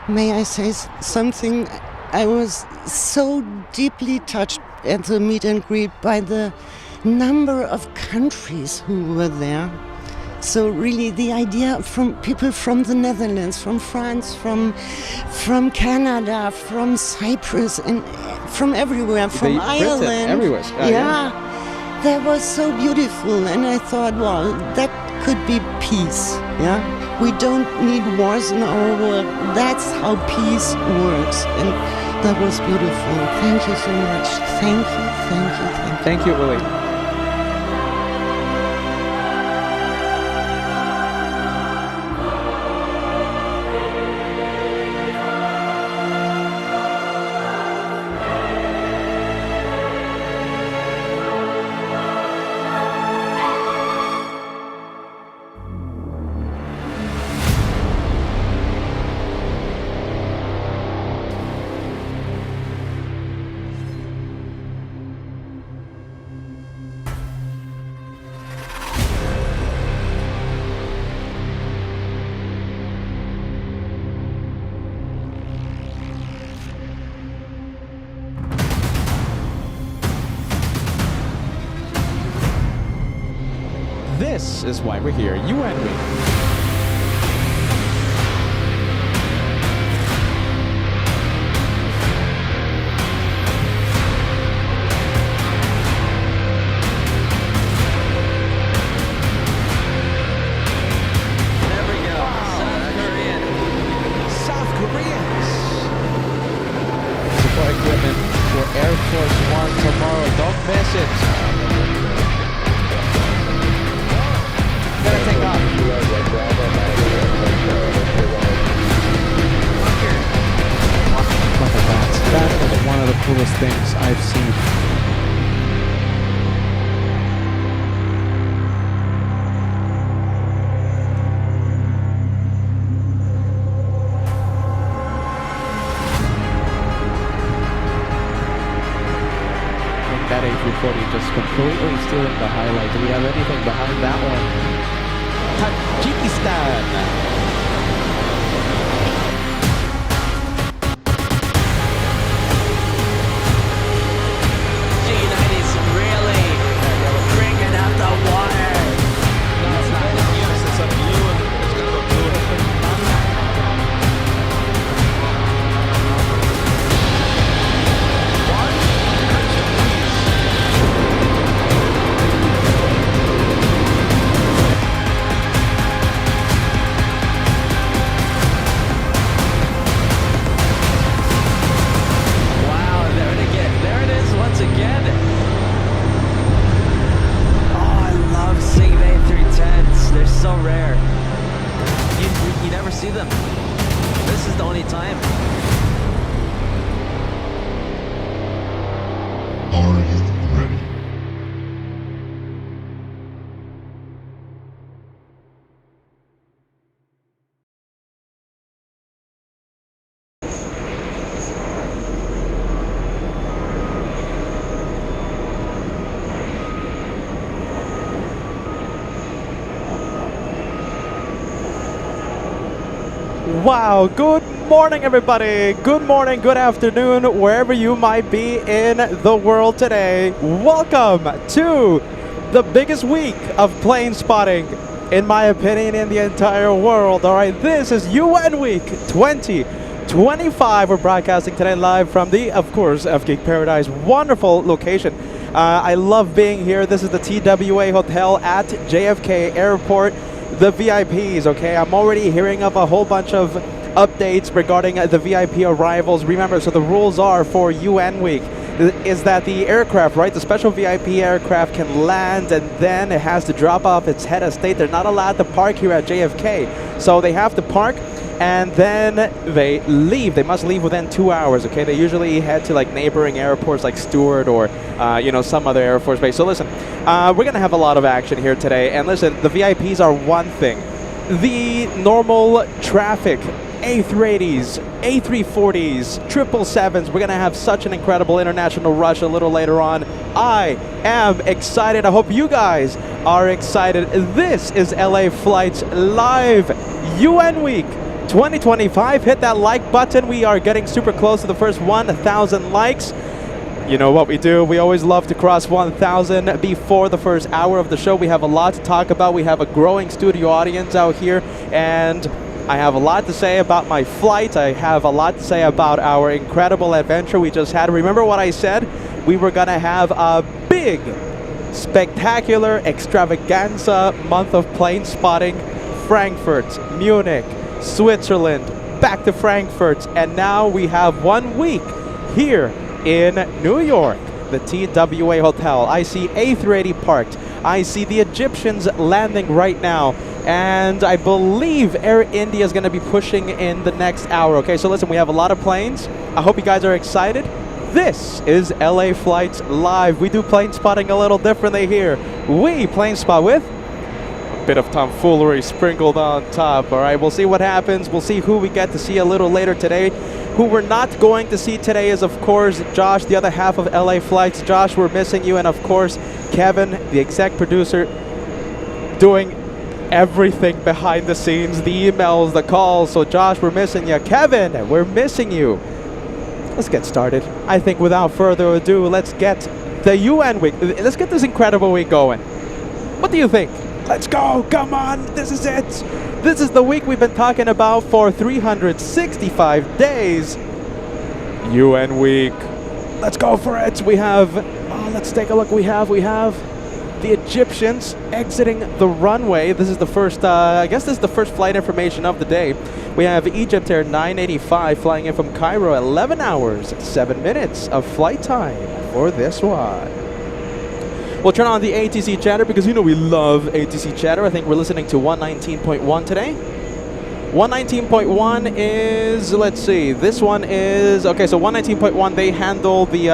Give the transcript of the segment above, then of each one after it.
May I say something? I was so deeply touched at the meet and greet by the number of countries who were there. So really the idea from people from the Netherlands, from France, from Canada, from Cyprus, and from everywhere, from Ireland. Britain, everywhere. Yeah, that was so beautiful. And I thought, well, that could be peace. Yeah, we don't need wars in our world. That's how peace works. And that was beautiful. Thank you so much. Thank you, thank you, thank you. Thank you, Willie. This is why we're here, you and me. Air Force One tomorrow. Don't miss it. Gonna take off. Look at that. That is one of the coolest things I've seen. That A340 just completely stealing the highlight. Do we have anything behind that one? Tajikistan! G90's really bringing out the water. No, it's not just units, it's a blue and it's going to look blue. So rare. You never see them. This is the only time. Are you ready? Wow, good morning everybody, good morning, good afternoon, wherever you might be in the world today. Welcome to the biggest week of plane spotting, in my opinion, in the entire world. Alright, this is UN Week 2025. We're broadcasting today live from the, of course, F-Geek Paradise. Wonderful location. I love being here. This is the TWA Hotel at JFK Airport. The VIPs, okay? I'm already hearing of a whole bunch of updates regarding the VIP arrivals. Remember, so the rules are for UN Week is that the aircraft, right, the special VIP aircraft can land and then it has to drop off its head of state. They're not allowed to park here at JFK. So they have to park and then they leave. They must leave within 2 hours, okay? They usually head to like neighboring airports like Stewart or, you know, some other Air Force base. So listen, we're going to have a lot of action here today. And listen, the VIPs are one thing. The normal traffic, A380s, A340s, 777s, we're going to have such an incredible international rush a little later on. I am excited. I hope you guys are excited. This is LA Flights Live UN Week 2025. Hit that like button. We are getting super close to the first 1,000 likes. You know what we do. We always love to cross 1,000 before the first hour of the show. We have a lot to talk about. We have a growing studio audience out here, and I have a lot to say about my flight. I have a lot to say about our incredible adventure we just had. Remember what I said? We were going to have a big, spectacular extravaganza month of plane spotting. Frankfurt, Munich, Switzerland, back to Frankfurt, and now we have 1 week here in New York, the TWA Hotel. I see A380 parked. I see the Egyptians landing right now, and I believe Air India is going to be pushing in the next hour. Okay, so listen, we have a lot of planes. I hope you guys are excited. This is LA Flights Live. We do plane spotting a little differently here. We plane spot with a bit of tomfoolery sprinkled on top. All right, we'll see what happens. We'll see who we get to see a little later today. Who we're not going to see today is, of course, Josh, the other half of LA Flights. Josh, we're missing you. And, of course, Kevin, the exec producer, doing everything behind the scenes, the emails, the calls. So, Josh, we're missing you. Kevin, we're missing you. Let's get started. I think without further ado, let's get the UN week. Let's get this incredible week going. What do you think? Let's go. Come on. This is it. This is the week we've been talking about for 365 days. UN week. Let's go for it. We have, let's take a look. We have the Egyptians exiting the runway. This is the first, I guess this is the first flight information of the day. We have Egypt Air 985 flying in from Cairo, 11 hours, 7 minutes of flight time for this one. We'll turn on the ATC chatter because you know we love ATC chatter. I think we're listening to 119.1 today. 119.1 is, let's see, this one is, okay, so 119.1, they handle the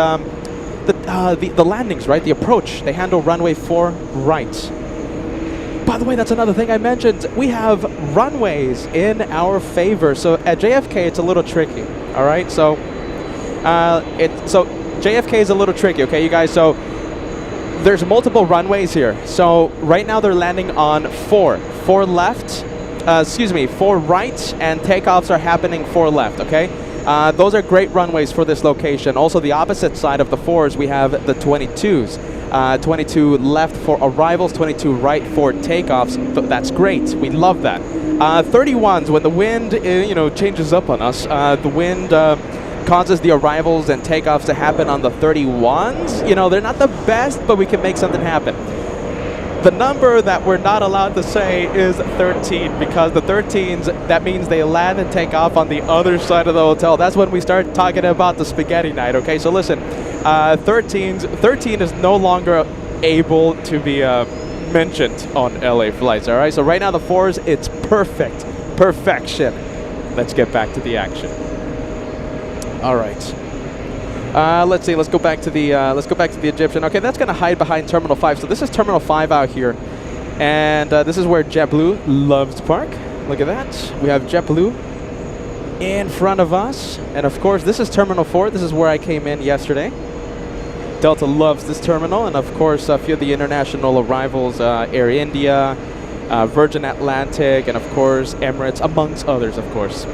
landings, right? The approach. They handle runway 4 right. By the way, that's another thing I mentioned. We have runways in our favor. So at JFK, it's a little tricky, all right? So, JFK is a little tricky, okay, you guys? So there's multiple runways here. So right now they're landing on 4 left, 4 right, and takeoffs are happening 4 left, okay? Those are great runways for this location. Also, the opposite side of the 4s, we have the 22s. 22 left for arrivals, 22 right for takeoffs. That's great. We love that. 31s, when the wind changes up on us, the wind causes the arrivals and takeoffs to happen on the 31s. You know, they're not the best, but we can make something happen. The number that we're not allowed to say is 13, because the 13s, that means they land and take off on the other side of the hotel. That's when we start talking about the spaghetti night, okay? So listen, 13 is no longer able to be mentioned on LA Flights, all right? So right now the 4s, it's perfection. Let's get back to the action. All right. Let's see. Let's go back to the Egyptian. Okay, that's gonna hide behind Terminal 5. So this is Terminal 5 out here, and this is where JetBlue loves to park. Look at that. We have JetBlue in front of us, and of course this is Terminal 4. This is where I came in yesterday. Delta loves this terminal, and of course a few of the international arrivals: Air India, Virgin Atlantic, and of course Emirates, amongst others, of course.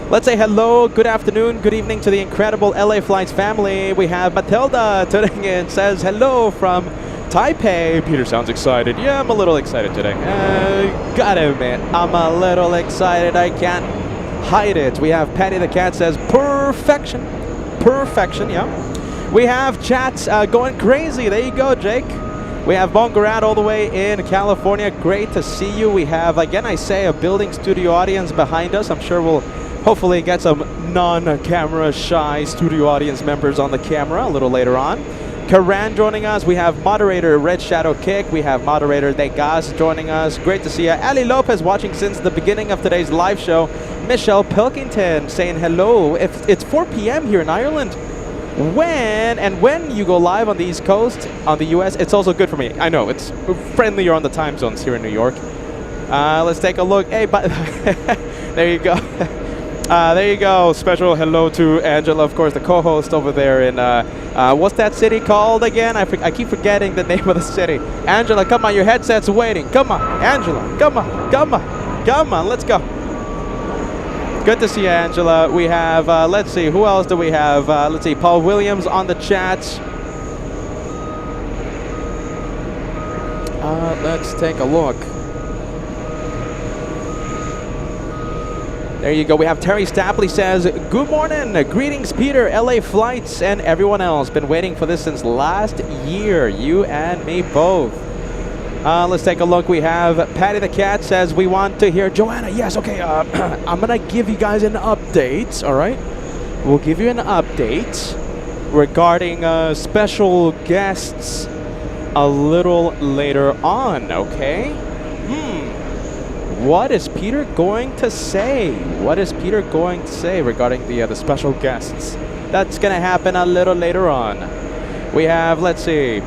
Let's say hello, good afternoon, good evening to the incredible LA Flights family. We have Matilda tuning in, says hello from Taipei. Peter sounds excited. Yeah, I'm a little excited today. Gotta admit, I'm a little excited. I can't hide it. We have Patty the cat says perfection, yeah. We have chats going crazy. There you go, Jake. We have Bongarat all the way in California. Great to see you. We have, again, I say, a building studio audience behind us. I'm sure we'll hopefully get some non-camera shy studio audience members on the camera a little later on. Karan joining us. We have moderator Red Shadow Kick. We have moderator Degas joining us. Great to see you. Ali Lopez watching since the beginning of today's live show. Michelle Pilkington saying hello. It's 4 p.m. here in Ireland. When you go live on the East Coast, on the US, it's also good for me. I know, it's friendlier on the time zones here in New York. Let's take a look. Hey, but there you go. There you go. Special hello to Angela, of course, the co-host over there in, what's that city called again? I keep forgetting the name of the city. Angela, come on, your headset's waiting. Come on, Angela, come on, let's go. Good to see you, Angela. We have, let's see, who else do we have? Let's see, Paul Williams on the chat. Let's take a look. There you go. We have Terry Stapley says, good morning. Greetings, Peter, LA flights, and everyone else. Been waiting for this since last year. You and me both. Let's take a look. We have Patty the Cat says, we want to hear Joanna. Yes, okay. I'm going to give you guys an update. All right. We'll give you an update regarding special guests a little later on. Okay. What is Peter going to say? What is Peter going to say regarding the special guests? That's going to happen a little later on. We have, let's see,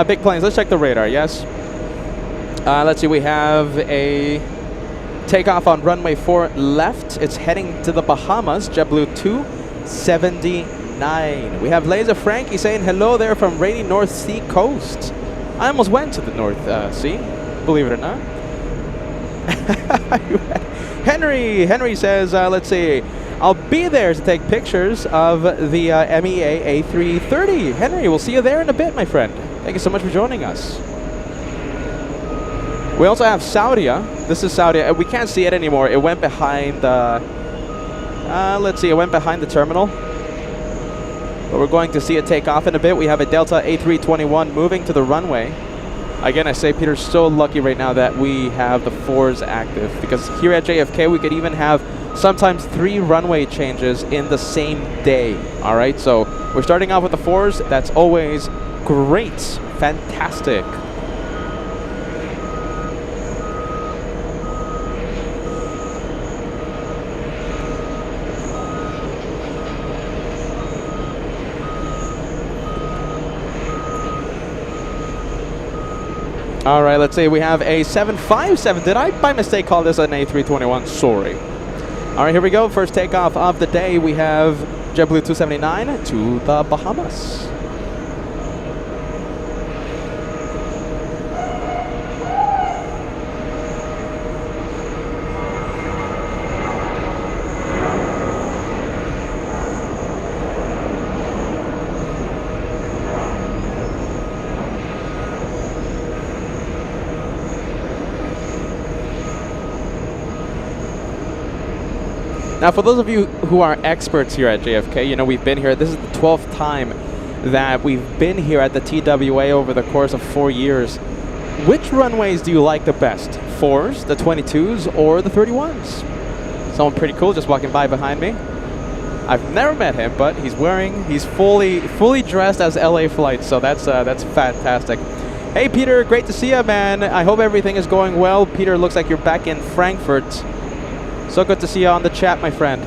big planes. Let's check the radar, yes? Let's see, we have a takeoff on runway 4 left. It's heading to the Bahamas, JetBlue 279. We have Laser Frankie saying hello there from rainy North Sea coast. I almost went to the North Sea, believe it or not. Henry says, let's see, I'll be there to take pictures of the Emirates A380. Henry, we'll see you there in a bit, my friend. Thank you so much for joining us. We also have Saudia. This is Saudia. We can't see it anymore. It went behind, let's see, it went behind the terminal. But we're going to see it take off in a bit. We have a Delta A321 moving to the runway. Again, I say Peter's so lucky right now that we have the 4s active, because here at JFK we could even have sometimes 3 runway changes in the same day. All right, so we're starting off with the 4s. That's always great, fantastic. All right, let's see. We have a 757. Did I, by mistake, call this an A321? Sorry. All right, here we go. First takeoff of the day. We have JetBlue 279 to the Bahamas. Now, for those of you who are experts here at JFK, you know, we've been here. This is the 12th time that we've been here at the TWA over the course of 4 years. Which runways do you like the best? 4s, the 22s, or the 31s? Someone pretty cool just walking by behind me. I've never met him, but he's fully dressed as LA flights, so that's fantastic. Hey, Peter, great to see you, man. I hope everything is going well. Peter, looks like you're back in Frankfurt. So good to see you on the chat, my friend.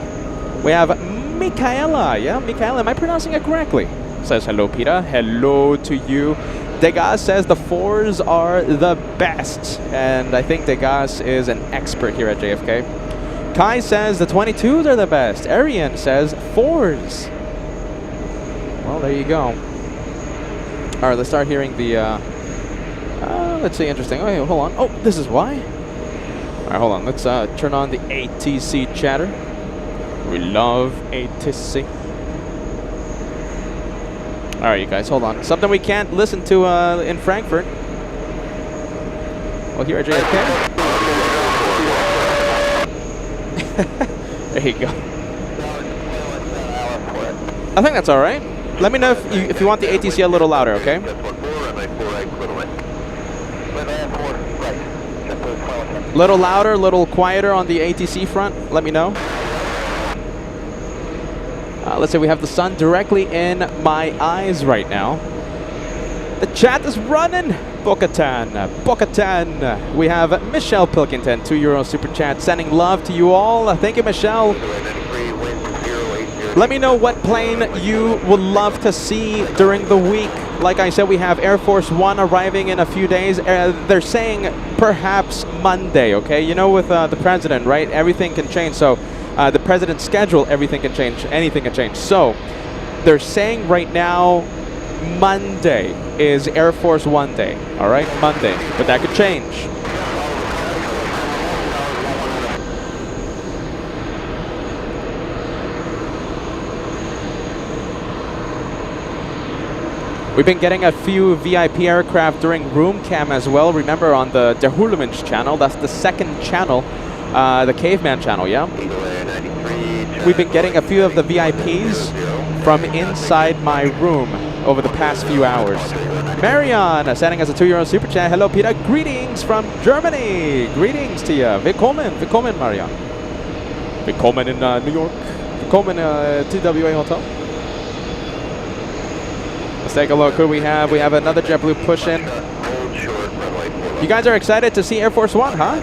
We have Michaela. Yeah, Michaela, am I pronouncing it correctly? Says hello, Peter. Hello to you. Degas says the 4s are the best. And I think Degas is an expert here at JFK. Kai says the 22s are the best. Arian says 4s. Well, there you go. All right, let's start hearing the... let's see, interesting. Oh, hold on. Oh, this is why. All right, hold on. Let's turn on the ATC chatter. We love ATC. All right, you guys, hold on. Something we can't listen to in Frankfurt. Well, here at JFK. There you go. I think that's all right. Let me know if you want the ATC a little louder, okay? Little louder, little quieter on the ATC front. Let me know. Let's say we have the sun directly in my eyes right now. The chat is running. Bokatan. We have Michelle Pilkington, €2 super chat, sending love to you all. Thank you, Michelle. Let me know what plane you would love to see during the week. Like I said, we have Air Force One arriving in a few days. They're saying perhaps Monday, okay? You know, with the president, right? Everything can change. So the president's schedule, everything can change. Anything can change. So they're saying right now Monday is Air Force One day, all right? Monday, but that could change. We've been getting a few VIP aircraft during room cam as well. Remember on the Hulumans channel, that's the second channel, the Caveman channel, yeah? We've been getting a few of the VIPs from inside my room over the past few hours. Marion sending us a €2 super chat. Hello, Peter. Greetings from Germany. Greetings to you. Willkommen. Willkommen, Marion. Willkommen in New York. Willkommen TWA Hotel. Let's take a look who we have. We have another JetBlue push-in. You guys are excited to see Air Force One, huh?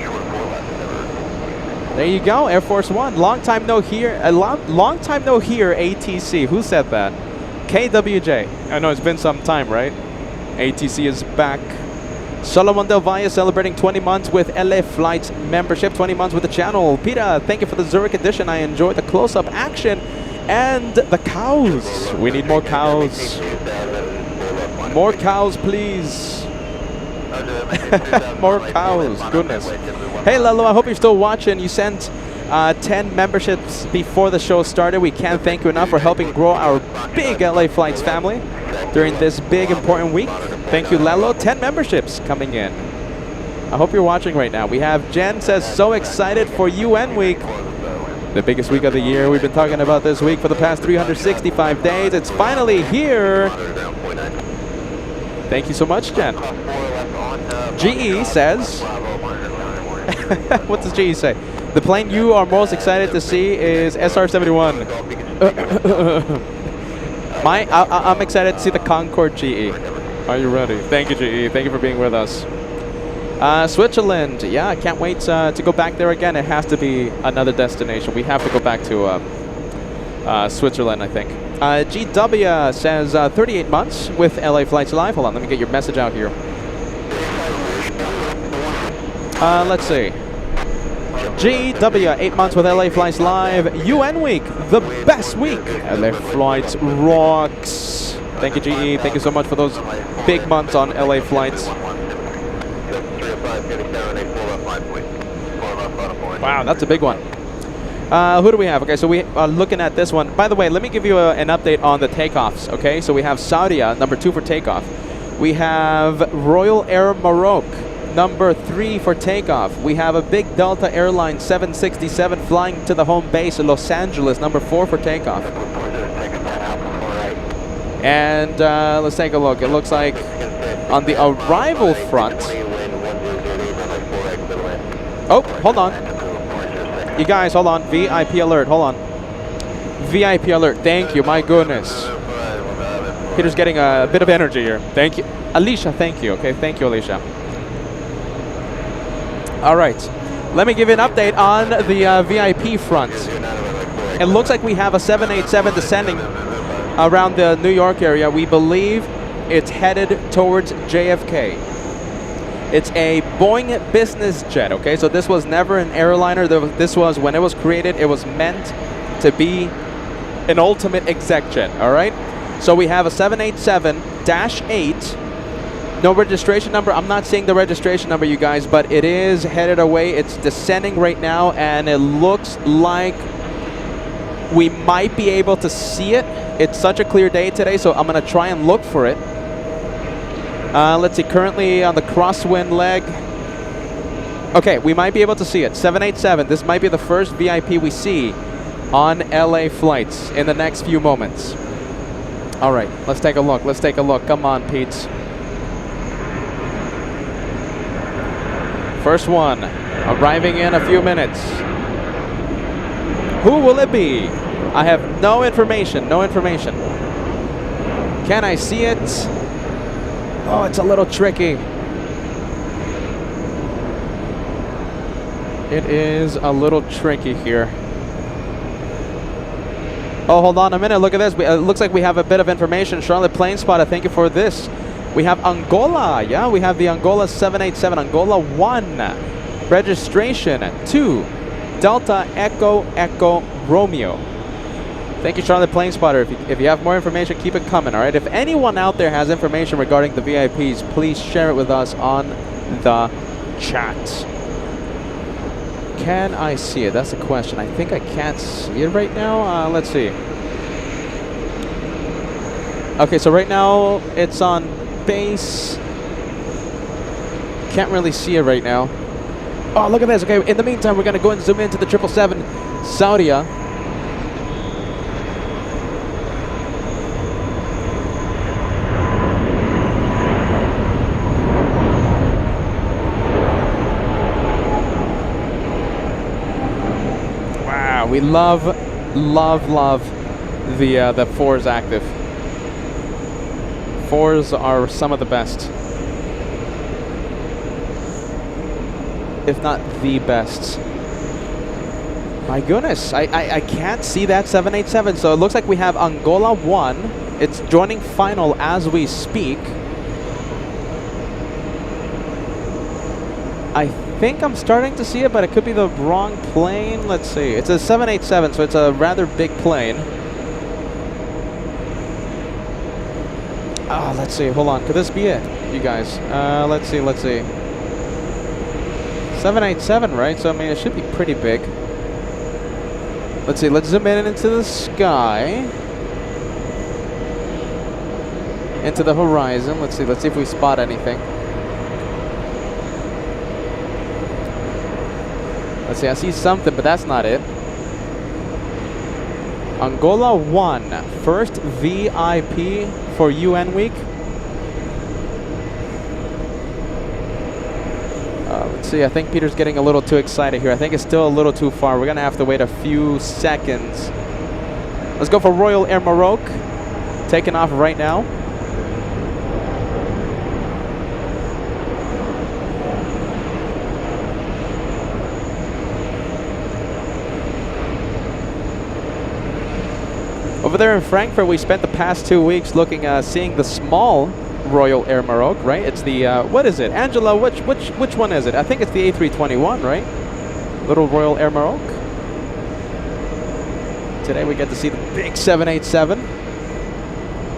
There you go, Air Force One. Long time no here. Long time no here. ATC. Who said that? KWJ. I know it's been some time, right? ATC is back. Solomon Del Valle celebrating 20 months with LA Flights membership. 20 months with the channel. Peter, thank you for the Zurich edition. I enjoyed the close-up action and the cows. We need more cows. More cows, please. More cows. Goodness. Hey, Lalo, I hope you're still watching. You sent 10 memberships before the show started. We can't thank you enough for helping grow our big LA Flights family during this big, important week. Thank you, Lalo. 10 memberships coming in. I hope you're watching right now. We have Jen says, so excited for UN week. The biggest week of the year. We've been talking about this week for the past 365 days. It's finally here. Thank you so much, Jen. GE says, what does GE say? The plane you are most excited to see is SR-71. I'm excited to see the Concorde GE. Are you ready? Thank you, GE. Thank you for being with us. Switzerland. Yeah, I can't wait to go back there again. It has to be another destination. We have to go back to Switzerland, I think. GW says 38 months with LA Flights Live. Hold on, let me get your message out here. Let's see. GW, 8 months with LA Flights Live. UN week, the best week. LA Flights rocks. Thank you, GE. Thank you so much for those big months on LA Flights. Wow, that's a big one. Who do we have? Okay, so we are looking at this one. By the way, let me give you an update on the takeoffs. Okay, so we have Saudia, number 2 for takeoff. We have Royal Air Maroc, number 3 for takeoff. We have a big Delta Airlines 767 flying to the home base in Los Angeles, number 4 for takeoff. And let's take a look. It looks like on the arrival front. Oh, hold on. You guys, hold on. VIP alert. Hold on. VIP alert. Thank you. My goodness. Peter's getting a bit of energy here. Thank you. Alicia, thank you. Okay, thank you, Alicia. All right. Let me give you an update on the VIP front. It looks like we have a 787 descending around the New York area. We believe it's headed towards JFK. It's a Boeing business jet, okay? So this was never an airliner. This was, when it was created, it was meant to be an ultimate exec jet, all right? So we have a 787-8. No registration number. I'm not seeing the registration number, you guys, but it is headed away. It's descending right now, and it looks like we might be able to see it. It's such a clear day today, so I'm going to try and look for it. Let's see, currently on the crosswind leg. Okay, we might be able to see it. 787, this might be the first VIP we see on LA Flights in the next few moments. All right, let's take a look. Let's take a look. Come on, Pete's. First one, arriving in a few minutes. Who will it be? I have no information, no information. Can I see it? Oh, it's a little tricky. It is a little tricky here. Oh, hold on a minute. Look at this. It looks like we have a bit of information. Charlotte Plane Spotter, thank you for this. We have Angola. Yeah, we have the Angola 787. Angola 1. Registration 2. Delta Echo Echo Romeo. Thank you, Charlotte Plane Spotter. If you have more information, keep it coming, all right? If anyone out there has information regarding the VIPs, please share it with us on the chat. Can I see it? That's the question. I think I can't see it right now. Let's see. Okay, so right now it's on base. Can't really see it right now. Oh, look at this. Okay, in the meantime, we're going to go and zoom into the 777 Saudia. Wow, we love the 4s active. 4s are some of the best, if not the best. My goodness, I can't see that 787. So it looks like we have Angola 1. It's joining final as we speak. I think I'm starting to see it, but it could be the wrong plane. Let's see. It's a 787, so it's a rather big plane. Ah, let's see. Hold on. Could this be it, you guys? Let's see. 787, right? So, I mean, it should be pretty big. Let's see. Let's zoom in into the sky. Into the horizon. Let's see. Let's see if we spot anything. Let's see. I see something, but that's not it. Angola 1. First VIP for UN week. Let's see, I think Peter's getting a little too excited here. I think it's still a little too far. We're going to have to wait a few seconds. Let's go for Royal Air Maroc. Taking off right now. Over there in Frankfurt, we spent the past 2 weeks looking, seeing the small Royal Air Maroc, right? It's the, what is it? Angela, which one is it? I think it's the A321, right? Little Royal Air Maroc. Today we get to see the big 787.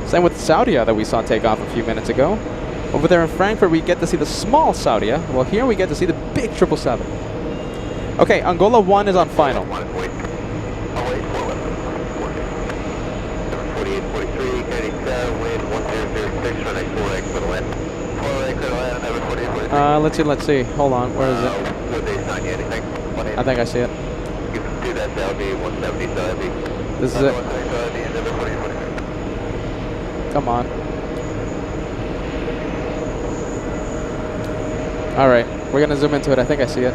Same with Saudia that we saw take off a few minutes ago. Over there in Frankfurt, we get to see the small Saudia. Well, here we get to see the big 777. Okay, Angola 1 is on final. Let's see. Hold on, where is it? I think I see it. This is it. Come on. Alright, we're gonna zoom into it. I think I see it.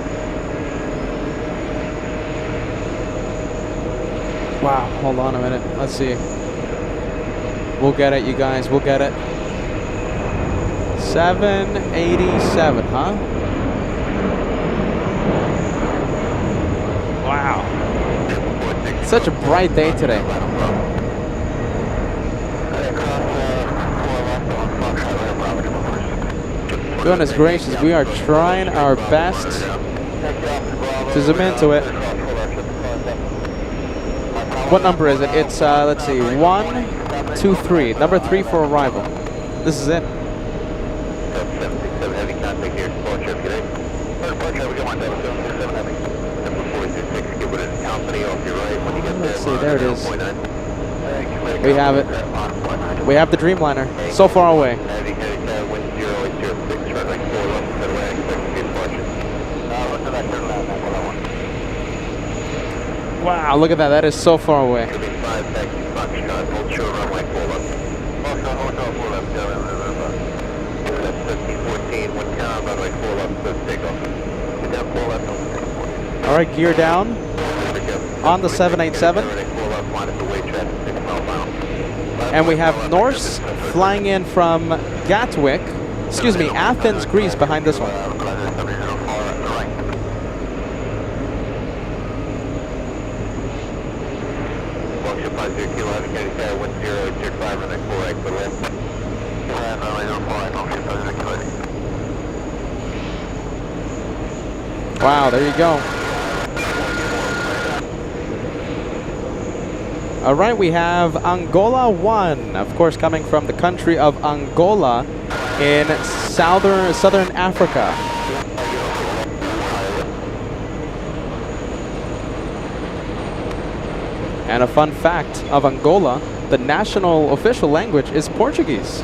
Wow, hold on a minute. Let's see. We'll get it, you guys. We'll get it. 787, huh? Wow. Such a bright day today. Goodness gracious, we are trying our best to zoom into it. What number is it? It's, let's see, 1, 2, 3. Number 3 for arrival. This is it. Let's see, there it is. We have it. We have the Dreamliner. So far away. Wow, look at that. That is so far away. All right, gear down on the 787. And we have Norse flying in from Gatwick, excuse me, Athens, Greece behind this one. Wow, there you go. All right, we have Angola 1, of course, coming from the country of Angola in southern Africa. And a fun fact of Angola, the national official language is Portuguese.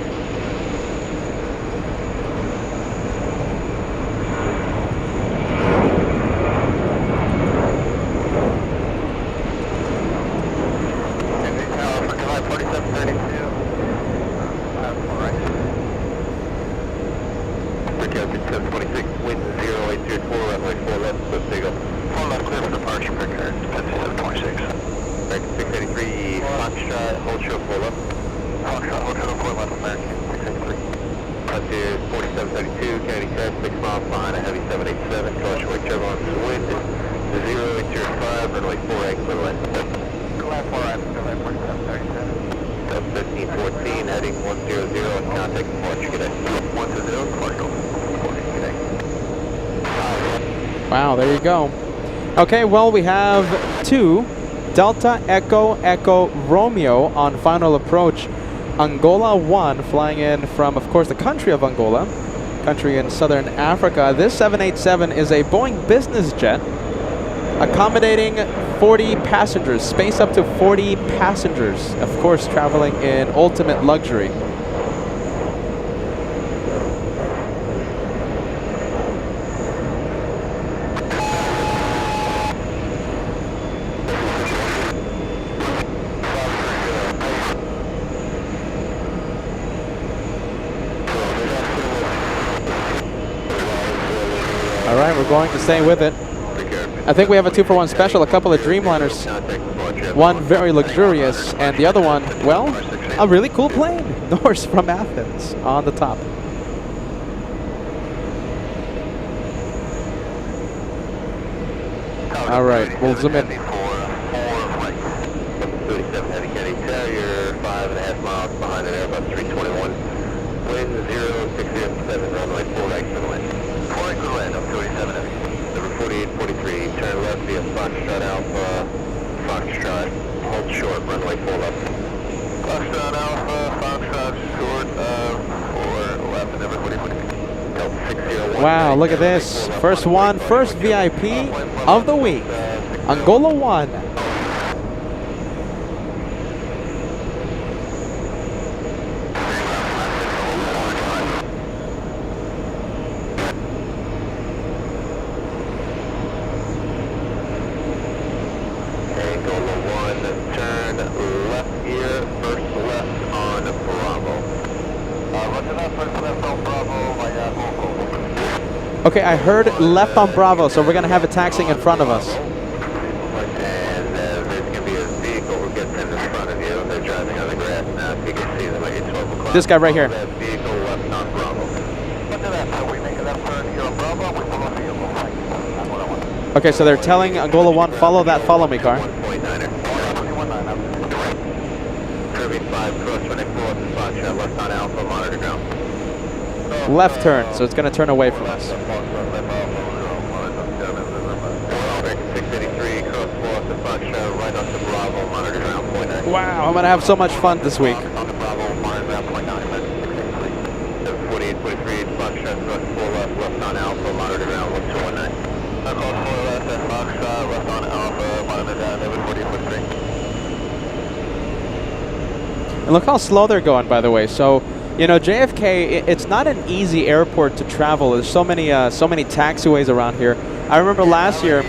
Wow, there you go. Okay, well, we have 2 Delta Echo Echo Romeo on final approach. Angola 1 flying in from, of course, the country of Angola, country in southern Africa. This 787 is a Boeing business jet accommodating 40 passengers, space up to 40 passengers, of course, traveling in ultimate luxury. All right, we're going to stay with it. I think we have a 2-for-1 special, a couple of Dreamliners. One very luxurious, and the other one, well, a really cool plane. Norse from Athens on the top. All right, we'll zoom in. 37 heavy Kenny Terrier, 5.5 miles behind an Airbus 321. Wind 0607, runway 4 right to the wind. 4 right to the wind, up 37 heavy. Number 4843, turn left via Foxtrot Alpha, Foxtrot, hold short, runway 4 left. Foxtrot Alpha, Foxtrot short, 4 left, and number 4043. Wow, look at this. First one, first VIP of the week. Angola 1. Angola 1, turn left gear, first left on Bravo. Roger that, first left on Bravo, Okay, I heard left on Bravo, so we're going to have it taxiing in front of us. And there's going to be a vehicle we're getting in front of you. They're driving on the grass now. If you can see them at your 12 o'clock. This guy right here. That vehicle left on Bravo. Roger that, so we make a left turn here on Bravo. We follow the vehicle. Okay, so they're telling Angola 1, follow that follow me car. 1.9er. Curving 5, cross running 4 up the spot shot, left on Alpha, monitor ground. Left turn, so it's going to turn away from us. 683, cross 4 up the spot shot, right up to Bravo, monitor ground, 0.9. Wow, I'm going to have so much fun this week. On the Bravo, monitor ground, 0.9. 4843, spot shot, cross 4 left, left on Alpha, monitor ground, 219. Cross 4 left at Foxtrot, left on Alpha, monitor ground, 4843. And look how slow they're going, by the way. So, you know, JFK, it's not an easy airport to travel. There's so many taxiways around here. I remember last year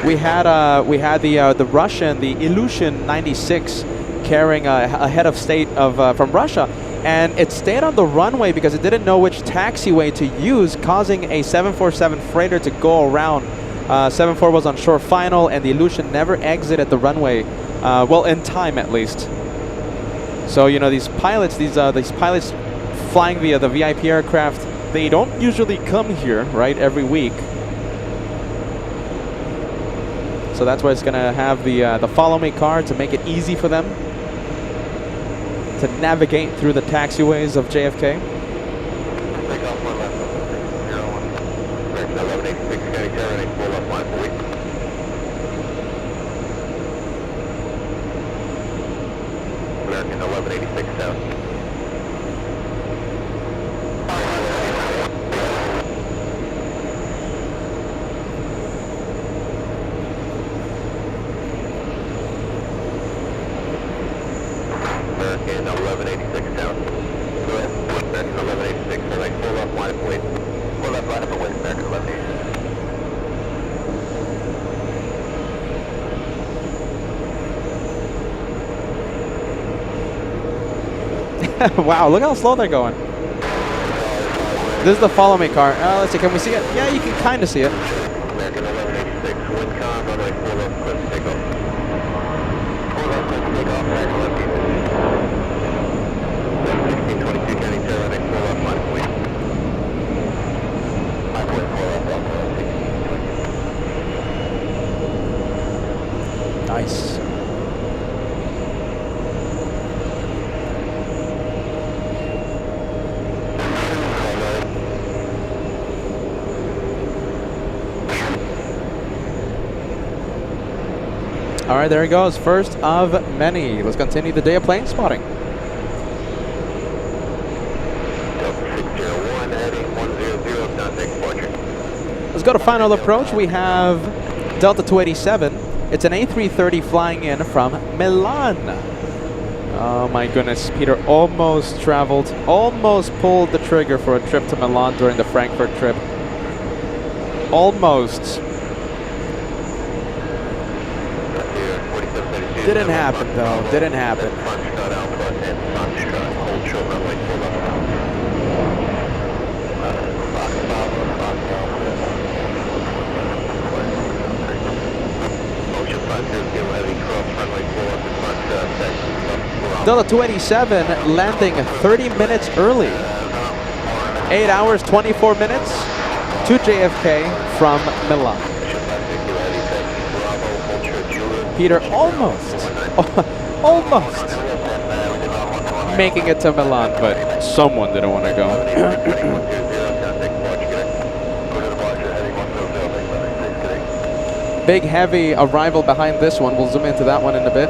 we had the Russian, the Ilyushin 96, carrying a head of state from Russia, and it stayed on the runway because it didn't know which taxiway to use, causing a 747 freighter to go around. 74 was on short final, and the Ilyushin never exited the runway, well, in time at least. So, you know, these pilots flying via the VIP aircraft, they don't usually come here, right, every week. So that's why it's going to have the follow me car to make it easy for them to navigate through the taxiways of JFK. American 1186 south. 1186 down. Go ahead, wind American 1186, runway 4 left, line up wind. 4 left, line up wind American 1186. Wow, look how slow they're going. This is the follow me car. Let's see, can we see it? Yeah, you can kind of see it. American 1186, wind calm, runway 4 left, clear for takeoff. 4 left, clear for takeoff, American 1186. 1622, county tail, runway 4 left, line up wind. Line up wind, 4 left, line up wind, 1622. Nice. All right, there he goes. First of many. Let's continue the day of plane spotting. Let's go to final approach. We have Delta 287. It's an A330 flying in from Milan. Oh my goodness, Peter almost traveled, almost pulled the trigger for a trip to Milan during the Frankfurt trip. Almost. Didn't happen though, didn't happen. Delta 287 landing 30 minutes early. 8 hours, 24 minutes to JFK from Milan. Peter almost making it to Milan, but someone didn't want to go. Big heavy arrival behind this one. We'll zoom into that one in a bit.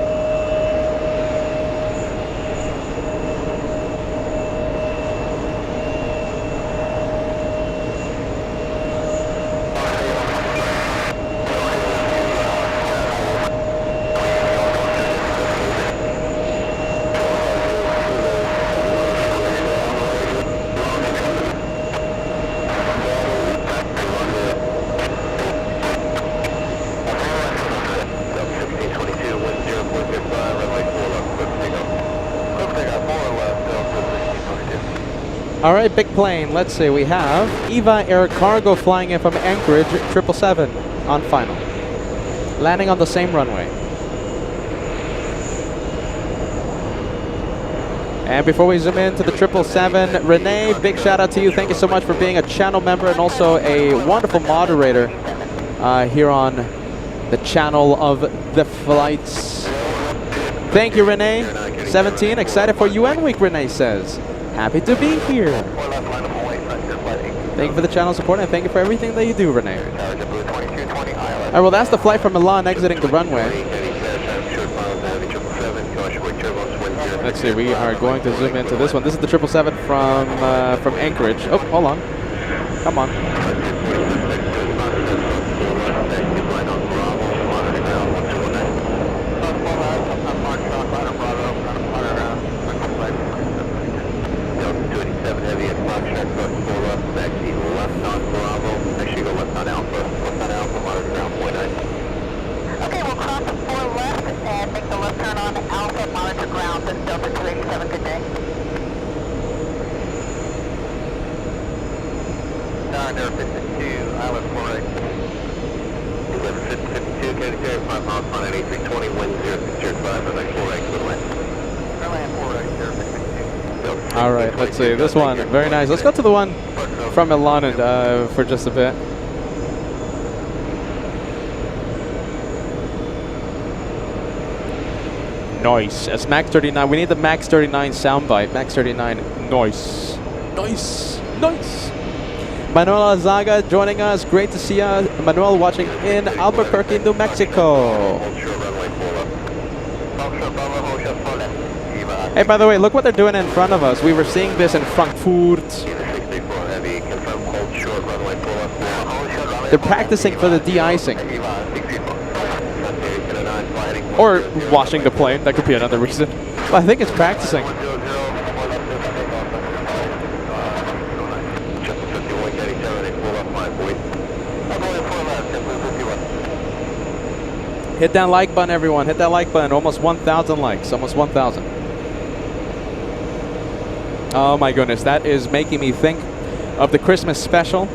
All right, big plane. Let's see. We have EVA Air Cargo flying in from Anchorage, 777 on final. Landing on the same runway. And before we zoom into the 777, Renee, big shout out to you. Thank you so much for being a channel member and also a wonderful moderator here on the channel of the flights. Thank you, Renee. 17, excited for UN week, Renee says. Happy to be here. Thank you for the channel support and thank you for everything that you do, Renee. Alright, well that's the flight from Milan exiting the runway. Let's see, we are going to zoom into this one. This is the 777 from Anchorage. Oh, hold on. Come on. Okay, we'll cross the 4 left and make the left turn on Alpha, monitor ground. This is Delta 287, good day. Air 52, Island 48. 52, County Terry, 5 miles on an A320, wind 0605, runway 48, good wind. Runway 48, 052. All right, let's see. This one, very nice. Let's go to the one from Milan and, for just a bit. Nice. It's Max 39. We need the Max 39 soundbite. Max 39. Nice. Nice. Nice. Manuel Azaga joining us. Great to see you. Manuel watching in Albuquerque, New Mexico. Hey, by the way, look what they're doing in front of us. We were seeing this in Frankfurt. They're practicing for the de-icing. Or washing the plane. That could be another reason. But I think it's practicing. Hit that like button, everyone. Hit that like button. Almost 1,000 likes. Almost 1,000. Oh my goodness, that is making me think of the Christmas special.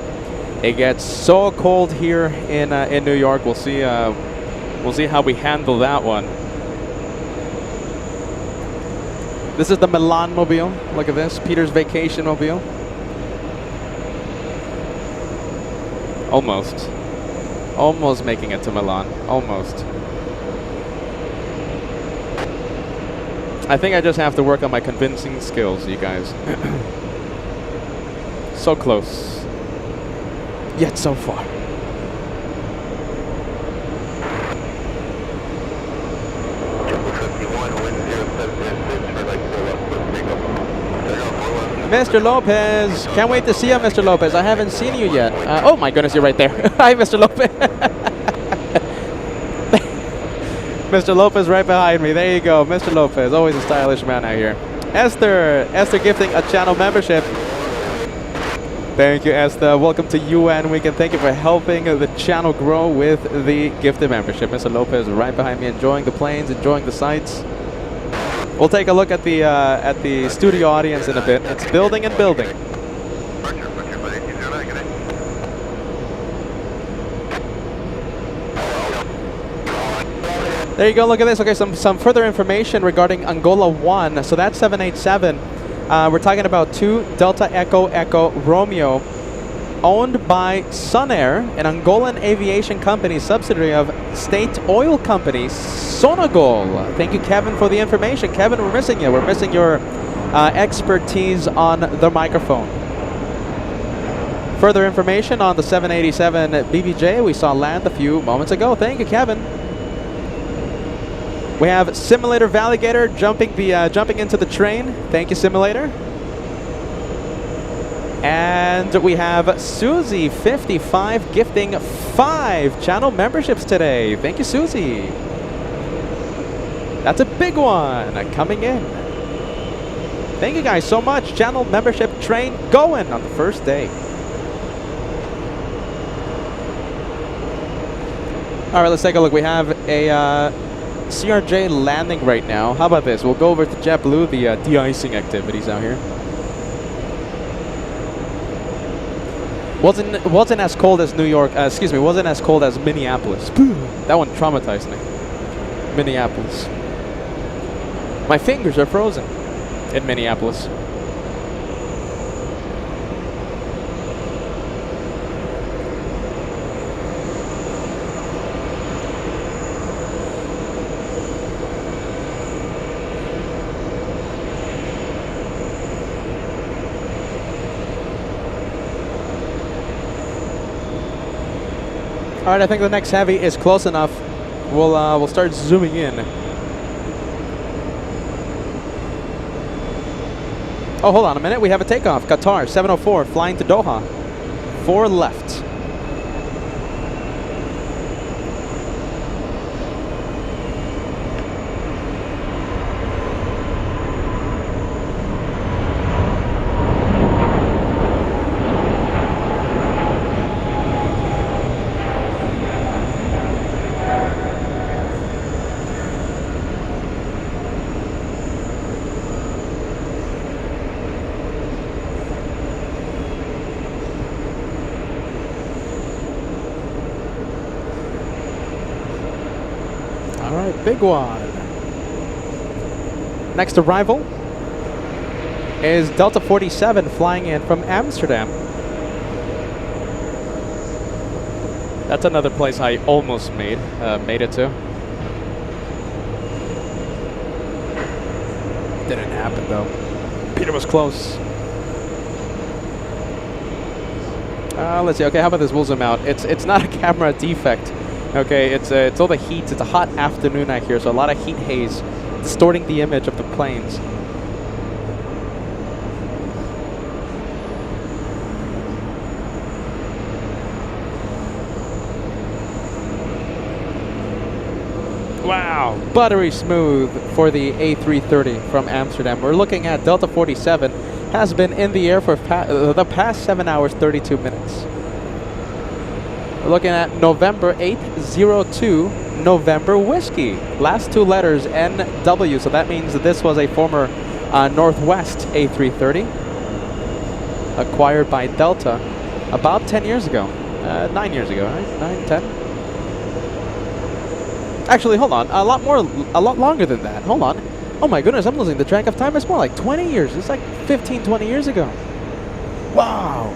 It gets so cold here in New York. We'll see how we handle that one. This is the Milan mobile. Look at this, Peter's vacation mobile. Almost making it to Milan. Almost. I think I just have to work on my convincing skills, you guys. So close, yet so far. Mr. Lopez, can't wait to see you, Mr. Lopez. I haven't seen you yet. Oh my goodness, you're right there. Hi, Mr. Lopez. Mr. Lopez right behind me. There you go, Mr. Lopez. Always a stylish man out here. Esther gifting a channel membership. Thank you, Esther. Welcome to UN Weekend. Thank you for helping the channel grow with the gifted membership. Mr. Lopez right behind me, enjoying the planes, enjoying the sights. We'll take a look at the studio audience in a bit. It's building and building. There you go, look at this. Okay, some further information regarding Angola 1. So that's 787. We're talking about 2 Delta Echo Echo Romeo, owned by Sunair, an Angolan aviation company, subsidiary of state oil company Sonangol. Thank you, Kevin, for the information. Kevin, we're missing you. We're missing your expertise on the microphone. Further information on the 787 BBJ we saw land a few moments ago. Thank you, Kevin. We have Simulator Valigator jumping into the train. Thank you, Simulator. And we have Susie 55 gifting 5 channel memberships today. Thank you, Susie. That's a big one coming in. Thank you guys so much. Channel membership train going on the first day. All right, let's take a look. We have a CRJ landing right now. How about this? We'll go over to JetBlue, the de-icing activities out here. Wasn't as cold as New York. Wasn't as cold as Minneapolis. That one traumatized me. Minneapolis. My fingers are frozen in Minneapolis. All right, I think the next heavy is close enough. We'll start zooming in. Oh, hold on a minute. We have a takeoff. Qatar 704 flying to Doha. 4 left. Big one. Next arrival is Delta 47 flying in from Amsterdam. That's another place I almost made it to. Didn't happen though. Peter was close. Let's see. Okay, how about this? We'll zoom out. It's not a camera defect. Okay, it's all the heat. It's a hot afternoon out here, so a lot of heat haze distorting the image of the planes. Wow, buttery smooth for the A330 from Amsterdam. We're looking at Delta 47 has been in the air for the past 7 hours, 32 minutes. We're looking at November 802, November Whiskey. Last two letters NW, so that means that this was a former Northwest A330 acquired by Delta about 10 years ago. 9 years ago, right? 9, 10? Actually, hold on. A lot longer than that. Hold on. Oh my goodness, I'm losing the track of time. It's more like 20 years. It's like 15, 20 years ago. Wow.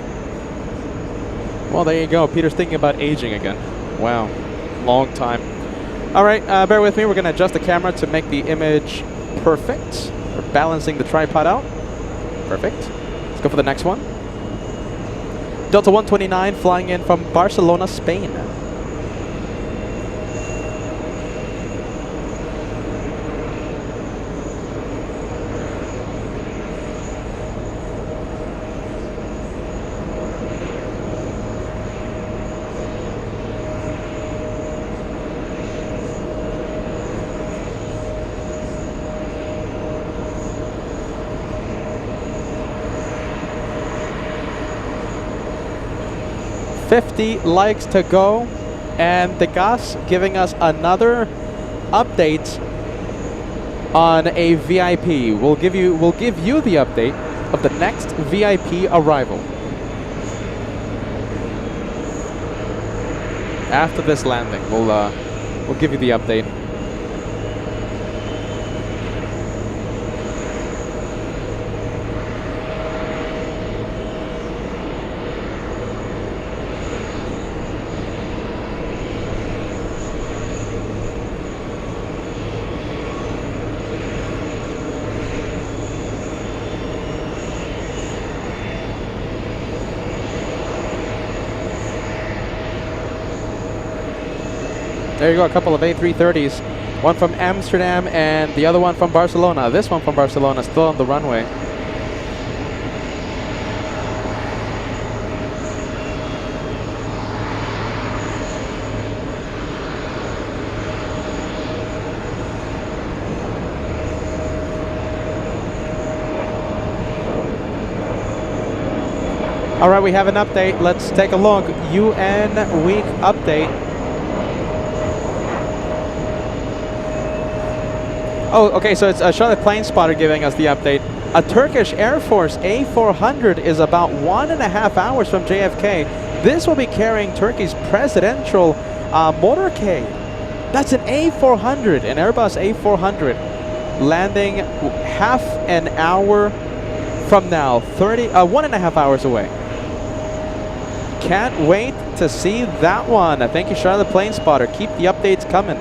Well, there you go. Peter's thinking about aging again. Wow. Long time. All right, bear with me. We're going to adjust the camera to make the image perfect. We're balancing the tripod out. Perfect. Let's go for the next one. Delta 129 flying in from Barcelona, Spain. $50 likes to go, and the gas giving us another update on a VIP. We'll give you the update of the next VIP arrival after this landing. We'll give you the update. There you go, a couple of A330s. One from Amsterdam and the other one from Barcelona. This one from Barcelona, still on the runway. All right, we have an update. Let's take a look. UN week update. Oh, okay, so it's Charlotte Plane Spotter giving us the update. A Turkish Air Force A400 is about 1.5 hours from JFK. This will be carrying Turkey's presidential motorcade. That's an A400, an Airbus A400, landing half an hour from now, 1.5 hours away. Can't wait to see that one. Thank you, Charlotte Plane Spotter. Keep the updates coming.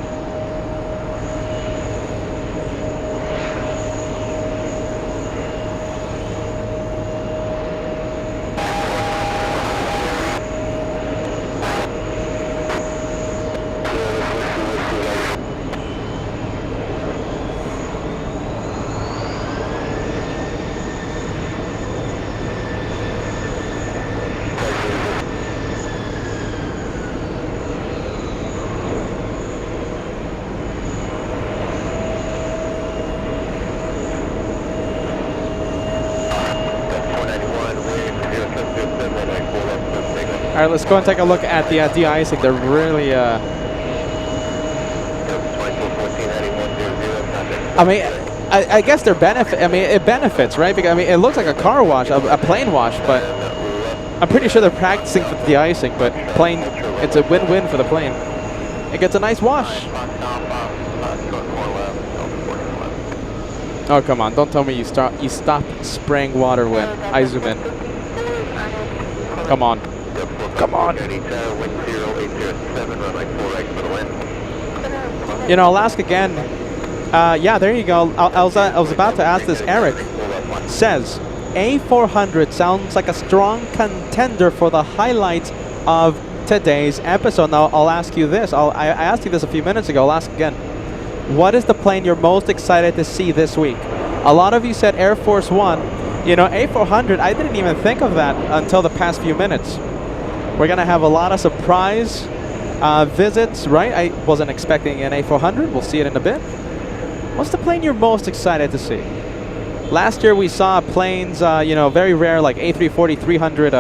All right, let's go and take a look at the de-icing. They're really, I mean, I guess they're benefit. I mean, it benefits, right? Because I mean, it looks like a car wash, a plane wash, but I'm pretty sure they're practicing for the de-icing. But plane, it's a win-win for the plane. It gets a nice wash. Oh, come on! Don't tell me you stop spraying water when I zoom in. Come on. Come on. You know, I'll ask again. Yeah, there you go. I was about to ask this. Eric says A400 sounds like a strong contender for the highlight of today's episode. Now, I'll ask you this. I asked you this a few minutes ago. I'll ask again. What is the plane you're most excited to see this week? A lot of you said Air Force One. You know, A400, I didn't even think of that until the past few minutes. We're going to have a lot of surprise visits, right? I wasn't expecting an A400. We'll see it in a bit. What's the plane you're most excited to see? Last year we saw planes, you know, very rare, like A340, 300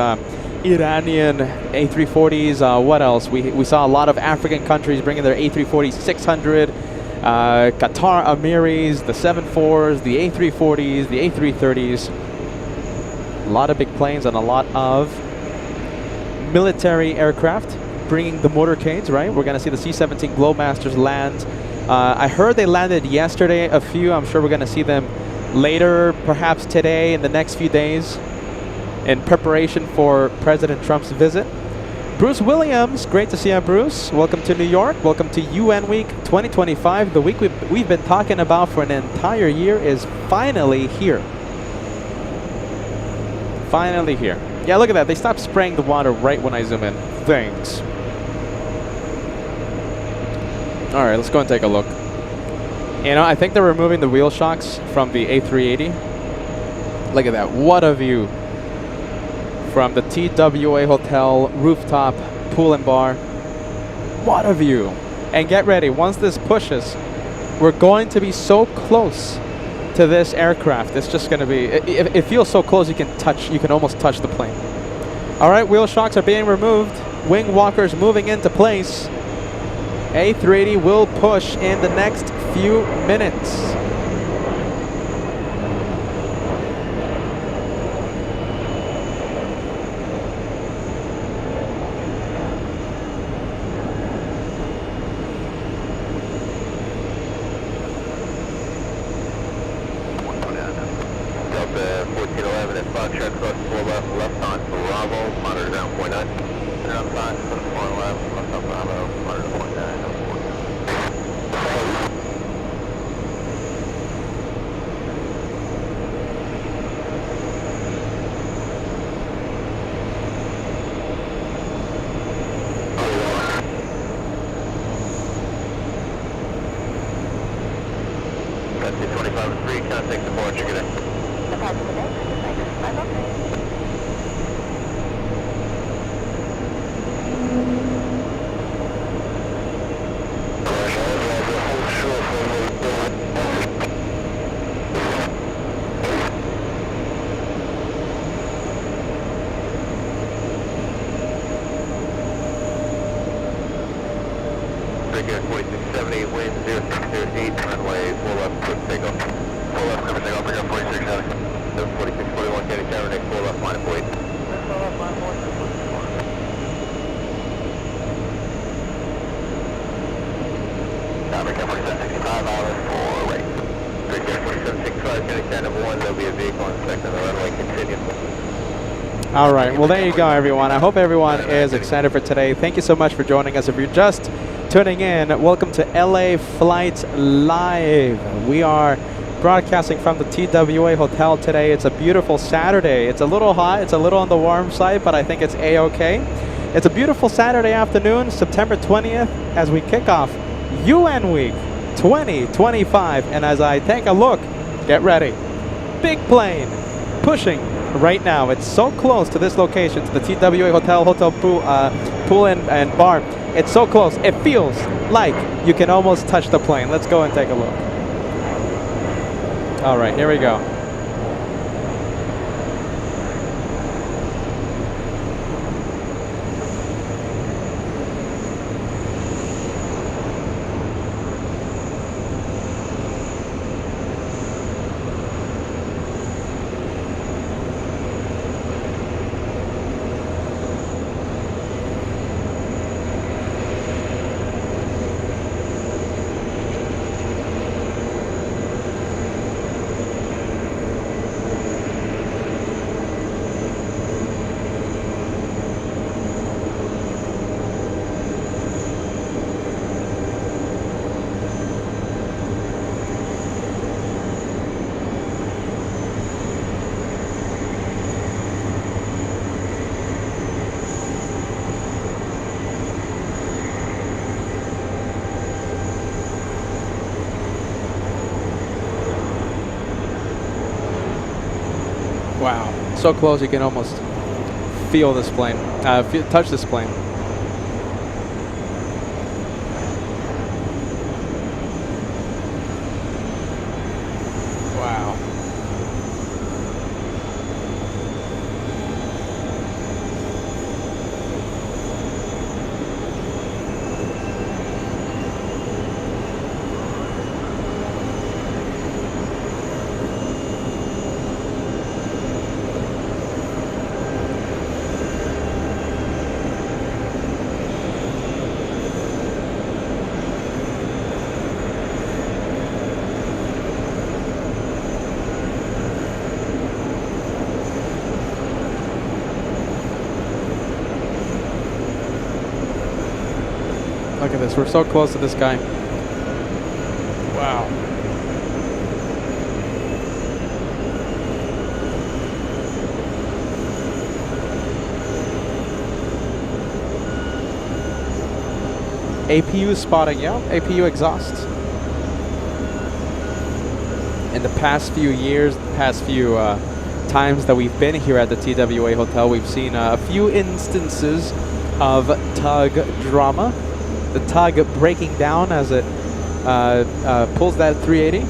Iranian A340s. What else? We saw a lot of African countries bringing their A340-600. Qatar Emirates, the 74s, the A340s, the A330s. A lot of big planes and a lot of military aircraft bringing the motorcades, right? We're going to see the C-17 Globemasters land. I heard they landed yesterday, a few. I'm sure we're going to see them later, perhaps today, in the next few days, in preparation for President Trump's visit. Bruce Williams, great to see you, Bruce. Welcome to New York. Welcome to UN Week 2025. The week we've been talking about for an entire year is finally here. Finally here. Yeah, look at that. They stopped spraying the water right when I zoom in. Thanks. All right, let's go and take a look. You know, I think they're removing the wheel shocks from the A380. Look at that. What a view from the TWA Hotel rooftop pool and bar. What a view. And get ready. Once this pushes, we're going to be so close to this aircraft. It's just going to be, it feels so close you can almost touch the plane. All right, wheel shocks are being removed. Wing walkers moving into place. A380 will push in the next few minutes. Delta 1411 at 5 check cross 4 left on Bravo, monitor down 0.9. And on 5 for 4 left on Bravo, monitor 0.9. That's 225 and 3, contact departure, good day. Departure today, 5 okay. Figure 4670, wind 0608, runway 4 left, quick takeoff. 4 left, cover takeoff, figure 4670. 4641, Candy Tower, next 4 left, line of 48. Next 4 left, line of 48. Africa 4765, hours for right. Figure 4765, Candy Tower, number 1, there'll be a vehicle on second, the runway continue. All right, well, there you go, everyone. I hope everyone is excited for today. Thank you so much for joining us. If you're just tuning in, welcome to LA Flight Live. We are broadcasting from the TWA Hotel today. It's a beautiful Saturday. It's a little hot. It's a little on the warm side, but I think it's A-okay. It's a beautiful Saturday afternoon, September 20th, as we kick off UN Week 2025. And as I take a look, get ready. Big plane pushing right now. It's so close to this location, to the TWA Hotel pool and bar. It's so close. It feels like you can almost touch the plane. Let's go and take a look. All right, here we go. Wow, so close you can almost feel this plane, touch this plane. Wow. at this. We're so close to this guy. Wow. APU spotting, yeah. APU exhaust. In the past few years, the past few times that we've been here at the TWA Hotel, we've seen a few instances of tug drama. The tug breaking down as it pulls that 380.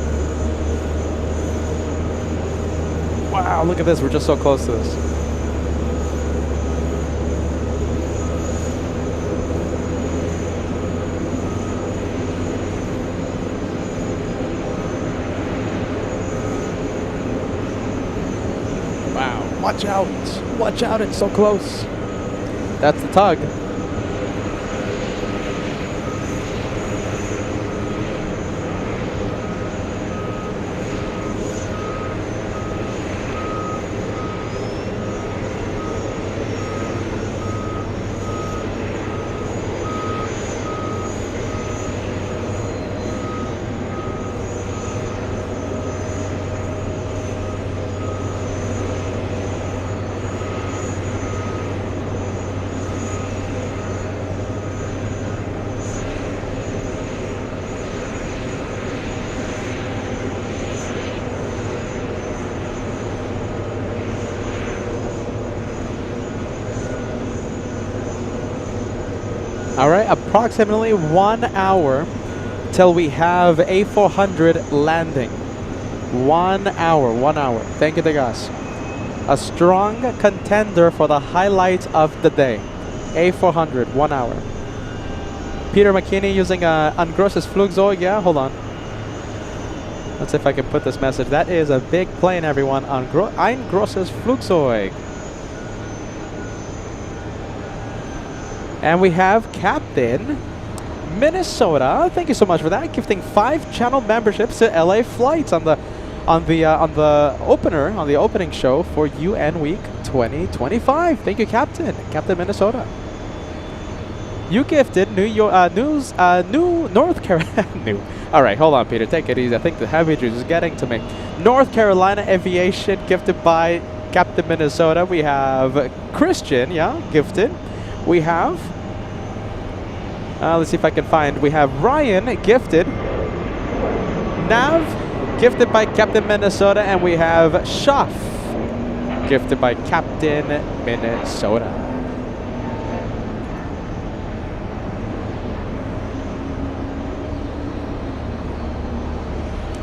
Wow, look at this. We're just so close to this. Wow, watch out. Watch out, it's so close. That's the tug. All right, approximately 1 hour till we have A400 landing. 1 hour, 1 hour. Thank you, Degas. A strong contender for the highlight of the day. A400, 1 hour. Peter McKinney using ein großes Flugzeug. Yeah, hold on. Let's see if I can put this message. That is a big plane, everyone. Ein großes Flugzeug. And we have Captain Minnesota. Thank you so much for that. Gifting 5 channel memberships to LA flights on the opening show for UN Week 2025. Thank you, Captain Minnesota. You gifted North Carolina. All right, hold on, Peter. Take it easy. I think the heavy juice is getting to me. North Carolina Aviation gifted by Captain Minnesota. We have Christian, yeah, gifted. We have, let's see if I can find, we have Ryan gifted, Nav gifted by Captain Minnesota, and we have Shaf gifted by Captain Minnesota.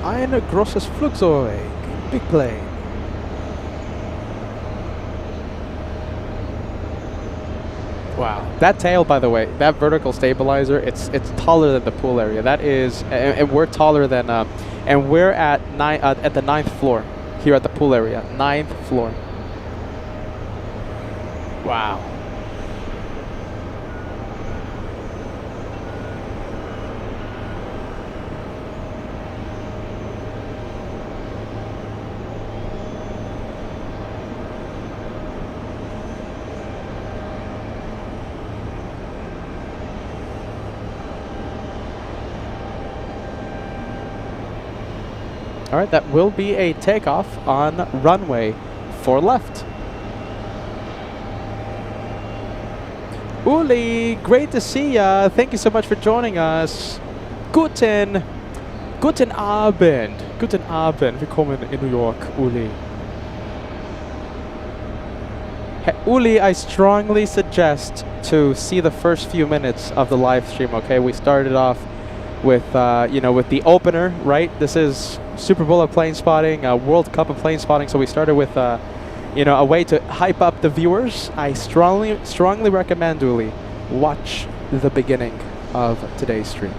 Ein großes Flugzeug, big plane. Wow, that tail, by the way, that vertical stabilizer, it's taller than the pool area. That is, and we're taller than, and we're at the 9th floor here at the pool area. 9th floor. Wow. All right, that will be a takeoff on runway 4 left. Uli, great to see ya. Thank you so much for joining us. Guten Abend. Guten Abend. Willkommen in New York, Uli. Hey, Uli, I strongly suggest to see the first few minutes of the live stream, okay? We started off with, with the opener, right? This is Super Bowl of plane spotting, World Cup of plane spotting. So we started with, a way to hype up the viewers. I strongly recommend, Uli, watch the beginning of today's stream.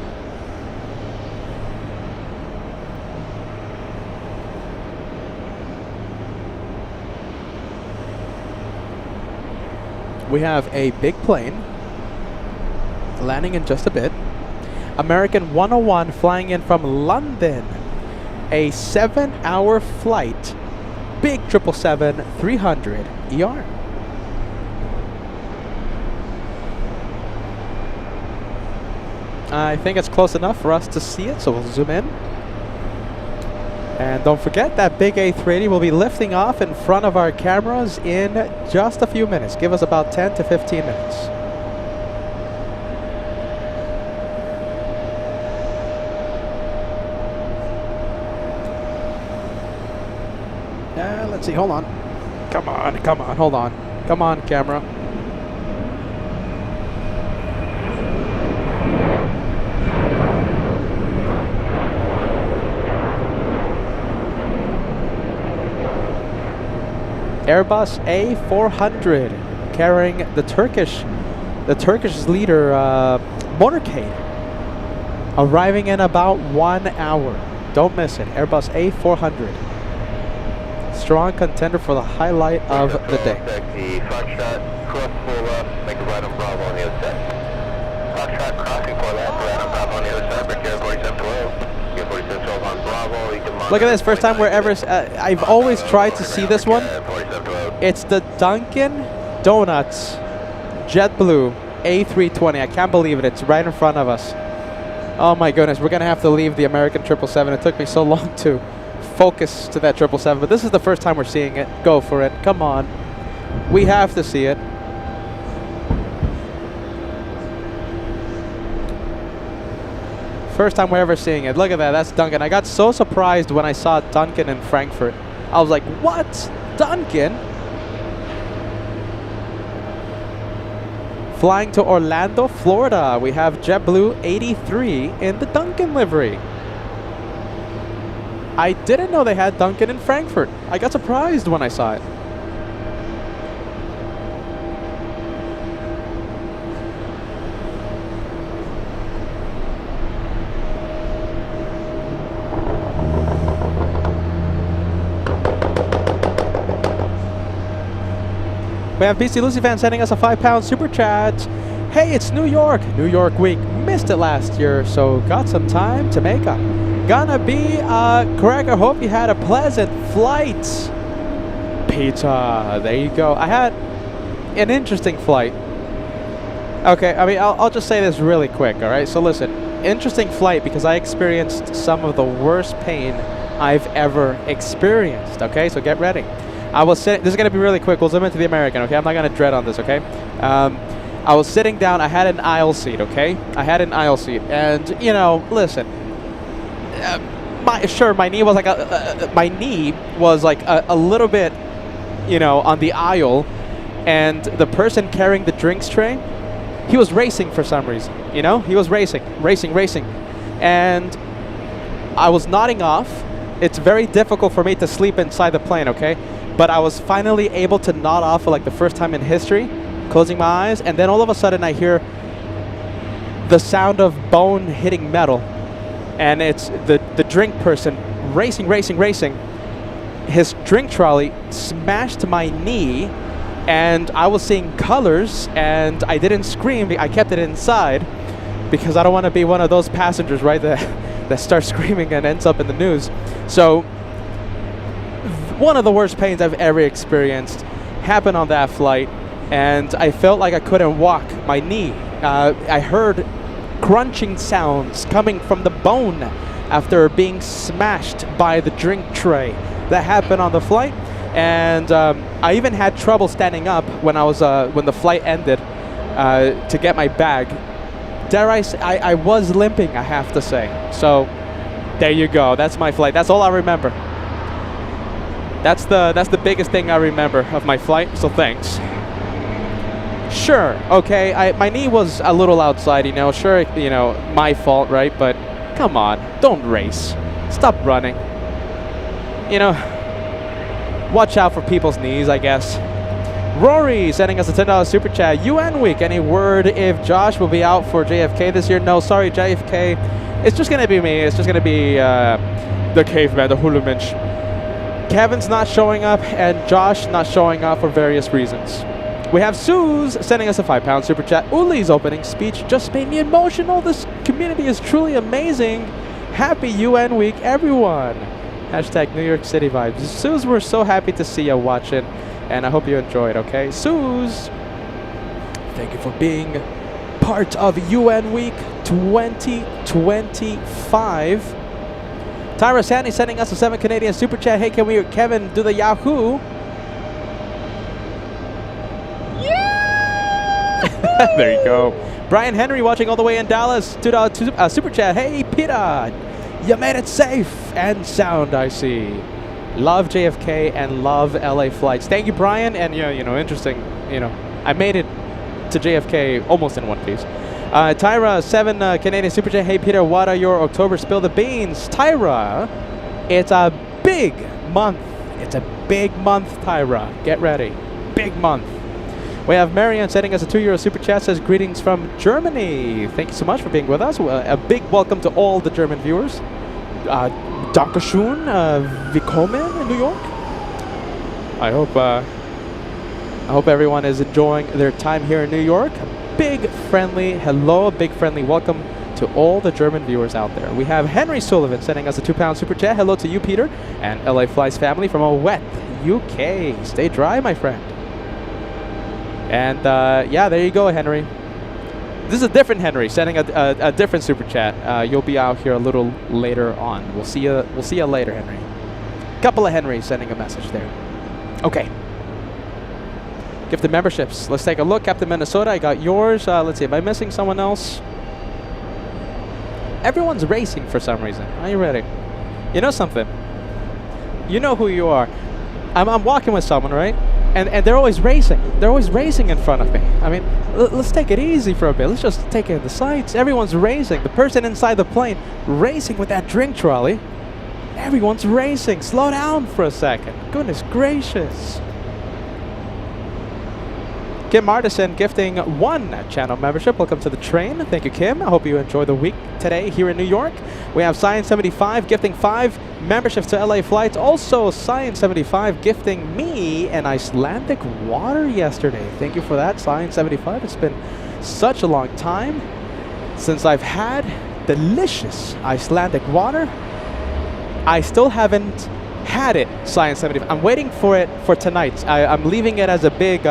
We have a big plane landing in just a bit. American 101 flying in from London. A 7-hour flight. Big 777-300 ER. I think it's close enough for us to see it, so we'll zoom in. And don't forget that big A380 will be lifting off in front of our cameras in just a few minutes. Give us about 10 to 15 minutes. Let's see, hold on. Come on, hold on. Come on, camera. Airbus A400 carrying the Turkish leader motorcade, arriving in about 1 hour. Don't miss it. Airbus A400, strong contender for the highlight of the day. Taxi Foxtrot, cross full left, make a right on Bravo on the other side. Foxtrot crossing for left, right on Bravo on the other side, Brickyard 4712. Get 4712 on Bravo. Look at this, first time we're ever, I've always tried to see this one. It's the Dunkin' Donuts JetBlue A320. I can't believe it, it's right in front of us. Oh my goodness, we're gonna have to leave the American 777. It took me so long to focus to that 777, but this is the first time we're seeing it. Go for it, come on. We have to see it. First time we're ever seeing it. Look at that, that's Dunkin'. I got so surprised when I saw Dunkin' in Frankfurt. I was like, what? Dunkin'? Flying to Orlando, Florida. We have JetBlue 83 in the Dunkin' livery. I didn't know they had Dunkin' in Frankfurt. I got surprised when I saw it. We have BC Lucy fan sending us a £5 super chat. Hey, it's New York week. Missed it last year, so got some time to make up. Gonna be Greg, I hope you had a pleasant flight. Pizza, there you go. I had an interesting flight. Okay, I mean, I'll just say this really quick, all right? So listen, interesting flight because I experienced some of the worst pain I've ever experienced, okay? So get ready. I was sitting, this is going to be really quick, we'll zoom into the American, okay? I'm not going to dread on this, okay? I was sitting down, I had an aisle seat, okay? I had an aisle seat, and, you know, listen, my knee was like a little bit, you know, on the aisle, and the person carrying the drinks tray, he was racing for some reason, you know? He was racing, and I was nodding off. It's very difficult for me to sleep inside the plane, okay? But I was finally able to nod off for like the first time in history, closing my eyes, and then all of a sudden I hear the sound of bone hitting metal, and it's the drink person racing. His drink trolley smashed my knee, and I was seeing colors, and I didn't scream. I kept it inside because I don't want to be one of those passengers, right, that starts screaming and ends up in the news. So one of the worst pains I've ever experienced happened on that flight, and I felt like I couldn't walk. My knee, I heard crunching sounds coming from the bone after being smashed by the drink tray. That happened on the flight, and I even had trouble standing up when when the flight ended to get my bag. Dare I say, I was limping, I have to say. So there you go, that's my flight. That's all I remember. That's the biggest thing I remember of my flight, so thanks. Sure, okay, my knee was a little outside, you know, sure, you know, my fault, right? But come on, don't race. Stop running. You know, watch out for people's knees, I guess. Rory sending us a $10 super chat. UN week, any word if Josh will be out for JFK this year? No, sorry, JFK. It's just gonna be me. It's just gonna be the caveman, the hula minch. Kevin's not showing up, and Josh not showing up for various reasons. We have Suze sending us a £5 super chat. Uli's opening speech just made me emotional. This community is truly amazing. Happy UN week, everyone. Hashtag New York City vibes. Suze, we're so happy to see you watching, and I hope you enjoyed, okay? Suze, thank you for being part of UN week. 2025. Tyra Sandy sending us a 7 Canadian super chat. Hey, can we hear Kevin do the Yahoo? Yeah! There you go. Brian Henry watching all the way in Dallas. $2 super chat. Hey, Peter, you made it safe and sound, I see. Love JFK and love LA flights. Thank you, Brian. And yeah, you know, interesting. You know, I made it to JFK almost in one piece. Tyra, 7 Canadian super chat. Hey, Peter, what are your October spill the beans? Tyra, it's a big month. It's a big month, Tyra. Get ready. Big month. We have Marianne sending us a €2 super chat. Says greetings from Germany. Thank you so much for being with us. A big welcome to all the German viewers. Dankeschön, willkommen in New York. I hope everyone is enjoying their time here in New York. A big friendly hello, a big friendly welcome to all the German viewers out there. We have Henry Sullivan sending us a £2 super chat. Hello to you, Peter, and LA Flies family from a wet UK. Stay dry, my friend. And yeah, there you go, Henry. This is a different Henry sending a different super chat. You'll be out here a little later on. We'll see you later, Henry. Couple of Henrys sending a message there. Okay. Gifted memberships. Let's take a look. Captain Minnesota, I got yours. Let's see. Am I missing someone else? Everyone's racing for some reason. Are you ready? You know something? You know who you are. I'm walking with someone, right? And they're always racing. They're always racing in front of me. I mean, let's take it easy for a bit. Let's just take it in the sights. Everyone's racing. The person inside the plane racing with that drink trolley. Everyone's racing. Slow down for a second. Goodness gracious. Kim Martison gifting 1 channel membership. Welcome to the train. Thank you, Kim. I hope you enjoy the week today here in New York. We have Science75 gifting 5 memberships to LA Flights. Also, Science75 gifting me an Icelandic water yesterday. Thank you for that, Science75. It's been such a long time since I've had delicious Icelandic water. I still haven't had it, Science75. I'm waiting for it for tonight. I'm leaving it as a big...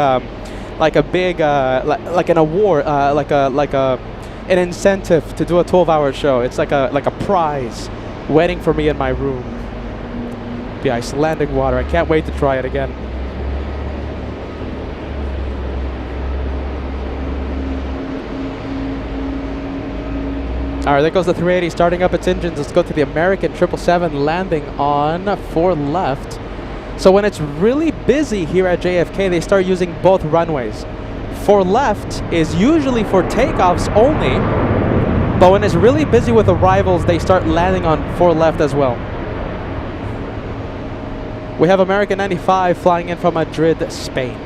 like an award, an incentive to do a 12-hour show. It's like a prize waiting for me in my room. The Icelandic water. I can't wait to try it again. All right, there goes the 380 starting up its engines. Let's go to the American 777 landing on 4 left. So when it's really busy here at JFK, they start using both runways. 4 left is usually for takeoffs only, but when it's really busy with arrivals, they start landing on 4 left as well. We have American 95 flying in from Madrid, Spain.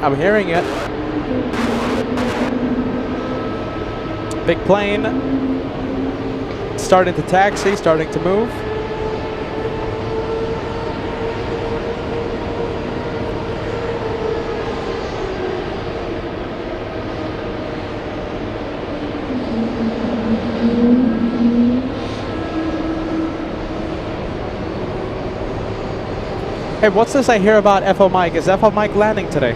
I'm hearing it. Big plane. Starting to taxi, starting to move. Hey, what's this I hear about FO Mike? Is FO Mike landing today?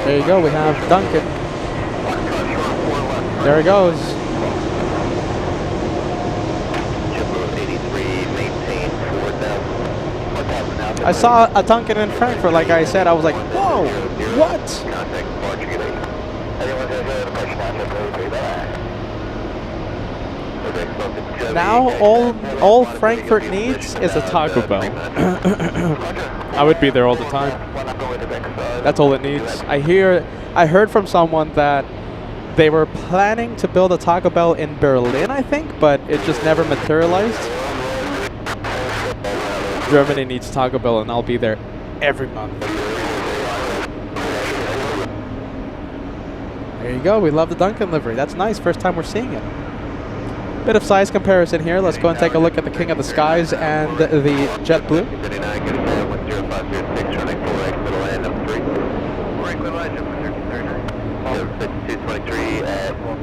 There you go, we have Duncan. There he goes. I saw a Duncan in Frankfurt, like I said. I was like, whoa, what? Now all Frankfurt needs is a Taco Bell. I would be there all the time. That's all it needs. I heard from someone that they were planning to build a Taco Bell in Berlin, I think, but it just never materialized. Germany needs Taco Bell, and I'll be there every month. There you go. We love the Duncan livery. That's nice. First time we're seeing it. Bit of size comparison here. Let's go and take a look at the King of the Skies and the JetBlue.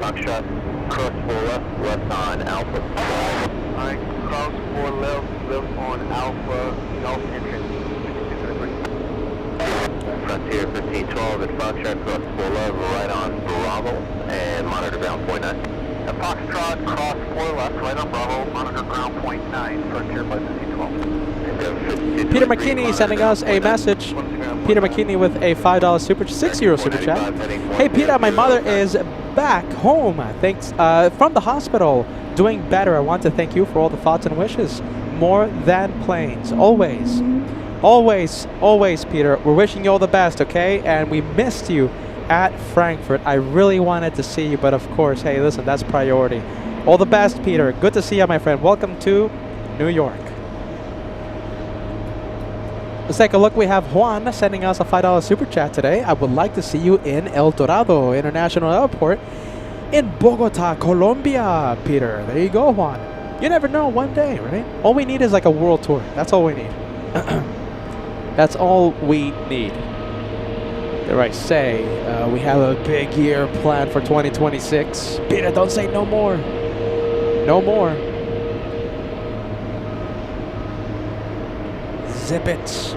Foxtrot, cross 4 left, left on Alpha. Alright, cross 4 left, left on Alpha, Gulf entrance. Frontier 1512 at Foxtrot, cross 4 left, right on Bravo, and monitor ground point 9. Foxtrot, cross 4 left, right on Bravo, monitor ground point 9, Frontier by 1512. Peter McKinney sending us a message. Peter McKinney with a $5 €6 super chat. Hey Peter, my mother is back home, thanks, from the hospital, doing better. I want to thank you for all the thoughts and wishes. More than planes, always, always, always, Peter. We're wishing you all the best, okay? And we missed you at Frankfurt. I really wanted to see you, but of course, hey, listen, that's priority. All the best, Peter. Good to see you, my friend. Welcome to New York. Let's take a look. We have Juan sending us a $5 super chat today. I would like to see you in El Dorado International Airport in Bogota, Colombia, Peter. There you go, Juan. You never know, one day, right? All we need is like a world tour. That's all we need. That's all we need. Dare I say, we have a big year planned for 2026. Peter, don't say no more. No more. Zip it.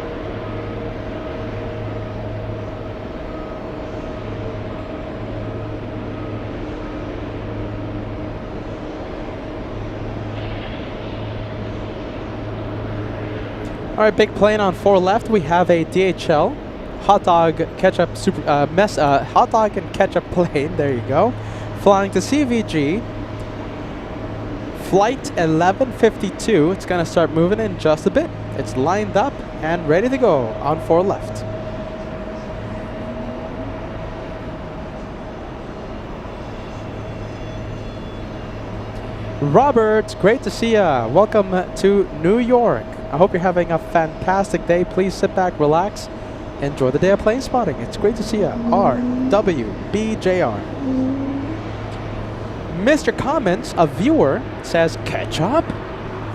All right, big plane on 4 left. We have a DHL hot dog ketchup hot dog and ketchup plane. There you go. Flying to CVG. Flight 1152. It's gonna start moving in just a bit. It's lined up and ready to go on 4 left. Robert, great to see ya. Welcome to New York. I hope you're having a fantastic day. Please sit back, relax, enjoy the day of plane spotting. It's great to see ya. RWBJR. Mr. Comments, a viewer, says ketchup?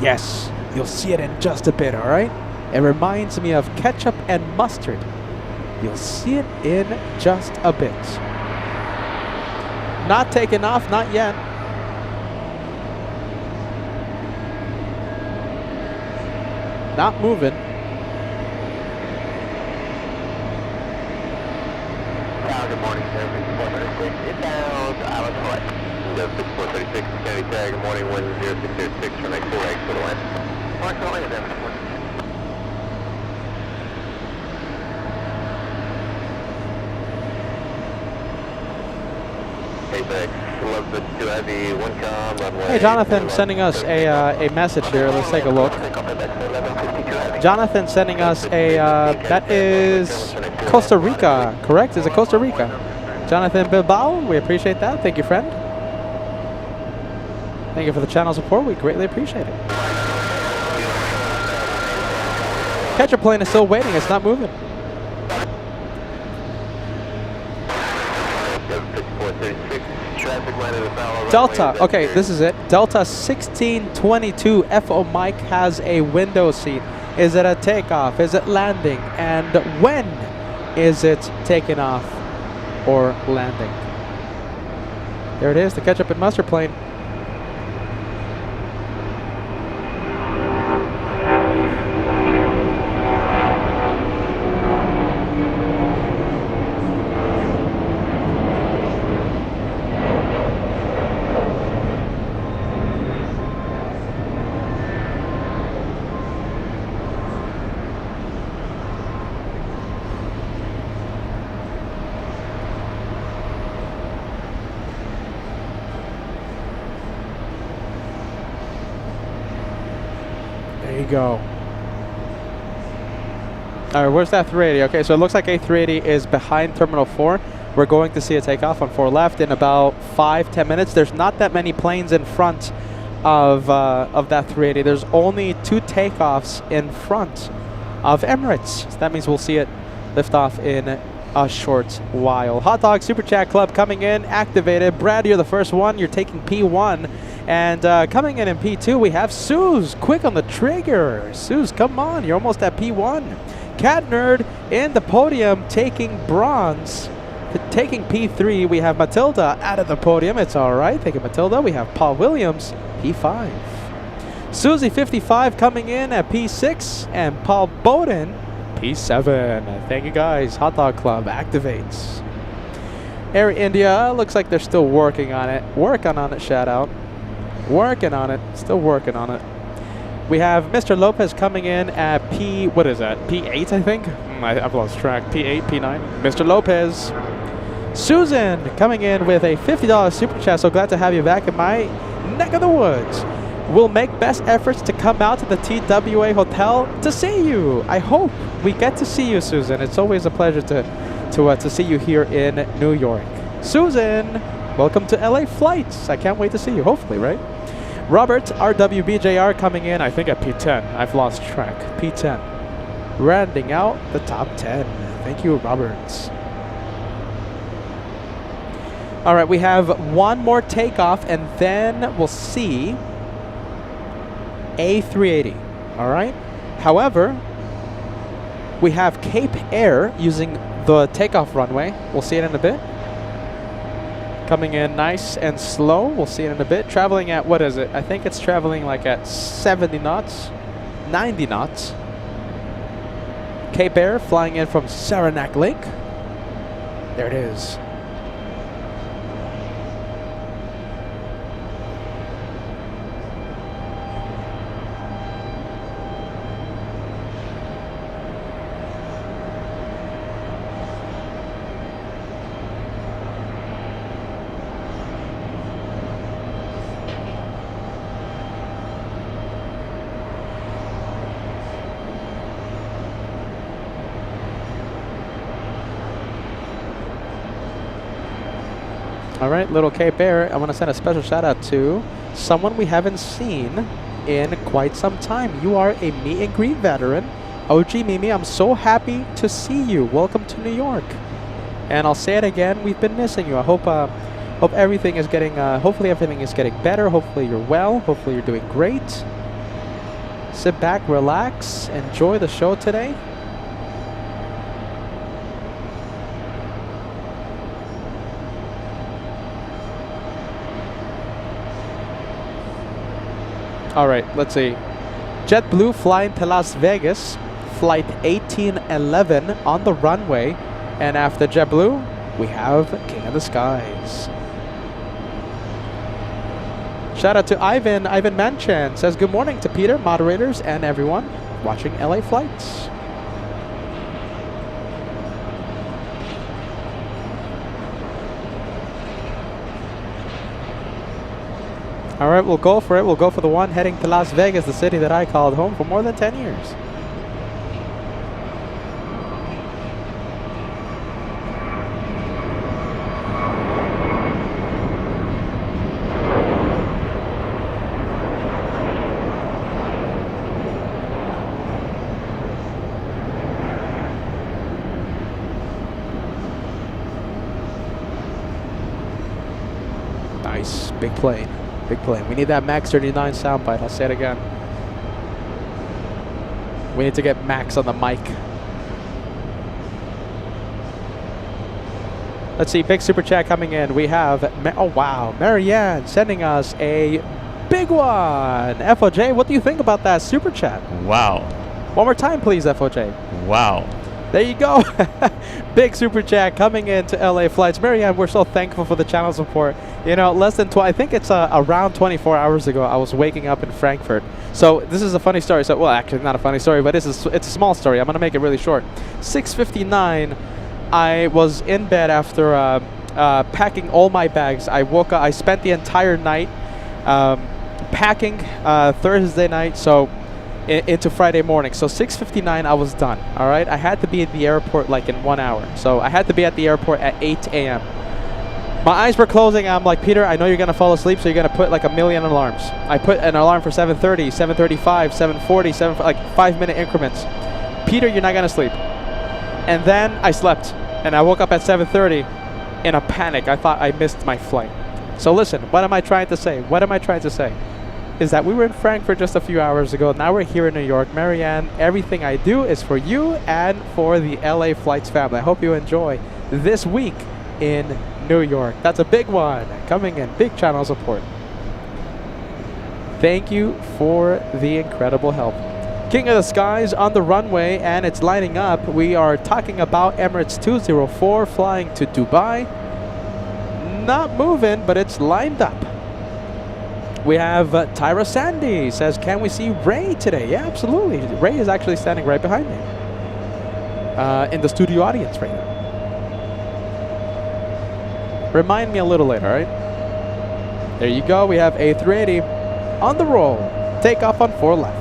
Yes, you'll see it in just a bit, alright? It reminds me of ketchup and mustard. You'll see it in just a bit. Not taking off, not yet. Not moving. Good morning, sir. 6436 inbound, Island Flight. 6436, Kennedy Tag, good morning, wind 0606 for next 4 X for the land. Mark the land, Hey Jonathan, sending us a message here. Let's take a look. Jonathan sending us a that is Costa Rica, correct? Is it Costa Rica? Jonathan Bilbao, we appreciate that. Thank you, friend. Thank you for the channel support. We greatly appreciate it. Catcher plane is still waiting. It's not moving. Delta, okay, this is it. Delta 1622 FO Mike has a window seat. Is it a takeoff? Is it landing? And when is it taking off or landing? There it is, the ketchup and mustard plane. There you go. All right, where's that 380? Okay, so it looks like A380 is behind Terminal 4. We're going to see a takeoff on 4 left in about 5-10 minutes. There's not that many planes in front of that 380. There's only 2 takeoffs in front of Emirates. So that means we'll see it lift off in a short while. Hot Dog Super Chat Club coming in, activated. Brad, you're the first one. You're taking P1. And coming in P2, we have Suze. Quick on the trigger. Suze, come on. You're almost at P1. Cat Nerd in the podium taking bronze. Taking P3, we have Matilda out of the podium. It's all right. Thank you, Matilda. We have Paul Williams, P5. Susie 55 coming in at P6, and Paul Bowden, P7. Thank you, guys. Hot Dog Club activates. Air India, looks like they're still working on it. Working on it, shout out. Working on it. Still working on it. We have Mr. Lopez coming in at what is that? P8, I think? I've lost track. P8, P9. Mr. Lopez. Susan coming in with a $50 super chat. So glad to have you back in my neck of the woods. We'll make best efforts to come out to the TWA Hotel to see you. I hope we get to see you, Susan. It's always a pleasure to see you here in New York. Susan, welcome to LA Flights. I can't wait to see you, hopefully, right? Robert, RWBJR coming in, I think at P10. I've lost track. P10. Rounding out the top 10. Thank you, Roberts. All right, we have one more takeoff, and then we'll see A380. All right. However, we have Cape Air using the takeoff runway. We'll see it in a bit. Coming in nice and slow. We'll see it in a bit. Traveling at, what is it? I think it's traveling like at 70 knots, 90 knots. Cape Air flying in from Saranac Lake. There it is. All right, little Cape Air. I want to send a special shout out to someone we haven't seen in quite some time. You are a meet and greet veteran. OG Mimi, I'm so happy to see you. Welcome to New York. And I'll say it again, we've been missing you. I hope everything is getting, hopefully everything is getting better. Hopefully you're well. Hopefully you're doing great. Sit back, relax, enjoy the show today. All right, let's see. JetBlue flying to Las Vegas, flight 1811 on the runway. And after JetBlue, we have King of the Skies. Shout out to Ivan Manchan says good morning to Peter, moderators, and everyone watching LA Flights. All right, we'll go for it. We'll go for the one heading to Las Vegas, the city that I called home for more than 10 years. Nice, big plane. Big plane. We need that Max 39 soundbite. I'll say it again. We need to get Max on the mic. Let's see. Big super chat coming in. We have, oh wow, Marianne sending us a big one. FOJ, what do you think about that super chat? Wow. One more time, please, FOJ. Wow. There you go. Big super chat coming into LA Flights. Marianne, we're so thankful for the channel support. You know, less than I think it's around 24 hours ago, I was waking up in Frankfurt. So this is a funny story. So, well, actually not a funny story, but it's a small story. I'm going to make it really short. 6:59, I was in bed after packing all my bags. I woke up, I spent the entire night packing Thursday night. So into Friday morning. So 6:59 I was done. All right, I had to be at the airport like in 1 hour. So I had to be at the airport at 8 a.m. My eyes were closing. I'm like, Peter, I know you're gonna fall asleep, so you're gonna put like a million alarms. I put an alarm for 7:30, 7:35, 7:40, like 5-minute increments. Peter, you're not gonna sleep. And then I slept, and I woke up at 7:30 in a panic. I thought I missed my flight. So listen, what am I trying to say? What am I trying to say? Is that we were in Frankfurt just a few hours ago. Now we're here in New York. Marianne, everything I do is for you and for the LA Flights family. I hope you enjoy this week in New York. That's a big one coming in. Big channel support. Thank you for the incredible help. King of the Skies on the runway, and it's lining up. We are talking about Emirates 204 flying to Dubai. Not moving, but it's lined up. We have Tyra Sandy says, can we see Ray today? Yeah, absolutely. Ray is actually standing right behind me in the studio audience right now. Remind me a little later, all right? There you go. We have A380 on the roll. Takeoff on 4 left.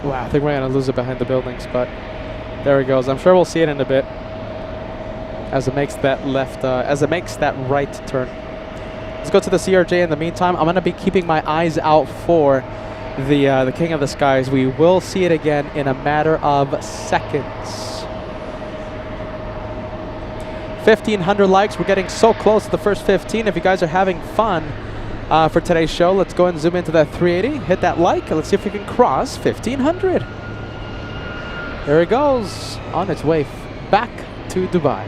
Wow, I think we're going to lose it behind the buildings, but there it goes. I'm sure we'll see it in a bit as it makes that right turn. Let's go to the CRJ in the meantime. I'm going to be keeping my eyes out for the King of the Skies. We will see it again in a matter of seconds. 1,500 likes. We're getting so close to the first 15. If you guys are having fun for today's show, let's go and zoom into that 380. Hit that like, and let's see if we can cross 1,500. There it goes, on its way back to Dubai.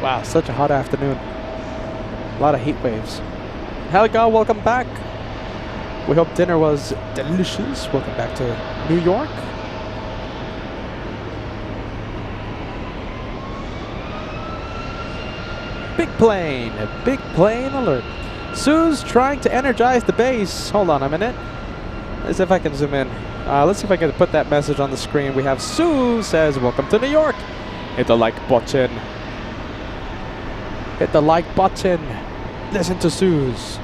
Wow, such a hot afternoon. A lot of heat waves. Helga, welcome back. We hope dinner was delicious. Welcome back to New York. Big plane alert. Sue's trying to energize the base. Hold on a minute. Let's see if I can zoom in. Let's see if I can put that message on the screen. We have Sue says, welcome to New York. Hit the like button. Hit the like button. Listen to Suze.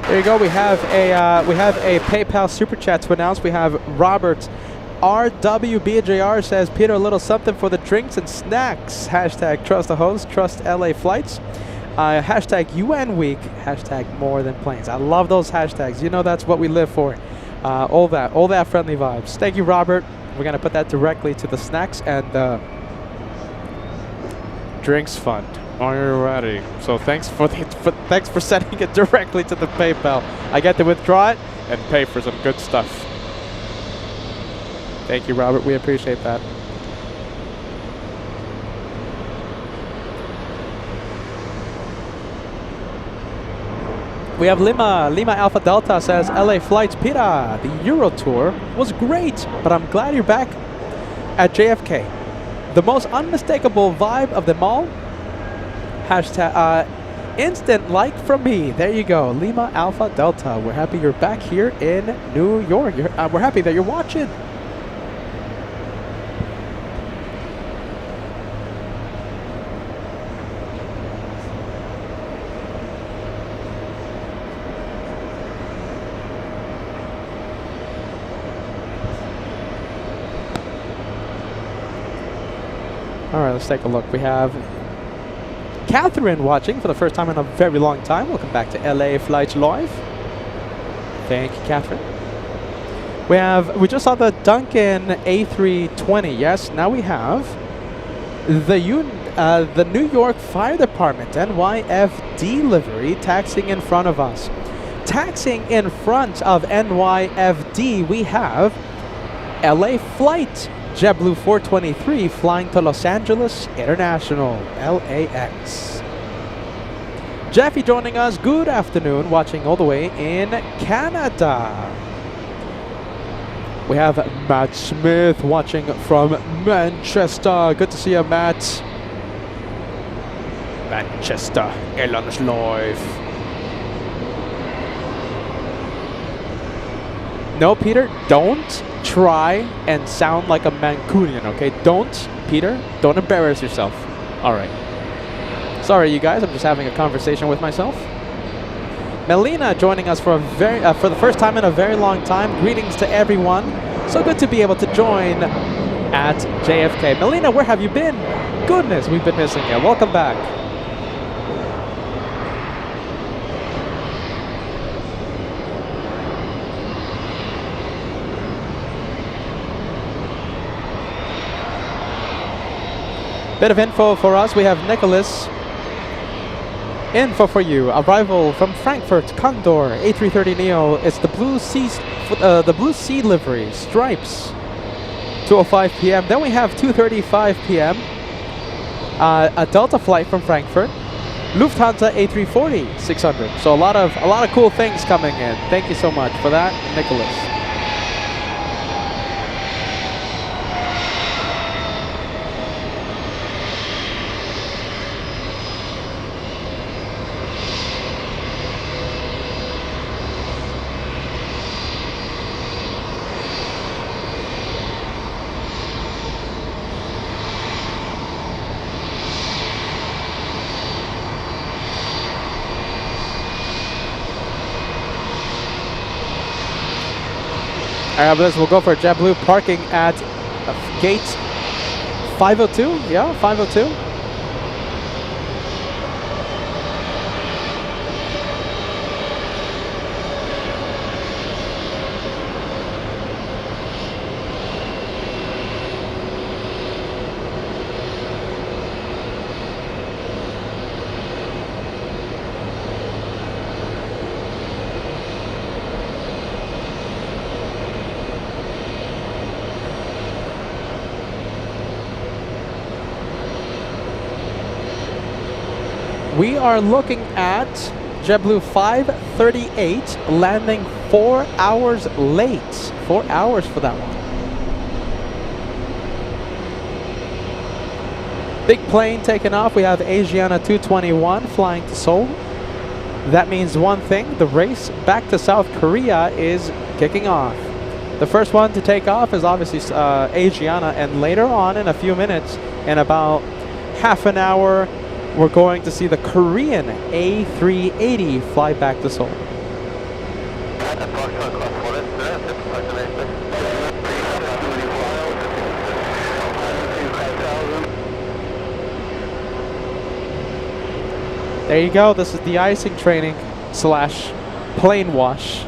There you go. We have a PayPal super chat to announce. We have Robert RWBJR says, Peter, a little something for the drinks and snacks. Hashtag trust the host. Trust LA Flights. Hashtag UN Week, hashtag more than planes. I love those hashtags. You know that's what we live for. All that friendly vibes. Thank you, Robert. We're gonna put that directly to the snacks and drinks fund. Are you ready? So thanks for sending it directly to the PayPal. I get to withdraw it and pay for some good stuff. Thank you, Robert. We appreciate that. We have Lima Alpha Delta says, LA Flights, Peter, the Euro tour was great, but I'm glad you're back at JFK. The most unmistakable vibe of them all. Hashtag instant like from me. There you go, Lima Alpha Delta. We're happy you're back here in New York. We're happy that you're watching. All right, let's take a look. We have Catherine watching for the first time in a very long time. Welcome back to LA Flights Live. Thank you, Catherine. We just saw the Duncan A320. Yes, now we have the New York Fire Department NYFD livery taxiing in front of us. Taxiing in front of NYFD, we have LA Flight JetBlue 423 flying to Los Angeles International, LAX. Jeffy joining us. Good afternoon, watching all the way in Canada. We have Matt Smith watching from Manchester. Good to see you, Matt. Manchester Airlines Live. No, Peter, don't try and sound like a Mancunian, okay? Don't, Peter, don't embarrass yourself. All right. Sorry, you guys, I'm just having a conversation with myself. Melina joining us for the first time in a very long time. Greetings to everyone. So good to be able to join at JFK. Melina, where have you been? Goodness, we've been missing you. Welcome back. Bit of info for us. We have Nicholas. Info for you. Arrival from Frankfurt, Condor, A330neo. It's the Blue Sea livery, stripes. 2:05 p.m. Then we have 2:35 p.m. A Delta flight from Frankfurt. Lufthansa A340 600. So a lot of cool things coming in. Thank you so much for that, Nicholas. Alright, we'll go for JetBlue parking at gate 502. Yeah, 502. We are looking at JetBlue 538 landing 4 hours late. 4 hours for that one. Big plane taking off. We have Asiana 221 flying to Seoul. That means one thing. The race back to South Korea is kicking off. The first one to take off is obviously Asiana, and later on in a few minutes, in about half an hour, we're going to see the Korean A380 fly back to Seoul. There you go. This is the icing training / plane wash.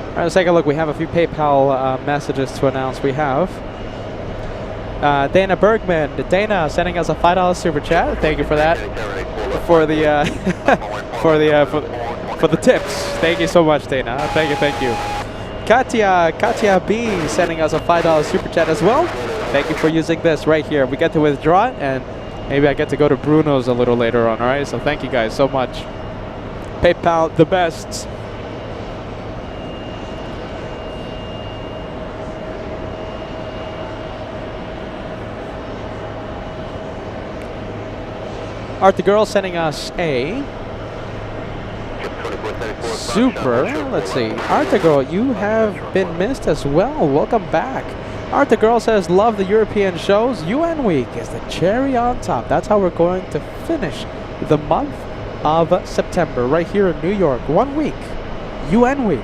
All right, let's take a look. We have a few PayPal messages to announce. We have Dana Bergman. Dana sending us a $5 super chat. Thank you for that. For the for the tips. Thank you so much, Dana. Thank you. Katia B sending us a $5 super chat as well. Thank you for using this right here. We get to withdraw it, and maybe I get to go to Bruno's a little later on. All right. So thank you guys so much. PayPal, the best. Arthur Girl sending us a super. Let's see. Arthur Girl, you have been missed as well. Welcome back. Arthur Girl says, love the European shows. UN Week is the cherry on top. That's how we're going to finish the month of September right here in New York. 1 week. UN Week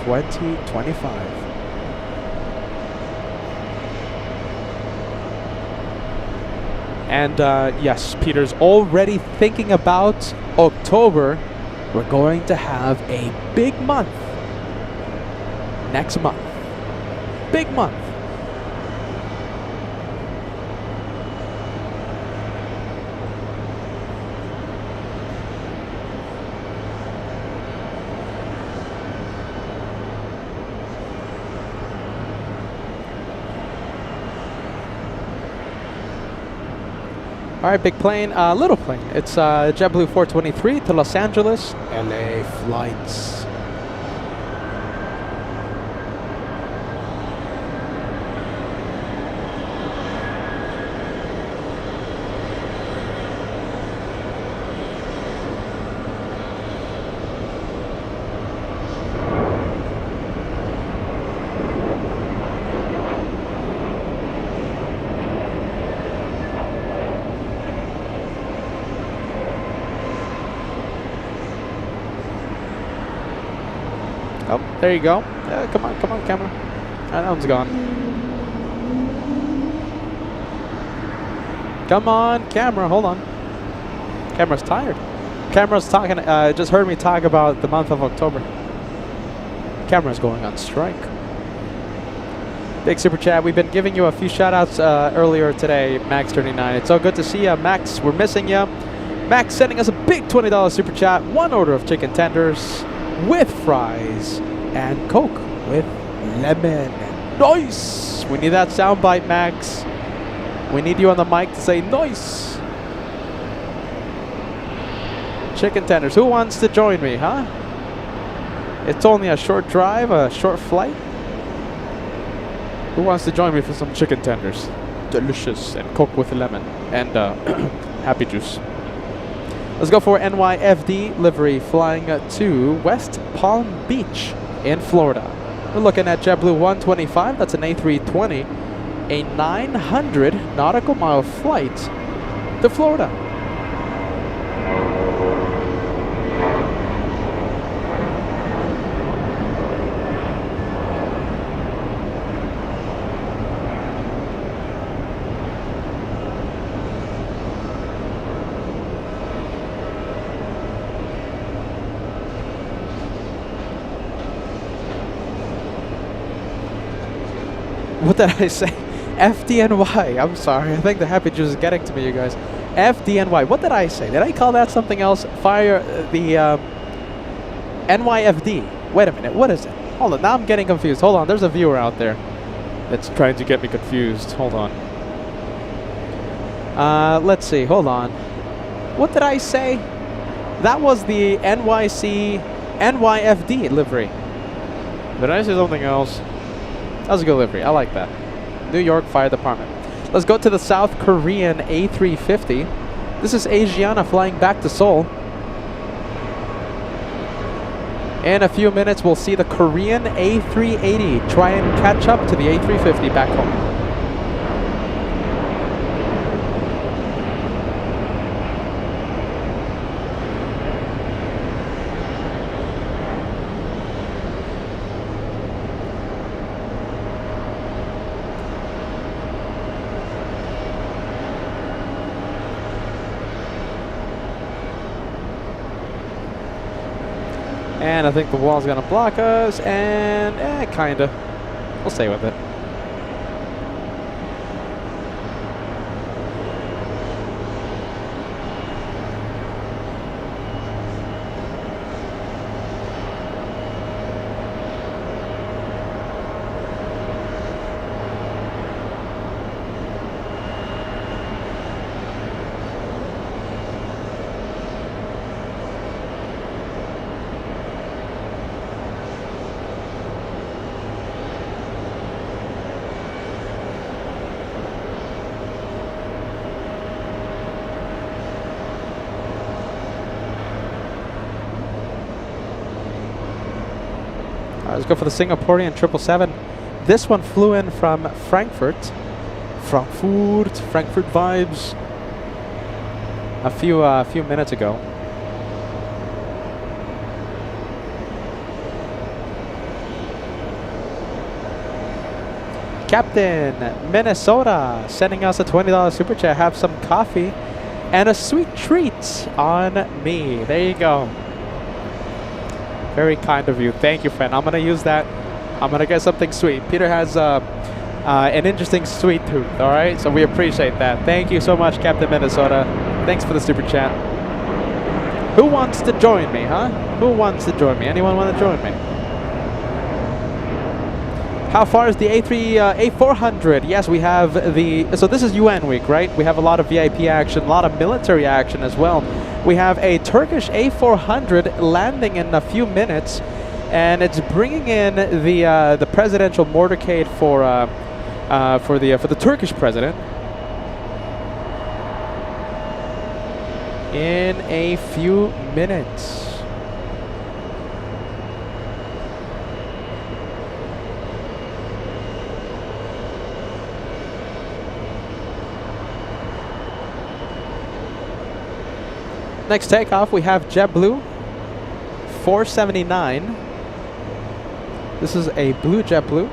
2025. And yes, Peter's already thinking about October. We're going to have a big month next month. Big month. All right, big plane, little plane. It's JetBlue 423 to Los Angeles, LA flights. Oh, there you go. Come on, camera. That one's gone. Come on, camera. Hold on. Camera's tired. Camera's talking. Just heard me talk about the month of October. Camera's going on strike. Big super chat. We've been giving you a few shout outs earlier today, Max39. It's so good to see you, Max. We're missing you. Max sending us a big $20 super chat. One order of chicken tenders with fries and Coke with lemon. Nice! We need that soundbite, Max. We need you on the mic to say nice. Chicken tenders. Who wants to join me, huh? It's only a short drive, a short flight. Who wants to join me for some chicken tenders? Delicious. And Coke with lemon. And happy juice. Let's go for NYFD livery flying to West Palm Beach in Florida. We're looking at JetBlue 125. That's an A320. A 900 nautical mile flight to Florida. What did I say? FDNY. I'm sorry. I think the happy juice is getting to me, you guys. FDNY. What did I say? Did I call that something else? Fire the NYFD. Wait a minute. What is it? Hold on. Now I'm getting confused. Hold on. There's a viewer out there that's trying to get me confused. Hold on. Let's see. Hold on. What did I say? That was the NYFD livery. Did I say something else? That was a good livery. I like that. New York Fire Department. Let's go to the South Korean A350. This is Asiana flying back to Seoul. In a few minutes, we'll see the Korean A380 try and catch up to the A350 back home. And I think the wall's gonna block us, and kinda. We'll stay with it. Let's go for the Singaporean 777. This one flew in from Frankfurt. Frankfurt vibes. A few minutes ago. Captain Minnesota sending us a $20 super chat. Have some coffee and a sweet treat on me. There you go. Very kind of you. Thank you, friend. I'm gonna use that. I'm gonna get something sweet. Peter has an interesting sweet tooth. All right, so we appreciate that. Thank you so much, Captain Minnesota. Thanks for the super chat. Who wants to join me, huh? Who wants to join me? Anyone want to join me? How far is the A400? Yes, we have so this is UN week, right? We have a lot of VIP action, a lot of military action as well. We have a Turkish A400 landing in a few minutes, and it's bringing in the presidential motorcade for the Turkish president in a few minutes. Next takeoff, we have JetBlue 479. This is a blue JetBlue.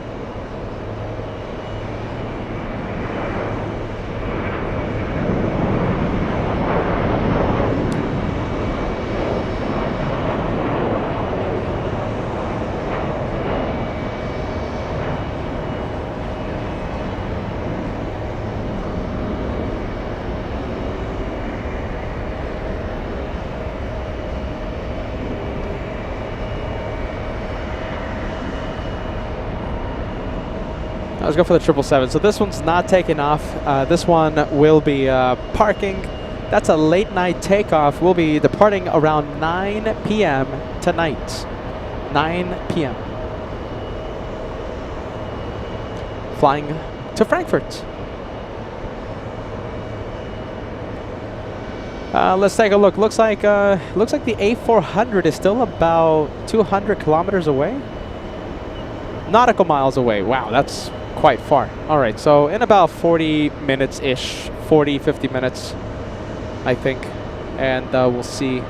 Let's go for the 777. So this one's not taking off. This one will be parking. That's a late night takeoff. We'll be departing around 9 p.m. tonight. 9 p.m. Flying to Frankfurt. Let's take a look. Looks like the A400 is still about 200 kilometers away. Nautical miles away. Wow, that's quite far. All right, so in about 40 minutes-ish, 40, 50 minutes, I think, and we'll see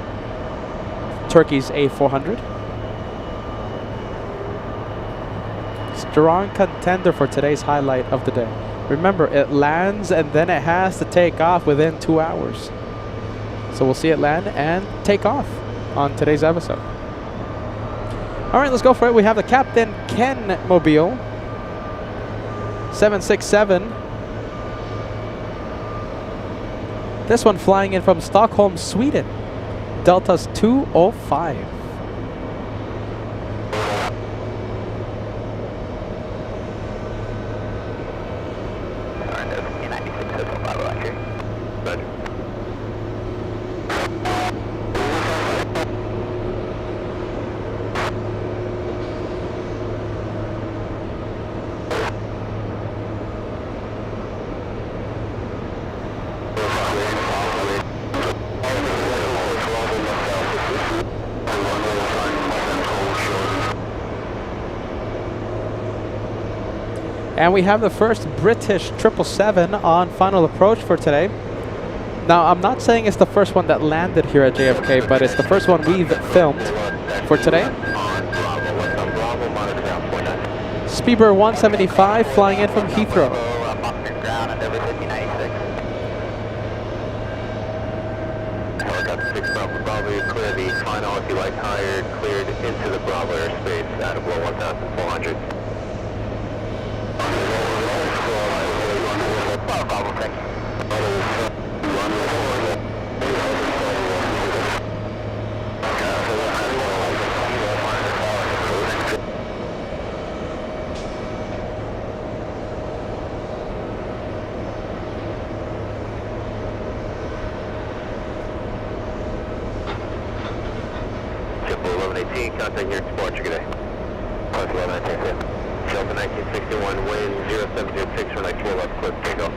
Turkey's A400. Strong contender for today's highlight of the day. Remember, it lands and then it has to take off within 2 hours. So we'll see it land and take off on today's episode. All right, let's go for it. We have the Captain Ken Mobile 767. This one flying in from Stockholm, Sweden. Delta's 205. And we have the first British 777 on final approach for today. Now, I'm not saying it's the first one that landed here at JFK, but it's the first one we've filmed for today. Speedbird 175 flying in from Heathrow. Clear the final, if you like, higher, cleared into the Bravo airspace out of low 1,400. Contact here at Departure today. Plus 1119. Delta 1961, wind 0706, runway 4 left, clear takeoff.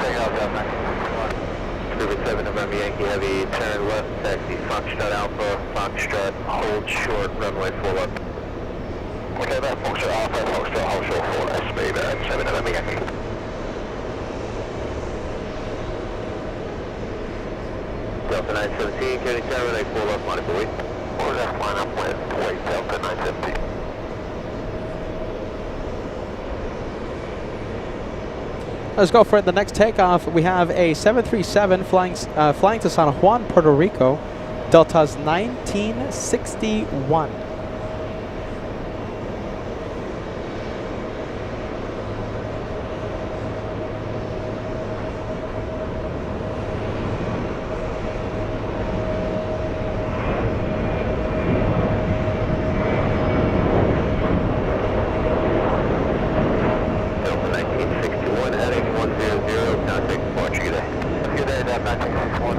Takeoff, Delta 1961. Scuba 7 November Yankee Heavy, turn left, taxi Foxtrot Alpha, Foxtrot, hold short, runway 4 left. Okay, that's Foxtrot Alpha, Foxtrot hold short 4, speed 7 November Yankee. Delta 917, County Tower, they 4 left, line up wait. 4 left, line up wait, Delta 917. Let's go for the next takeoff. We have a 737 flying to San Juan, Puerto Rico. Delta's 1961.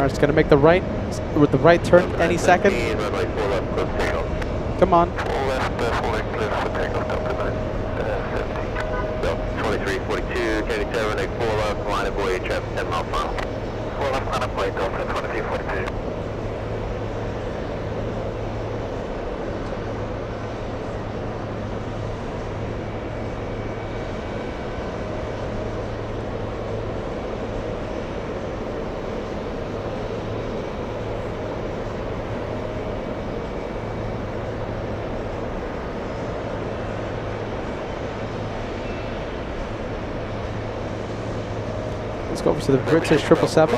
It's going to make the right with the right turn any second. Come on. 2342, County Tower, take 4 left, line of way, traffic 10 mile final. 4 left, line of way, Delta 2342. Let's go over to the British 777.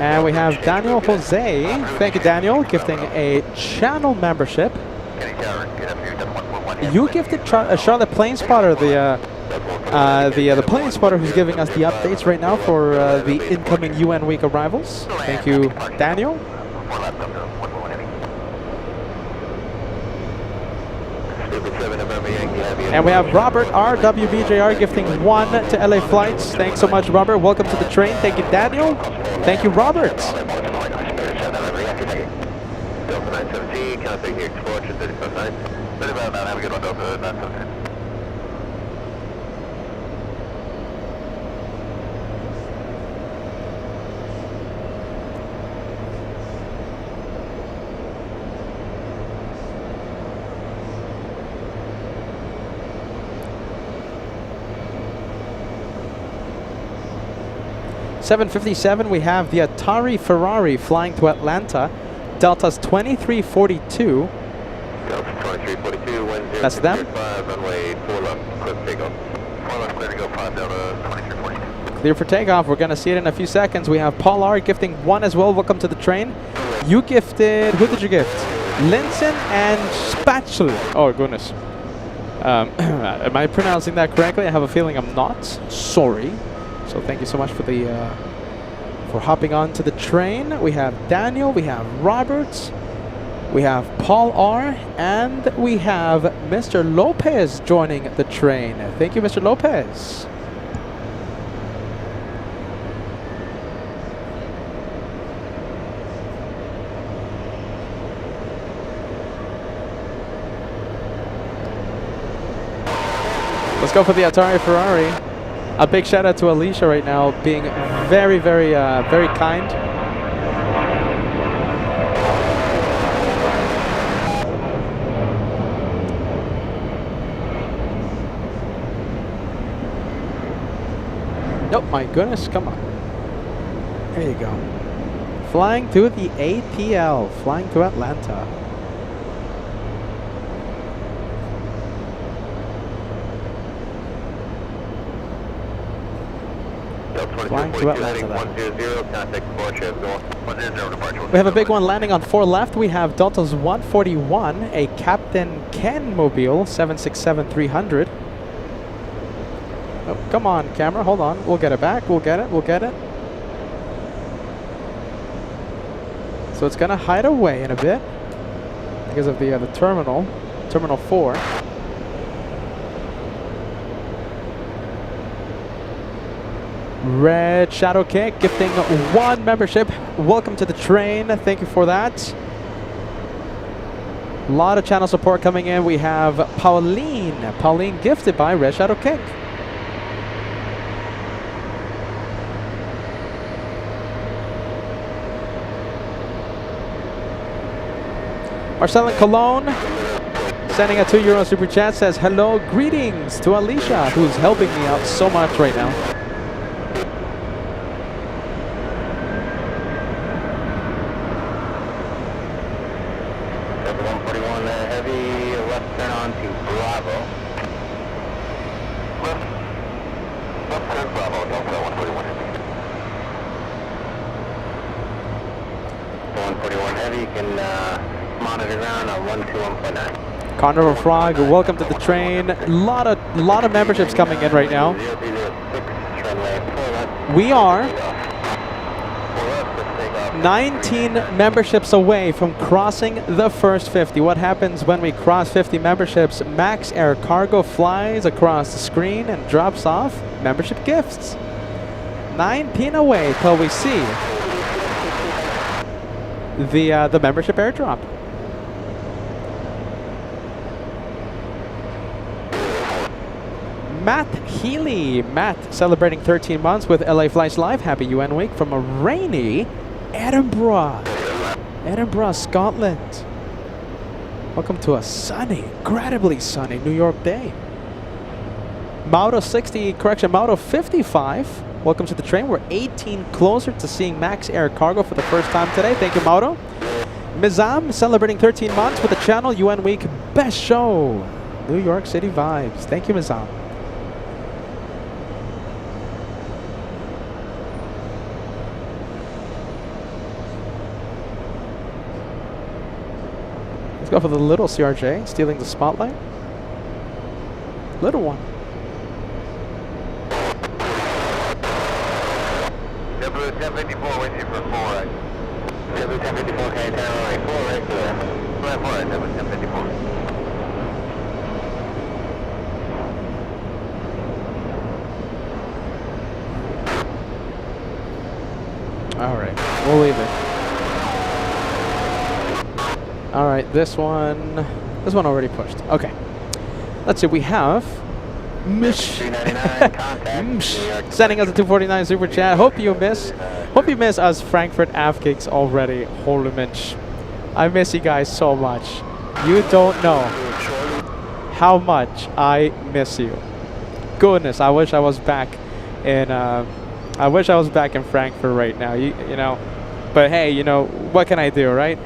And we have Daniel Jose. Thank you, Daniel, gifting a channel membership. You gifted Charlotte Plane Spotter, the plane spotter who's giving us the updates right now for the incoming UN week arrivals. Thank you, Daniel. And we have Robert R. WBJR gifting 1 to LA Flights. Thanks so much, Robert. Welcome to the train. Thank you, Daniel. Thank you, Robert. Have a good one, Delta 917. 757, we have the Atari Ferrari flying to Atlanta. Delta's 2342. Delta 2342, wind 0, That's them. 5, runway 4 left, clear for takeoff. 4 left, clear to go, 5 Delta 2342. Clear for takeoff. We're going to see it in a few seconds. We have Paul R. gifting 1 as well. Welcome to the train. You gifted, who did you gift? Linson and Spatula. Oh, goodness. Am I pronouncing that correctly? I have a feeling I'm not. Sorry. So thank you so much for the for hopping on to the train. We have Daniel, we have Robert, we have Paul R, and we have Mr. Lopez joining the train. Thank you, Mr. Lopez. Let's go for the Atari Ferrari. A big shout out to Alicia right now, being very, very, very kind. Oh my goodness, come on. There you go. Flying to the ATL, flying to Atlanta. Flying to Atlanta. We have a big one landing on 4 left. We have Delta's 141, a Captain Ken Mobile 767-300. Oh, come on, camera, hold on. We'll get it back. We'll get it. We'll get it. So it's gonna hide away in a bit because of the terminal, Terminal 4. Red Shadow Kick gifting 1 membership. Welcome to the train. Thank you for that. A lot of channel support coming in. We have Pauline. Pauline gifted by Red Shadow Kick. Marcel in Cologne, sending a €2 super chat, says hello, greetings to Alicia, who's helping me out so much right now. Delta 141 heavy, left turn on to Bravo. Left turn Bravo, Delta 141 heavy. 141 heavy, you can monitor ground on 121.9. Carnival Frog, welcome to the train. Lot of memberships coming in right now. 0306, runway 4 left. We are 4 left, let's take off. 19 memberships away from crossing the first 50. What happens when we cross 50 memberships? Max Air Cargo flies across the screen and drops off membership gifts. 19 away till we see the membership airdrop. Matt Healy. Matt celebrating 13 months with LA Flights Live. Happy UN week from a rainy Edinburgh. Edinburgh, Scotland. Welcome to a sunny, incredibly sunny New York day. Mauto 60, correction, Mauto 55. Welcome to the train. We're 18 closer to seeing Max Air Cargo for the first time today. Thank you, Mauto. Mizam celebrating 13 months with the channel. UN week, best show. New York City vibes. Thank you, Mizam. Let's go for the little CRJ, stealing the spotlight. Little one. W1054 with you for 4 right. W1054, can you turn right 4 right to that? Right 4 right, W1054. All right, we'll leave it. All right, this one already pushed. Okay, let's see. We have Mish 399 contact. sending us a 249 super chat. Hope you miss us Frankfurt AFGIGs already. Holy Mensch, I miss you guys so much. You don't know how much I miss you. Goodness, I wish I was back in. I wish I was back in Frankfurt right now. You know, but hey, you know what can I do, right?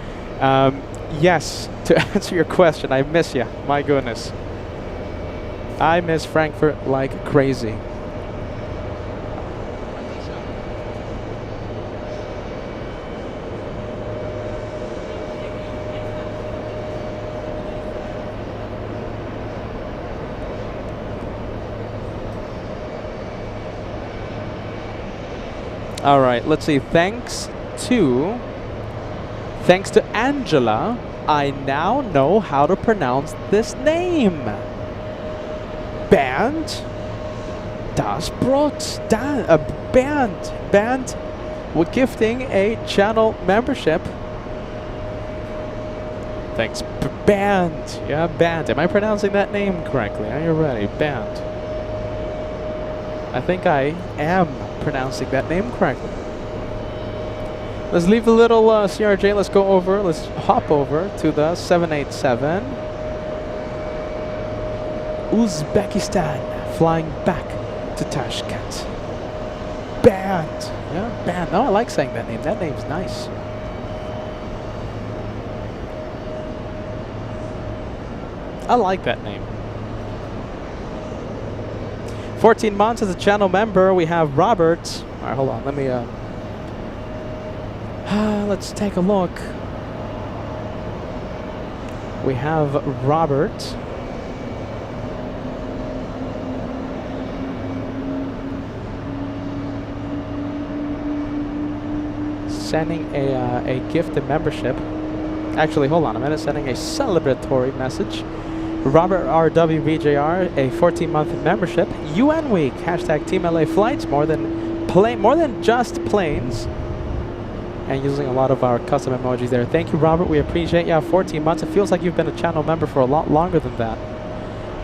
Yes, to answer your question, I miss you. My goodness. I miss Frankfurt like crazy. All right, let's see. Thanks to Angela, I now know how to pronounce this name. Bernd Das Brot. Bernd, we're gifting a channel membership. Thanks, Bernd. Yeah, Bernd. Am I pronouncing that name correctly? Are you ready? Bernd. I think I am pronouncing that name correctly. Let's leave the little CRJ. Let's go over. Let's hop over to the 787. Uzbekistan, flying back to Tashkent. Bernd. Yeah, Bernd. No, I like saying that name. That name's nice. I like that name. 14 months as a channel member. We have Robert. All right, hold on. Let me. Let's take a look. We have Robert. Sending a gift and membership. Actually, hold on a minute. Sending a celebratory message. Robert RWBJR, a 14-month membership. UN Week. Hashtag Team LA Flights. More than just planes. And using a lot of our custom emojis there. Thank you, Robert. We appreciate you. 14 months. It feels like you've been a channel member for a lot longer than that.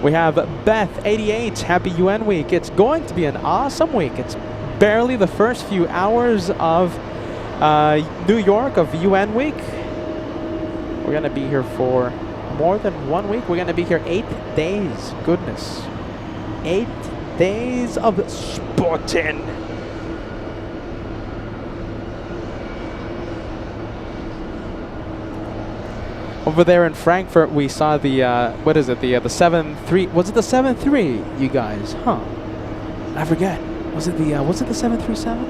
We have Beth88. Happy UN Week. It's going to be an awesome week. It's barely the first few hours of New York of UN Week. We're gonna be here for more than 1 week. We're gonna be here 8 days. Goodness. 8 days of sporting. Over there in Frankfurt, we saw the what is it? The 7.3. Was it the 7.3? You guys, huh? I forget. Was it the 737?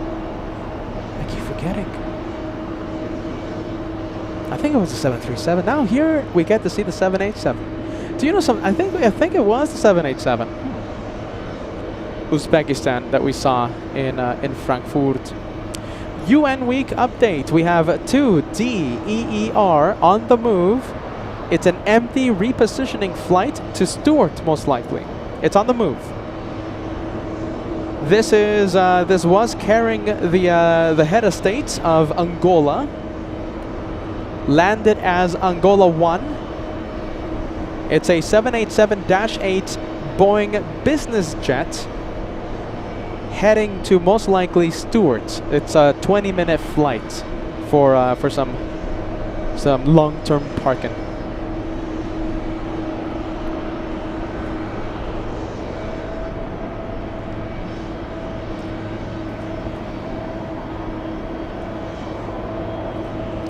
I keep forgetting. I think it was the 737. Now here we get to see the 787. Do you know something? I think it was the 787. Uzbekistan that we saw in Frankfurt. UN Week update. We have 2 DEER on the move. It's an empty repositioning flight to Stuart, most likely. It's on the move. This was carrying the head of state of Angola. Landed as Angola 1. It's a 787-8 Boeing business jet. Heading to most likely Stuart. It's a 20-minute flight for some long-term parking.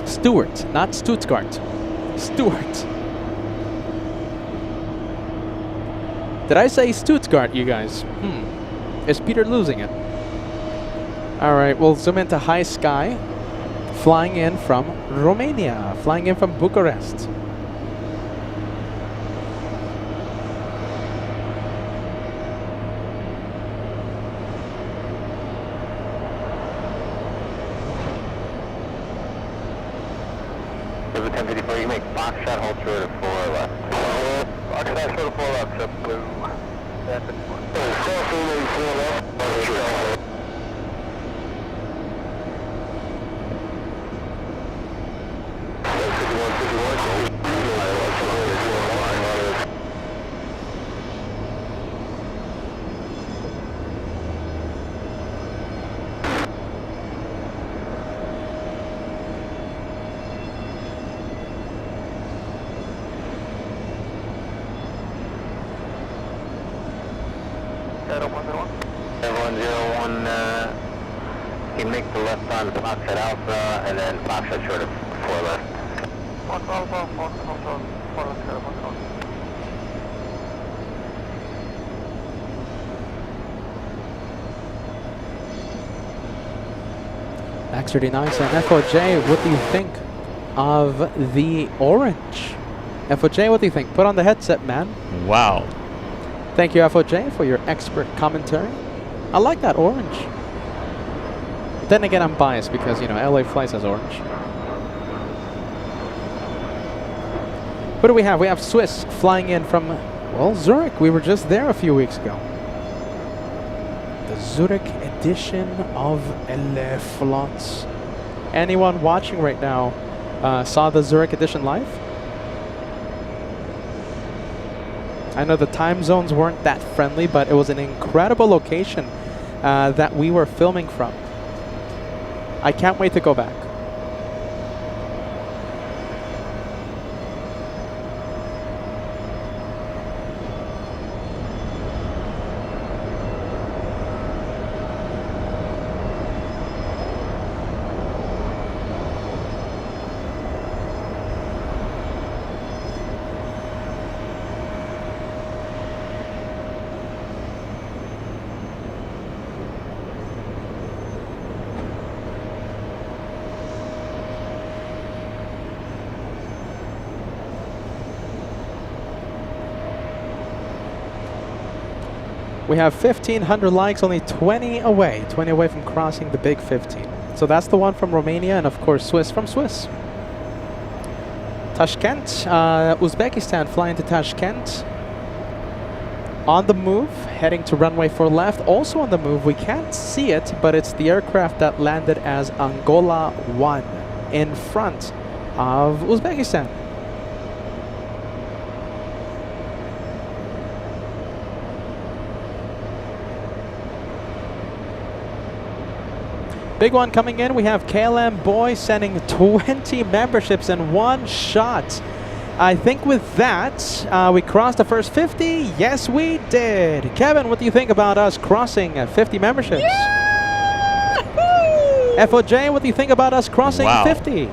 Stuart, not Stuttgart. Stuart. Did I say Stuttgart, you guys? Is Peter losing it? Alright, we'll zoom into high sky. Flying in from Romania. Flying in from Bucharest. There's a 1054, you make box shot, hold true to 4 left. Box shot, true to 4 left, so blue. That's it. 4 left. You make the left on box at Alpha, and then box at short of 4 left. 4 left. Max 39 and FOJ, what do you think of the orange? FOJ, what do you think? Put on the headset, man. Wow. Thank you, FOJ, for your expert commentary. I like that orange. But then again, I'm biased because, you know, LA Flights has orange. What do we have? We have Swiss flying in from, well, Zurich. We were just there a few weeks ago. The Zurich edition of LA Flights. Anyone watching right now saw the Zurich edition live? I know the time zones weren't that friendly, but it was an incredible location that we were filming from. I can't wait to go back. We have 1,500 likes, only 20 away from crossing the big 15. So that's the one from Romania, and of course Swiss from Swiss. Tashkent, Uzbekistan flying to Tashkent. On the move, heading to runway 4 left. Also on the move, we can't see it, but it's the aircraft that landed as Angola 1 in front of Uzbekistan. Big one coming in. We have KLM Boy sending 20 memberships in one shot. I think with that, we crossed the first 50. Yes, we did. Kevin, what do you think about us crossing 50 memberships? FOJ, what do you think about us crossing 50?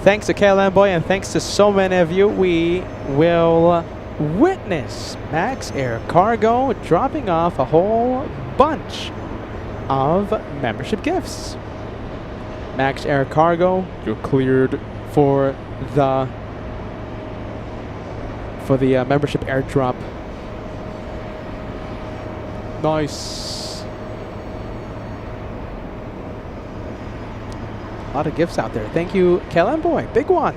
Thanks to KLM Boy and thanks to so many of you, we will witness Max Air Cargo dropping off a whole bunch of membership gifts. Max Air Cargo, you're cleared for the membership airdrop. Nice. A lot of gifts out there. Thank you, KLM Boy. Big one.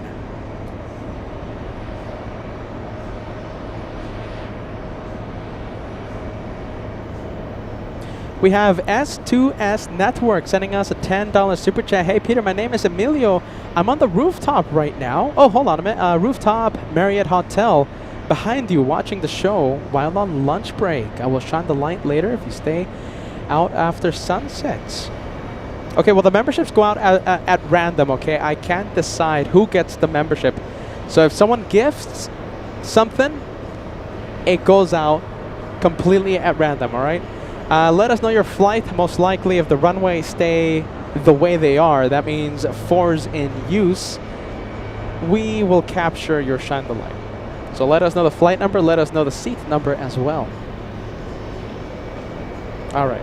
We have S2S Network sending us a $10 super chat. Hey Peter, my name is Emilio. I'm on the rooftop right now. Oh, hold on a minute. Rooftop Marriott Hotel behind you watching the show while on lunch break. I will shine the light later if you stay out after sunset. Okay, well the memberships go out at random, okay? I can't decide who gets the membership. So if someone gifts something, it goes out completely at random, all right? Let us know your flight. Most likely, if the runways stay the way they are, that means 4's in use, we will capture your shine the light. So let us know the flight number. Let us know the seat number as well. All right.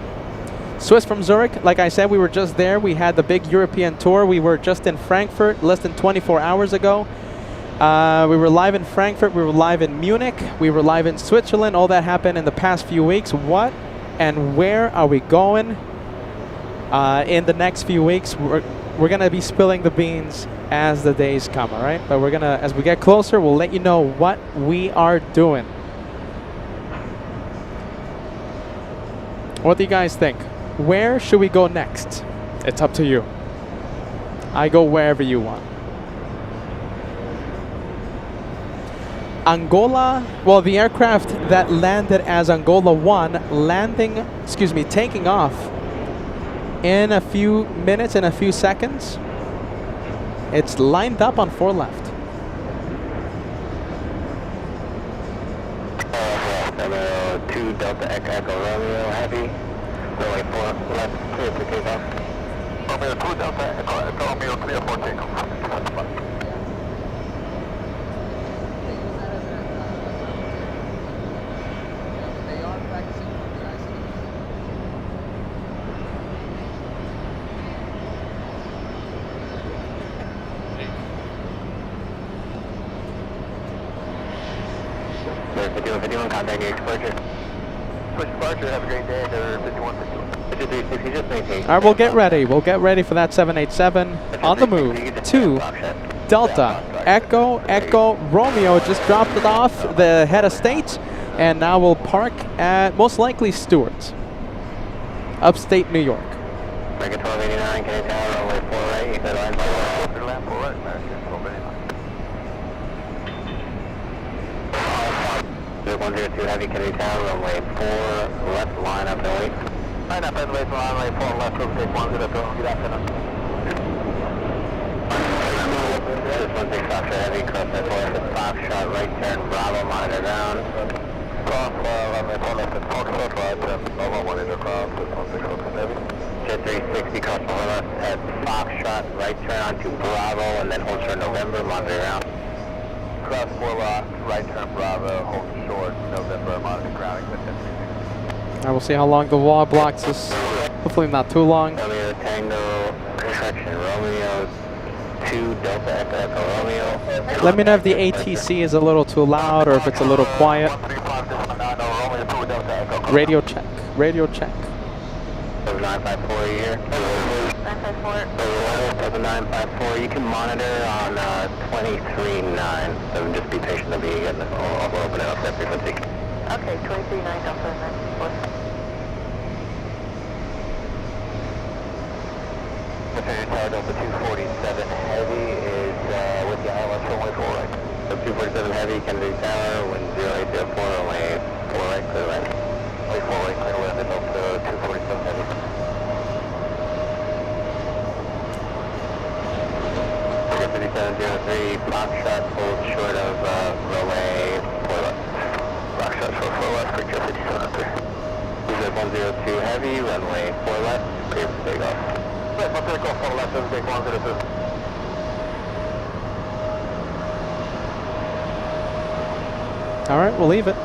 Swiss from Zurich. Like I said, we were just there. We had the big European tour. We were just in Frankfurt less than 24 hours ago. We were live in Frankfurt. We were live in Munich. We were live in Switzerland. All that happened in the past few weeks. What and where are we going in the next few weeks? We're gonna be spilling the beans as the days come, all right? But we're gonna, as we get closer, we'll let you know what we are doing. What do you guys think? Where should we go next? It's up to you. I go wherever you want. Angola, well, the aircraft that landed as Angola 1 taking off in a few minutes, in a few seconds. It's lined up on 4 left. 2 Delta Echo Romeo Heavy, runway 4 left, clear for takeoff. Romeo 2 Delta Echo Romeo, clear for takeoff. Contact your departure. Push departure, have a great day. 5152. Just maintain. All right, we'll get ready. We'll get ready for that 787 on the move. 2 Delta Echo Romeo just dropped it off the head of state, and now we'll park at most likely Stewart's, upstate New York. Breaker 1289, Kennedy Tower, runway 4 right. You said line 4 right. American 102 Heavy, Kennedy Tower, runway 4 left, line up and wait. Line up and wait for runway 4 left, overtake 102. Good afternoon. This is 16 Foxtrot Heavy, cross that 4 left, Foxtrot, right turn, Bravo, monitor ground. Cross runway 4 left, Foxtrot, right turn, Bravo, monitor ground, 16 Foxtrot Heavy. Jet 360, cross 4 left at Foxtrot, right turn onto Bravo, and then hold short November, monitor ground. Cross 4 left, right turn Bravo, hold short November, monitor grounding with Jet 360. I will see how long the wall blocks us. Hopefully not too long. Romeo Tango, correction, Romeo 2 Delta Echo Romeo. Let me know if the ATC is a little too loud or if it's a little quiet. Radio check. Radio check. 7954 here. 7954. You can monitor on 23.9. So just be patient. I'll be getting the phone. We'll open it up that frequency. Okay, 23.9 Delta 954. Tower Delta 247 Heavy is with the ILS runway 4 right. So 247 Heavy, Kennedy Tower, wind 0804, runway 4 right, clear right. Runway 4 right, clear wind, Delta 247 Heavy. 3703, Foxtrot, hold short of runway 4 left. Foxtrot for 4 left, for 5703. Is 102 heavy, runway 4 left, clear for takeoff. Clear for takeoff, 4 left, this is big 102. All right, we'll leave it.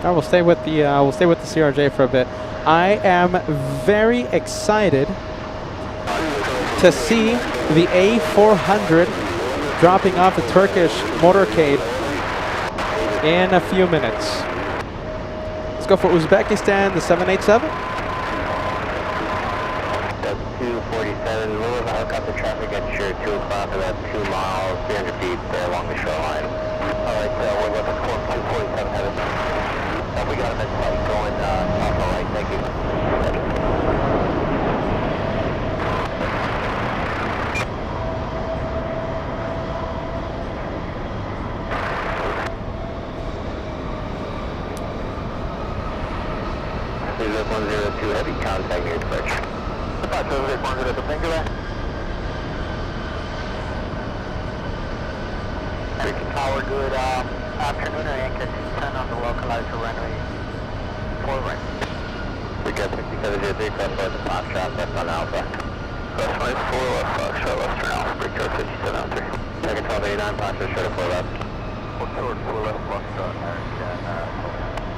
All right, we'll stay with the CRJ for a bit. I am very excited to see the A400 dropping off the Turkish motorcade in a few minutes. Let's go for Uzbekistan, the 787. That's 247, move the helicopter traffic at your 2 o'clock, about 2 miles, 300 feet along the shoreline. Alright, we're looking for 247 headed. We got a mid-flight going off the right, thank you. This is 102 heavy, contact near approach. 102, thank you. Power good afternoon, anchor 10 on the localizer runway 4 right. We got 6703, cross the Foxtrot, left on Alpha. Crossway 4 left, Foxtrot, western Alpha, break code 5703. Second 1289, Foxtrot, short of 4 left. 4 left, Foxtrot,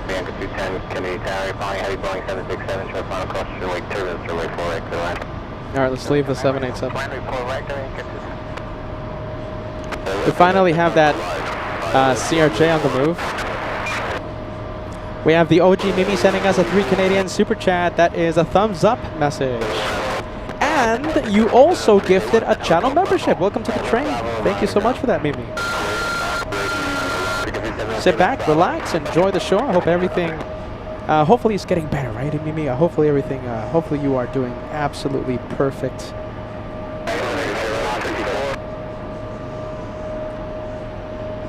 Bianca 210, Kennedy Tower, following heavy Boeing 767, short final cross, runway turbulence, runway 4 right, clear line. All right, let's leave the 787. Runway 4 right, Anchor 210. We finally have that CRJ on the move. We have the OG Mimi sending us a 3 Canadian super chat. That is a thumbs up message. And you also gifted a channel membership. Welcome to the train. Thank you so much for that, Mimi. Sit back, relax, enjoy the show. I hope everything, hopefully it's getting better, right, Mimi? Hopefully everything, hopefully you are doing absolutely perfect.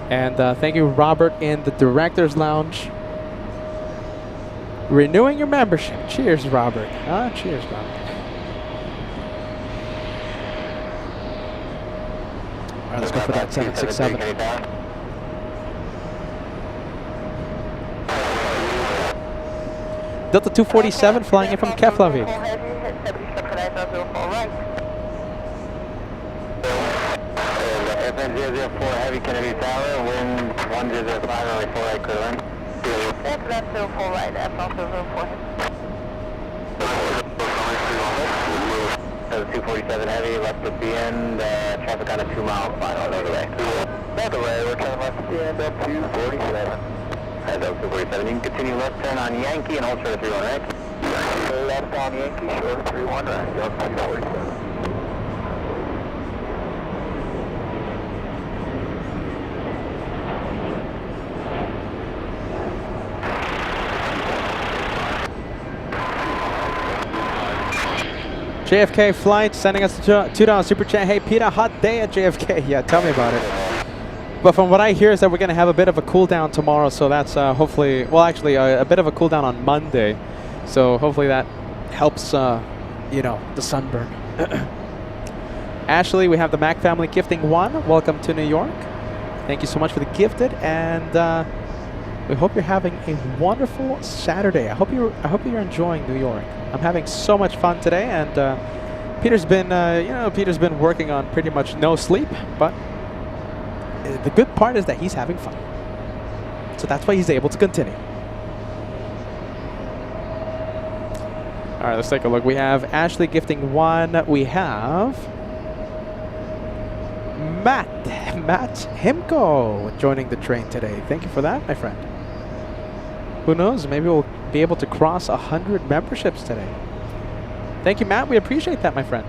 And thank you, Robert, in the Director's Lounge. Renewing your membership. Cheers, Robert. Cheers, Robert. All right, let's go for that 767. Delta 247 flying in from Keflavik. FN 004 heavy Kennedy Tower, wind 1005, runway 4 right, clear line. FN 04 right, FN 04. 247 heavy, left at the end, traffic on a 2 mile final, another way. Another way, we're turning left at the end of 247. Heads up 247, you can continue left turn on Yankee and hold short of 31 right. Left on Yankee, short of 31 right, up 247. JFK flight sending us a $2 super chat. Hey Peter, hot day at JFK. Yeah, tell me about it. But from what I hear is that we're going to have a bit of a cool down tomorrow, so that's hopefully, well actually a bit of a cool down on Monday. So hopefully that helps, you know, the sunburn. Ashley, we have the Mac family gifting 1. Welcome to New York. Thank you so much for the gifted, and we hope you're having a wonderful Saturday. I hope you're enjoying New York. I'm having so much fun today, and Peter's been, Peter's been working on pretty much no sleep, but the good part is that he's having fun. So that's why he's able to continue. All right, let's take a look. We have Ashley gifting 1. We have Matt Himko joining the train today. Thank you for that, my friend. Who knows? Maybe we'll be able to cross 100 memberships today. Thank you, Matt. We appreciate that, my friend.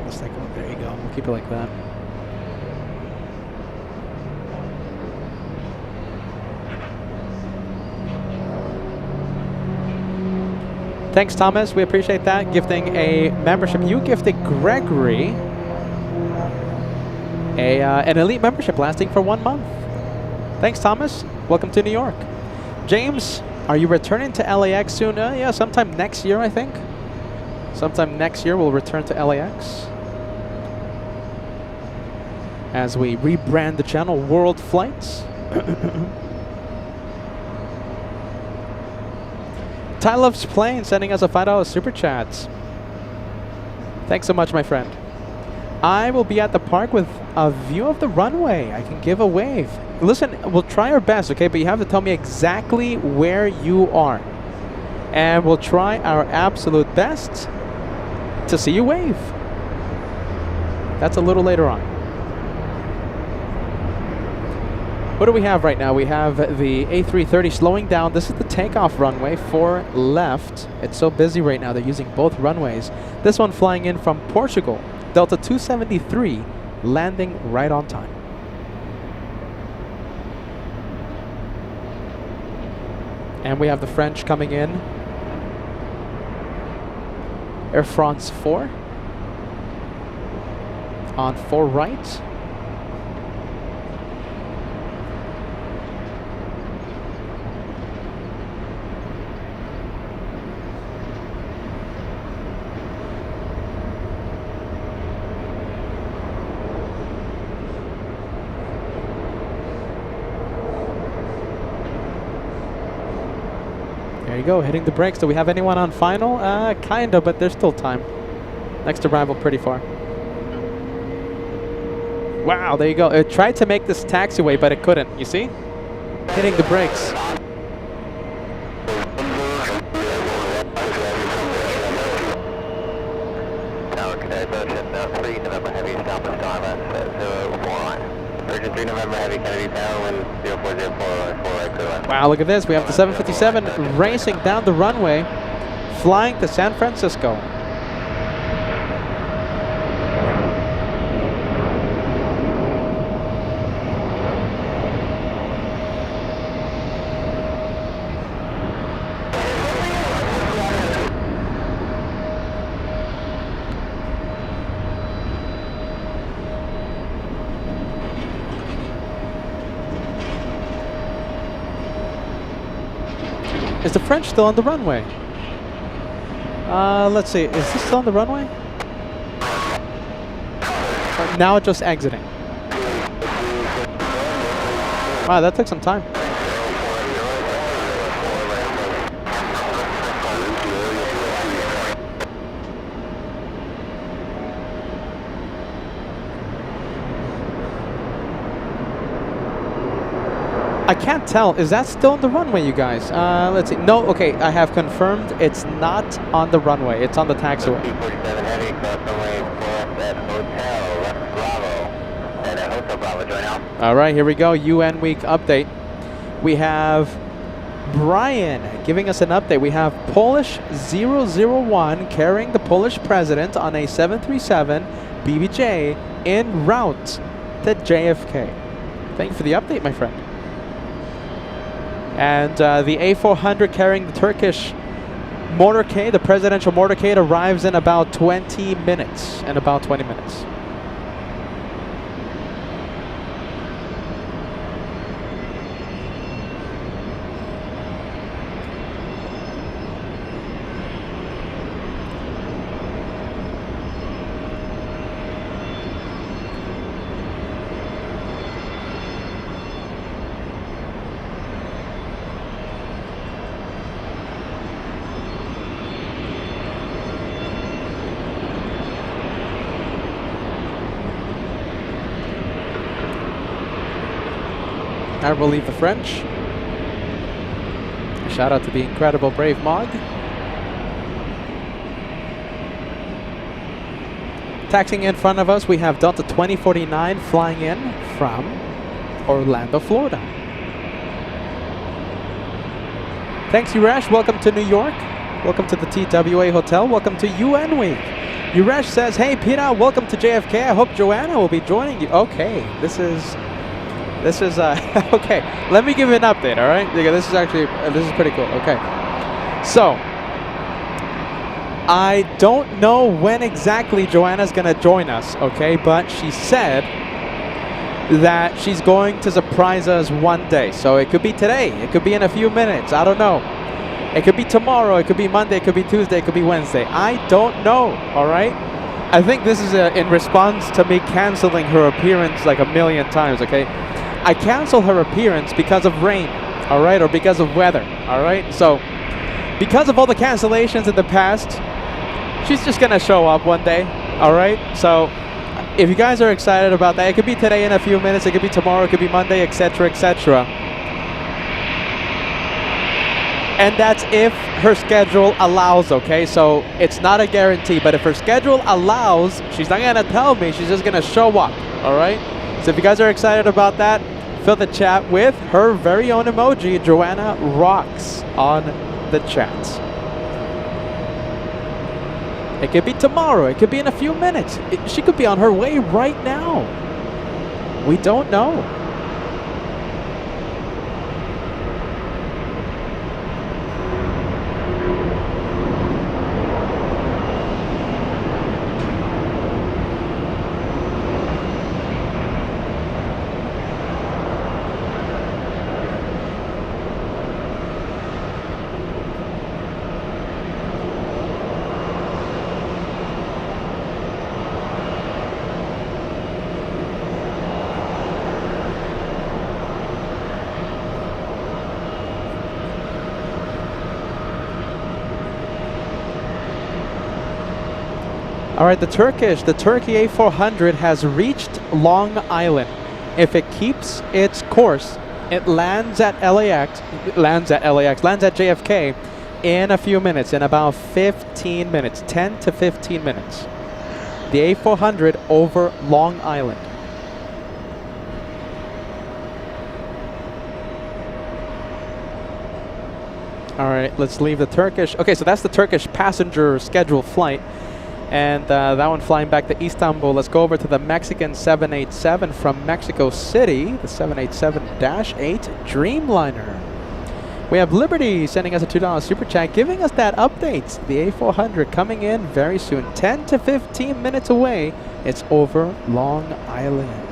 Let's take a look. There you go. We'll keep it like that. Thanks, Thomas. We appreciate that. Gifting a membership. You gifted Gregory an elite membership lasting for 1 month. Thanks, Thomas. Welcome to New York. James, are you returning to LAX soon? Yeah, sometime next year, I think. Sometime next year, we'll return to LAX as we rebrand the channel World Flights. Ty Loves Plane sending us a $5 super chat. Thanks so much, my friend. I will be at the park with a view of the runway. I can give a wave. Listen, we'll try our best, okay? But you have to tell me exactly where you are. And we'll try our absolute best to see you wave. That's a little later on. What do we have right now? We have the A330 slowing down. This is the takeoff runway, 4 left. It's so busy right now, they're using both runways. This one flying in from Portugal. Delta 273, landing right on time. And we have the French coming in. Air France 4. On 4 right. There you go, hitting the brakes. Do we have anyone on final? Kinda, but there's still time. Next arrival pretty far. Wow, there you go. It tried to make this taxiway, but it couldn't. You see? Hitting the brakes. Tower Cadet Motion, 3 November Heavy, Southwest Diver, 049. Virgin 3 November Heavy, Kennedy Tower, wind 0404, right, clear line. Wow, look at this. We have the 757 racing down the runway, flying to San Francisco. Is the French still on the runway? Let's see. Is this still on the runway? Now just exiting. Wow, that took some time. I can't tell. Is that still on the runway, you guys? Let's see. No, okay. I have confirmed it's not on the runway. It's on the taxiway. 247 Heavy, cross runway 4 at Hotel, left Bravo. And at Hotel Bravo, join out. All right, here we go. UN Week update. We have Brian giving us an update. We have Polish 001 carrying the Polish president on a 737 BBJ en route to JFK. Thank you for the update, my friend. And the A400 carrying the Turkish motorcade, the presidential motorcade, arrives in about 20 minutes. I will leave the French. Shout out to the incredible Brave Mog. Taxiing in front of us, we have Delta 2049 flying in from Orlando, Florida. Thanks, Yuresh. Welcome to New York. Welcome to the TWA Hotel. Welcome to UN Week. Yuresh says, hey, Peter, welcome to JFK. I hope Joanna will be joining you. Okay, this is okay. Let me give you an update, all right? This is actually, this is pretty cool. Okay. So, I don't know when exactly Joanna's going to join us, okay? But she said that she's going to surprise us one day. So it could be today. It could be in a few minutes. I don't know. It could be tomorrow. It could be Monday. It could be Tuesday. It could be Wednesday. I don't know, all right? I think this is in response to me canceling her appearance like a million times, okay? I canceled her appearance because of rain, all right? Or because of weather, all right? So because of all the cancellations in the past, she's just going to show up one day, all right? So if you guys are excited about that, it could be today in a few minutes, it could be tomorrow, it could be Monday, etc., etc. And that's if her schedule allows, okay? So it's not a guarantee, but if her schedule allows, she's not gonna tell me, she's just gonna show up, all right? So if you guys are excited about that, fill the chat with her very own emoji, Joanna Rocks, on the chat. It could be tomorrow. It could be in a few minutes. She could be on her way right now. We don't know. All right, the Turkey A400 has reached Long Island. If it keeps its course, it lands at JFK in a few minutes, in about 15 minutes, 10 to 15 minutes. The A400 over Long Island. All right, let's leave the Turkish. Okay, so that's the Turkish passenger scheduled flight. And that one flying back to Istanbul. Let's go over to the Mexican 787 from Mexico City, the 787-8 Dreamliner. We have Liberty sending us a $2 super chat, giving us that update. The A400 coming in very soon, 10 to 15 minutes away. It's over Long Island.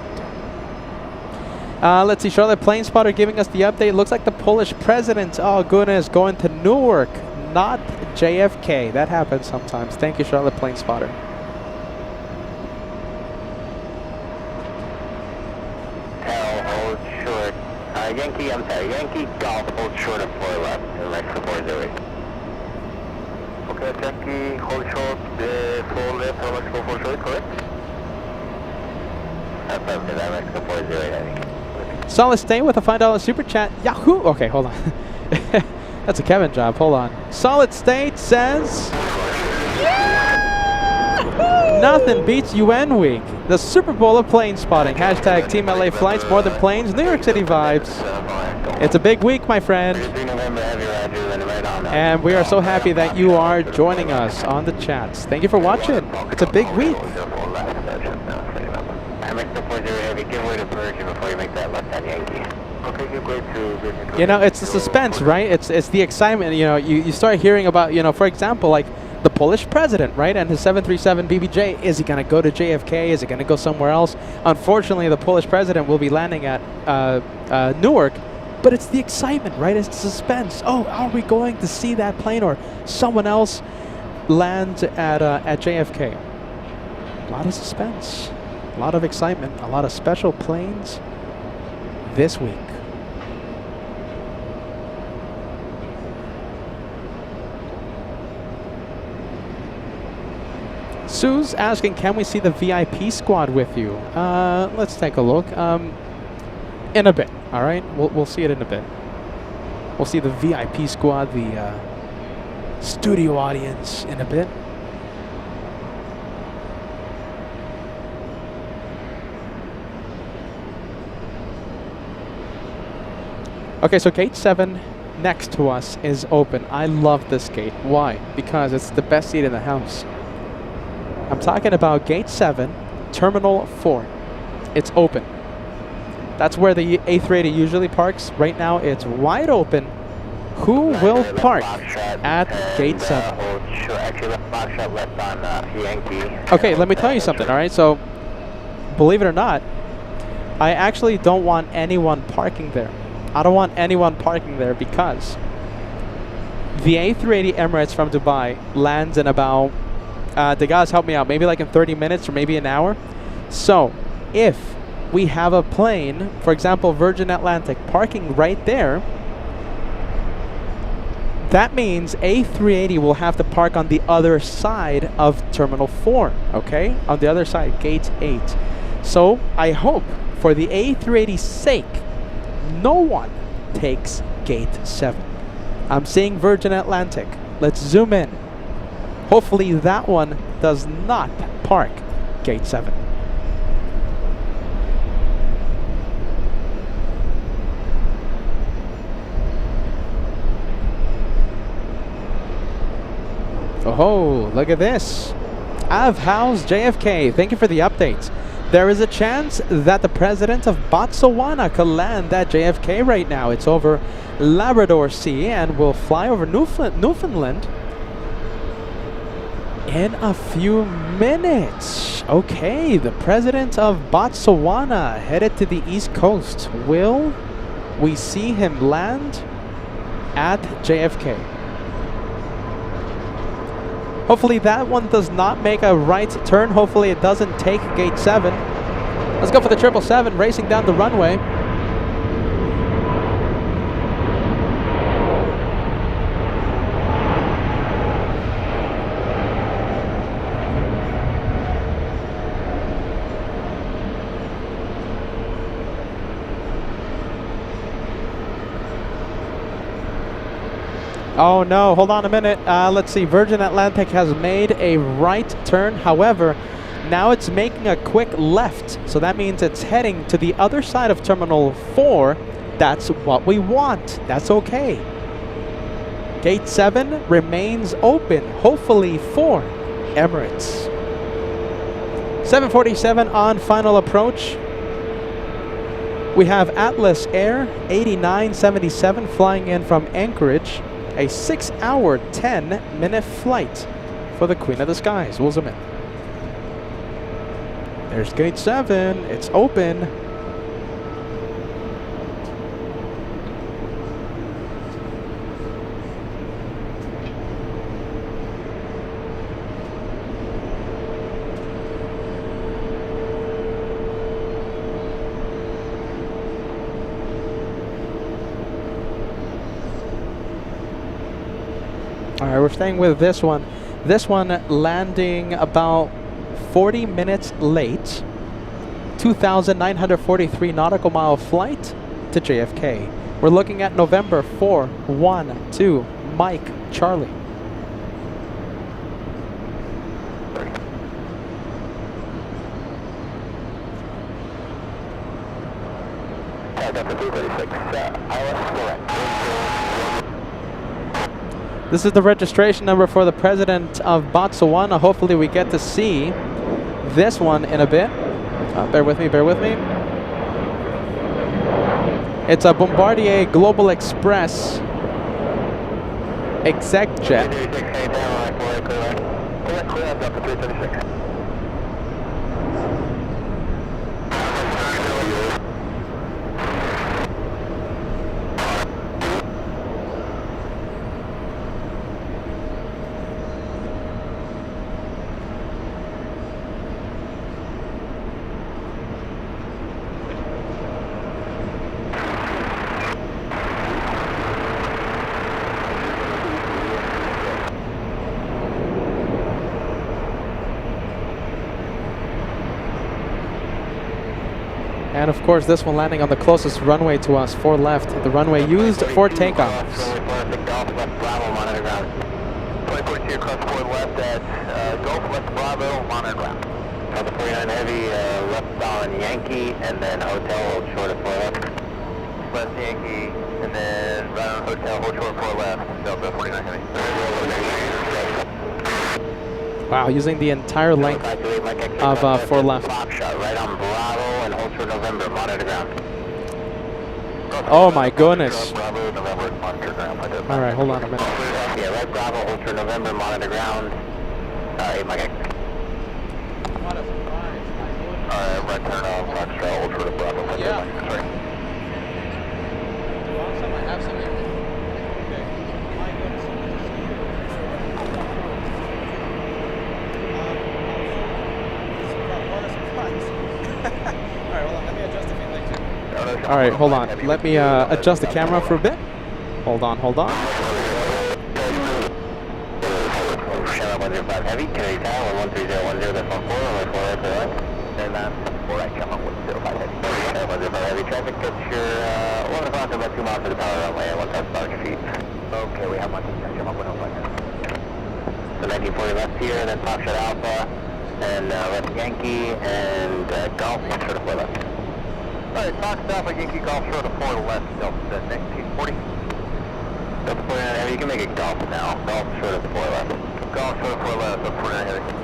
Let's see, Charlotte Plane Spotter giving us the update. Looks like the Polish president, oh goodness, going to Newark, not JFK. That happens sometimes. Thank you, Charlotte Plane Spotter. Hold short. Yankee Golf, hold short of 4 left, and Mexico 40. Okay, Yankee, hold short, 4 left, and Mexico 4 short, correct? Affirmative, that Mexico 40, I think. Solid Stay with a $5 super chat. Yahoo! Okay, hold on. That's a Kevin job. Hold on. Solid State says, nothing beats UN Week. The Super Bowl of plane spotting. Hashtag Team LA Flights, more than planes, New York City vibes. It's a big week, my friend. And we are so happy that you are joining us on the chats. Thank you for watching. It's a big week. You know, it's the suspense, right? It's the excitement. You know, you start hearing about, you know, for example, like the Polish president, right? And his 737 BBJ. Is he going to go to JFK? Is he going to go somewhere else? Unfortunately, the Polish president will be landing at Newark. But it's the excitement, right? It's the suspense. Oh, are we going to see that plane or someone else land at JFK? A lot of suspense, a lot of excitement, a lot of special planes this week. Sue's asking, can we see the VIP squad with you? Let's take a look. In a bit, all right? We'll see it in a bit. We'll see the VIP squad, the studio audience in a bit. Okay, so gate 7 next to us is open. I love this gate. Why? Because it's the best seat in the house. I'm talking about gate 7, terminal 4. It's open. That's where the A380 usually parks. Right now it's wide open Who will park at gate 7? Actually, left box shot left on Yankee. Okay, let me tell you something, all right? So, believe it or not, I actually don't want anyone parking there. I don't want anyone parking there because the A380 Emirates from Dubai lands in about, the guys help me out, maybe like in 30 minutes or maybe an hour. So, if we have a plane, for example, Virgin Atlantic, parking right there, that means A380 will have to park on the other side of Terminal 4, okay? On the other side, Gate 8. So, I hope, for the A380's sake, no one takes Gate 7. I'm seeing Virgin Atlantic. Let's zoom in. Hopefully that one does not park Gate 7. Oh, look at this. Avhouse JFK, thank you for the updates. There is a chance that the president of Botswana could land at JFK right now. It's over Labrador Sea and will fly over Newfoundland in a few minutes. Okay, the president of Botswana headed to the East Coast. Will we see him land at JFK? Hopefully that one does not make a right turn. Hopefully it doesn't take gate 7. Let's go for the 777 racing down the runway. Oh no, hold on a minute. Let's see, Virgin Atlantic has made a right turn. However, now it's making a quick left. So that means it's heading to the other side of Terminal 4. That's what we want. That's okay. Gate 7 remains open, hopefully for Emirates. 747 on final approach. We have Atlas Air 8977 flying in from Anchorage. A 6-hour, 10-minute flight for the Queen of the Skies. We'll zoom in. There's gate 7. It's open. Alright, we're staying with this one. This one landing about 40 minutes late. 2,943 nautical mile flight to JFK. We're looking at November 412 Mike Charlie. This is the registration number for the president of Botswana. Hopefully we get to see this one in a bit. Bear with me, bear with me. It's a Bombardier Global Express exec jet. And of course, this one landing on the closest runway to us, 4 left, the runway used for takeoffs. 2042 across 4 left at Gulf West Bravo, monitor ground. Delta 49 Heavy, left on Yankee, and then Hotel, hold short of 4 left. West Yankee, and then right on Hotel, hold short 4 left, Delta 49 Heavy. Wow, using the entire length of 4 left. Right on Bravo and hold short November, monitor ground. Oh my goodness. Bravo, November, monitor ground. All right, hold on a minute. Yeah, Red Bravo, Ultra November, monitor ground. 8 Mike. Red turn off, Foxtrot, Ultra Bravo, Yeah. sorry. All right, hold on. Let me adjust the camera for a bit. Hold on, hold on. Channel 105 Heavy, Kennedy Tower, 13010, that's on 4, runway 4 right to the left. And 4 right, come up 105 Heavy. Channel 105 Heavy traffic, picture 1 o'clock, about 2 miles to the power runway at 1,000 feet. Okay, we have one, come up 105 Heavy. So 1940 left here, then Foxtrot Alpha, and left Yankee, and Golf, short of 4 left. Alright, Fox Alpha, Yankee Golf, short of 4 left, Delta 1940. Delta 49 Heavy, you can make it Golf now. Golf short of 4 left. Golf short of 4 left, Delta 49 Heavy.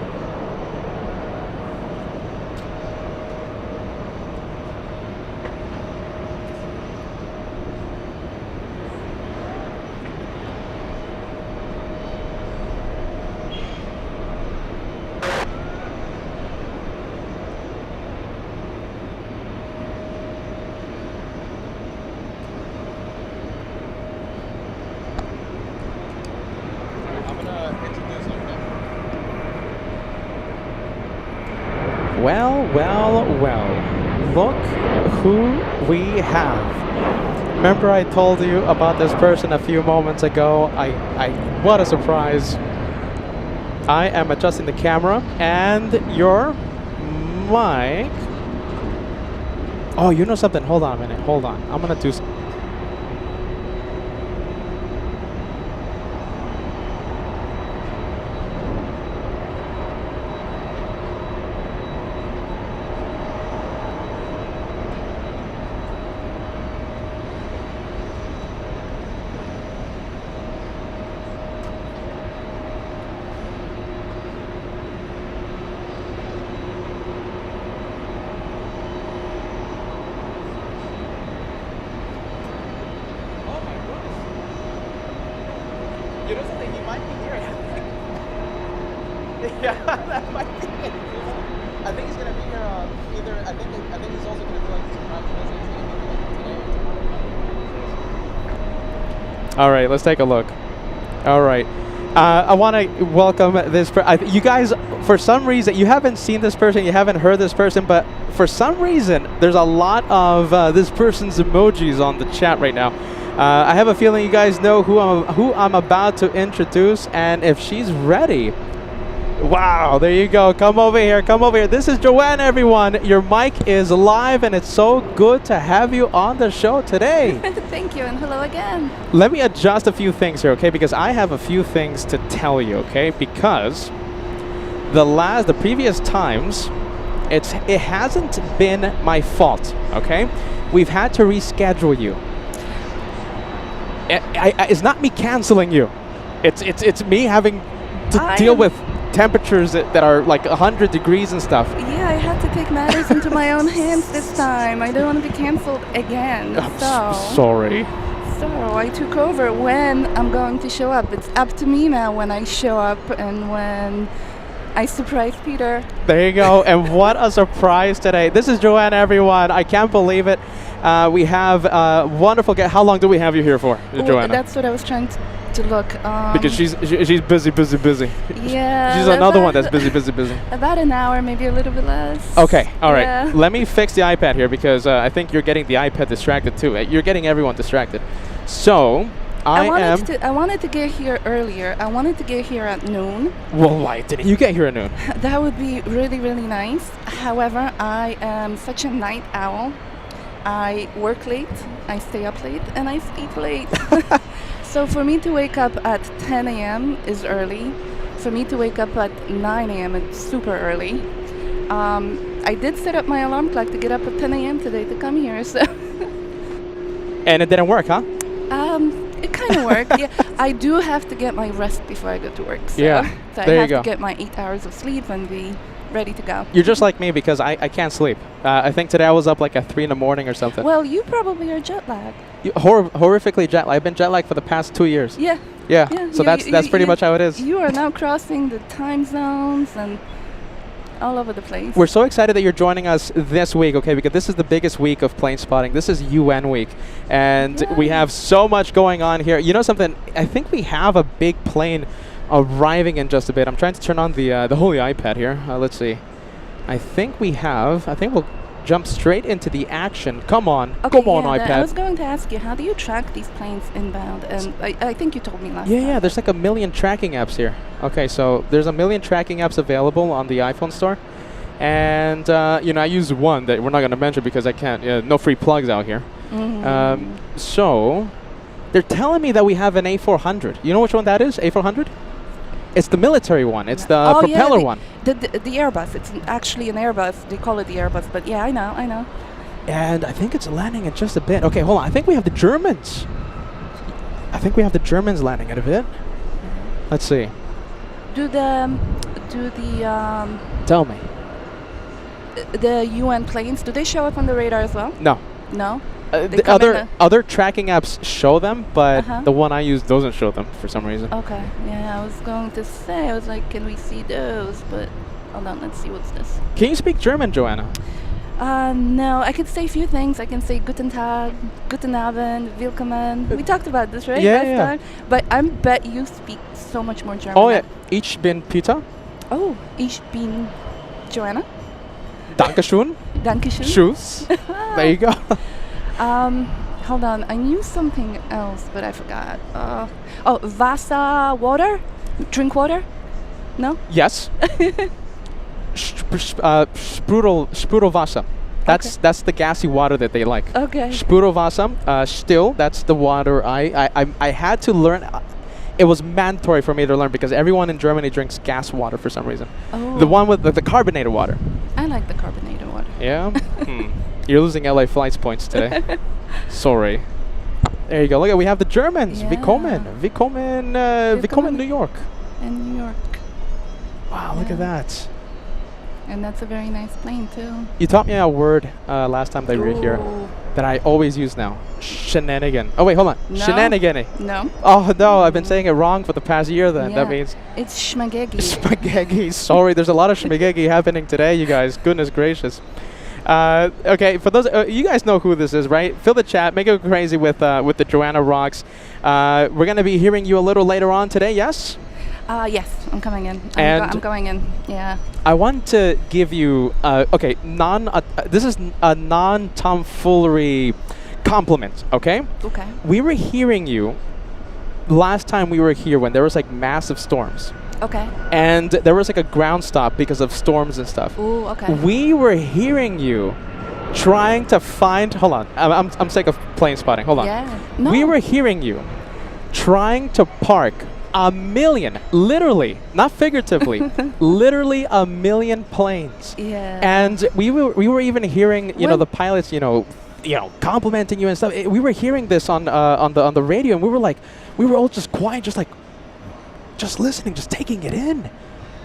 Well, well, well. Look who we have. Remember I told you about this person a few moments ago? What a surprise. I am adjusting the camera and your mic. Oh, you know something? Hold on a minute. Hold on. I'm gonna do something. You know something? He might be here. Yeah, that might be it. I think he's gonna be here either. I think he's also gonna do like some practice today. All right, let's take a look. All right, I want to welcome this. You guys, for some reason, you haven't seen this person, you haven't heard this person, but for some reason, there's a lot of this person's emojis on the chat right now. I have a feeling you guys know who I'm about to introduce, and if she's ready. Wow, there you go. Come over here. Come over here. This is Joanne, everyone. Your mic is live, and it's so good to have you on the show today. Thank you, and hello again. Let me adjust a few things here, okay? Because I have a few things to tell you, okay? Because the previous times, it hasn't been my fault, okay? We've had to reschedule you. It's not me canceling you. It's me having to deal with temperatures that are like 100 degrees and stuff. Yeah, I had to take matters into my own hands this time. I don't want to be canceled again. Sorry. So I took over when I'm going to show up. It's up to me now when I show up and when I surprise Peter. There you go. And what a surprise today. This is Joanne, everyone. I can't believe it. We have a wonderful guest. How long do we have you here for, Joanna? That's what I was trying to look. Because she's busy. Yeah. She's another one that's busy. About an hour, maybe a little bit less. Okay, all right. Yeah. Let me fix the iPad here because I think you're getting the iPad distracted too. You're getting everyone distracted. So I wanted to get here earlier. I wanted to get here at noon. Well, why didn't you get here at noon? That would be really, really nice. However, I am such a night owl. I work late, I stay up late, and I sleep late. So for me to wake up at 10 a.m. is early. For me to wake up at 9 a.m. it's super early. I did set up my alarm clock to get up at 10 a.m. today to come here. So. And it didn't work, huh? It kind of worked. Yeah, I do have to get my rest before I go to work. So, yeah, so there I have you go. to get my 8 hours of sleep and be ready to go. You're just like me because I can't sleep. I think today I was up like at 3 in the morning or something. Well, you probably are jet lagged. Horrifically jet lagged. I've been jet lagged for the past 2 years. Yeah. Yeah. Yeah, So that's pretty much how it is. You are now crossing the time zones and all over the place. We're so excited that you're joining us this week, okay, because this is the biggest week of plane spotting. This is UN week, and we have so much going on here. You know something? I think we have a big plane arriving in just a bit. I'm trying to turn on the holy iPad here. Let's see. I think we'll jump straight into the action. Come on. Okay, Come on, I iPad. was going to ask you, how do you track these planes inbound? And I think you told me last time. Yeah, there's like a million tracking apps here. Okay, so there's a million tracking apps available on the iPhone store. And, you know, I use one that we're not going to mention because I can't. No free plugs out here. So they're telling me that we have an A400. You know which one that is? A400? It's the military one. It's the propeller one. The Airbus. It's actually an Airbus. They call it the Airbus. But yeah, I know. And I think it's landing in just a bit. Okay, hold on. I think we have the Germans. Landing in a bit. Let's see. Tell me. The UN planes, do they show up on the radar as well? No. No? The other tracking apps show them, but the one I use doesn't show them for some reason. Okay. Yeah, I was going to say, I was like, can we see those? But hold on, let's see what's this. Can you speak German, Joanna? No, I could say a few things. I can say Guten Tag, Guten Abend, Willkommen. We talked about this, right? Yeah, yeah. Time? But I bet you speak so much more German. Oh, yeah. Ich bin Peter. Oh, ich bin Joanna. Dankeschön. Dankeschön. Tschüss. There you go. Hold on. I knew something else, but I forgot. Wasser, water? Drink water? No? Yes. Sprudelwasser. That's the gassy water that they like. Okay. Sprudelwasser. Still, that's the water I had to learn. It was mandatory for me to learn because everyone in Germany drinks gas water for some reason. Oh. The one with the carbonated water. I like the carbonated water. Yeah? You're losing LA flights points today. Sorry. There you go. Look, we have the Germans. Yeah. Willkommen New York. In New York. Wow, look at that. And that's a very nice plane too. You taught me a word last time they were here that I always use now. Shenanigan. Oh wait, hold on. No. Shenanigan. No. Oh no, I've been saying it wrong for the past year then. Yeah. That means it's schmagegi. spaghetti. Sorry, there's a lot of schmagegi happening today, you guys. Goodness gracious. Okay, for those you guys know who this is, right? Fill the chat, make it crazy with the Joanna Rocks. We're gonna be hearing you a little later on today. Yes. Yes, I'm coming in. I'm going in. Yeah. I want to give you this is a non-tomfoolery compliment. Okay. Okay. We were hearing you last time we were here when there was like massive storms. Okay. And there was like a ground stop because of storms and stuff. Ooh, okay. We were hearing you trying to find. Hold on, I'm sick of plane spotting. Hold on. Yeah. No. We were hearing you trying to park a million, literally, not figuratively, literally a million planes. Yeah. And we were even hearing, the pilots, complimenting you and stuff. We were hearing this on the radio, and we were all just quiet, just listening, just taking it in.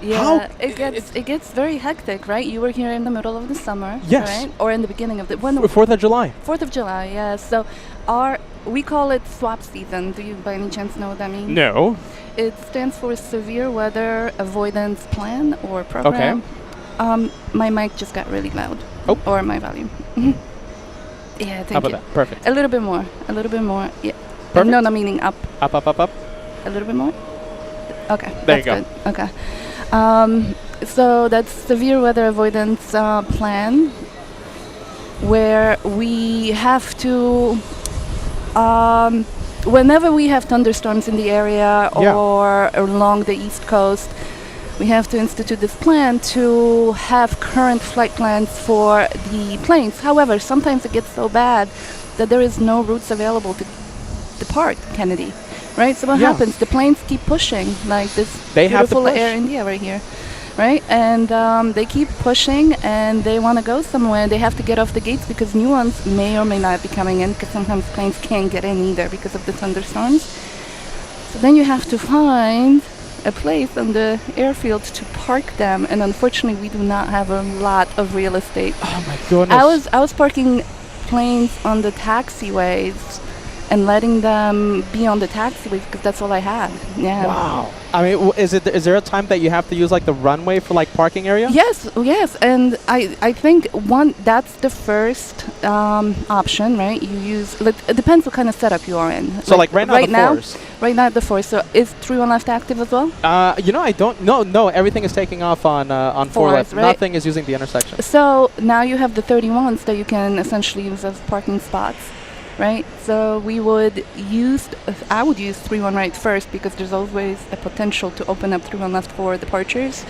Yeah, it gets very hectic, right? You were here in the middle of the summer, yes, right? Or in the beginning of the 4th of July. 4th of July, yeah. So we call it swap season. Do you by any chance know what that means? No. It stands for Severe Weather Avoidance Plan or Program. Okay. My mic just got really loud. Oh. Or my volume. Yeah, thank you. How about that? Perfect. A little bit more. Yeah. Perfect. No, meaning up. Up. A little bit more? Okay. There you go. Good. Okay. So that's Severe Weather Avoidance Plan, where we have to, whenever we have thunderstorms in the area or along the East Coast, we have to institute this plan to have current flight plans for the planes. However, sometimes it gets so bad that there is no routes available to depart Kennedy. Right, so what happens? The planes keep pushing, like this beautiful Air India right here, right? And they keep pushing, and they want to go somewhere. They have to get off the gates because new ones may or may not be coming in, because sometimes planes can't get in either because of the thunderstorms. So then you have to find a place on the airfield to park them, and unfortunately we do not have a lot of real estate. Oh my goodness. I was parking planes on the taxiways and letting them be on the taxiways because that's all I had. Yeah. Wow. I mean, is there a time that you have to use like the runway for like parking area? Yes, and I think that's the first option, right? You use, it depends what kind of setup you are in. So like right now, Right now at the force. So is 3-1 left active as well? I don't. No, everything is taking off on 4 left. Right? Nothing is using the intersection. So now you have the 31s that you can essentially use as parking spots. Right, so I would use 3-1 right first because there's always a potential to open up 3-1 left for departures.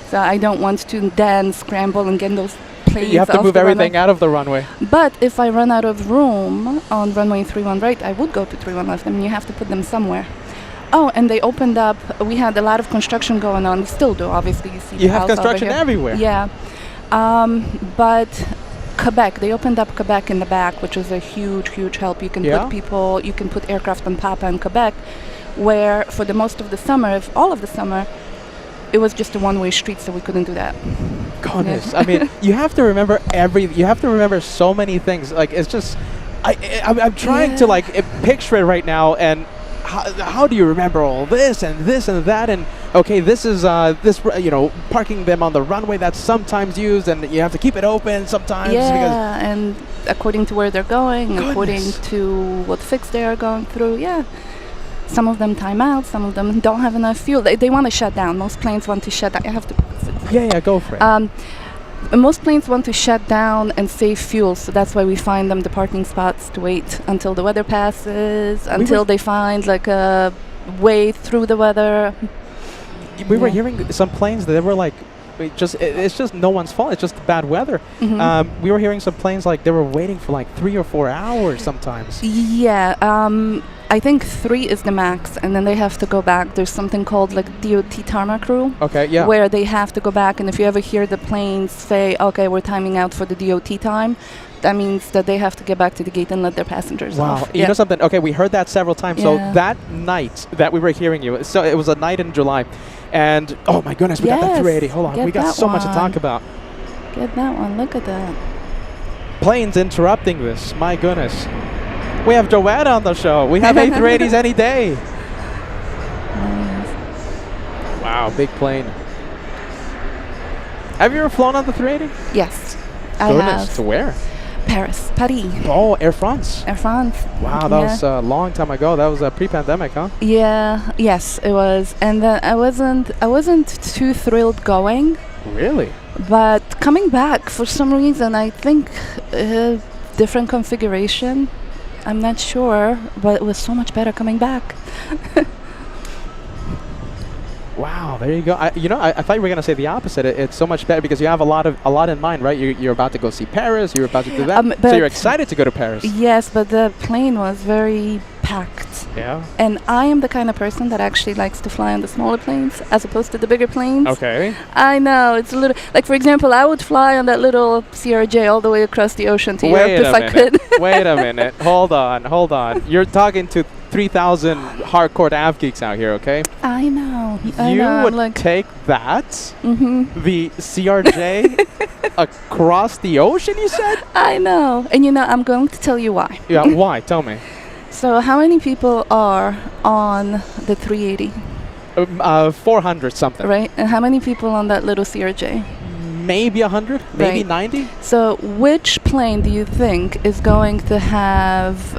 So I don't want to then scramble and get those planes. You have to move everything out of the runway. But if I run out of room on runway 3-1 right, I would go to 3-1 left. I mean, you have to put them somewhere. Oh, and they opened up. We had a lot of construction going on. We still do, obviously. You see. You have construction everywhere. Yeah, but Quebec, they opened up Quebec in the back, which was a huge help. You can put aircraft on Papa in Quebec, where for the most of the summer, if all of the summer, it was just a one-way street, so we couldn't do that. Goodness, I mean, you have to remember so many things. Like it's just, I'm trying to like picture it right now, and how do you remember all this and that and okay, this is parking them on the runway that's sometimes used, and you have to keep it open sometimes. Yeah, and according to where they're going, Goodness. According to what fix they are going through. Yeah, some of them time out, some of them don't have enough fuel. They want to shut down. Most planes want to shut down. I have to. Yeah, go for it. Most planes want to shut down and save fuel, so that's why we find them the parking spots to wait until the weather passes, until they find like a way through the weather. We were hearing some planes that they were like, it's just no one's fault. It's just bad weather. Mm-hmm. We were hearing some planes like they were waiting for like 3 or 4 hours sometimes. Yeah, I think 3 is the max, and then they have to go back. There's something called like DOT tarmac rule. Okay, yeah. Where they have to go back, and if you ever hear the planes say, "Okay, we're timing out for the DOT time," that means that they have to get back to the gate and let their passengers off. Wow, you know something? Okay, we heard that several times. So Yeah. that night that we were hearing you, so it was a night in July, and oh my goodness, we got that 380. Hold on, get we got that so much to talk one. about. Get that one. Look at that. Planes interrupting this. My goodness. We have Joanna on the show. We have A380s any day. Nice. Wow, big plane. Have you ever flown on the 380? Yes, I Goodness, have. to where? Paris. Oh, Air France. Air France. Wow, that was a long time ago. That was pre-pandemic, huh? Yeah. Yes, it was. And then I wasn't too thrilled going, Really? but coming back for some reason, I think different configuration. I'm not sure, but it was so much better coming back. Wow, there you go. I thought you were gonna say the opposite. It's so much better because you have a lot in mind, right? You're about to go see Paris. You're about to do that, so you're excited to go to Paris. Yes, but the plane was very packed. Yeah. And I am the kind of person that actually likes to fly on the smaller planes as opposed to the bigger planes. Okay. I know, it's a little, like for example, I would fly on that little CRJ all the way across the ocean to Europe if I could. Wait a minute. Hold on. You're talking to 3,000 hardcore av geeks out here, okay? I know. You would take that, the CRJ, across the ocean, you said? I know. And I'm going to tell you why. Yeah, why? Tell me. So how many people are on the 380? 400 something. Right? And how many people on that little CRJ? Maybe 100, maybe Right. 90. So which plane do you think is going to have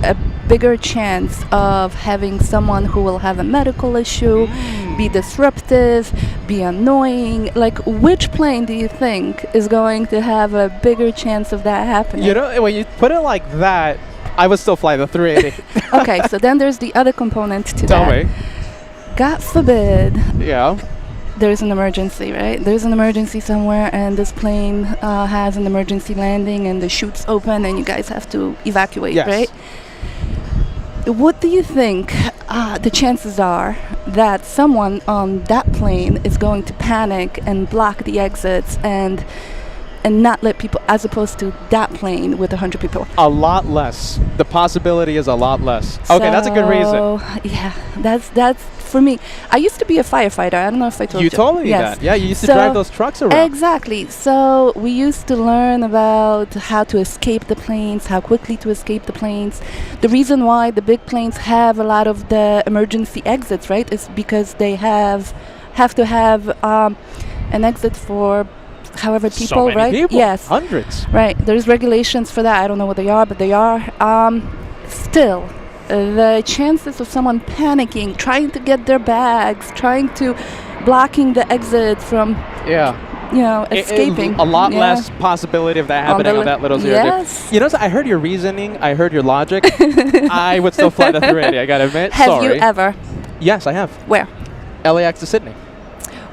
a bigger chance of having someone who will have a medical issue, be disruptive, be annoying? Like, which plane do you think is going to have a bigger chance of that happening? You know, when you put it like that, I would still fly the 380. Okay, so then there's the other component to Tell that. me. God forbid Yeah. there's an emergency, right? There's an emergency somewhere, and this plane has an emergency landing, and the chute's open, and you guys have to evacuate, Yes. right? What do you think the chances are that someone on that plane is going to panic and block the exits and not let people, as opposed to that plane with 100 people? A lot less. The possibility is a lot less. Okay, that's a good reason. So, yeah, that's for me, I used to be a firefighter. I don't know if I told you. You told me Yes. that. Yeah, you used to So- drive those trucks around. Exactly. So we used to learn about how to escape the planes, how quickly to escape the planes. The reason why the big planes have a lot of the emergency exits, right, is because they have to have an exit for however people, so many right? people. Yes. Hundreds. Right. There's regulations for that. I don't know what they are, but they are. Still, the chances of someone panicking, trying to get their bags, trying to blocking the exit from, Yeah. escaping. A lot Yeah. less possibility of that On happening the on that little 02. Yes. You know, so I heard your reasoning. I heard your logic. I would still fly the 380. I gotta admit. Have Sorry. you ever? Yes, I have. Where? LAX to Sydney.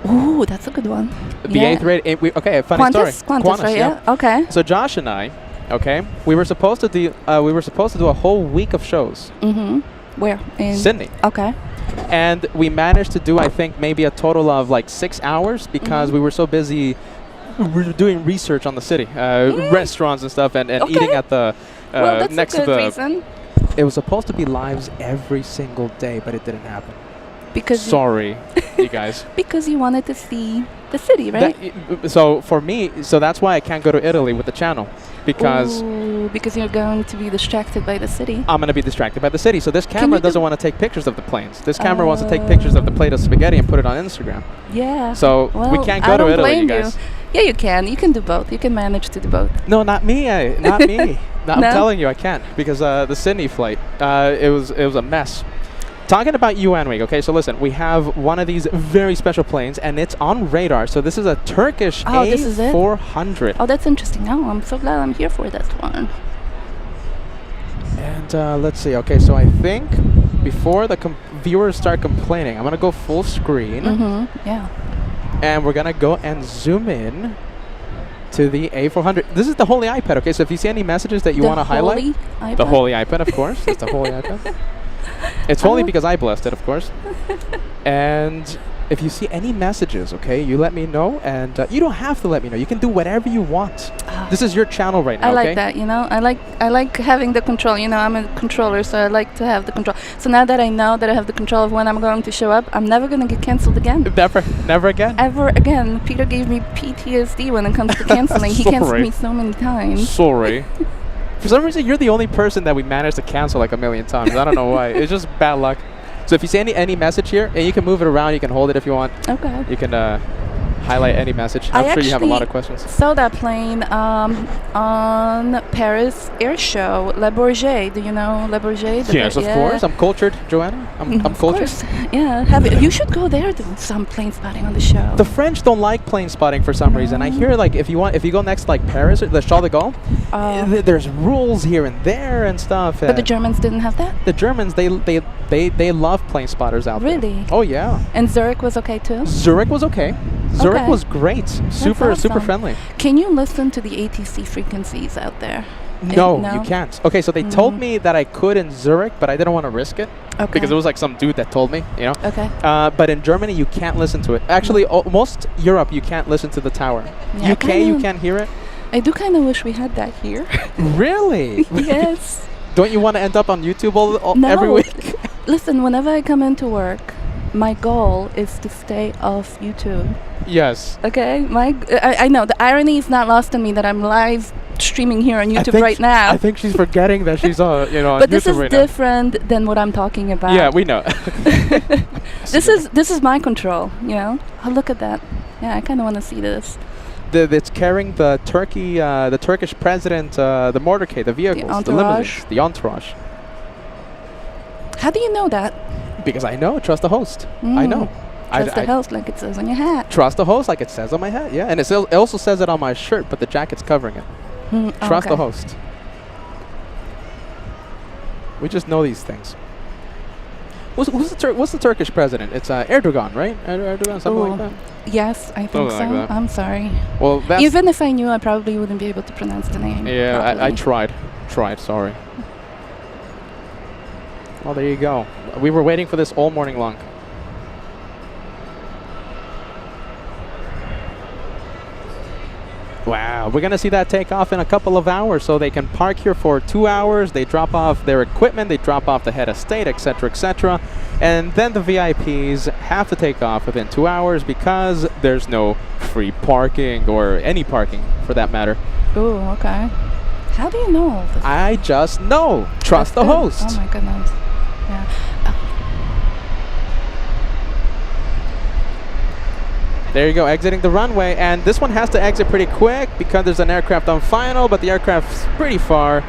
Ooh, that's a good one. The Yeah. A380. Okay, funny story. Qantas, right? Yeah. Okay. So Josh and I, okay, we were supposed to do a whole week of shows. Mm-hmm. Where? In Sydney. Okay. And we managed to do, I think, maybe a total of like 6 hours because we were so busy doing research on the city, restaurants and stuff, and Okay. eating at the Well, that's next a to good the. reason. It was supposed to be lives every single day, but it didn't happen. Because Sorry, you guys. because you wanted to see the city, right? So for me, so that's why I can't go to Italy with the channel, because Ooh, because you're going to be distracted by the city. I'm going to be distracted by the city. So this camera you do- doesn't want to take pictures of the planes. This camera wants to take pictures of the plate of spaghetti and put it on Instagram. Yeah. So we Well, can't I go to don't Italy, you blame guys. Yeah, you can. You can do both. You can manage to do both. No, not me. Not me. No, I'm No? telling you, I can't because the Sydney flight, it was a mess. Talking about UN Week, okay, so listen, we have one of these very special planes, and it's on radar. So this is a Turkish Oh, this is it? A400. Oh, that's interesting. Oh, I'm so glad I'm here for this one. And let's see, okay, so I think before the viewers start complaining, I'm going to go full screen, Mm-hmm. Yeah. and we're going to go and zoom in to the A400. This is the holy iPad, okay, so if you see any messages that you want to highlight, the holy iPad, of course, it's the holy iPad. It's holy because I blessed it, of course. And if you see any messages, okay, you let me know. And you don't have to let me know. You can do whatever you want. This is your channel right now, I like okay? that, I like having the control. I'm a controller, so I like to have the control. So now that I know that I have the control of when I'm going to show up, I'm never going to get canceled again. Never again? Ever again. Peter gave me PTSD when it comes to canceling. He canceled Sorry. me so many times. Sorry. For some reason, you're the only person that we managed to cancel like a million times. I don't know why. It's just bad luck. So if you see any message here, and you can move it around, you can hold it if you want. Okay. You can highlight any message. I I'm sure you have a lot of actually questions. saw that plane on Paris Air Show, Le Bourget. Do you know Le Bourget? Yes, of course. I'm cultured, Joanna. I'm Of cultured. course. Yeah. You should go there do some plane spotting on the show. The French don't like plane spotting for some reason. I hear like if you go next to, like Paris or the Charles de Gaulle, there's rules here and there and stuff. But the Germans didn't have that? The Germans they love plane spotters out there. Really? Oh yeah. And Zurich was okay too? Zurich was okay. Zurich Okay. was great. Super awesome. friendly. Can you listen to the ATC frequencies out there? No, No? you can't. Okay, so they told me that I could in Zurich, but I didn't want to risk it Okay. because it was like some dude that told me, you know. Okay. But in Germany, you can't listen to it. Actually, most Europe, you can't listen to the tower. Yeah, UK, you can't hear it. I do kind of wish we had that here. Really? Yes. Don't you want to end up on YouTube No. every week? Listen, whenever I come into work, my goal is to stay off YouTube. Yes. Okay? I know, the irony is not lost on me that I'm live streaming here on YouTube right now. I think she's forgetting that she's on but this YouTube is right now. different than what I'm talking about. Yeah, we know. This is my control, Oh, look at that. Yeah, I kind of want to see this. It's carrying the Turkish president, the motorcade, the vehicles, the limousines, the entourage. How do you know that? Because I know, trust the host. I know. Trust the host, like it says on your hat. Trust the host, like it says on my hat. Yeah, and it also says it on my shirt, but the jacket's covering it. Trust the host. We just know these things. What's the Turkish president? It's Erdogan, right? Erdogan, something like that. Yes, I think Something so. like that. I'm sorry. Well, that's Even if I knew, I probably wouldn't be able to pronounce the name. yeah. I properly. tried. Sorry. Well, there you go. We were waiting for this all morning long. Wow, we're gonna see that take off in a couple of hours, so they can park here for 2 hours. They drop off their equipment, they drop off the head of state, etc., etc. And then the VIPs have to take off within 2 hours because there's no free parking or any parking for that matter. Ooh, okay. How do you know all this? I just know. Trust the That's good. host. Oh my goodness. Yeah. There you go, exiting the runway. And this one has to exit pretty quick because there's an aircraft on final, but the aircraft's pretty far.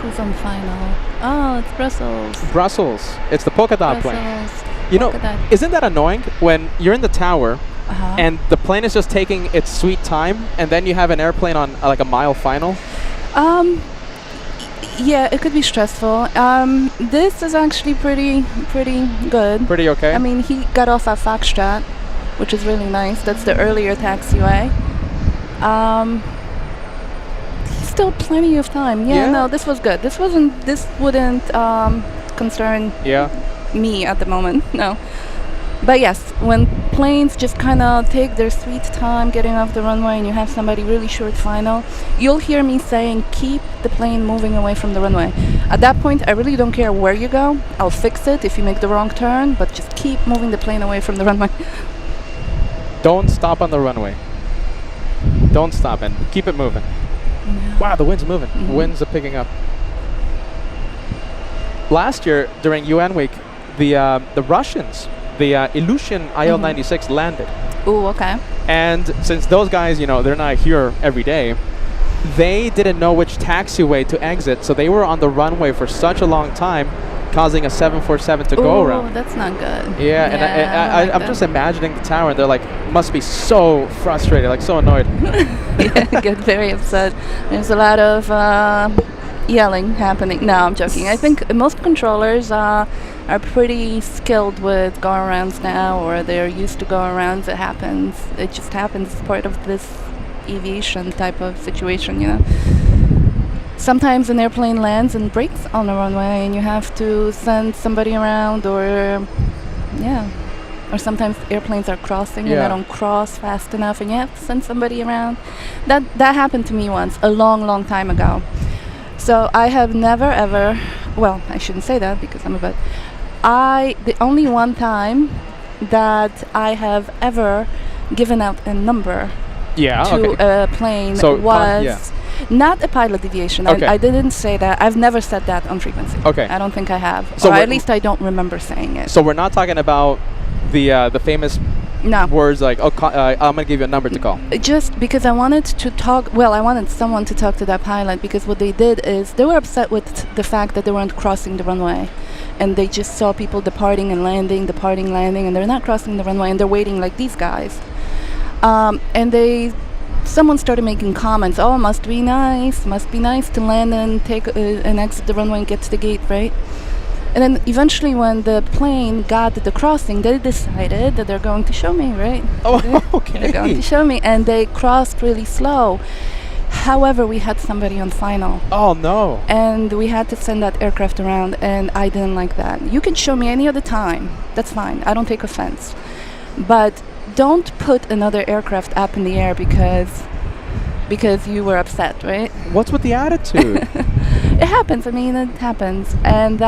Who's on final? Oh, it's Brussels. Brussels. It's the polka dot plane. Brussels. You know, Polka dot. isn't that annoying when you're in the tower Uh-huh. and the plane is just taking its sweet time, and then you have an airplane on like a mile final? Yeah, it could be stressful. This is actually pretty good. Pretty okay? I mean, he got off at Foxtrot, which is really nice. That's the earlier taxiway. Still plenty of time. Yeah, no, this was good. This wouldn't concern Yeah. me at the moment. No. But yes, when planes just kind of take their sweet time getting off the runway and you have somebody really short final, you'll hear me saying, keep the plane moving away from the runway. At that point, I really don't care where you go. I'll fix it if you make the wrong turn, but just keep moving the plane away from the runway. Don't stop on the runway. Don't stop and keep it moving. Yeah. Wow, the wind's moving. Winds are picking up. Last year during UN week, the Russians, the Ilyushin IL-96 landed. Ooh, okay. And since those guys, you know, they're not here every day, they didn't know which taxiway to exit, so they were on the runway for such a long time, causing a 747 to go around. That's not good. Yeah, and I'm just imagining the tower, and they're like, must be so frustrated, like so annoyed. Yeah, get very upset. There's a lot of yelling happening. No, I'm joking. I think most controllers are pretty skilled with go-arounds now, or they're used to go-arounds. It happens. It just happens. It's part of this aviation type of situation, you know. Sometimes an airplane lands and breaks on the runway, and you have to send somebody around, or or sometimes airplanes are crossing and they don't cross fast enough, and you have to send somebody around. That happened to me once, a long time ago. So I have never ever, well, I shouldn't say that because I'm a bit. The only one time that I have ever given out a number to a plane was not a pilot deviation. Okay. I didn't say that. I've never said that on frequency. Okay. I don't think I have. So or at least I don't remember saying it. So we're not talking about the famous No. words like, I'm going to give you a number to call. Just because I wanted to talk, well, I wanted someone to talk to that pilot, because what they did is they were upset with the fact that they weren't crossing the runway. And they just saw people departing, landing, and they're not crossing the runway, and they're waiting like these guys. And someone started making comments, oh, must be nice to land and take and exit the runway and get to the gate, right? And then eventually when the plane got to the crossing, they decided that they're going to show me, right? Oh, okay. They're going to show me, and they crossed really slow. However, we had somebody on final. Oh, no. And we had to send that aircraft around, and I didn't like that. You can show me any other time. That's fine. I don't take offense. But don't put another aircraft up in the air because you were upset, right? What's with the attitude? It happens. I mean, it happens. And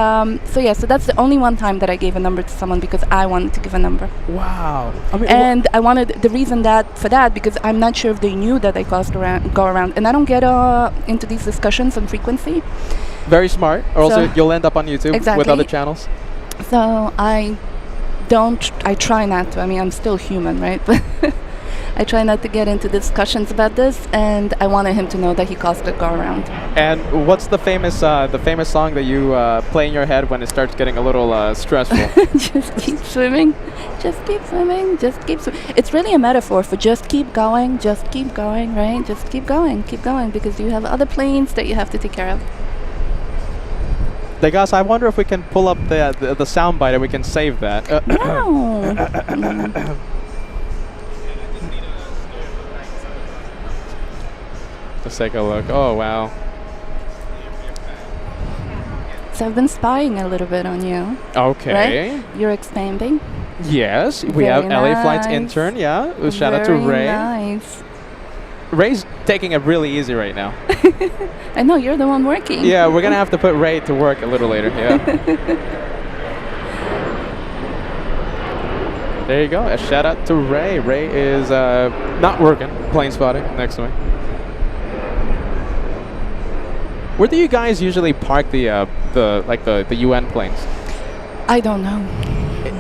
so that's the only one time that I gave a number to someone because I wanted to give a number. Wow. I mean, and I wanted the reason for that because I'm not sure if they knew that I go around. And I don't get into these discussions on frequency. Very smart. Or also you'll end up on YouTube with other channels. So I try not to. I mean, I'm still human, right? I try not to get into discussions about this, and I wanted him to know that he caused a go around. And what's the famous song that you play in your head when it starts getting a little stressful? Just keep swimming. Just keep swimming. Just keep swimming. It's really a metaphor for just keep going, right? Just keep going, because you have other planes that you have to take care of. Degas, I wonder if we can pull up the sound bite and we can save that. No. Let's take a look. Oh, wow. So I've been spying a little bit on you. Okay. Right? You're expanding. Yes, we have LA Flight's intern. Yeah, shout out to Ray. Nice. Ray's taking it really easy right now. I know, you're the one working. Yeah, we're gonna have to put Ray to work a little later. Yeah. There you go. A shout out to Ray. Ray is not working, plane spotting next to me. Where do you guys usually park the UN planes? I don't know.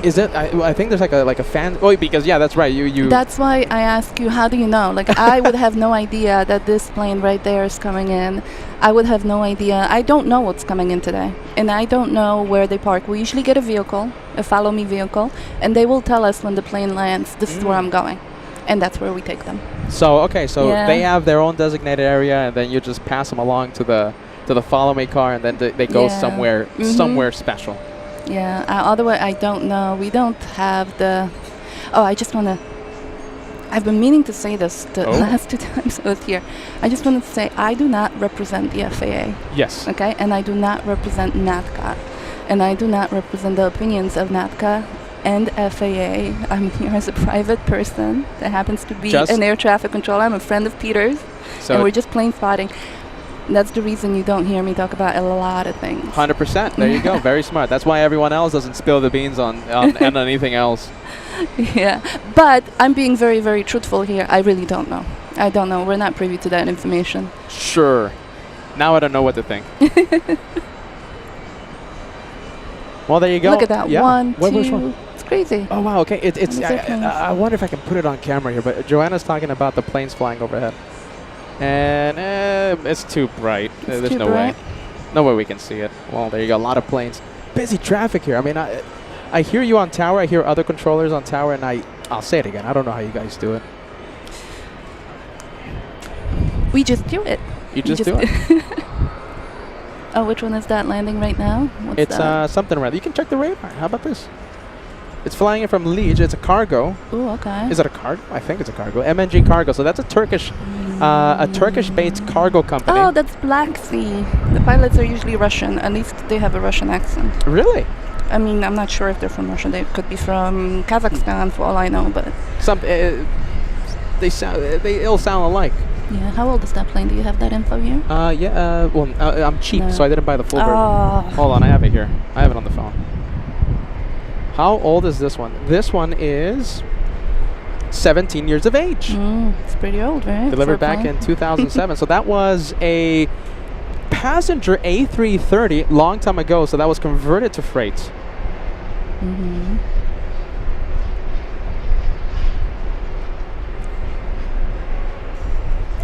Is it? I think there's like a fan. Oh, because yeah, that's right. You. That's why I ask you. How do you know? Like I would have no idea that this plane right there is coming in. I would have no idea. I don't know what's coming in today, and I don't know where they park. We usually get a vehicle, a follow me vehicle, and they will tell us when the plane lands. This is where I'm going, and that's where we take them. So okay, so Yeah. they have their own designated area, and then you just pass them along to the follow me car, and then they go Yeah. somewhere special. Yeah. Otherwise, I don't know. We don't have the. Oh, I just want to. I've been meaning to say this the last 2 times I was here. I just wanted to say I do not represent the FAA. Yes. Okay, and I do not represent NATCA, and I do not represent the opinions of NATCA and FAA. I'm here as a private person that happens to be an air traffic controller. I'm a friend of Peter's, and we're just plane spotting. That's the reason you don't hear me talk about a lot of things. 100%. There you go. Very smart. That's why everyone else doesn't spill the beans on and anything else. Yeah, but I'm being very, very truthful here. I really don't know. I don't know. We're not privy to that information. Sure. Now I don't know what to think. Well, there you go. Look at that. Yeah. One, Which two. one? It's crazy. Oh wow. Okay. It's. These are planes. I wonder if I can put it on camera here, but Joanna's talking about the planes flying overhead, and it's too bright. There's too no bright. way. No way we can see it. Well, there you go. A lot of planes. Busy traffic here. I mean, I hear you on tower. I hear other controllers on tower, and I'll say it again. I don't know how you guys do it. We just do it. You just do it. Oh, which one is that landing right now? What's It's that? something around. You can check the radar. How about this? It's flying in from Liege. It's a cargo. Ooh, okay. Is it a cargo? I think it's a cargo. MNG Cargo. So that's a Turkish-based cargo company. Oh, that's Black Sea. The pilots are usually Russian. At least they have a Russian accent. Really? I mean, I'm not sure if they're from Russia. They could be from Kazakhstan, for all I know. But they all sound alike. yeah, how old is that plane? Do you have that info here? Yeah. Well, I'm cheap, No. so I didn't buy the full version. Oh. Hold on, I have it here. I have it on the phone. How old is this one? This one is 17 years of age. It's pretty old, right? Delivered back in 2007. So that was a passenger A330 long time ago. So that was converted to freight. Mm-hmm.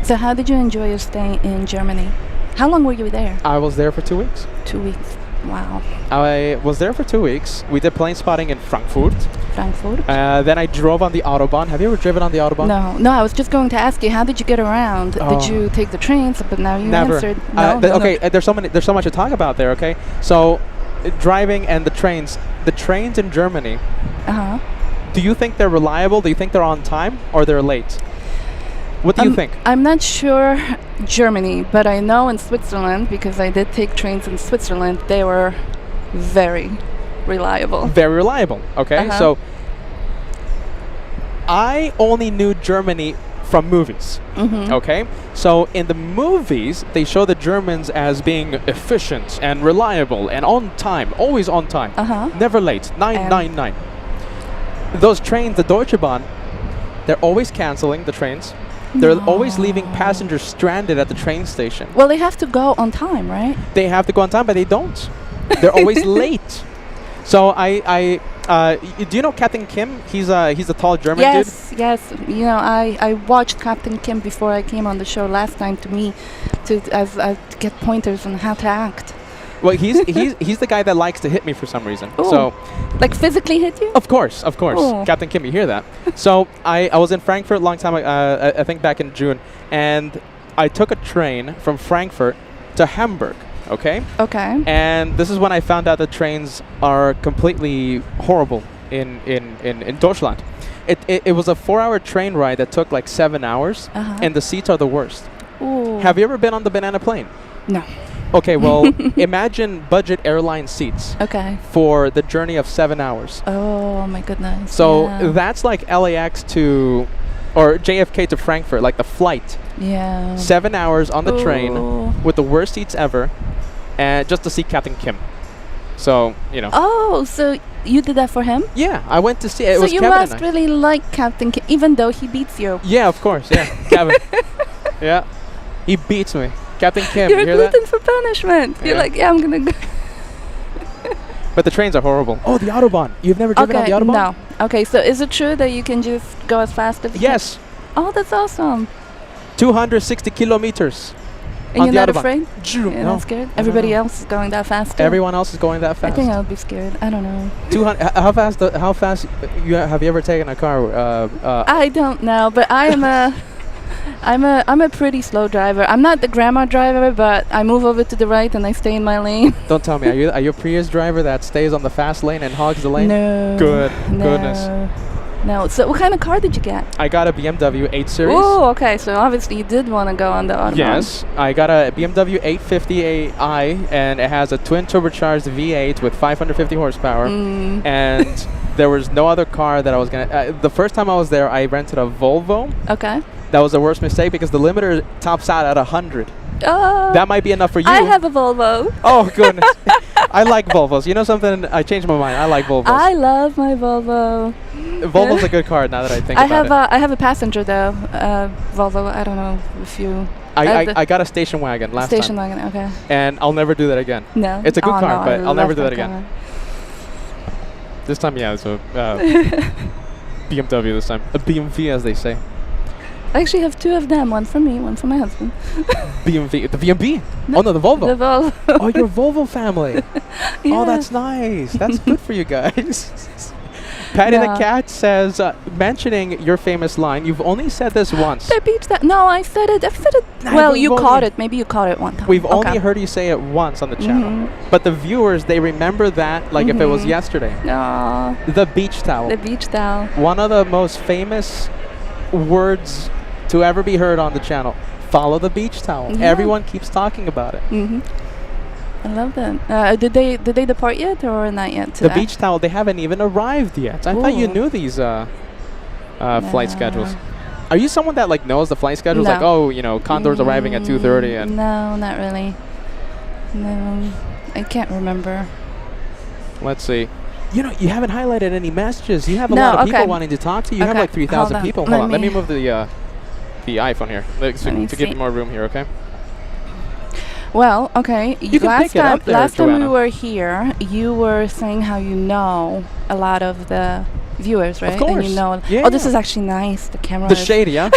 So how did you enjoy your stay in Germany? How long were you there? I was there for 2 weeks. 2 weeks. Wow. I was there for 2 weeks. We did plane spotting in Frankfurt. Frankfurt? Then I drove on the Autobahn. Have you ever driven on the Autobahn? No, I was just going to ask you, how did you get around? Did you take the trains? But now you Never. answered. No, Okay, there's so much to talk about there, okay? So, driving and the trains in Germany, Uh-huh. do you think they're reliable? Do you think they're on time or they're late? What do you think? I'm not sure Germany, but I know in Switzerland, because I did take trains in Switzerland, they were very reliable. Very reliable, okay? Uh-huh. So, I only knew Germany from movies, okay? So, in the movies, they show the Germans as being efficient and reliable and on time, always on time, never late, 999. Those trains, the Deutsche Bahn, they're always canceling the trains. They're always leaving passengers stranded at the train station. Well, they have to go on time, right? They have to go on time, but they don't. They're always late. So do you know Captain Kim? He's a tall German dude. Yes. You know, I watched Captain Kim before I came on the show last time to get pointers on how to act. Well, he's the guy that likes to hit me for some reason. Ooh. So, like physically hit you? of course, Ooh. Captain Kim, you hear that? So I was in Frankfurt a long time. I think back in June, and I took a train from Frankfurt to Hamburg. Okay. Okay. And this is when I found out that trains are completely horrible in Deutschland. It was a 4-hour train ride that took like 7 hours, and the seats are the worst. Ooh. Have you ever been on the banana plane? No. Okay, well, imagine budget airline seats Okay. for the journey of 7 hours. Oh my goodness. So yeah. that's like LAX or JFK to Frankfurt, like the flight. Yeah. 7 hours on the Ooh. train with the worst seats ever, and just to see Captain Kim. So, you know. Oh, so you did that for him? Yeah, I went to see it. It so was you Kevin must and I. really like Captain even though he beats you. Yeah, of course. Yeah, Kevin. Yeah, he beats me. Captain Kim, You're you hear that? gluten for punishment. You're Yeah. like, yeah, I'm gonna go. But the trains are horrible. Oh, the Autobahn. You've never driven on the Autobahn? No. Okay, so is it true that you can just go as fast as you Yes. can? Oh, that's awesome. 260 kilometers. And on you're the not Autobahn. afraid? You're No. not scared? No, Everybody no. else is going that fast too? Everyone else is going that fast. I think I would be scared. I don't know. 200. How fast? How fast? Have you ever taken a car? I don't know, but I am I'm a pretty slow driver. I'm not the grandma driver, but I move over to the right and I stay in my lane. Don't tell me. Are you a Prius driver that stays on the fast lane and hogs the lane? No. Good. No. Goodness. No. So what kind of car did you get? I got a BMW 8 Series. Oh, okay. So obviously you did want to go on the Autobahn. Yes, I got a BMW 850i, and it has a twin turbocharged V8 with 550 horsepower. And there was no other car that I was gonna. The first time I was there, I rented a Volvo. Okay. That was the worst mistake because the limiter tops out at 100. Oh. That might be enough for you. I have a Volvo. Oh goodness, I like Volvos. You know something? I changed my mind. I like Volvos. I love my Volvo. Volvo's a good car now that I think about it. I have a passenger though. Volvo. I don't know if you. I got a station wagon last station time. wagon. Okay. And I'll never do that again. No. It's a good car, no, but I'll never do that car. again. This time, yeah, it's a BMW this time. A BMW, as they say. I actually have two of them. One for me, one for my husband. BMW. The VMB? No, Oh, no, the Volvo. The Volvo. Oh, you're a Volvo family. Yeah. Oh, that's nice. That's good for you guys. Patty the Cat says, mentioning your famous line, you've only said this once. The beach that. No, I said it. I've said it. Well, you caught it. Maybe you caught it one time. We've only heard you say it once on the channel. But the viewers, they remember that like if it was yesterday. No. The beach towel. The beach towel. One of the most famous words to ever be heard on the channel. Follow the beach towel. Yeah. Everyone keeps talking about it. I love that. Did they depart yet or not yet? The beach towel, they haven't even arrived yet. I thought you knew these flight schedules. Are you someone that like knows the flight schedules? No. Like, oh, you know, Condor's arriving at 2:30 and No, not really. No, I can't remember. let's see. You know, you haven't highlighted any messages. You have a No, lot of people okay. wanting to talk to you. You have Okay, like 3,000 hold on. people. Let Hold on, let me me- move the iPhone here to give see. you more room here, okay? Well, okay. You can pick it up there, last time we Joanna. were here, you were saying how you know a lot of the viewers, right? course. And you know. Yeah, Oh, this yeah. is actually nice. The camera. The is- shady, huh?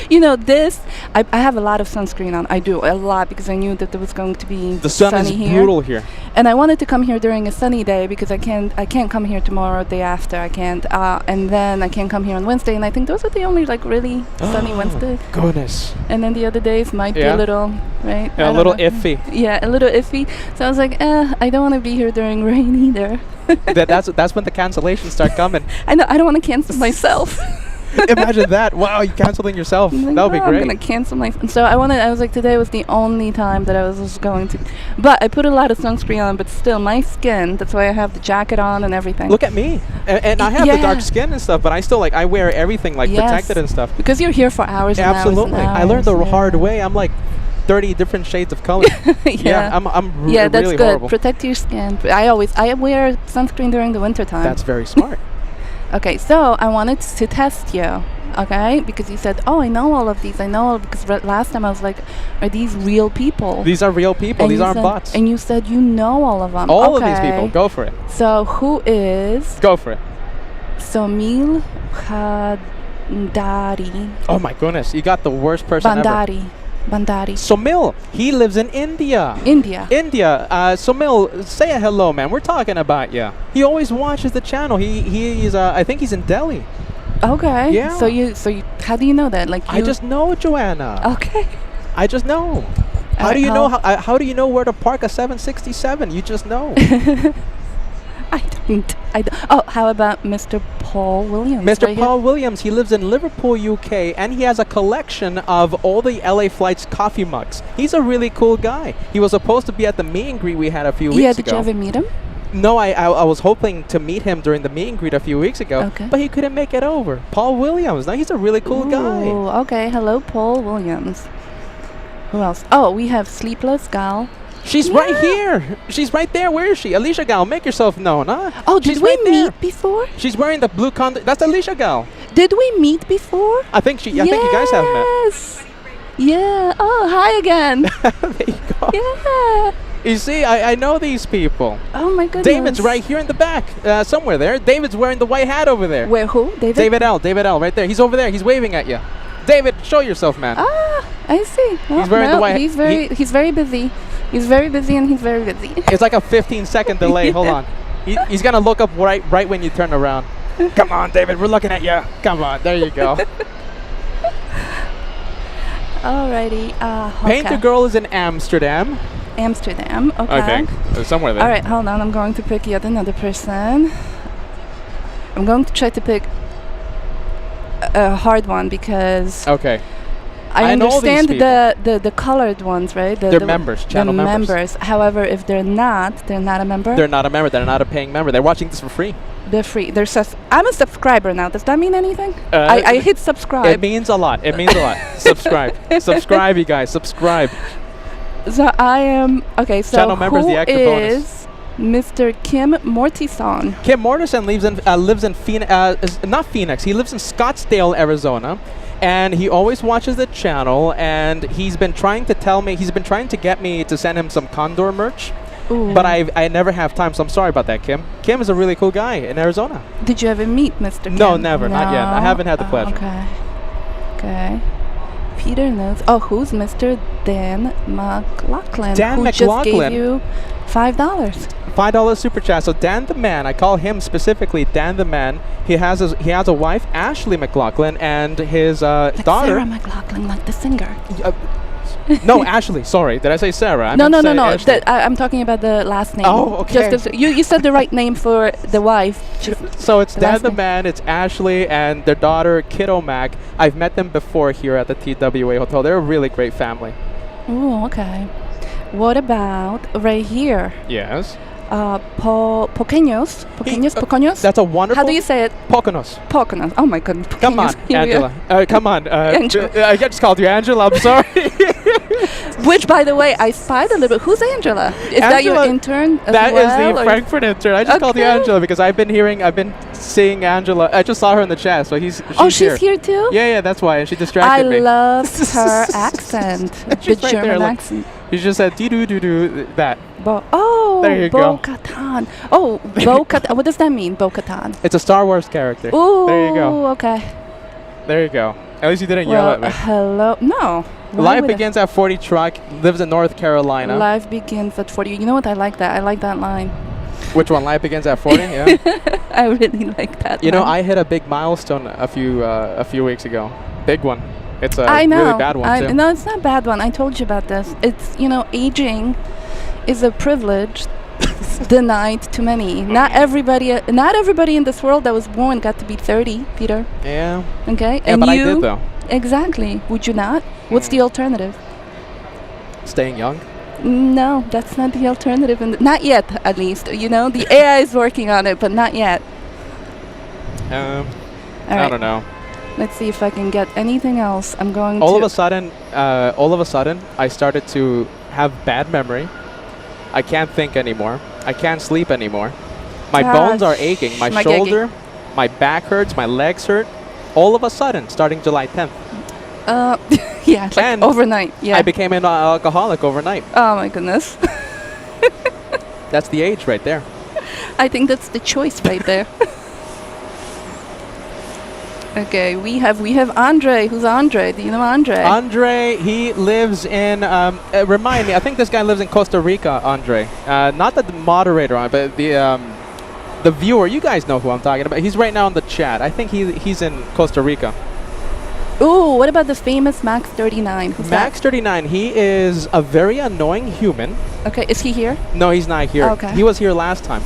You know this. I have a lot of sunscreen on. I do a lot because I knew that there was going to be The sun is sunny here. brutal here. And I wanted to come here during a sunny day because I can't come here tomorrow, day after. I can't, and then I can't come here on Wednesday. And I think those are the only like really sunny Wednesdays. Goodness. And then the other days might be Yeah. a little, right? I A don't little know. iffy. Yeah, a little iffy. So I was like, I don't want to be here during rain either. that's when the cancellations start coming. I know I don't want to cancel myself. Imagine that. Wow, you canceling yourself. I'm like, That would be "Oh, I'm great. gonna cancel my. So I was like, today was the only time that I was just going to. But I put a lot of sunscreen on, but still, my skin. That's why I have the jacket on and everything. Look at me. And I have the Yeah. dark skin and stuff, but I still like, I wear everything like Yes. protected and stuff. Because you're here for hours and hours and Absolutely. I learned the hours, hard yeah. way. I'm like 30 different shades of color. Yeah. I'm Yeah, that's really good. horrible. Protect your skin. I wear sunscreen during the winter time. That's very smart. Okay, so I wanted to test you. Okay, because you said, "Oh, I know all of these. I know," because last time I was like, "Are these real people?" These are real people. And These you aren't said- bots. And you said you know all of them. All okay. of these people. Go for it. So who is Go for it. Somil Bandari? Oh my goodness. You got the worst person ever. Bandari. Somil, he lives in India. India. Somil, say a hello, man. We're talking about you. He always watches the channel. He's I think he's in Delhi. Okay. Yeah. So you how do you know that? Like I just know, Joanna. Okay. I just know. How do you know how do you know where to park a 767? You just know. I don't. Oh, how about Mr. Paul Williams? Mr. right Paul Williams, he lives in Liverpool, UK, and he has a collection of all the LA Flights coffee mugs. He's a really cool guy. He was supposed to be at the meet and greet we had a few here? Yeah. weeks Did ago. you ever meet him? No, I was hoping to meet him during the meet and greet a few weeks ago, Okay. but he couldn't make it over. Paul Williams, now he's a really cool guy. Ooh, okay. Hello, Paul Williams. Who else? Oh, we have Sleepless Gal. She's right here. She's right there. Where is she? Alicia Gal, make yourself known, huh? Oh, did She's we right there. meet before? She's wearing the blue condo. That's Alicia Gal. Did we meet before? I think I think you guys have met. Yes. Yeah. Oh, hi again. There you go. Yeah. You see, I know these people. Oh my goodness. David's right here in the back, somewhere there. David's wearing the white hat over there. Where who? David? David L, right there. He's over there. He's waving at you. David, show yourself, man. Ah, I see. Well, He's wearing the white. He's very busy. He's very busy and he's very busy. It's like a 15-second delay. Hold on. He's gonna look up right when you turn around. Come on, David. We're looking at you. Come on. There you go. Alrighty. Painter Girl is in Amsterdam. Amsterdam. Okay. I think. Somewhere there. All right, hold on. I'm going to pick yet another person. I'm going to try to pick a hard one because Okay. I know all these understand the colored ones, right? They're members, channel the members. However, if they're not a member. They're not a member. They're not a paying member. They're watching this for free. They're free. I'm a subscriber now. Does that mean anything? I hit subscribe. It means a lot. It means a lot. Subscribe. Subscribe, you guys. Subscribe. So I am okay. So Channel members, who the extra bonus. is Mr. Kim Mortison? Kim Mortison lives in Phoenix. Not Phoenix. He lives in Scottsdale, Arizona, and he always watches the channel. And he's been trying to get me to send him some Condor merch. Ooh. But I never have time, so I'm sorry about that, Kim. Kim is a really cool guy in Arizona. Did you ever meet Mr. Kim? No, never. Not yet. I haven't had the pleasure. Okay. Peter knows. Oh, who's Mr. Dan McLaughlin? Dan who McLaughlin. just gave you $5. $5 super chat. So Dan the Man, I call him specifically Dan the Man. He has a wife, Ashley McLaughlin, and his Like daughter. Sarah McLaughlin, like the singer. No, Ashley. Sorry, did I say Sarah? I No. meant to say Ashley. I'm talking about the last name. Oh, okay. Just 'cause you said the right name for the wife. So it's the Dan last the name. Man, it's Ashley, and their daughter, Kiddo Mac. I've met them before here at the TWA Hotel. They're a really great family. Oh, okay. What about right here? Yes. Poqueños? Poqueños? That's a wonderful. How do you say it? Poconos. Poconos. Oh my goodness. Come on, Poqueños. Here we are. Angela. Come on. Angela. I just called you Angela. I'm sorry. Which, by the way, I spied a little bit. Who's Angela? Is that your Angela- intern as That is well, the or- Frankfurt intern. I just called you Okay. Angela because I've been seeing Angela. I just saw her in the chat, so she's here too? Yeah, that's why, and she distracted I me. love her accent. The She's right there, German look. accent. You just said doo that. There you go. Bo-Katan. Oh, Bo-Katan. What does that mean, Bo-Katan? It's a Star Wars character. Ooh, There you go. Okay. There you go. At least you didn't yell Well, at me. hello. No. Why Life would I- begins at 40 truck. Lives in North Carolina. Life begins at 40. You know what? I like that. I like that line. Which one? Life begins at 40. Yeah. I really like that. You know, line. I hit a big milestone a few weeks ago. Big one. It's a I know. really bad one too. No, it's not a bad one. I told you about this. It's, aging is a privilege denied to many. Not everybody in this world that was born got to be 30, Peter. Yeah. Okay? Yeah, And but you I did though. Exactly. Would you not? What's the alternative? Staying young. No, that's not the alternative. Not yet, at least. The AI is working on it, but not yet. I right. don't know. Let's see if I can get anything else. I'm going All to... of a sudden, I started to have bad memory. I can't think anymore. I can't sleep anymore. My bones are aching. My Schmagegi. shoulder, my back hurts, my legs hurt. All of a sudden, starting July 10th. yeah, like And overnight. Yeah. I became an alcoholic overnight. Oh my goodness. That's the age right there. I think that's the choice right there. Okay, we have Andre. Who's Andre? Do you know Andre? Andre, he lives in, remind me, I think this guy lives in Costa Rica, Andre. Not the moderator, but the viewer. You guys know who I'm talking about. He's right now in the chat. I think he's in Costa Rica. Ooh, what about the famous Max 39? Who's Max 39, he is a very annoying human. that? Okay, is he here? No, he's not here. Okay. He was here last time.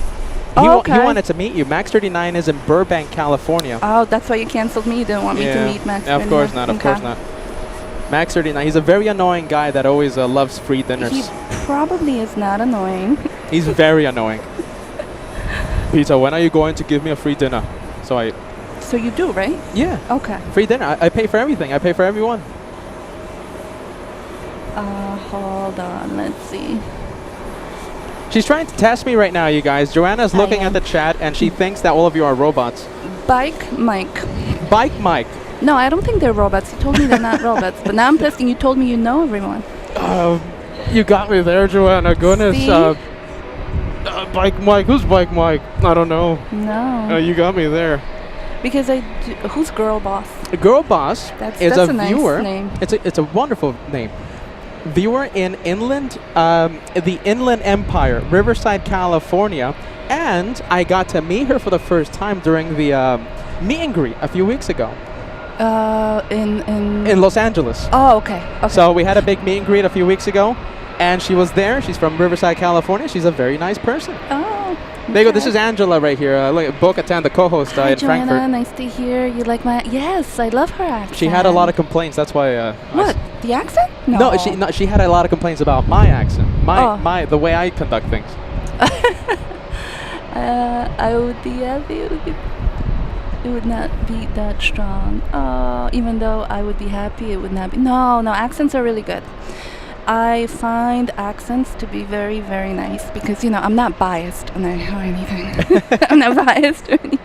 Oh, He okay. wanted to meet you. Max 39 is in Burbank, California. Oh, that's why you canceled me. You didn't want me to meet Max. Yeah, of course not. Of course not. Max 39. He's a very annoying guy that always loves free dinners. He probably is not annoying. He's very annoying. Peter, when are you going to give me a free dinner? So you do, right? Yeah, Okay. free dinner. I pay for everything. I pay for everyone. Hold on. Let's see. She's trying to test me right now, you guys. Joanna's looking at the chat, and she thinks that all of you are robots. Bike Mike. Bike Mike. No, I don't think they're robots. You told me they're not robots. But now I'm testing. You told me you know everyone. You got me there, Joanna. Goodness. See? Bike Mike. Who's Bike Mike? I don't know. No. You got me there. Because who's Girl Boss? Girl Boss is that's a nice viewer. Name. It's a wonderful name. Viewer in the Inland Empire, Riverside, California, and I got to meet her for the first time during the meet and greet a few weeks ago. In Los Angeles. Oh, okay. So we had a big meet and greet a few weeks ago, and she was there. She's from Riverside, California. She's a very nice person. Oh. There you go. This is Angela right here. Bo-Katan, the co-host Hi, in Joanna, Frankfurt. nice to hear you like my. Yes, I love her accent. She had a lot of complaints. That's why. What? The accent? No, she had a lot of complaints about my accent, the way I conduct things. I would be happy. It would not be that strong. Even though I would be happy, it would not be. No, accents are really good. I find accents to be very, very nice because, I'm not biased or anything. I'm not biased or anything.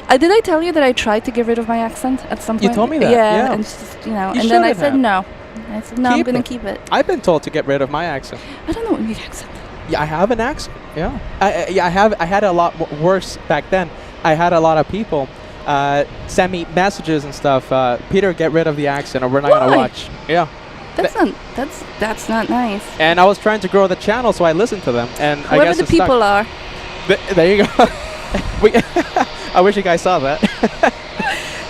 Did I tell you that I tried to get rid of my accent at some point? You told me that, yeah. And it's just, and then I said no. I said, no, I'm going to keep it. I've been told to get rid of my accent. I don't know what your accent is. Yeah, I have an accent. Yeah. I had a lot worse back then. I had a lot of people send me messages and stuff. Peter, get rid of the accent or we're not going to watch. Yeah. That's not nice. And I was trying to grow the channel, so I listened to them. And whoever I guess the people are. There you go. I wish you guys saw that.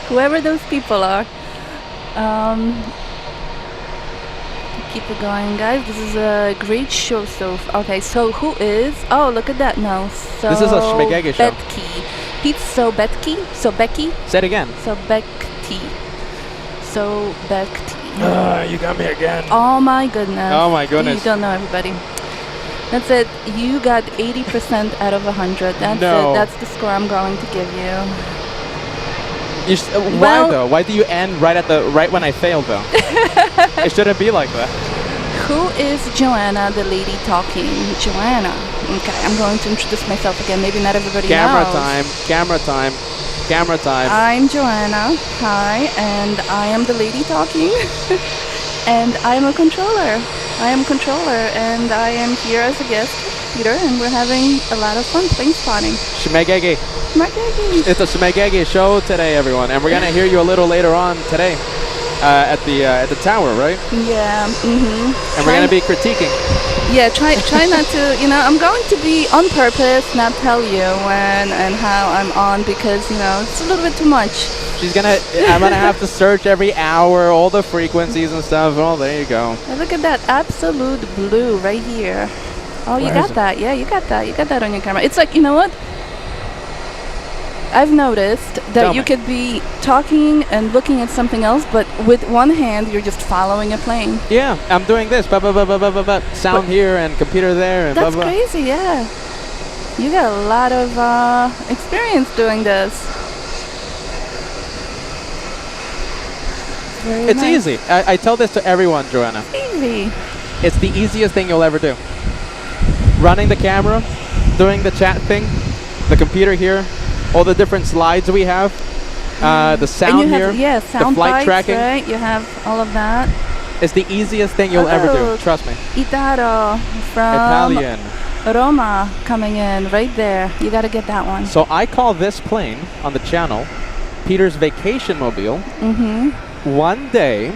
Whoever those people are. Keep it going, guys. This is a great show. Okay, so who is? Oh, look at that. No. So this is a Schmegege show. Becky. Say it again. So Becky. You got me again. Oh my goodness. Oh my goodness. You don't know everybody. That's it. You got 80% out of 100. That's it. That's the score I'm going to give you. Why though? Why do you end right when I failed though? It shouldn't be like that. Who is Joanna, the lady talking? Joanna. Okay, I'm going to introduce myself again. Maybe not everybody knows. Camera time. I'm Joanna. Hi, and I am the lady talking. And I am a controller. And I am here as a guest, Peter, and we're having a lot of fun plane spotting. Schmegege. It's a Schmegege show today, everyone, and we're gonna hear you a little later on today at the tower, right? Yeah. Mm-hmm. And we're gonna be critiquing. Yeah, try not to. I'm going to be on purpose, not tell you when and how I'm on because it's a little bit too much. I'm gonna have to search every hour, all the frequencies and stuff. Oh, there you go. And look at that absolute blue right here. Oh, you got that. Yeah, you got that. You got that on your camera. It's like, you know what? I've noticed that you could be talking and looking at something else, but with one hand, you're just following a plane. Yeah, I'm doing this. Sound here and computer there. And that's crazy, yeah. You got a lot of experience doing this. It's easy. I tell this to everyone, Joanna. It's easy. It's the easiest thing you'll ever do. Running the camera, doing the chat thing, the computer here, all the different slides we have, the sound here, sound the flight bites, tracking. Right? You have all of that. It's the easiest thing you'll ever do. Trust me. Itaro from Italian. Roma coming in right there. You got to get that one. So I call this plane on the channel Peter's Vacation Mobile. Mm-hmm. One day,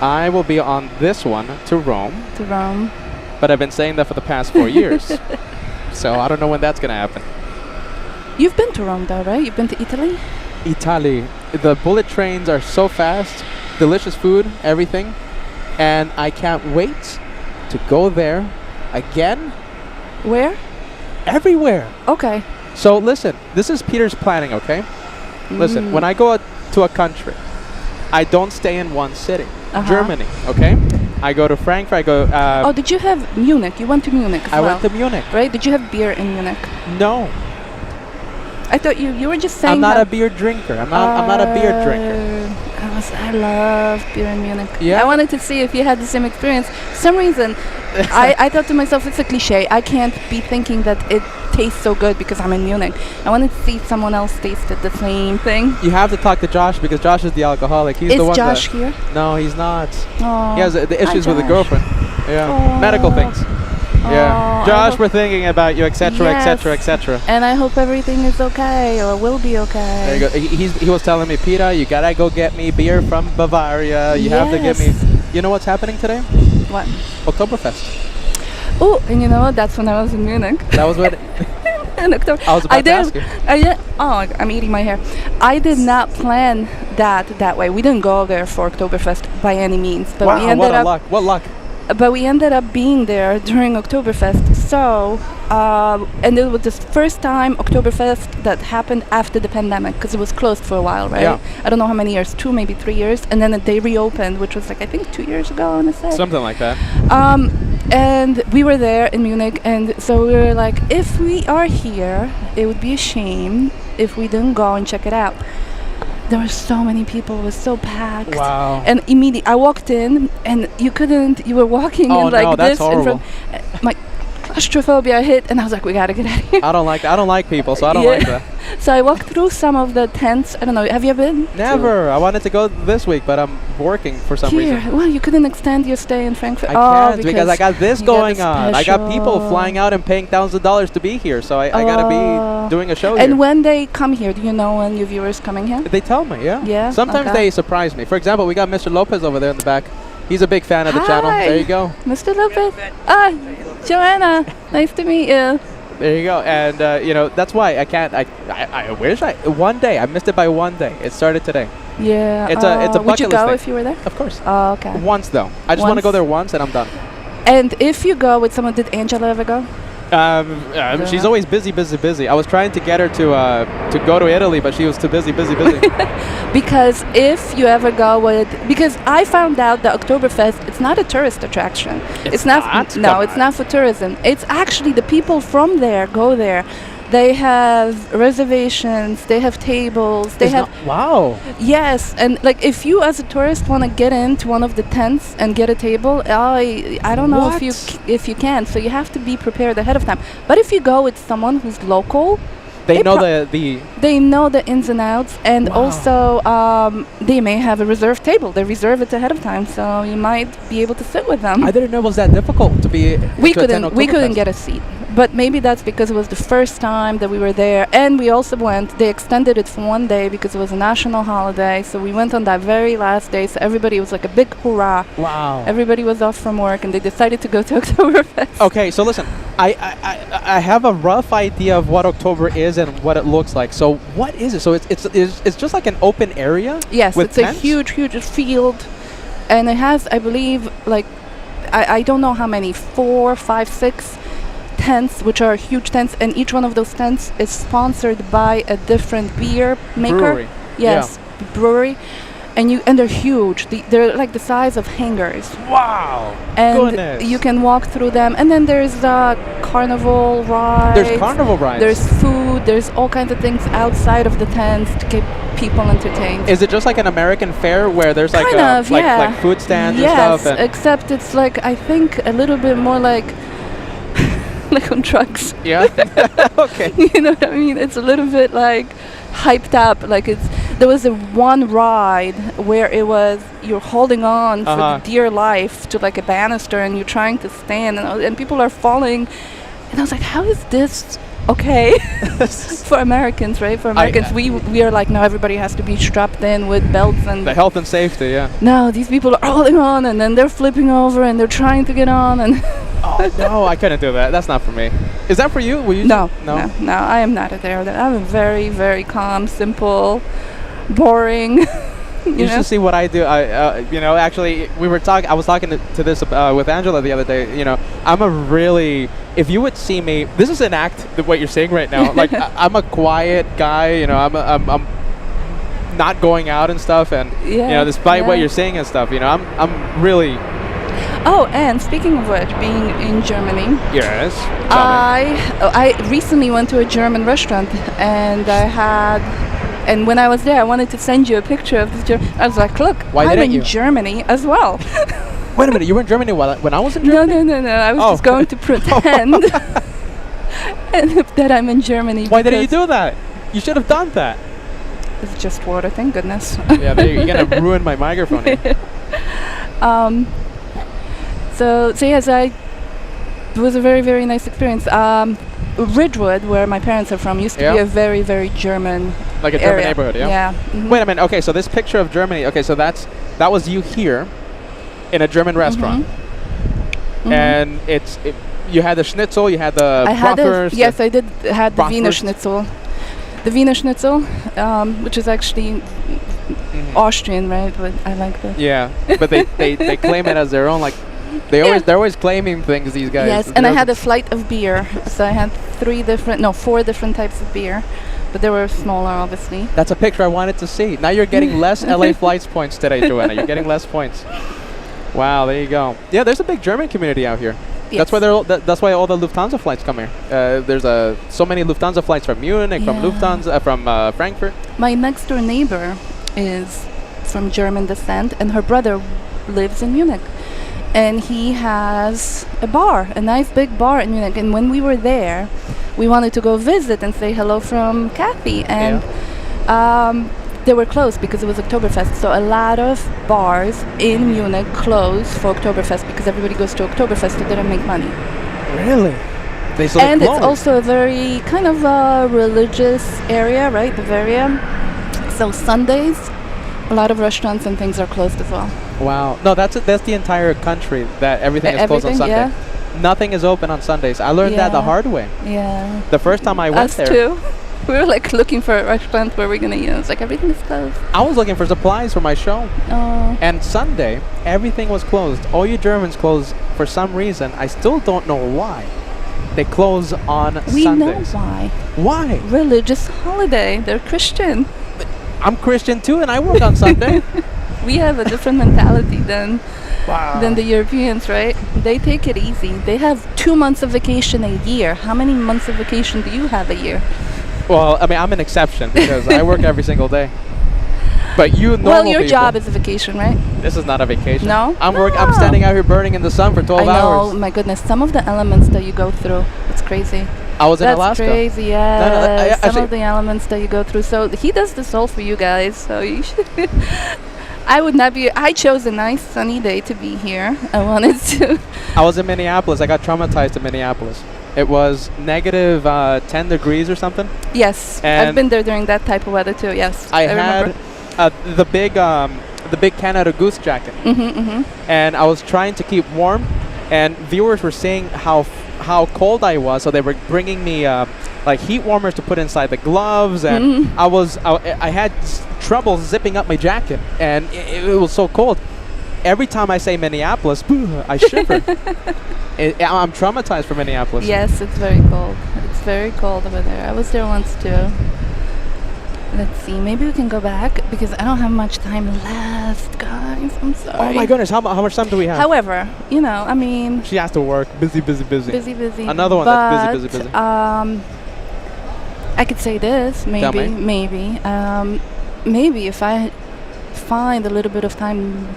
I will be on this one to Rome. But I've been saying that for the past 4 years. So I don't know when that's going to happen. You've been to Rome though, right? You've been to Italy? Italy. The bullet trains are so fast. Delicious food, everything. And I can't wait to go there again. Where? Everywhere. Okay. So listen, this is Peter's planning, okay? Listen, when I go to a country, I don't stay in one city. Germany, okay? I go to Frankfurt, I go... did you have Munich? You went to Munich as I well. went to Munich. Right? Did you have beer in Munich? No. I thought you were just saying I'm not a beer drinker. I'm not a beer drinker. I love beer in Munich. Yeah? I wanted to see if you had the same experience. For some reason, I thought to myself, it's a cliche. I can't be thinking that it tastes so good because I'm in Munich. I wanted to see if someone else tasted the same thing. You have to talk to Josh because Josh is the alcoholic. He's the one Is Josh that, here? No, he's not. Oh, He has the issues with the Josh. girlfriend. Yeah, Oh. medical things. Yeah, Oh, I Josh, hope- we're thinking about you, etc., Yes. etc., etc. And I hope everything is okay or will be okay. There you go. He was telling me, Peter, you gotta go get me beer from Bavaria. You have to get me. Yes. You know what's happening today? What? Oktoberfest. Oh, and you know what? That's when I was in Munich. That was what In October. I was about to ask you. Oh, I'm eating my hair. I did not plan that way. We didn't go there for Oktoberfest by any means, but we Wow, ended what a up. luck! What luck! But we ended up being there during Oktoberfest. So, and it was the first time Oktoberfest that happened after the pandemic because it was closed for a while, right? Yeah. I don't know how many years, 2 maybe 3 years, and then they reopened, which was like I think 2 years ago, I want to say. Something like that. And we were there in Munich, and so we were like, if we are here, it would be a shame if we didn't go and check it out. There were so many people, it was so packed. Wow. And immediately I walked in, and you were walking Oh, in like no, that's this in front. horrible. My claustrophobia hit, and I was like, we gotta get out of here. I don't like people, so I don't Yeah. like that. So I walked through some of the tents. I don't know, have you been? Never. I wanted to go this week, but I'm working for some Here. reason. Well, you couldn't extend your stay in Frankfurt. I can't because I got this you got going the on. I got people special- flying out and paying thousands of dollars to be here, so I gotta be doing a show And here. when they come here, do you know when your viewers coming here? They tell me, yeah. Yeah, Sometimes okay. they surprise me. For example, we got Mr. Lopez over there in the back. He's a big fan of the channel. Hi. There you go. Mr. Lopez. Ah, Joanna. Nice to meet you. There you go. And that's why I can't. I wish one day. I missed it by one day. It started today. Yeah. It's a Would you bucket list go thing. if you were there? Of course. Oh, okay. Once though. I just want to Once? go there once and I'm done. And if you go with someone, did Angela ever go? She's always busy. I was trying to get her to go to Italy, but she was too busy. Because if you ever go with, because I found out that Oktoberfest, it's not a tourist attraction. It's not? No, Come it's on. not for tourism. It's actually the people from there go there. They have reservations. They have tables. They have Wow. yes, and like if you as a tourist want to get into one of the tents and get a table, I don't know if you can. So you have to be prepared ahead of time. But if you go with someone who's local, They know pro- the they know the ins and outs, and Wow. also they may have a reserved table. They reserve it ahead of time, so you might be able to sit with them. I didn't know it was that difficult to be. We to attend couldn't Oktoberfest. get a seat, but maybe that's because it was the first time that we were there, and we also went. They extended it for one day because it was a national holiday, so we went on that very last day. So everybody was like a big hurrah. Wow. Everybody was off from work, and they decided to go to Oktoberfest. Okay, so listen, I have a rough idea of what October is and what it looks like. So what is it? So it's just like an open area. Yes, with it's tents? a huge field, and it has, I believe, like I don't know how many, 4, 5, 6 tents, which are huge tents, and each one of those tents is sponsored by a different beer maker. Brewery. Yes, brewery, and they're huge. They're like the size of hangars, Wow. and Goodness. you can walk through them. And then there's carnival rides. There's carnival rides. There's food. There's all kinds of things outside of the tents to keep people entertained. Is it just like an American fair where there's like Kind of, yeah. like food stands Yes, and stuff? And except it's like I think a little bit more like like on drugs. yeah. Okay. You know what I mean? It's a little bit like hyped up. Like there was a one ride where it was you're holding on for Uh-huh. dear life to like a banister and you're trying to stand and people are falling. And I was like, how is this okay for Americans, right? For Americans, we are like, no, everybody has to be strapped in with belts and The health and safety, yeah. no, these people are holding on and then they're flipping over and they're trying to get on and Oh no, I couldn't do that. That's not for me. Is that for you? Will you? no, No. no, I am not a there. I'm a very, very calm, simple, boring. You should see what I do. Actually, I was talking to this with Angela the other day. I'm a really. If you would see me, this is an act. What you're saying right now, like I'm a quiet guy. I'm not going out and stuff, and despite what you're saying and stuff, I'm really. Oh, and speaking of which, being in Germany, Yes. Tell me. I recently went to a German restaurant and I had And when I was there, I wanted to send you a picture of the I was like, look, Why I'm didn't in you? Germany as well. Wait a minute, you were in Germany when I was in No, Germany? no, no, no. I was Oh. just going to pretend that I'm in Germany. Why didn't you because do that? You should have done that. It's just water, thank goodness. Yeah, there you're gonna ruin my microphone here. So yes, it was a very, very nice experience. Ridgewood, where my parents are from, used to be Yeah. a very, very German Like a German area. neighborhood, yeah? Yeah. Mhm. Wait a minute, okay, so this picture of Germany, okay, so that was you here in a German restaurant. Mhm. And you had the schnitzel, you had the I had bratwurst. yes, I did had the Wiener Bratwurst. Schnitzel. The Wiener Schnitzel, which is actually Austrian, right? But I like that. Yeah, but they claim it as their own, like, they're always claiming things, these guys. Yes, and I had a flight of beer. So I had 4 different types of beer, but they were smaller, obviously. That's a picture I wanted to see. Now you're getting less LA flights points today, Joanna. You're getting less points. Wow, there you go. Yeah, there's a big German community out here. Yes. That's why all the Lufthansa flights come here. There's so many Lufthansa flights from Munich, from Yeah. Lufthansa, from Frankfurt. My next door neighbor is from German descent, and her brother lives in Munich. And he has a bar, a nice big bar in Munich. And when we were there, we wanted to go visit and say hello from Kathy. And they were closed because it was Oktoberfest. So a lot of bars in Munich closed for Oktoberfest because everybody goes to Oktoberfest to didn't make money. Really? And it's also a very kind of religious area, right? Bavaria. So Sundays, a lot of restaurants and things are closed as well. Wow. No, that's the entire country that everything is closed on Sunday. Yeah. Nothing is open on Sundays. I learned that the Yeah. hard way. Yeah. The first time I went Us there, too. We were like looking for a restaurant where we're gonna eat. It's like everything is closed. I was looking for supplies for my show. Oh. And Sunday, everything was closed. All you Germans close for some reason. I still don't know why. They close on We know Sundays. why. Why? Religious holiday. They're Christian. I'm Christian too, and I work on Sunday. We have a different mentality than Wow. than the Europeans, right? They take it easy. They have 2 months of vacation a year. How many months of vacation do you have a year? Well, I mean, I'm an exception because I work every single day. But you know. Well, your job is a vacation, right? This is not a vacation. No? I'm No. standing out here burning in the sun for 12 I know, hours. my goodness. Some of the elements that you go through, it's crazy. I was in That's Alaska. crazy, yeah. No, I Some actually- of the elements that you go through. So he does this all for you guys. So you should. I would not be. I chose a nice sunny day to be here. I wanted to. I was in Minneapolis. I got traumatized in Minneapolis. It was negative 10 degrees or something. Yes, And I've been there during that type of weather too. Yes, I remember. had the big Canada Goose jacket, and I was trying to keep warm. And viewers were saying how cold I was, so they were bringing me like heat warmers to put inside the gloves, and I had trouble zipping up my jacket, and it was so cold. Every time I say Minneapolis, I shiver. I'm traumatized for Minneapolis. Yes, it's very cold. It's very cold over there. I was there once too. Let's see, maybe we can go back because I don't have much time left, guys. I'm sorry. Oh my goodness, how much time do we have? However, I mean, She has to work. Busy. busy. Another one that's busy. I could say this, Tell me. maybe if I find a little bit of time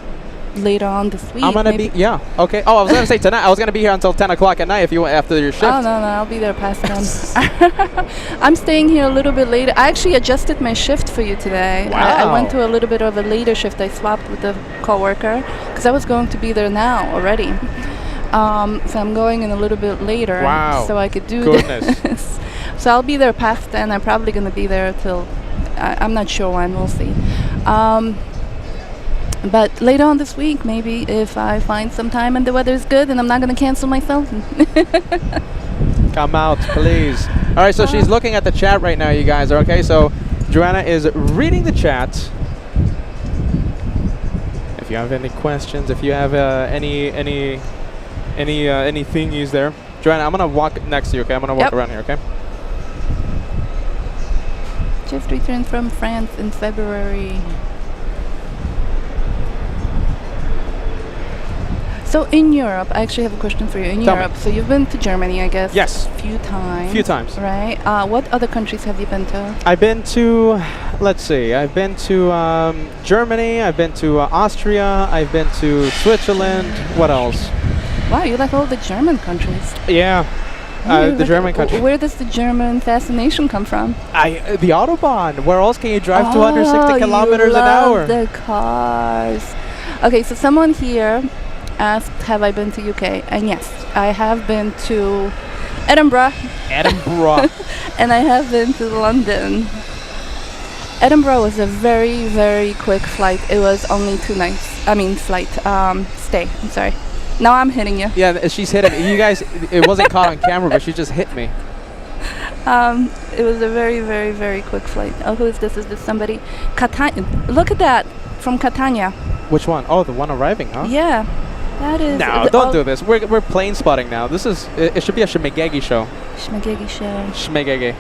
later on this week. I'm gonna maybe. Okay. Oh, I was gonna say tonight. I was gonna be here until 10 o'clock at night if you went after your shift. Oh no, I'll be there past 10. I'm staying here a little bit later. I actually adjusted my shift for you today. I went to a little bit of a later shift. I swapped with a coworker because I was going to be there now already. So I'm going in a little bit later. Wow. So I could do Goodness. this. So I'll be there past 10. I'm probably gonna be there till I'm not sure when. We'll see. But later on this week, maybe if I find some time and the weather is good and I'm not going to cancel myself. Come out, please. All right, so she's looking at the chat right now, you guys. Okay, so Joanna is reading the chat. If you have any questions, if you have any thingies there, Joanna, I'm gonna walk next to you. Okay, I'm gonna walk around here. Okay. Just returned from France in February. So in Europe, I actually have a question for you. In Tell me. Europe, so you've been to Germany, I guess. Yes. A few times. Few times. Right. What other countries have you been to? I've been to let's see. I've been to Germany. I've been to Austria. I've been to Switzerland. What else? Wow, you like all the German countries. Yeah, the German country. Where does the German fascination come from? The Autobahn. Where else can you drive 260 kilometers an hour? The cars. Okay, so someone here asked, have I been to UK? And yes, I have been to Edinburgh. Edinburgh. And I have been to London. Edinburgh was a very, very quick flight. It was only 2 nights. Stay. I'm sorry. Now I'm hitting you. Yeah, she's hitting me. You guys, it wasn't caught on camera, but she just hit me. It was a very, very, very quick flight. Oh, who is this? Is this somebody? Catania. Look at that. From Catania. Which one? Oh, the one arriving, huh? Yeah. That is... No, don't do this. We're plane spotting now. This is... It should be a Shmegegi show. Shmegegi show. Shmegegi.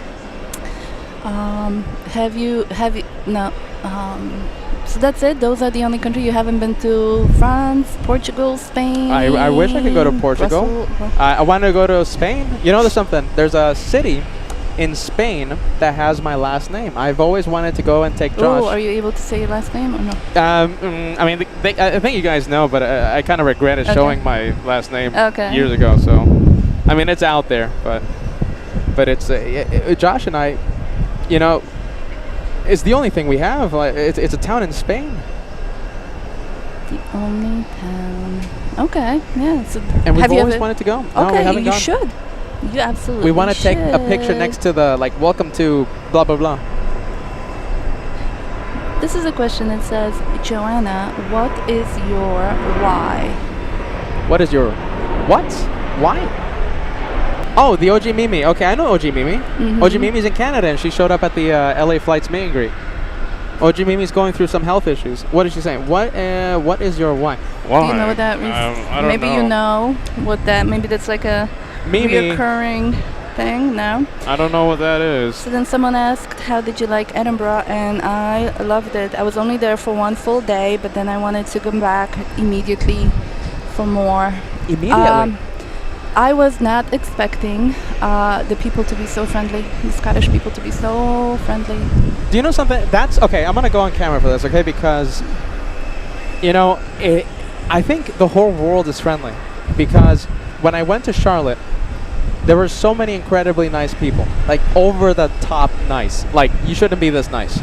No. So that's it? Those are the only country you haven't been to? France, Portugal, Spain? I wish I could go to Portugal. Brussels? I want to go to Spain. You know, there's something. There's a city in Spain that has my last name. I've always wanted to go and take Josh. Oh, are you able to say your last name or no? I mean, I think you guys know, but I kind of regretted showing my last name years ago. So, I mean, it's out there, but it's Josh and I, you know, it's the only thing we have. Like, it's a town in Spain. The only town. Okay, yeah. So and we've always wanted to go. No, we haven't you gone. should. You absolutely We want to take a should. picture next to the, like, welcome to blah, blah, blah. This is a question that says, Joanna, what is your why? What is your what? Why? Oh, the OG Mimi. Okay, I know OG Mimi. OG Mimi's in Canada, and she showed up at the LA Flights meet and greet. OG Mimi's going through some health issues. What is she saying? What is your why? Why? Do you know what that means? I don't maybe know. you know what that, maybe that's like a Mimi. reoccurring thing, no? I don't know what that is. So then someone asked, how did you like Edinburgh? And I loved it. I was only there for 1 full day, but then I wanted to come back immediately for more. Immediately? I was not expecting the people to be so friendly, the Scottish people to be so friendly. Do you know something? That's okay. I'm gonna go on camera for this, okay? Because, you know, I think the whole world is friendly. Because when I went to Charlotte, there were so many incredibly nice people, like over the top nice. Like, you shouldn't be this nice.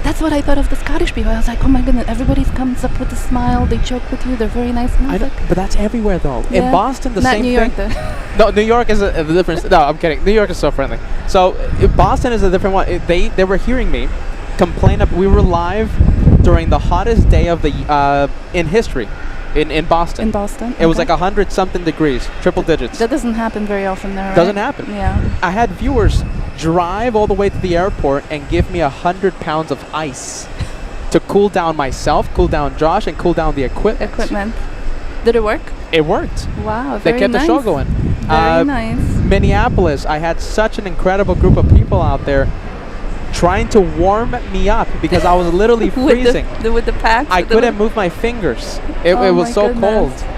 That's what I thought of the Scottish people. I was like, oh my goodness, everybody comes up with a smile, they joke with you, they're very nice. And I was like, But that's everywhere, though. Yeah. In Boston, the Not same New thing. York, though. No, New York is a different. No, I'm kidding. New York is so friendly. So Boston is a different one. They were hearing me complain. We were live during the hottest day of the in history, in Boston. In Boston. It was like 100-something degrees, triple digits. That doesn't happen very often there, right? Doesn't happen. Yeah. I had viewers drive all the way to the airport and give me 100 pounds of ice to cool down myself, cool down Josh, and cool down the equipment. Did it work? It worked. Wow, They very kept nice. the show going. Very nice. Minneapolis, I had such an incredible group of people out there trying to warm me up because I was literally freezing. with the pack? I couldn't move my fingers. It Oh was my so goodness. cold.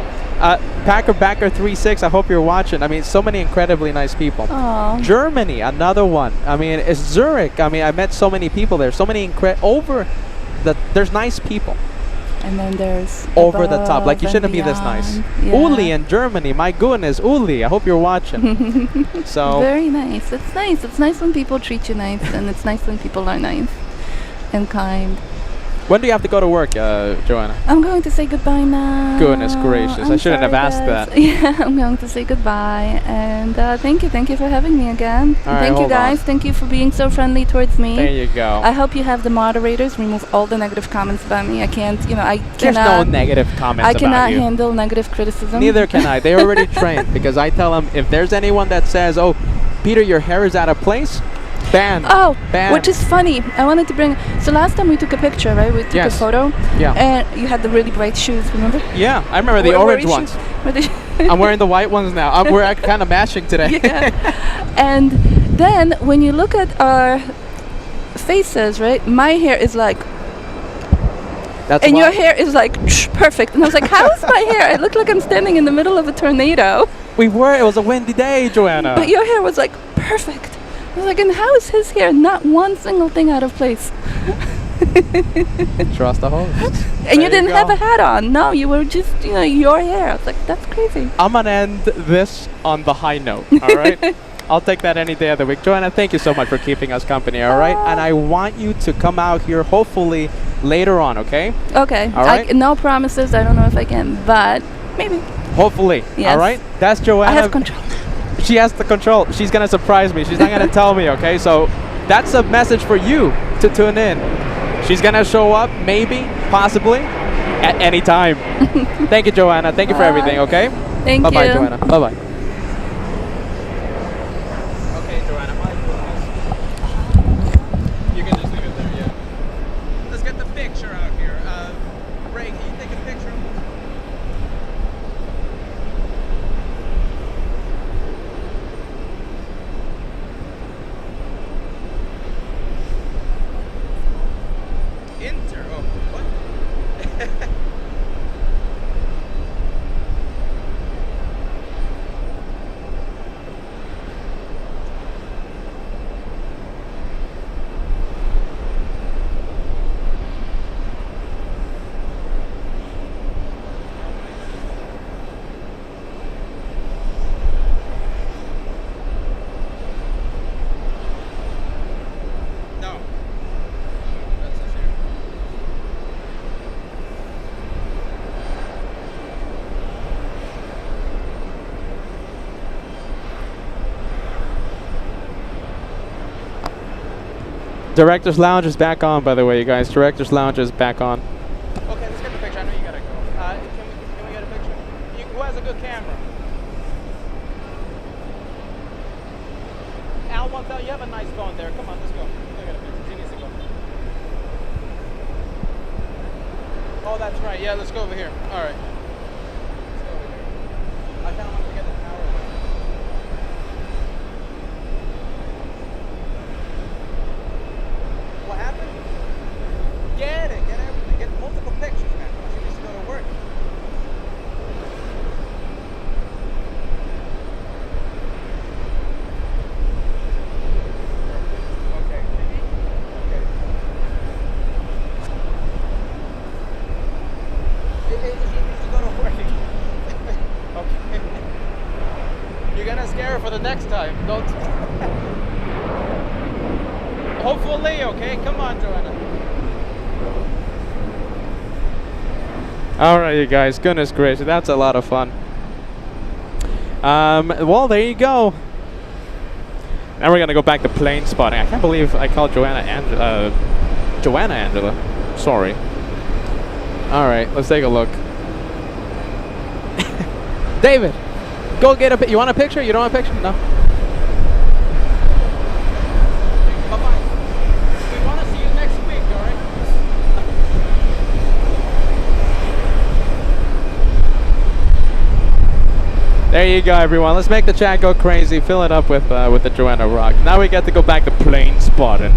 Backer 36, I hope you're watching. I mean, so many incredibly nice people. Aw. Germany, another one. I mean, it's Zurich. I mean, I met so many people there. So many there's nice people. And then there's Over the top. Like, you above shouldn't and be this nice. beyond. Yeah. Uli in Germany. My goodness, Uli. I hope you're watching. So Very nice. It's nice. It's nice when people treat you nice, and it's nice when people are nice and kind. when do you have to go to work, Joanna? I'm going to say goodbye now. Goodness gracious. I shouldn't have asked that. Yeah, I'm going to say goodbye. And thank you for having me again. All right, Thank you hold guys. on. Thank you for being so friendly towards me. There you go. I hope you have the moderators remove all the negative comments about me. I can't, I There's cannot. no negative comments I about cannot you. handle negative criticism. Neither can I. They're already trained because I tell them if there's anyone that says, "Oh, Peter, your hair is out of place," ban. Oh, ban. which is funny. I wanted to bring. So last time we took a picture, right? We took Yes. a photo. Yeah. And you had the really bright shoes. Remember? Yeah, I remember the Where orange you ones. Were they I'm wearing the white ones now. We're kind of matching today. Yeah. And then when you look at our faces, right? My hair is like, That's and why- your hair is like perfect. And I was like, how is my hair? I look like I'm standing in the middle of a tornado. It was a windy day, Joanna. But your hair was like perfect. I was like, and how is his hair not one single thing out of place? Trust the host. And you didn't have a hat on. No, you were just, your hair. I was like, that's crazy. I'm gonna end this on the high note. All right. I'll take that any day of the week. Joanna, thank you so much for keeping us company. All right. And I want you to come out here hopefully later on. Okay. Okay. All right. No promises. I don't know if I can, but maybe. Hopefully. Yes. All right. That's Joanna. I have control. She has the control. She's gonna surprise me. She's not gonna tell me. Okay. So that's a message for you to tune in. She's gonna show up, maybe, possibly, at any time. Thank you, Joanna. Thank you for everything. Okay. Thank you. Bye, Joanna. Bye, bye. Okay, Joanna. My goodness. You can just leave it there. Yeah. Let's get the picture out here. Ray, can you take a picture? Inter. Oh, what? No. That's just here. Director's Lounge is back on, by the way, you guys. Director's Lounge is back on. Okay, let's get the picture. I know you gotta go. Can we get a picture? Who has a good camera? Al wants out. You have a nice phone there. Come on, let's go. Look at a picture. He needs to go. Oh, that's right. Yeah, let's go over here. All right. Let's go over here. I kind of want to get the power away. What happened? Get it. Get everything. Get multiple pictures, man. She needs to go to work. Okay. Okay. She needs to go to work. Okay. You're gonna scare her for the next time. Don't. Hopefully, okay? Come on, Joanna. All right, you guys. Goodness gracious, that's a lot of fun. Well, there you go. Now we're gonna go back to plane spotting. I can't believe I called Joanna Angela. Sorry. All right, let's take a look. David, go get a pic. You want a picture? You don't want a picture? No. Bye-bye. We want to see you next week, all right? There you go, everyone. Let's make the chat go crazy. Fill it up with the Joanna Rock. Now we get to go back to plane spotting.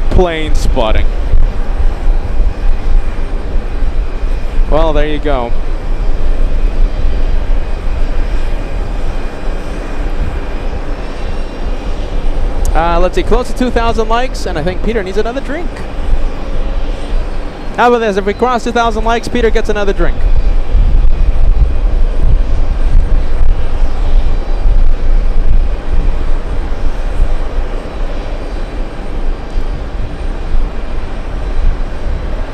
Plane spotting. Well, there you go. Let's see, close to 2,000 likes, and I think Peter needs another drink. How about this? If we cross 2,000 likes, Peter gets another drink.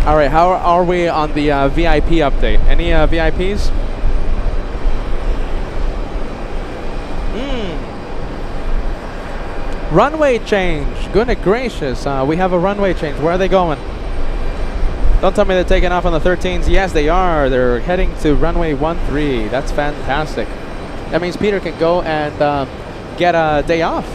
All right, how are we on the VIP update? Any VIPs? Runway change. Goodness gracious. We have a runway change. Where are they going? Don't tell me they're taking off on the 13s. Yes, they are. They're heading to runway 13. That's fantastic. That means Peter can go and get a day off.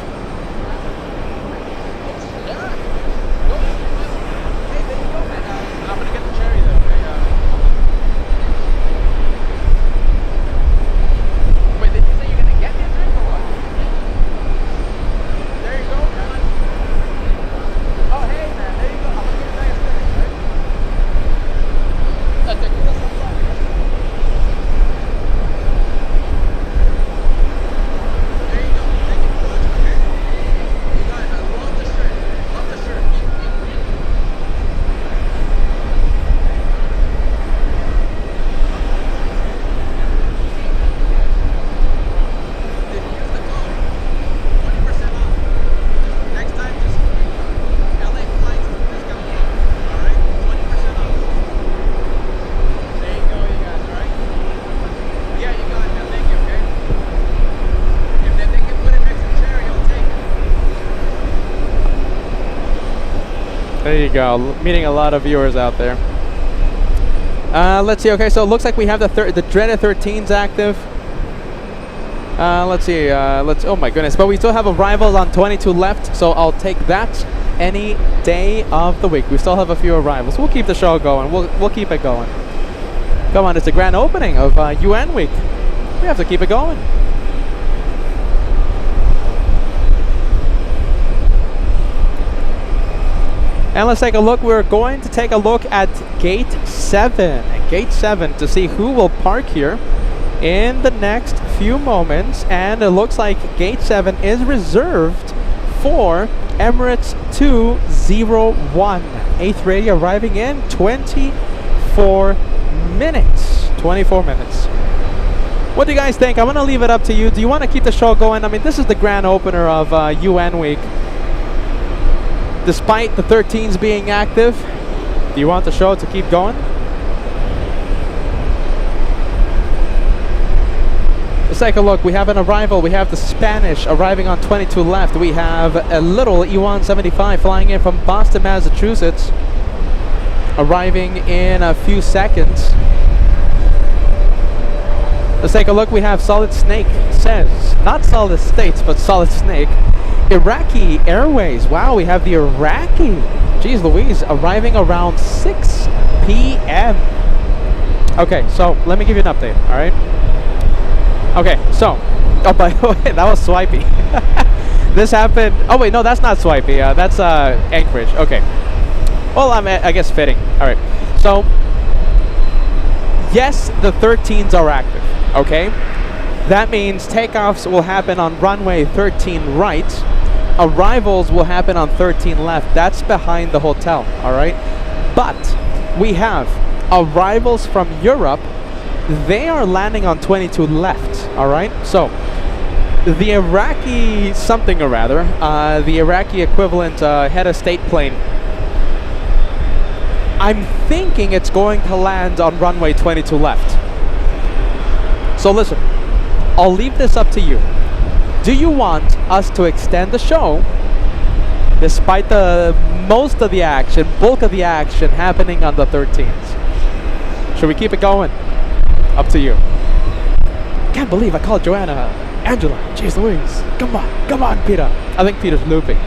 There you go. Meeting a lot of viewers out there. Let's see. Okay, so it looks like we have the dreaded 13s active. Let's see. Oh my goodness. But we still have arrivals on 22 left, so I'll take that any day of the week. We still have a few arrivals. We'll keep the show going. We'll keep it going. Come on, it's the grand opening of UN Week. We have to keep it going. And let's take a look. We're going to take a look at Gate 7. Gate 7 to see who will park here in the next few moments. And it looks like Gate 7 is reserved for Emirates 201. A380 arriving in 24 minutes. 24 minutes. What do you guys think? I'm going to leave it up to you. Do you want to keep the show going? I mean, this is the grand opener of UN Week. Despite the 13s being active, do you want the show to keep going? Let's take a look. We have an arrival. We have the Spanish arriving on 22 left. We have a little E175 flying in from Boston, Massachusetts, arriving in a few seconds. Let's take a look. We have Solid Snake says, not Solid States, but Solid Snake. Iraqi Airways. Wow, we have the Iraqi. Jeez Louise, arriving around 6 p.m. Okay, so let me give you an update, all right? Okay, so, oh, by the way, that was Swipey. This happened, oh wait, no, that's not Swipey. That's Anchorage, okay. Well, I guess fitting, all right. So, yes, the 13s are active, okay? That means takeoffs will happen on runway 13 right. Arrivals will happen on 13 left. That's behind the hotel, all right? But we have arrivals from Europe. They are landing on 22 left, all right? So the Iraqi something or rather, the Iraqi equivalent head of state plane, I'm thinking it's going to land on runway 22 left. So listen, I'll leave this up to you. Do you want us to extend the show despite the most of the action, bulk of the action happening on the 13s? Should we keep it going? Up to you. Can't believe I called Joanna Angela. Jeez Louise. Come on, Peter. I think Peter's looping.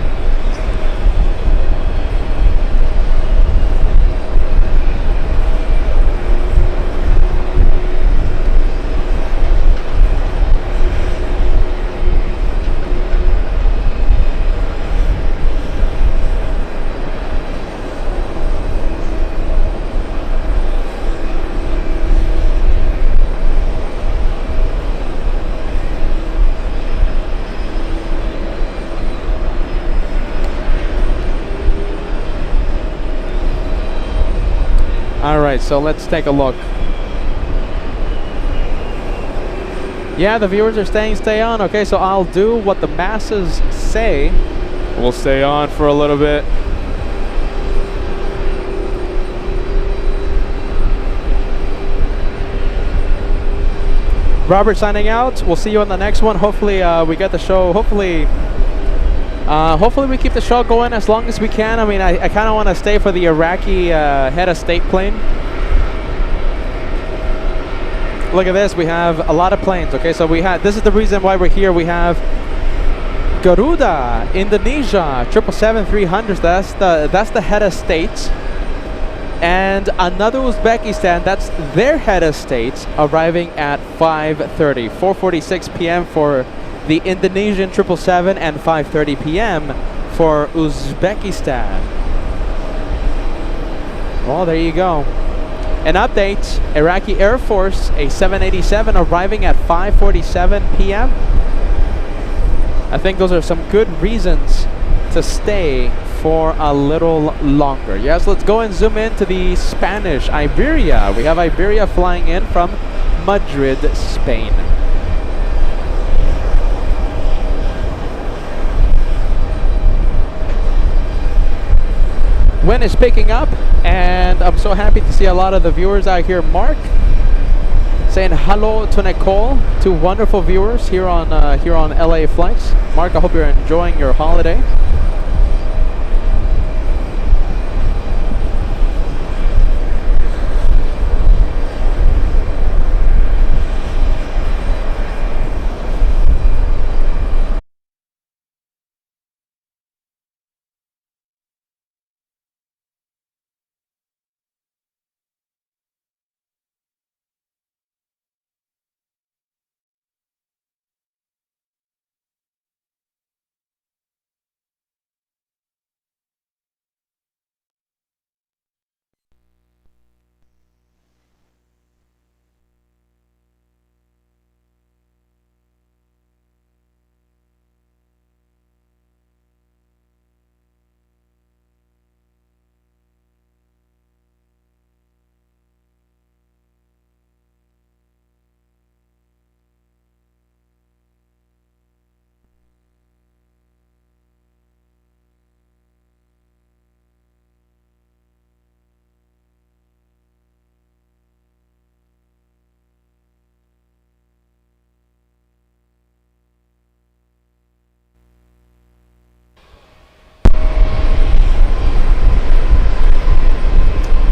Alright, so let's take a look. Yeah, the viewers are saying stay on. Okay, so I'll do what the masses say. We'll stay on for a little bit. Robert signing out. We'll see you on the next one. Hopefully we get the show. Hopefully we keep the show going as long as we can. I mean, I kind of want to stay for the Iraqi head of state plane. Look at this. We have a lot of planes. Okay, so this is the reason why we're here. We have Garuda, Indonesia, 777-300s. That's the head of state. And another Uzbekistan, that's their head of state, arriving at 4:46 p.m. for the Indonesian 777 and 5:30 p.m. for Uzbekistan. Well, there you go. An update, Iraqi Air Force, a 787 arriving at 5:47 p.m. I think those are some good reasons to stay for a little longer. Yes, let's go and zoom in to the Spanish Iberia. We have Iberia flying in from Madrid, Spain. Wind is picking up, and I'm so happy to see a lot of the viewers out here. Mark saying hello to Nicole, two wonderful viewers here on LA Flights. Mark, I hope you're enjoying your holiday.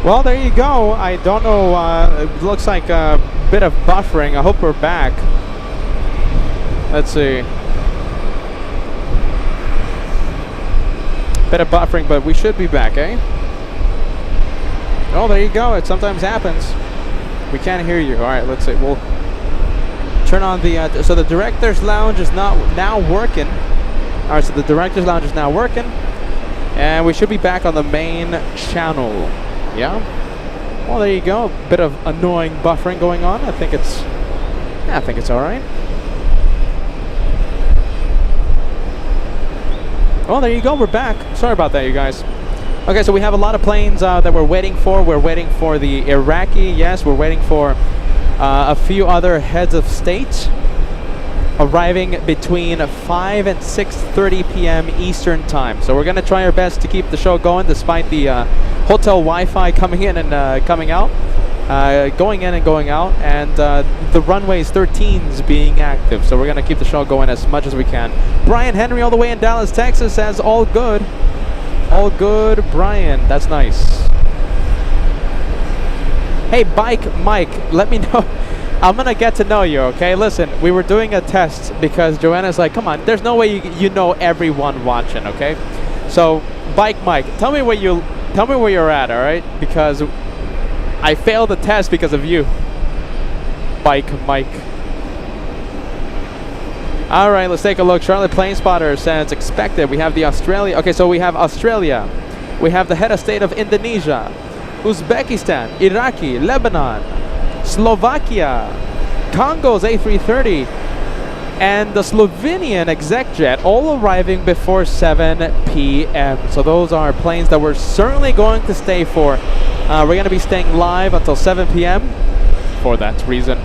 Well, there you go. I don't know. It looks like a bit of buffering. I hope we're back. Let's see. Bit of buffering, but we should be back, eh? Oh, there you go. It sometimes happens. We can't hear you. All right, let's see. We'll turn on the... so the director's lounge is now working. All right, so the director's lounge is now working. And we should be back on the main channel. Yeah? Well, there you go. A bit of annoying buffering going on. I think it's all right. Well, there you go. We're back. Sorry about that, you guys. Okay, so we have a lot of planes that we're waiting for. We're waiting for the Iraqi. Yes, we're waiting for a few other heads of state arriving between 5 and 6:30 p.m. Eastern time. So we're going to try our best to keep the show going despite the hotel Wi-Fi coming in and coming out. Going in and going out, and the runways 13s being active. So we're going to keep the show going as much as we can. Brian Henry all the way in Dallas, Texas says all good. All good, Brian. That's nice. Hey, Bike Mike, let me know. I'm going to get to know you, okay? Listen, we were doing a test because Joanna's like, come on, there's no way you know everyone watching, okay? So, Bike Mike, tell me where you're at, all right? Because I failed the test because of you, Bike Mike. All right, let's take a look. Charlotte Plane Spotter says expected. We have the Australia. Okay, so we have Australia. We have the head of state of Indonesia, Uzbekistan, Iraqi, Lebanon, Slovakia, Congo's A380, and the Slovenian exec jet, all arriving before 7 p.m. So those are planes that we're certainly going to stay for. We're going to be staying live until 7 p.m. for that reason.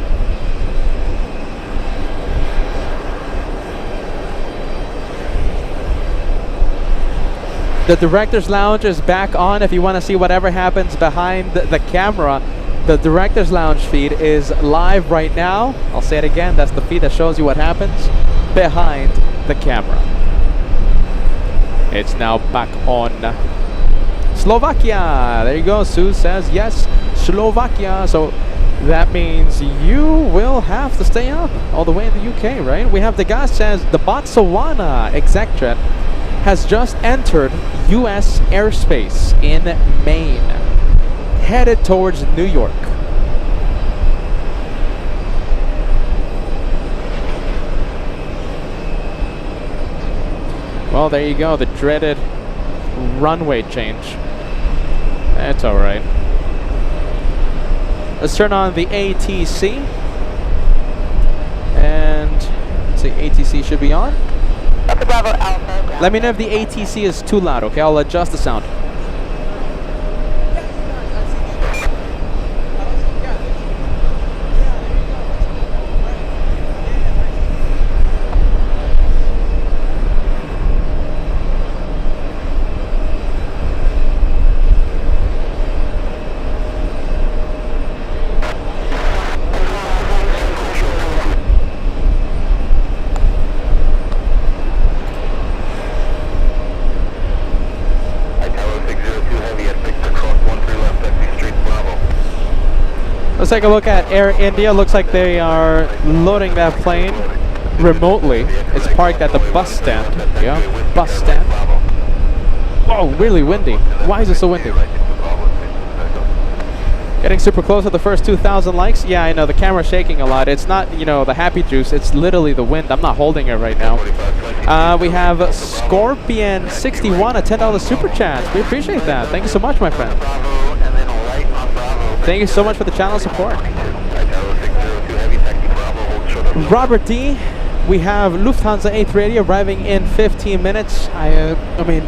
The director's lounge is back on. If you want to see whatever happens behind the camera, the director's lounge feed is live right now. I'll say it again. That's the feed that shows you what happens behind the camera. It's now back on. Slovakia. There you go. Sue says yes, Slovakia. So that means you will have to stay up all the way in the UK, right? We have the guy says the Botswana exec jet has just entered U.S. airspace in Maine, headed towards New York. Well, there you go, the dreaded runway change. That's all right. Let's turn on the ATC. And let's see, ATC should be on. Let me know if the ATC is too loud, okay? I'll adjust the sound. Let's take a look at Air India. Looks like they are loading that plane remotely. It's parked at the bus stand. Yeah, bus stand. Whoa, really windy. Why is it so windy? Getting super close to the first 2,000 likes. Yeah, I know, the camera's shaking a lot. It's not, you know, the happy juice. It's literally the wind. I'm not holding it right now. We have Scorpion61, a $10 super chat. We appreciate that. Thank you so much, my friend. Thank you so much for the channel support. Robert D, we have Lufthansa A380 arriving in 15 minutes. I mean,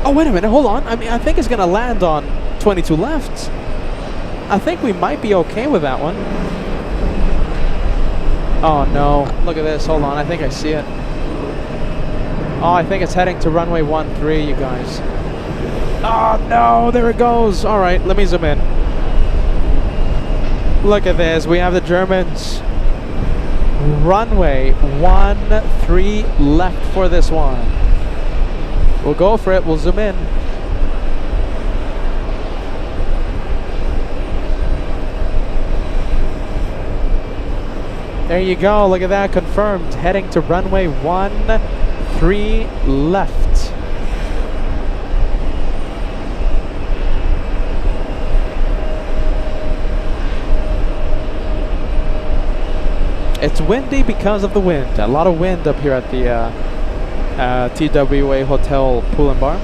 oh, wait a minute, hold on. I mean, I think it's going to land on 22 left. I think we might be okay with that one. Oh, no. Look at this. Hold on. I think I see it. Oh, I think it's heading to runway 13, you guys. Oh, no. There it goes. All right, let me zoom in. Look at this. We have the Germans. Runway 13 left for this one. We'll go for it. We'll zoom in. There you go. Look at that. Confirmed. Heading to runway 13 left. It's windy because of the wind. A lot of wind up here at the TWA Hotel Pool and Bar.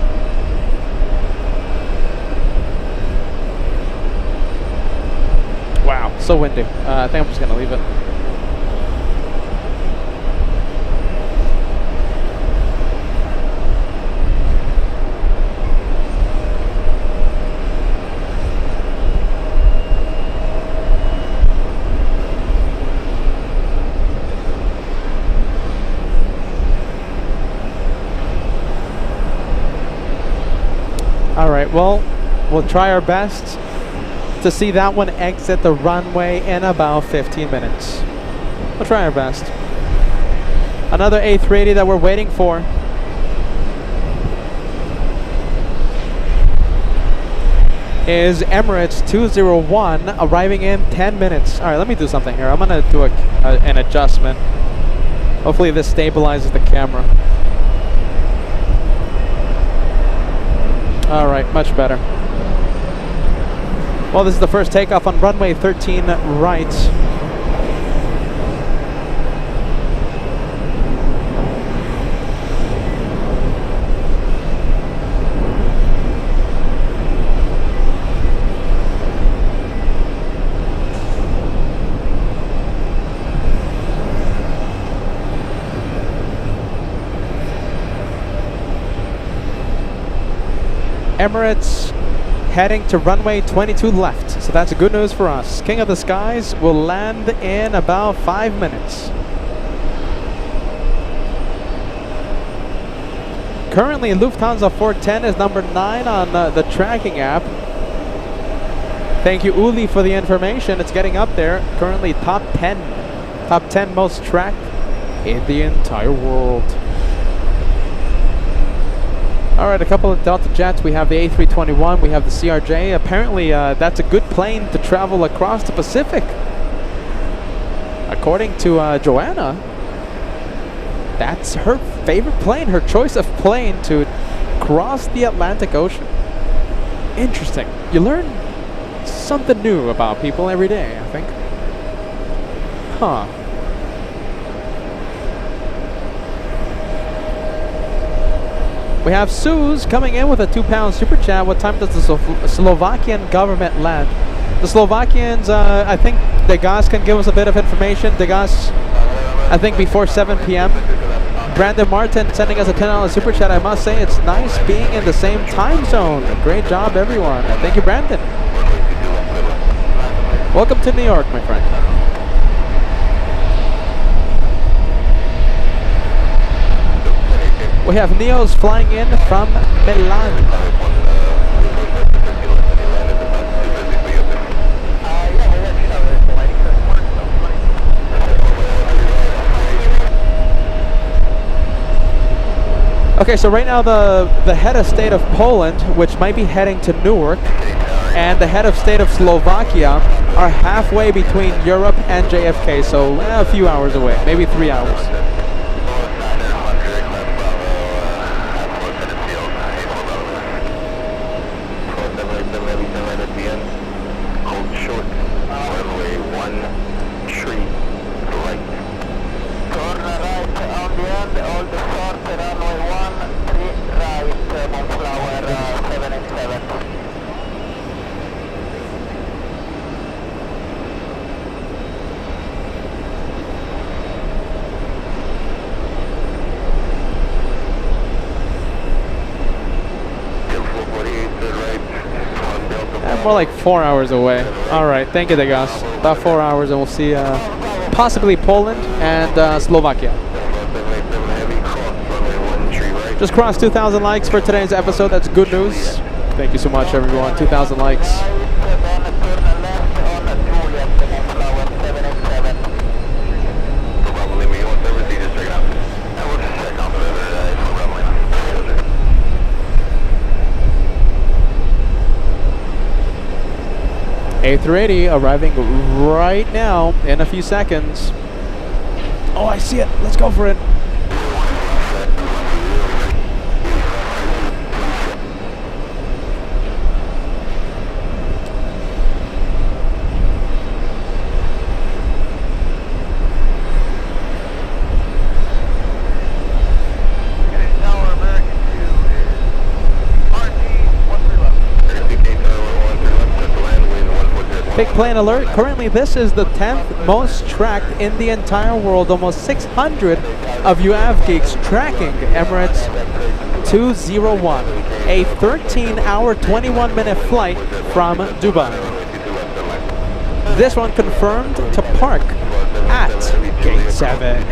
Wow, so windy. I think I'm just gonna leave it. Alright, well, we'll try our best to see that one exit the runway in about 15 minutes. We'll try our best. Another A380 that we're waiting for. Is Emirates 201 arriving in 10 minutes. Alright, let me do something here. I'm going to do an adjustment. Hopefully this stabilizes the camera. Alright, much better. Well, this is the first takeoff on runway 13 right. Emirates heading to runway 22 left, so that's good news for us. King of the Skies will land in about 5 minutes. Currently, Lufthansa 410 is number 9 on the tracking app. Thank you, Uli, for the information. It's getting up there. Currently top 10 most tracked in the entire world. Alright, a couple of Delta jets. We have the A321, we have the CRJ. Apparently, that's a good plane to travel across the Pacific. According to Joanna, that's her favorite plane, her choice of plane to cross the Atlantic Ocean. Interesting. You learn something new about people every day, I think. Huh. We have Suze coming in with a £2 super chat. What time does the Slovakian government land? The Slovakians, I think Degas can give us a bit of information. Degas, I think before 7 p.m. Brandon Martin sending us a $10 super chat. I must say it's nice being in the same time zone. Great job, everyone. Thank you, Brandon. Welcome to New York, my friend. We have Neos flying in from Milan. Okay, so right now the head of state of Poland, which might be heading to Newark, and the head of state of Slovakia are halfway between Europe and JFK, so a few hours away, maybe 3 hours. More like 4 hours away. Alright, thank you, Degas. About 4 hours and we'll see possibly Poland and Slovakia. Just crossed 2,000 likes for today's episode. That's good news. Thank you so much, everyone. 2,000 likes. A380 arriving right now in a few seconds. Oh, I see it. Let's go for it. Big plane alert. Currently, this is the 10th most tracked in the entire world. Almost 600 of you avgeeks tracking Emirates 201, a 13-hour, 21-minute flight from Dubai. This one confirmed to park at Gate 7.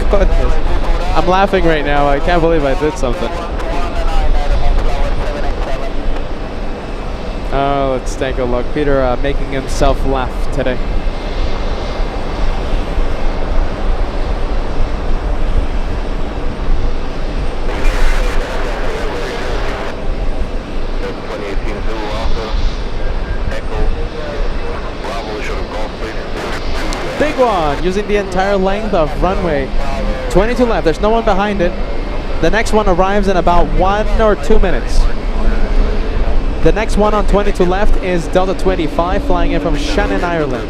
Goodness. I'm laughing right now. I can't believe I did something. Oh, let's take a look. Peter making himself laugh today. Big one, using the entire length of runway. 22 left, there's no one behind it. The next one arrives in about 1 or 2 minutes. The next one on 22 left is Delta 25 flying in from Shannon, Ireland.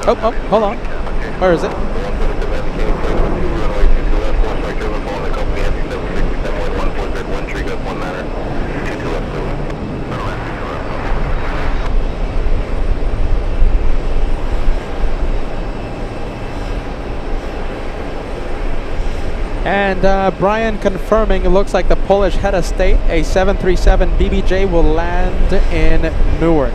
Oh, hold on. Where is it? And Brian confirming, it looks like the Polish head of state, a 737 BBJ, will land in Newark.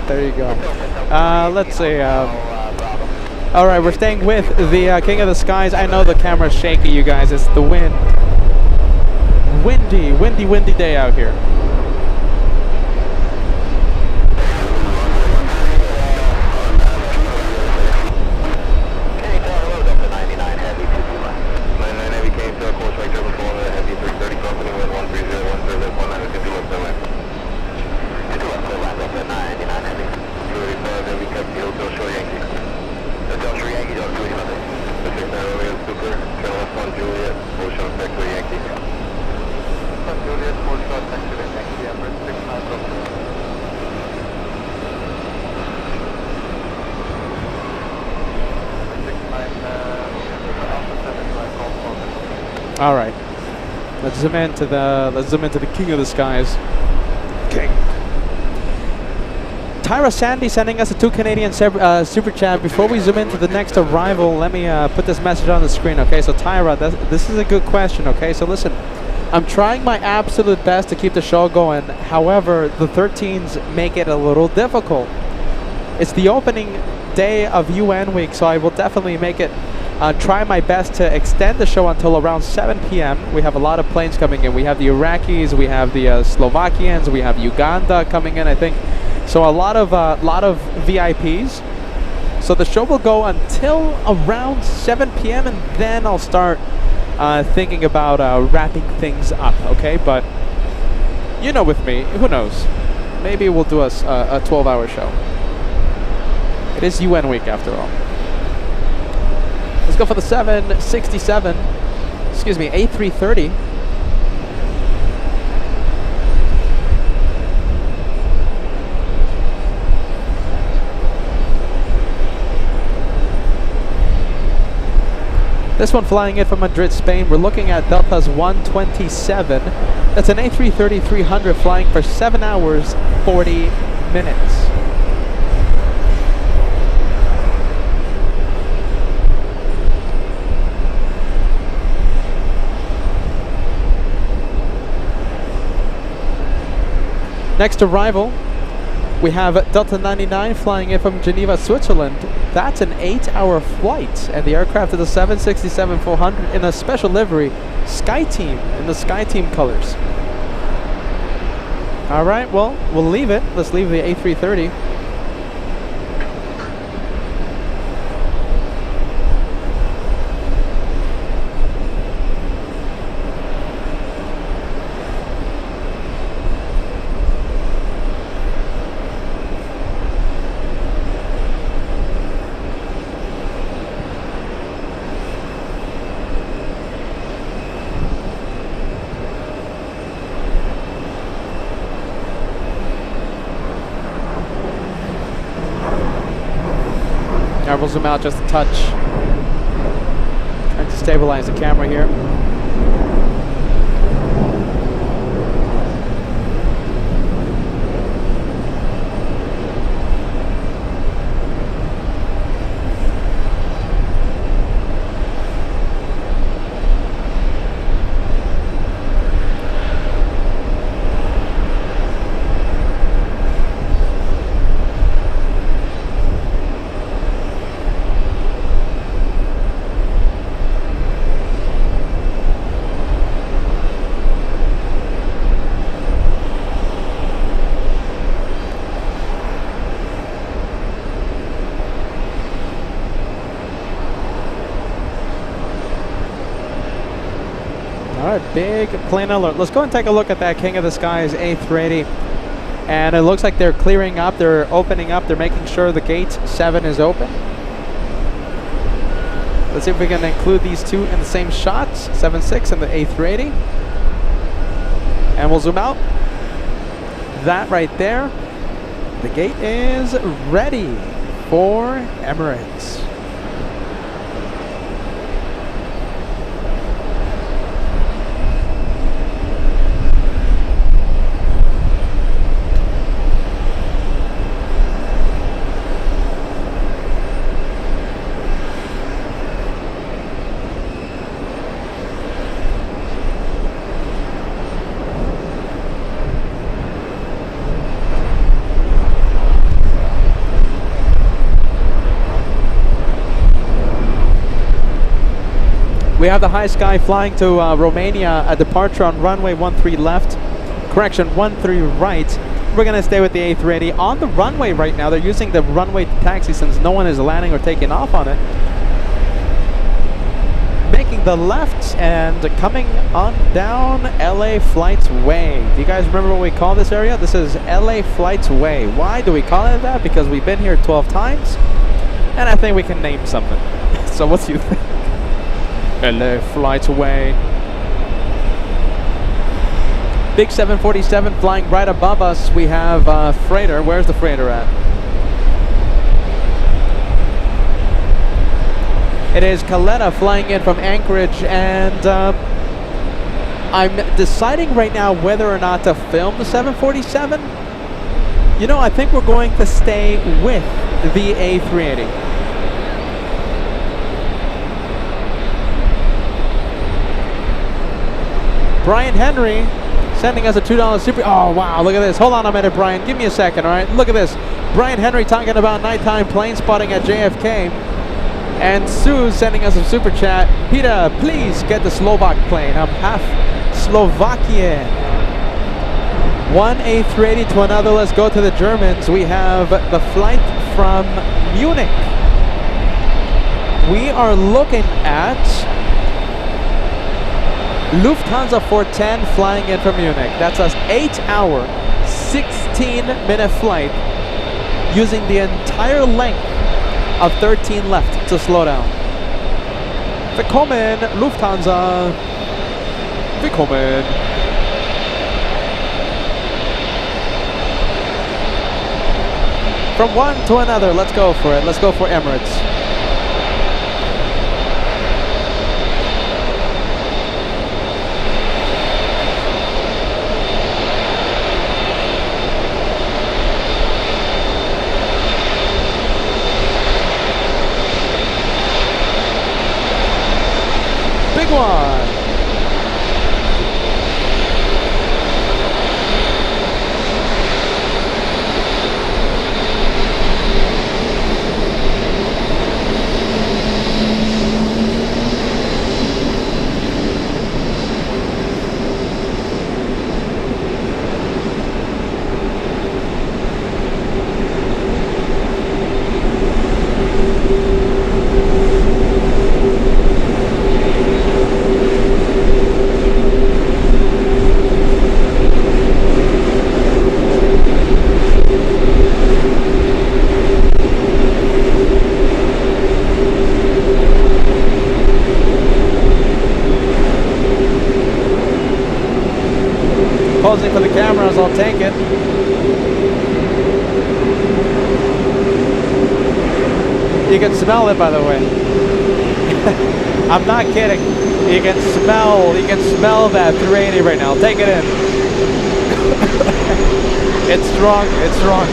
There you go. Let's see. All right, we're staying with the King of the Skies. I know the camera's shaky, you guys. It's the wind. Windy day out here. All right, let's zoom into the King of the Skies. King. Tyra Sandy sending us a 2 Canadian super chat. Before we zoom into the next arrival, let me put this message on the screen. Okay, so Tyra, this is a good question. Okay, so listen, I'm trying my absolute best to keep the show going. However, the 13s make it a little difficult. It's the opening day of UN week, so I will definitely make it, try my best to extend the show until around 7 p.m. We have a lot of planes coming in. We have the Iraqis, we have the Slovakians, we have Uganda coming in, I think. So a lot of VIPs. So the show will go until around 7 p.m. and then I'll start thinking about wrapping things up, okay? But you know, with me, who knows? Maybe we'll do a 12-hour show. It is UN week after all. Let's go for the 767, excuse me, A330. This one flying in from Madrid, Spain. We're looking at Delta's 127. That's an A330-300 flying for 7 hours, 40 minutes. Next arrival, we have Delta 99 flying in from Geneva, Switzerland. That's an 8-hour flight, and the aircraft is a 767-400 in a special livery, SkyTeam, in the SkyTeam colors. All right, well, we'll leave it. Let's leave the A330. I will zoom out just a touch. Trying to stabilize the camera here. Big plane alert. Let's go and take a look at that King of the Skies A380. And it looks like they're clearing up, they're opening up, they're making sure the gate 7 is open. Let's see if we can include these two in the same shots, 7.6 and the A380. And we'll zoom out. That right there. The gate is ready for Emirates. We have the High Sky flying to Romania, a departure on runway 13 left, correction, 13 right. We're going to stay with the A380 on the runway right now. They're using the runway to taxi since no one is landing or taking off on it. Making the left and coming on down LA Flights Way. Do you guys remember what we call this area? This is LA Flights Way. Why do we call it that? Because we've been here 12 times, and I think we can name something. So what do you think? LA Flights Way. Big 747 flying right above us. We have freighter. Where's the freighter at? It is Caletta flying in from Anchorage, and I'm deciding right now whether or not to film the 747. You know, I think we're going to stay with the A380. Brian Henry sending us a $2 super. Oh, wow, look at this. Hold on a minute, Brian. Give me a second, all right? Look at this. Brian Henry talking about nighttime plane spotting at JFK. And Sue sending us a super chat. Peter, please get the Slovak plane. I'm half Slovakian. One A380 to another. Let's go to the Germans. We have the flight from Munich. We are looking at Lufthansa 410 flying in from Munich. That's an 8-hour, 16-minute flight using the entire length of 13 left to slow down. Willkommen, Lufthansa. Willkommen. From one to another, let's go for it. Let's go for Emirates. Big one. Posing for the cameras, I'll take it. You can smell it, by the way. I'm not kidding. You can smell that 380 right now. Take it in. It's strong, it's strong.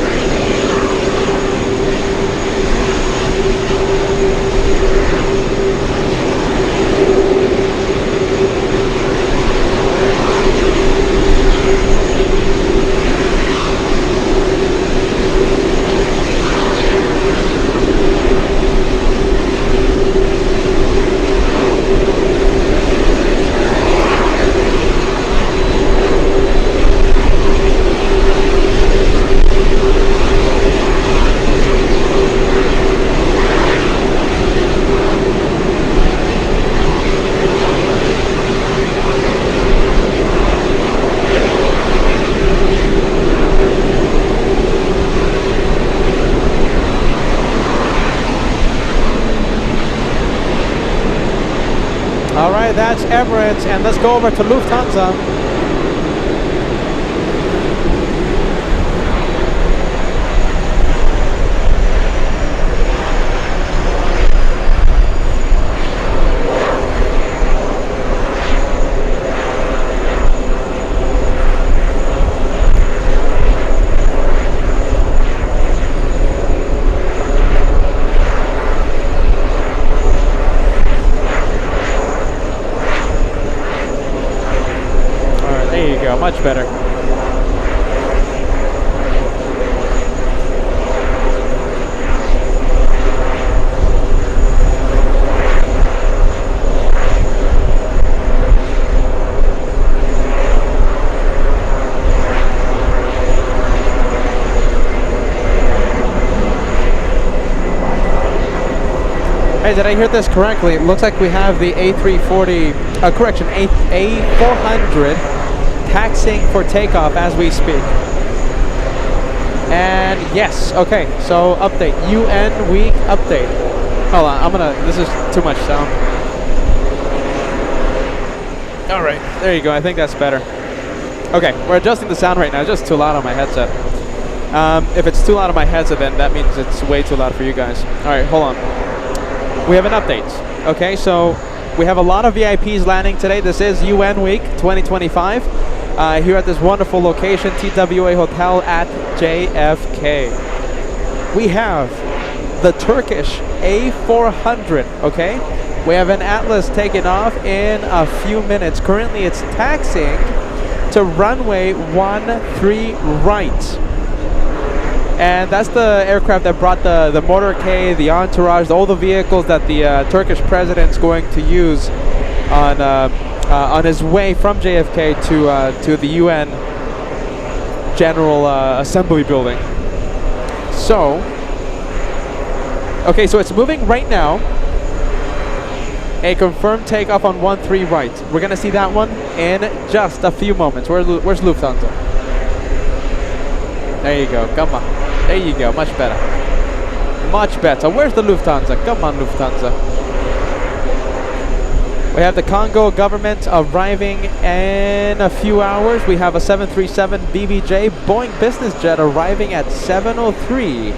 All right, that's Emirates, and let's go over to Lufthansa. Much better. Hey, did I hear this correctly? It looks like we have the A340, A400 taxiing for takeoff as we speak. And yes, okay, so update, UN week update. Hold on, this is too much sound. All right, there you go, I think that's better. Okay, we're adjusting the sound right now, it's just too loud on my headset. If it's too loud on my headset, then that means it's way too loud for you guys. All right, hold on. We have an update. Okay, so we have a lot of VIPs landing today. This is UN week 2025. Here at this wonderful location, TWA Hotel at JFK. We have the Turkish A400, okay? We have an Atlas taking off in a few minutes. Currently, it's taxiing to runway 13 right. And that's the aircraft that brought the motorcade, the entourage, all the vehicles that the Turkish president's going to use on his way from JFK to the UN General Assembly building. So, okay, so it's moving right now. A confirmed takeoff on 13 right. We're gonna see that one in just a few moments. Where's Lufthansa? There you go, come on. There you go, much better. Much better. Where's the Lufthansa? Come on, Lufthansa. We have the Congo government arriving in a few hours. We have a 737 BBJ Boeing business jet arriving at 7:03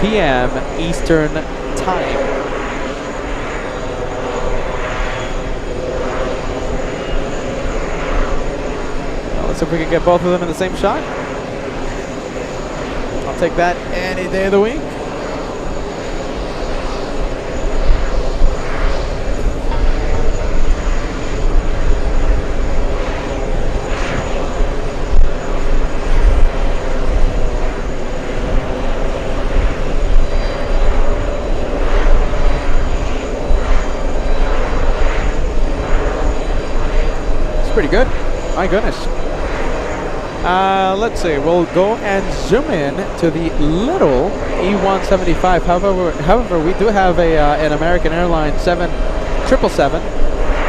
p.m. Eastern Time. Let's see if we can get both of them in the same shot. I'll take that any day of the week. It's pretty good. My goodness. Let's see, we'll go and zoom in to the little E175. However, we do have an American Airlines 777.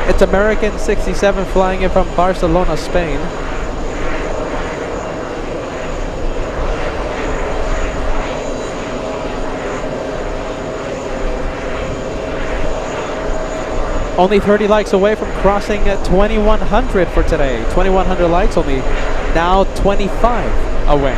It's American 67 flying in from Barcelona, Spain. Only 30 likes away from crossing 2100 for today. 2100 likes, only now 25 away.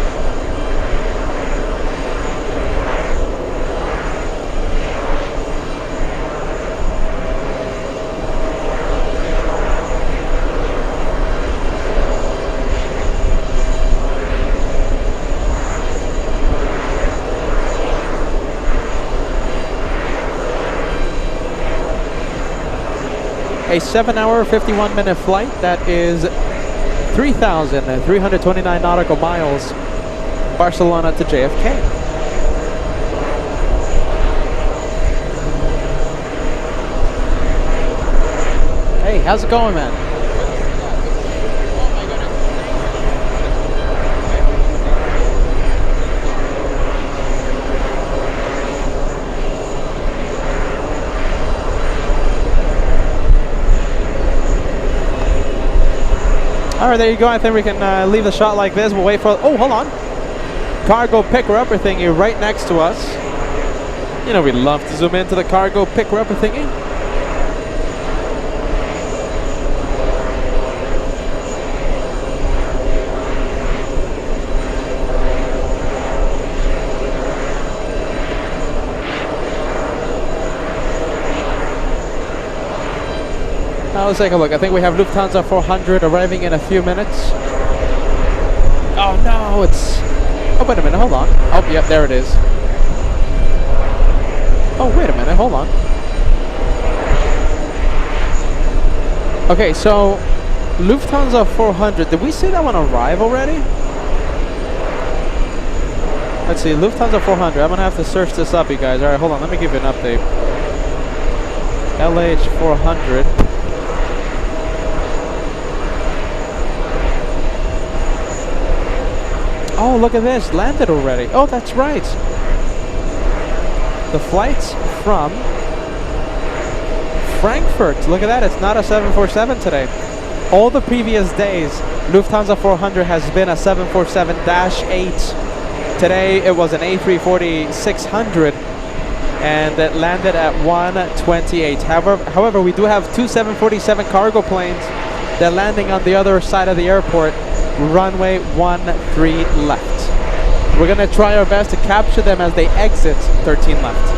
A 7-hour, 51-minute flight that is 3,329 nautical miles, Barcelona to JFK. Hey, how's it going, man? All right, there you go. I think we can leave the shot like this. We'll wait for... Oh, hold on. Cargo picker-upper thingy right next to us. You know, we love to zoom into the cargo picker-upper thingy. Let's take a look. I think we have Lufthansa 400 arriving in a few minutes. Oh no, it's... Oh, wait a minute, hold on. Oh, yep, there it is. Oh, wait a minute, hold on. Okay, so Lufthansa 400, did we see that one arrive already? Let's see, Lufthansa 400. I'm gonna have to search this up, you guys. All right, hold on, let me give you an update. LH 400. Oh, look at this, landed already. Oh, that's right. The flight's from Frankfurt. Look at that, it's not a 747 today. All the previous days, Lufthansa 400 has been a 747-8. Today, it was an A340-600, and it landed at 1:28. However, we do have two 747 cargo planes. They're landing on the other side of the airport. Runway 13 left. We're gonna try our best to capture them as they exit 13 left.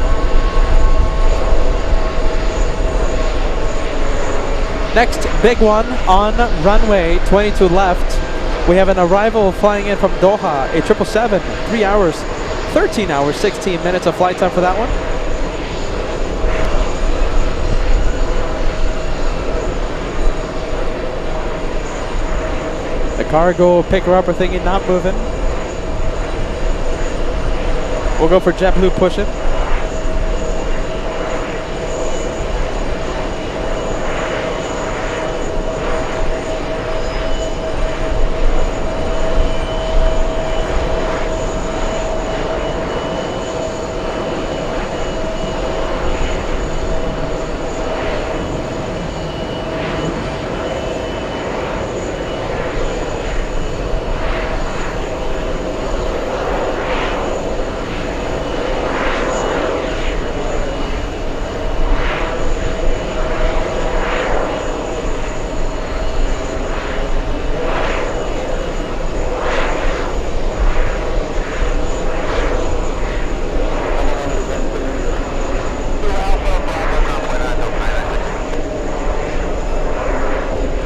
Next big one on runway 22 left. We have an arrival flying in from Doha, a 777, 3 hours, 13 hours, 16 minutes of flight time for that one. The cargo picker-upper thingy not moving. We'll go for JetBlue push it.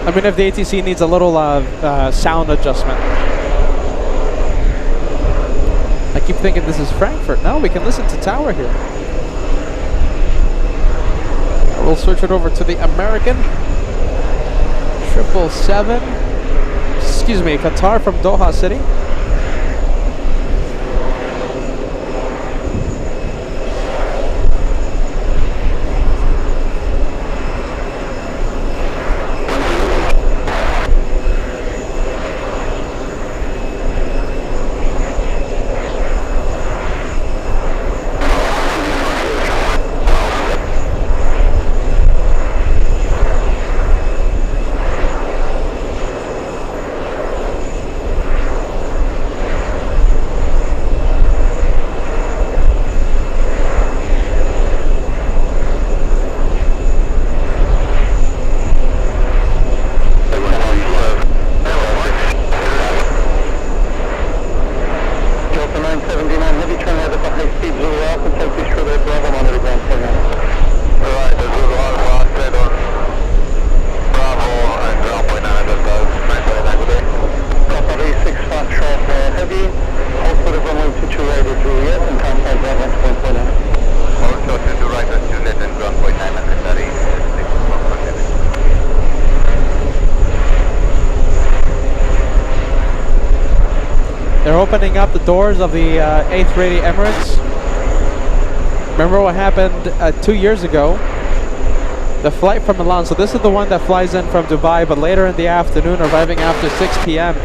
I mean, if the ATC needs a little sound adjustment. I keep thinking this is Frankfurt. No, we can listen to Tower here. We'll switch it over to the American 777. Excuse me, Qatar from Doha City. They're opening up the doors of the A380 Emirates. Remember what happened 2 years ago? The flight from Milan, so this is the one that flies in from Dubai, but later in the afternoon, arriving after 6 p.m.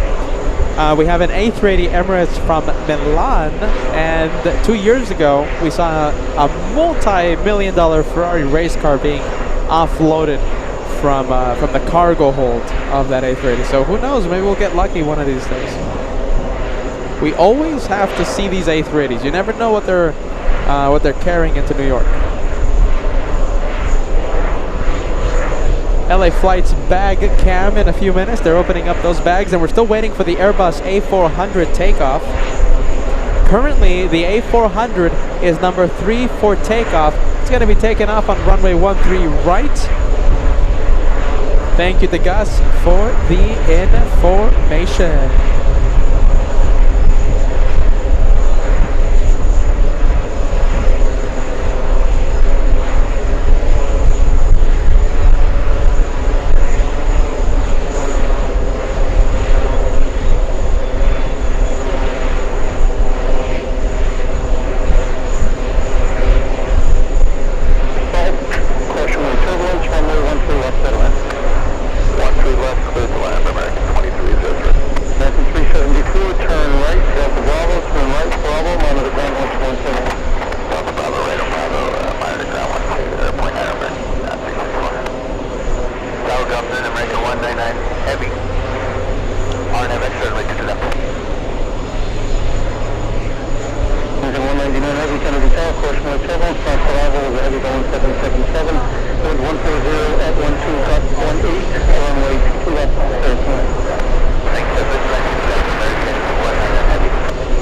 We have an A380 Emirates from Milan, and 2 years ago, we saw a multi-million-dollar Ferrari race car being offloaded from the cargo hold of that A380. So who knows, maybe we'll get lucky one of these days. We always have to see these A380s. You never know what they're carrying into New York. LA Flight's bag cam in a few minutes. They're opening up those bags, and we're still waiting for the Airbus A400 takeoff. Currently, the A400 is number 3 for takeoff. It's going to be taken off on runway 13 right. Thank you to Gus for the information.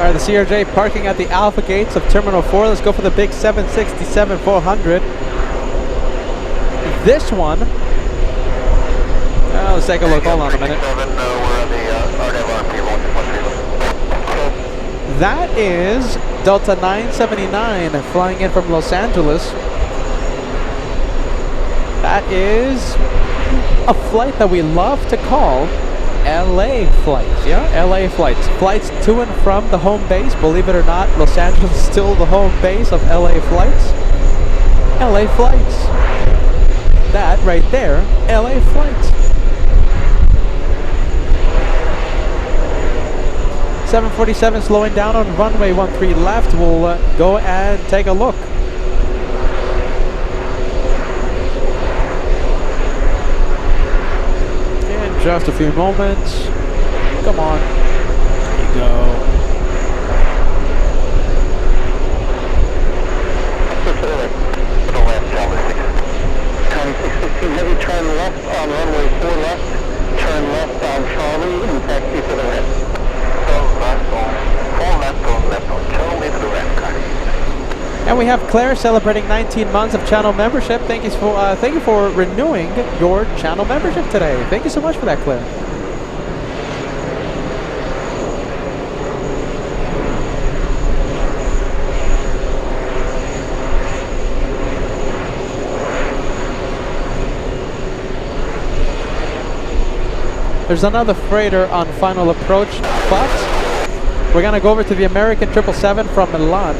The CRJ parking at the Alpha gates of Terminal 4. Let's go for the big 767-400. This one, let's take a look. Hold on a minute. That is Delta 979 flying in from Los Angeles. That is a flight that we love to call LA flights. Yeah, LA flights. Flights to and from the home base. Believe it or not, Los Angeles is still the home base of LA flights. LA flights. That right there, LA flights. 747 slowing down on runway 13 left. We'll go and take a look. In just a few moments. Come on. There you go. Heavy turn left on runway 4 left. Turn left on Charlie and taxi to the left. And we have Claire celebrating 19 months of channel membership. Thank you for renewing your channel membership today. Thank you so much for that, Claire. There's another freighter on final approach, but we're gonna go over to the American 777 from Milan.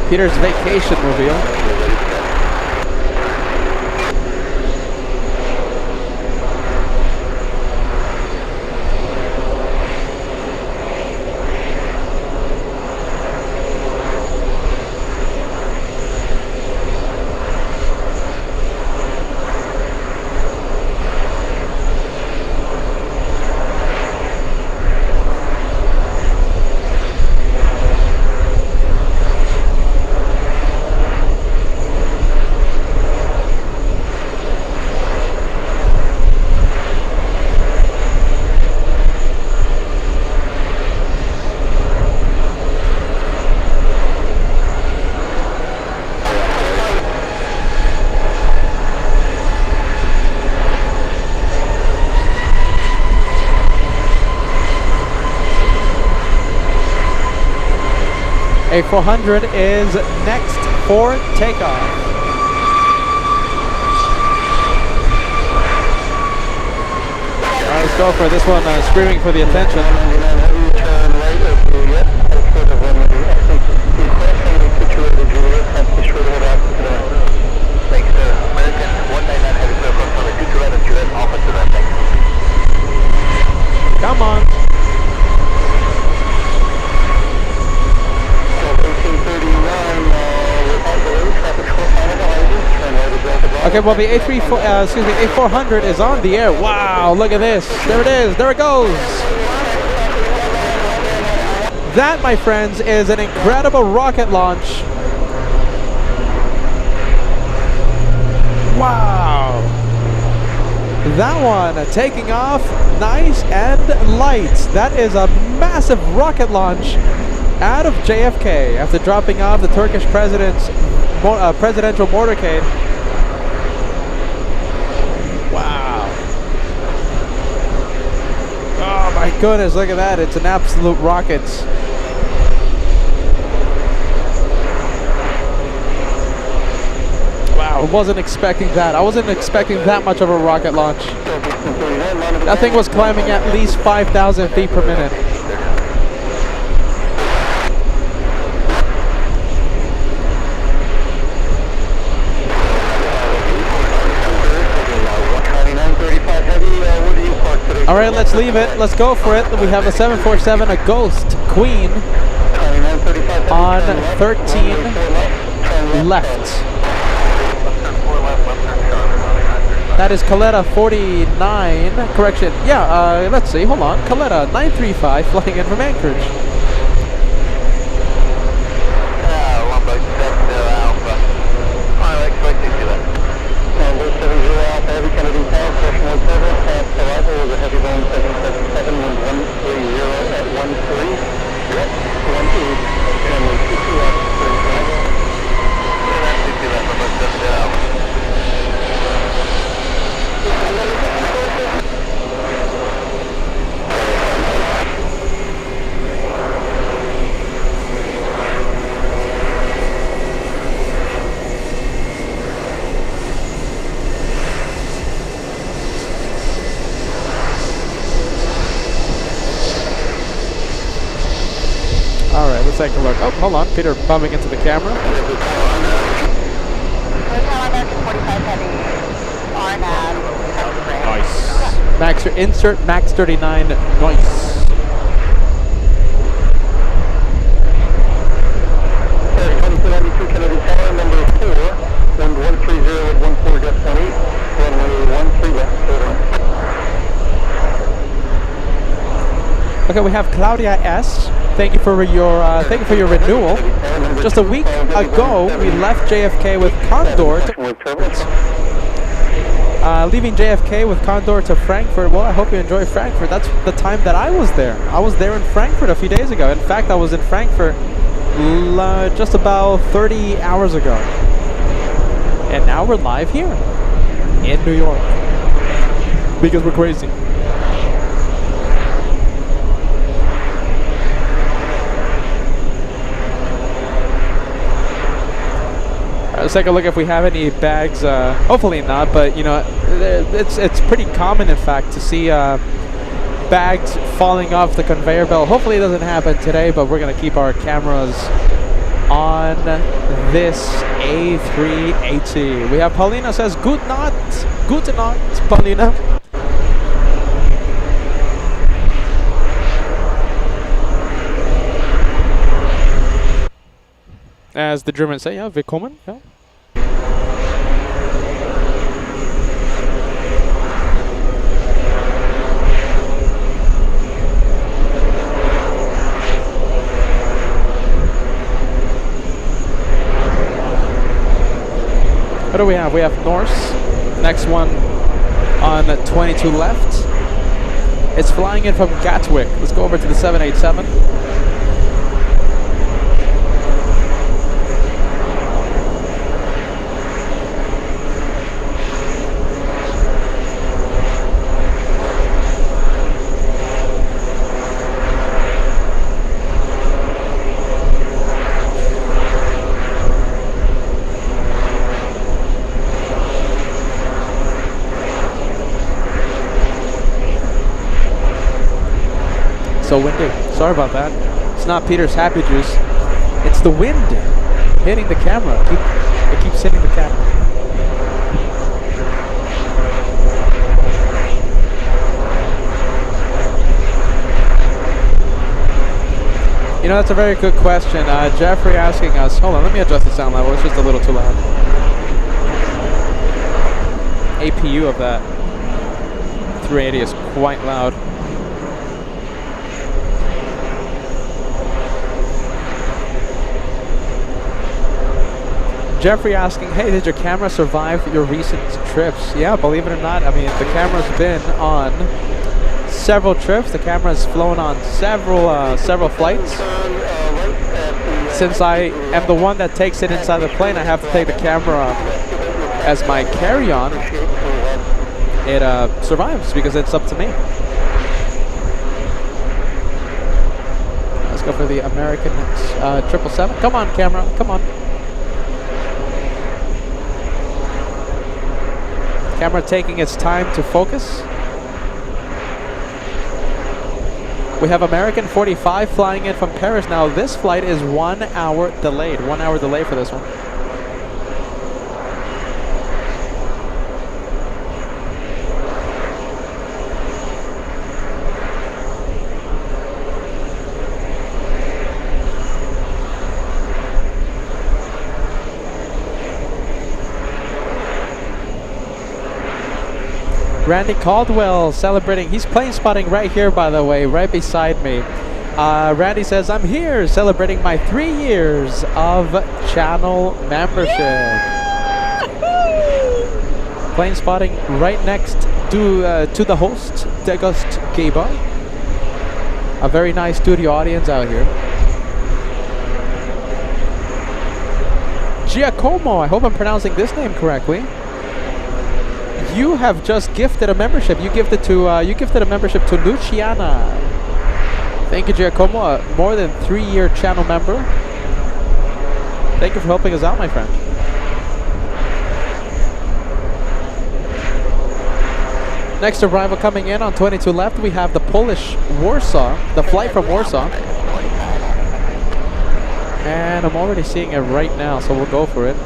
Peter's vacation mobile. A400 is next for takeoff. Let's go for this one, screaming for the attention. Come on. Okay, well the A400 is on the air. Wow, look at this. There it is. There it goes. That, my friends, is an incredible rocket launch. Wow. That one taking off nice and light. That is a massive rocket launch out of JFK after dropping off the Turkish president's presidential motorcade. Wow. Oh my goodness, look at that. It's an absolute rocket. Wow, I wasn't expecting that. I wasn't expecting that much of a rocket launch. That thing was climbing at least 5,000 feet per minute. All right, let's leave it. Let's go for it. We have a 747, a Ghost Queen on 13 left. That is Caleta 49. Correction. Yeah, let's see. Hold on. Caleta 935 flying in from Anchorage. take a look. Oh, hold on. Peter bumping into the camera. Hotel American 45 Heavy, RNAV, Nice. Max, insert Max 39 noise. Okay, we have Claudia S. Thank you for your renewal. Just a week ago, we left JFK with Condor. Leaving JFK with Condor to Frankfurt. Well, I hope you enjoy Frankfurt. That's the time that I was there. I was there in Frankfurt a few days ago. In fact, I was in Frankfurt just about 30 hours ago. And now we're live here in New York because we're crazy. Let's take a look if we have any bags. Hopefully not, but you know, it's pretty common, in fact, to see bags falling off the conveyor belt. Hopefully it doesn't happen today, but we're gonna keep our cameras on this A380. We have Paulina says, "Gute Nacht, Paulina." As the Germans say, yeah, willkommen, yeah. What do we have? We have Norse. Next one on 22 left. It's flying in from Gatwick. Let's go over to the 787. So windy. Sorry about that. It's not Peter's happy juice. It's the wind hitting the camera. It keeps hitting the camera. You know, that's a very good question. Jeffrey asking us. Hold on, let me adjust the sound level. It's just a little too loud. APU of that 380 is quite loud. Jeffrey asking, hey, did your camera survive your recent trips? Yeah, believe it or not, I mean, the camera's been on several trips. The camera's flown on several flights. Since I am the one that takes it inside the plane, I have to take the camera as my carry-on. It survives because it's up to me. Let's go for the American 777. Come on, camera, come on. Camera taking its time to focus. We have American 45 flying in from Paris. Now this flight is 1 hour delayed. 1 hour delay for this one. Randy Caldwell celebrating. He's plane spotting right here, by the way, right beside me. Randy says, I'm here celebrating my 3 years of channel membership. Plane spotting right next to the host, Degust Geba. A very nice studio audience out here. Giacomo, I hope I'm pronouncing this name correctly. You have just gifted a membership. You gifted a membership to Luciana. Thank you, Giacomo. A more than 3-year channel member. Thank you for helping us out, my friend. Next arrival coming in on 22 left, we have the Polish Warsaw, the flight from Warsaw. And I'm already seeing it right now, so we'll go for it.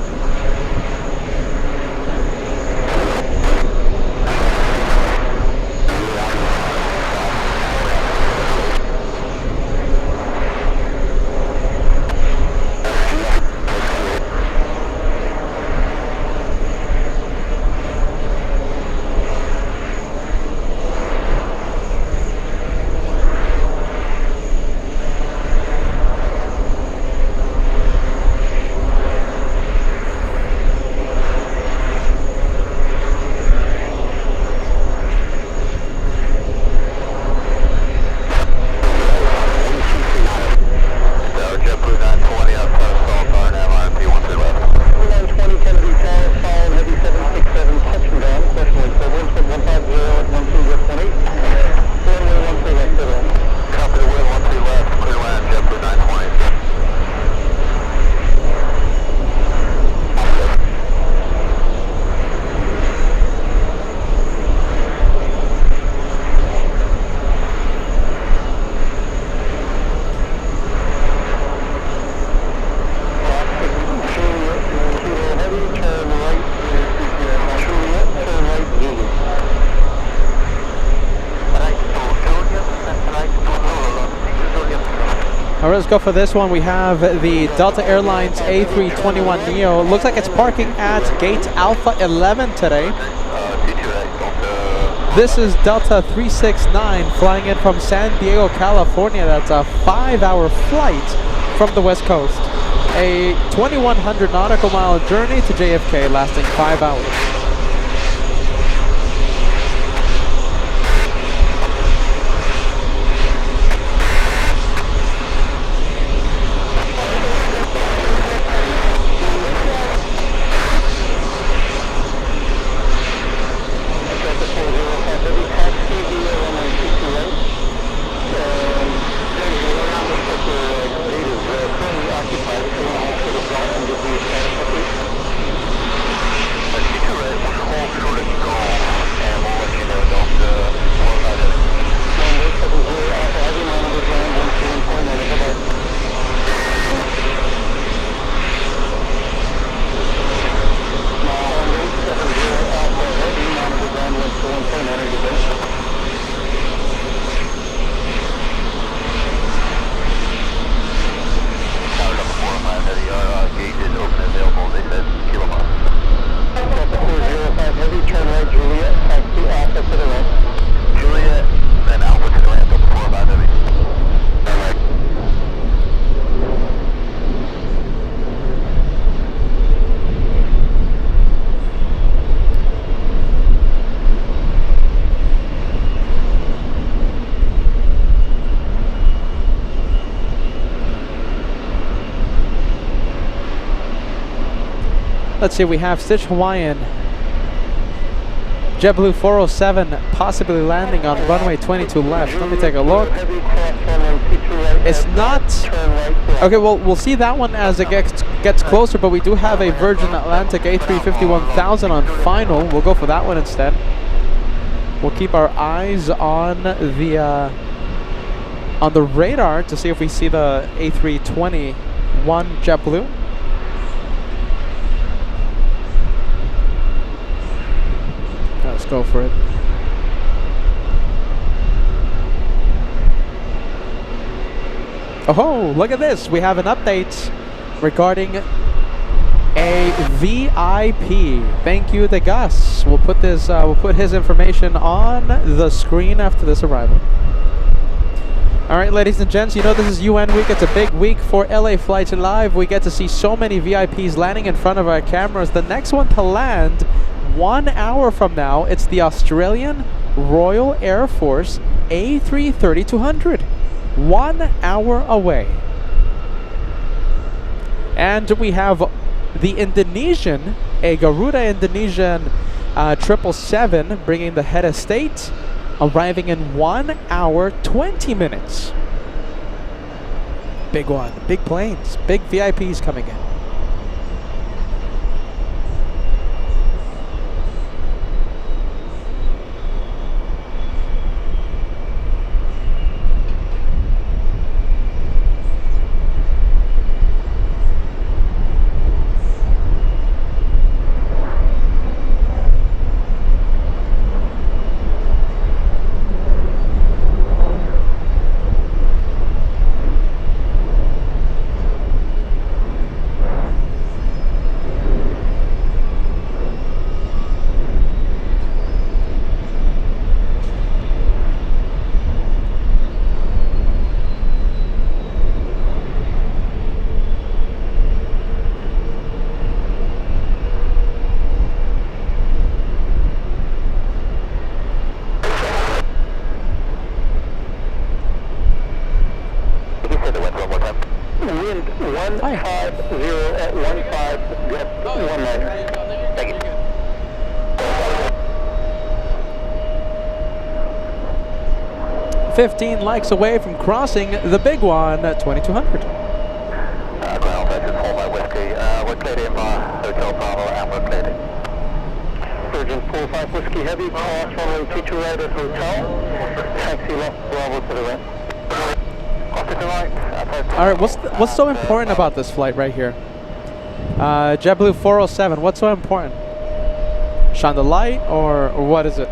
All right, let's go for this one. We have the Delta Airlines A321neo. Looks like it's parking at gate Alpha 11 today. This is Delta 369 flying in from San Diego, California. That's a 5-hour flight from the West Coast. A 2,100 nautical mile journey to JFK lasting 5 hours. Let's see, we have Stitch Hawaiian, JetBlue 407 possibly landing on runway 22 left. Let me take a look. It's not. Okay, well, we'll see that one as it gets closer, but we do have a Virgin Atlantic A350-1000 on final. We'll go for that one instead. We'll keep our eyes on the radar to see if we see the A321 JetBlue. Let's go for it. Oh, look at this. We have an update regarding a VIP. Thank you to Gus. We'll put this. We'll put his information on the screen after this arrival. All right, ladies and gents, you know this is UN week. It's a big week for LA Flights Live. We get to see so many VIPs landing in front of our cameras. The next one to land 1 hour from now, it's the Australian Royal Air Force A330-200. 1 hour away. And we have the Indonesian, a Garuda Indonesian 777 bringing the head of state, arriving in 1 hour 20 minutes. Big one, big planes, big VIPs coming in. Thank you. 15 likes away from crossing the big one at 2200. Ground, this is hold my whiskey. We're cleared in by Hotel Bravo and we're cleared in. Virgin 45 Whiskey Heavy, cross runway TWA Hotel. Taxi left Bravo to the right. Cross it to right. All right, what's so important about this flight right here? JetBlue 407, what's so important? Shine the light or what is it?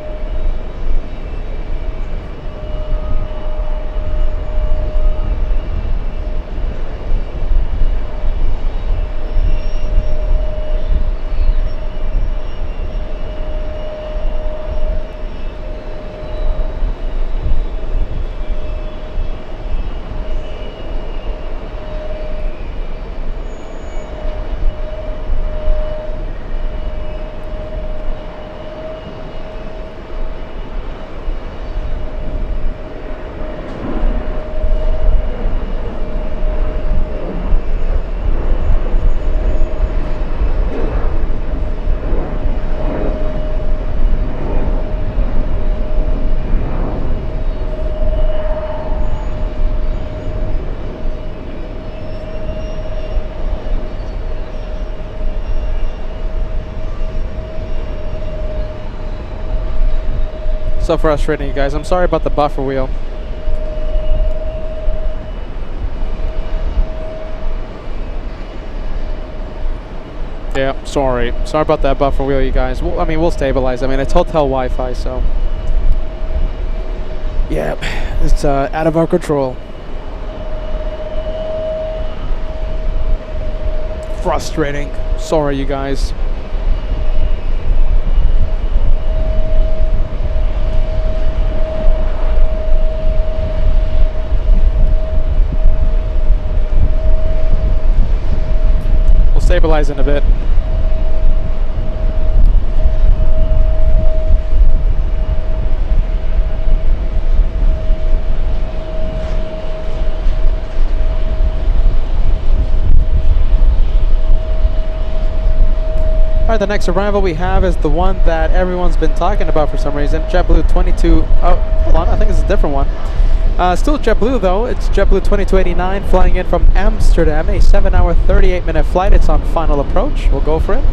So frustrating, you guys. I'm sorry about the buffer wheel. Yeah, sorry. Sorry about that buffer wheel, you guys. I mean, we'll stabilize. I mean, it's hotel Wi-Fi, so... yeah, it's out of our control. Frustrating. Sorry, you guys. Stabilize in a bit. Alright, the next arrival we have is the one that everyone's been talking about for some reason. JetBlue 22... oh, hold on, I think it's a different one. Still JetBlue though, it's JetBlue 2289 flying in from Amsterdam, a 7-hour 38-minute flight. It's on final approach. We'll go for it.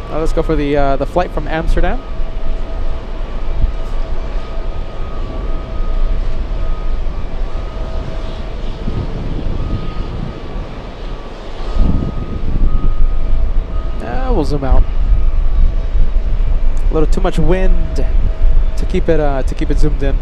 Let's go for the flight from Amsterdam. We'll zoom out. A little too much wind to keep it zoomed in.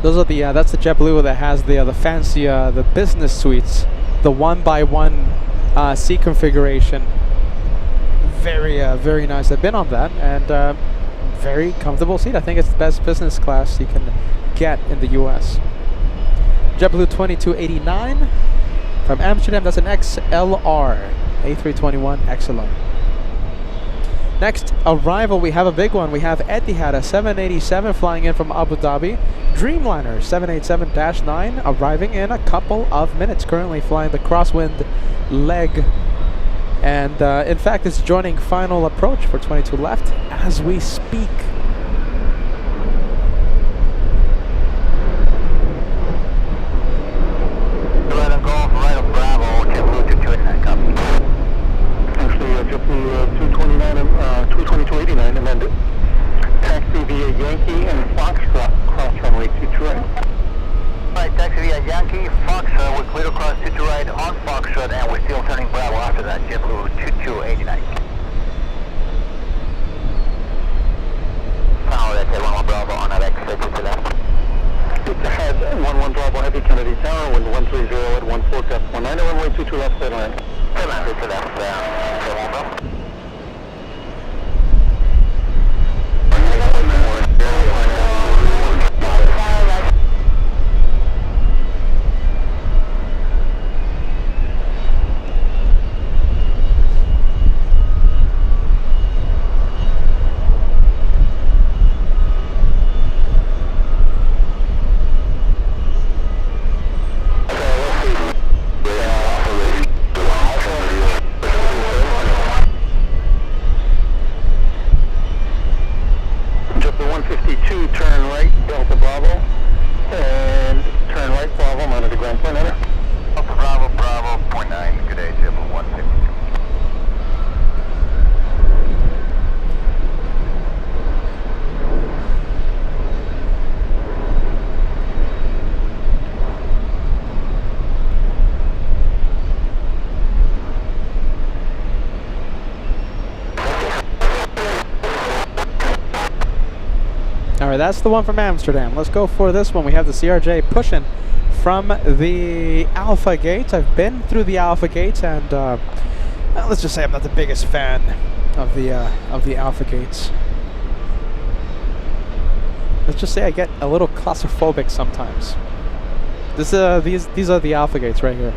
Those are the that's the JetBlue that has the fancy the business suites, the 1x1 seat configuration. Very nice. I've been on that and very comfortable seat. I think it's the best business class you can get in the U.S. JetBlue 2289 from Amsterdam. That's an XLR, A321 XLR. Next arrival, we have a big one. We have Etihad, a 787 flying in from Abu Dhabi, Dreamliner 787-9 arriving in a couple of minutes. Currently flying the crosswind leg. And in fact, it's joining final approach for 22 left as we speak. Right on golf, right on Bravo, JetBlue 229, copy. Actually, JetBlue 229 and 22289, and then taxi via Yankee and Foxtrot, cross runway 22 right. Right, taxi via Yankee, Foxtrot, we're clear across 22 right on Foxtrot, and we're still turning Bravo after that, JetBlue 2289. Power, that's it, 11 Bravo on our exit to the left. It's ahead, 11 Bravo Heavy Kennedy Tower, wind 130 at 14 depth 19, runway 22 left, clear line. Clear line, to the left, 11 Bravo. Alright, that's the one from Amsterdam. Let's go for this one. We have the CRJ pushing from the Alpha Gate. I've been through the Alpha Gate, and let's just say I'm not the biggest fan of the Alpha Gates. Let's just say I get a little claustrophobic sometimes. These are the Alpha Gates right here.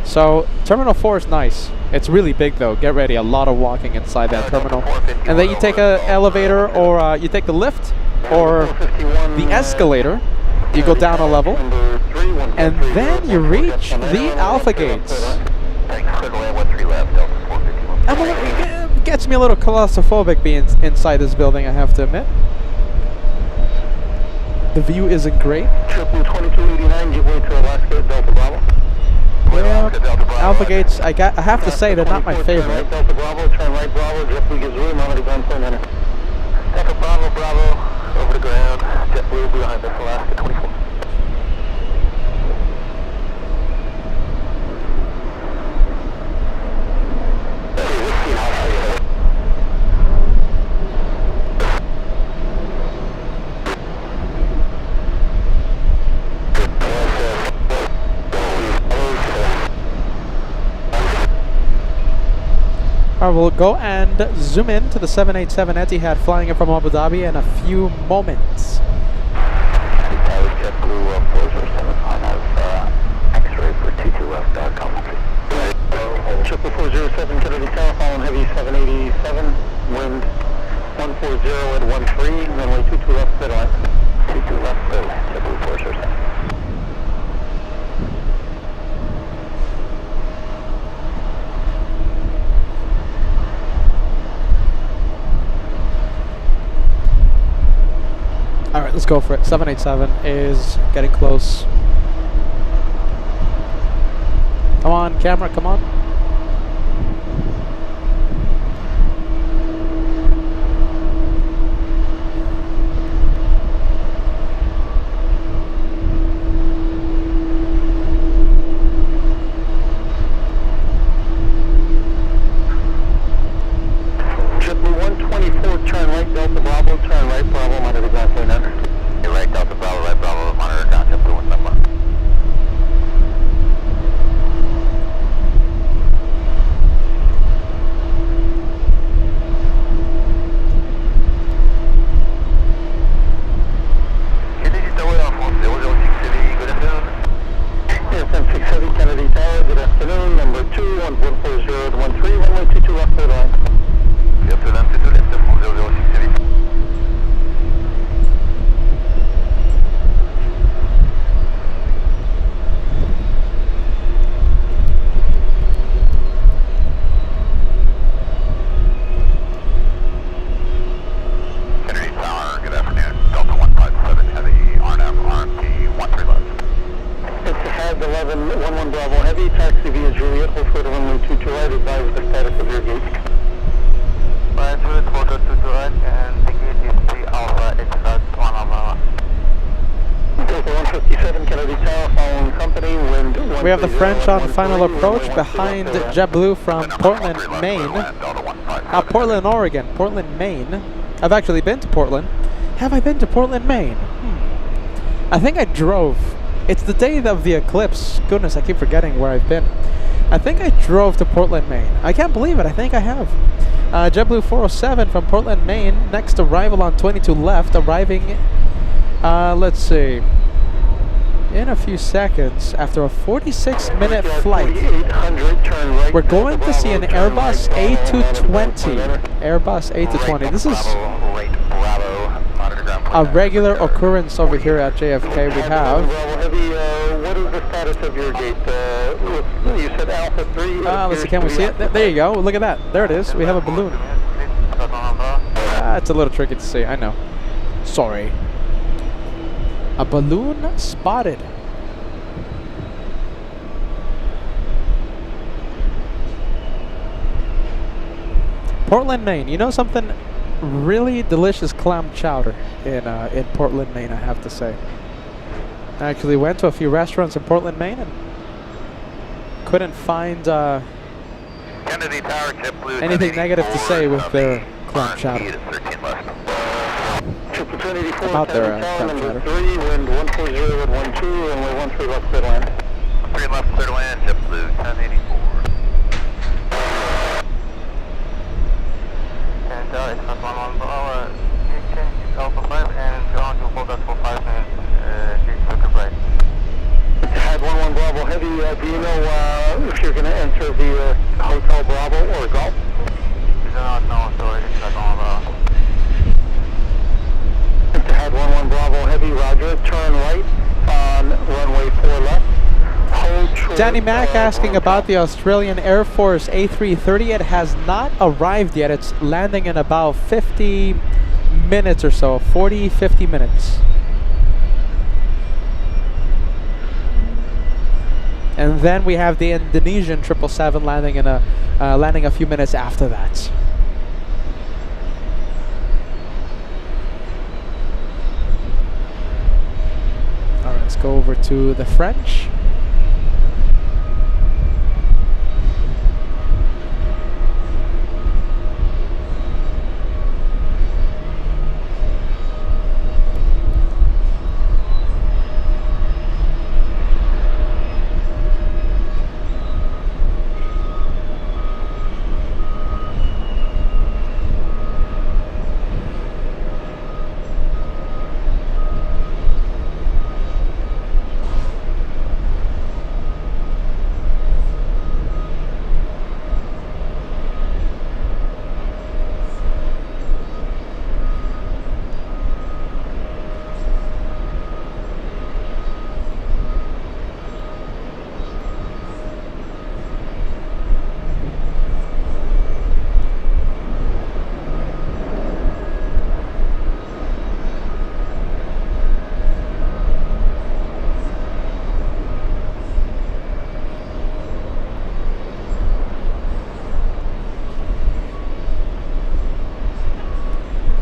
So Terminal 4 is nice. It's really big though. Get ready, a lot of walking inside that terminal. And then you take an elevator, or you take the lift, or the escalator. You go down a level, and then you reach the Alpha Gates. It gets me a little claustrophobic being inside this building, I have to admit. The view isn't great. JetBlue 2289, give way to Alaska, Delta Bravo. Yeah, Alpha Gates, I have to say, they're not my favorite. Delta Bravo, turn right Bravo, JetBlue gives room, on the ground plane enter. Delta Bravo, Bravo, over the ground, JetBlue behind us, Alaska 24. Alright, we'll go and zoom in to the 787 Etihad flying in from Abu Dhabi in a few moments. JetBlue 4075 has X-ray for 22 left, JetBlue 407, Kennedy Tower, following heavy 787, wind 140 at 13, runway 22 left, clear line. 22 left, clear line, JetBlue 407. Alright, let's go for it. 787 is getting close. Come on, camera, come on. JetBlue 124, turn right Delta Bravo, turn right Bravo, monitor ground plane enter. You're right, Delta Bravo, right Bravo, monitor ground, JetBlue 171. taxi via Juliet, hold short of runway 22 right, advise the status of your gate. Juliet, hold short 22 right, and the gate is 3 Alpha, it's at 1 Alpha. Delta 157, Kennedy Tower, following company, wind 130. We have the French on final approach behind JetBlue from Portland, Maine. Not Portland, Oregon, Portland, Maine. I've actually been to Portland. Have I been to Portland, Maine? I think I drove. It's the day of the eclipse. Goodness, I keep forgetting where I've been. I think I drove to Portland, Maine. I can't believe it. I think I have. JetBlue 407 from Portland, Maine. Next arrival on 22 left. Arriving, let's see, in a few seconds after a 46-minute flight. We're going to see an Airbus A220. Airbus A220. This is a regular occurrence over here at JFK. We have. What is the status of your gate? You said Alpha 3. Let's see, can we see it? There you go. Look at that. There it is. We have a balloon. It's a little tricky to see. I know. Sorry. A balloon spotted. Portland, Maine. You know something? Really delicious clam chowder in Portland, Maine, I have to say. I actually went to a few restaurants in Portland, Maine, and couldn't find Kennedy Tower, JetBlue, anything negative to say with their clam chowder. About their clam chowder. 3, wind 140 at 12, runway 13 left clear land. 3 left clear land, JetBlue 1084. And it's not 1 hour, change Alpha 5 and ground to hold us for 5 minutes, change circuit right. Had 11 Bravo Heavy, do you know if you're going to enter the Hotel Bravo or Golf? We do not know, so it's not on Bravo. Had 11 Bravo Heavy, roger, turn right on runway 4 left. Danny Mack asking about the Australian Air Force A330. It has not arrived yet. It's landing in about 50 minutes or so, 40-50 minutes. And then we have the Indonesian 777 landing in landing a few minutes after that. All right, let's go over to the French.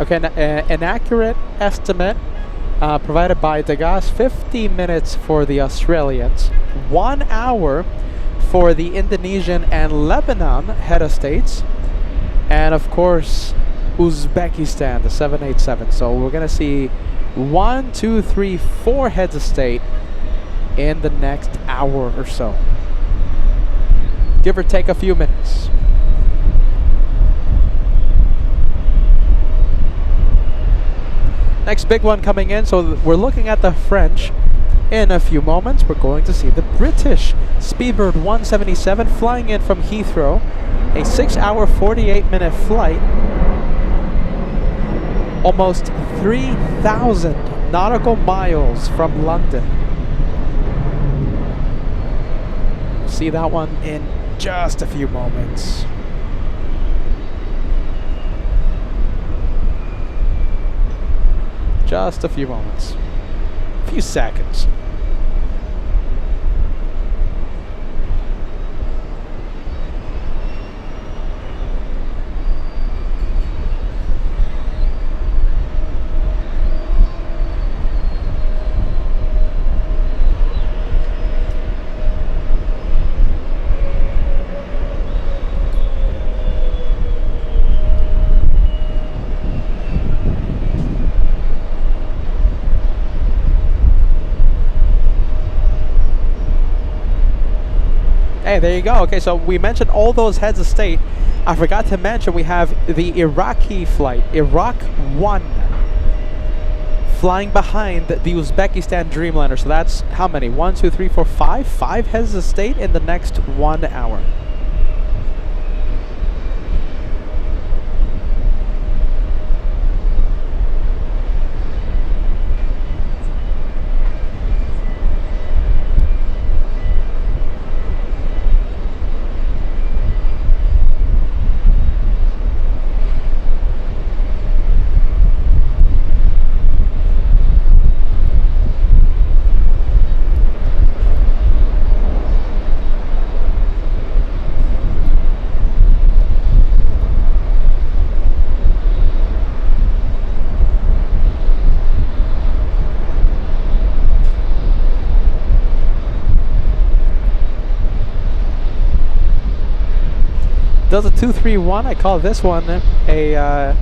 Okay, an accurate estimate provided by Degas, 50 minutes for the Australians, 1 hour for the Indonesian and Lebanon head of states, and of course Uzbekistan, the 787. So we're gonna see 1, 2, 3, 4 heads of state in the next hour or so, give or take a few minutes. Next big one coming in, so we're looking at the French. In a few moments, we're going to see the British Speedbird 177 flying in from Heathrow, a 6-hour, 48-minute flight, almost 3,000 nautical miles from London. See that one in just a few moments. Just a few moments. A few seconds. Hey, there you go. Okay, so we mentioned all those heads of state. I forgot to mention we have the Iraqi flight, Iraq 1, flying behind the Uzbekistan Dreamliner. So that's how many? 1, 2, 3, 4, 5? 5 heads of state in the next 1 hour. Delta 231, I call this one a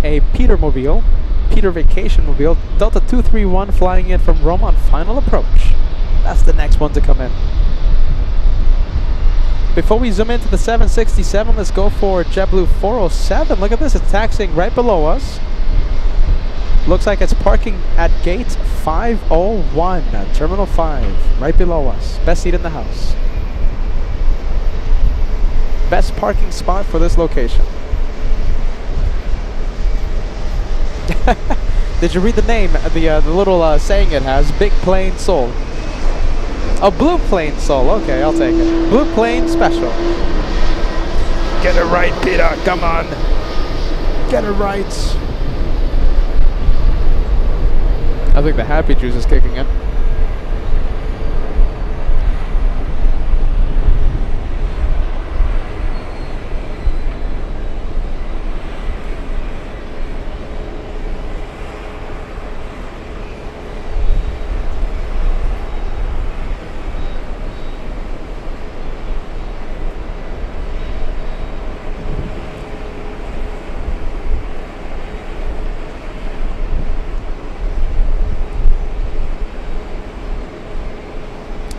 Petermobile, Peter Vacation Mobile. Delta 231 flying in from Rome on final approach. That's the next one to come in. Before we zoom into the 767, let's go for JetBlue 407. Look at this, it's taxiing right below us. Looks like it's parking at gate 501, Terminal 5, right below us. Best seat in the house. Best parking spot for this location. Did you read the name? The little saying it has, Big Plane Soul. Oh, Blue Plane Soul. Okay, I'll take it. Blue Plane Special. Get it right, Peter. Come on. Get it right. I think the happy juice is kicking in.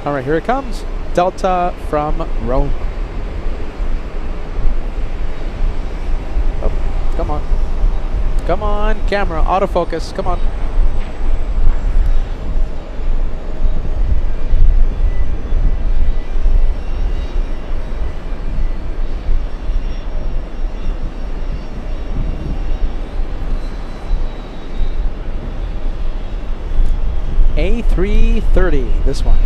All right, here it comes. Delta from Rome. Oh, come on. Come on, camera, autofocus, come on. A330, this one.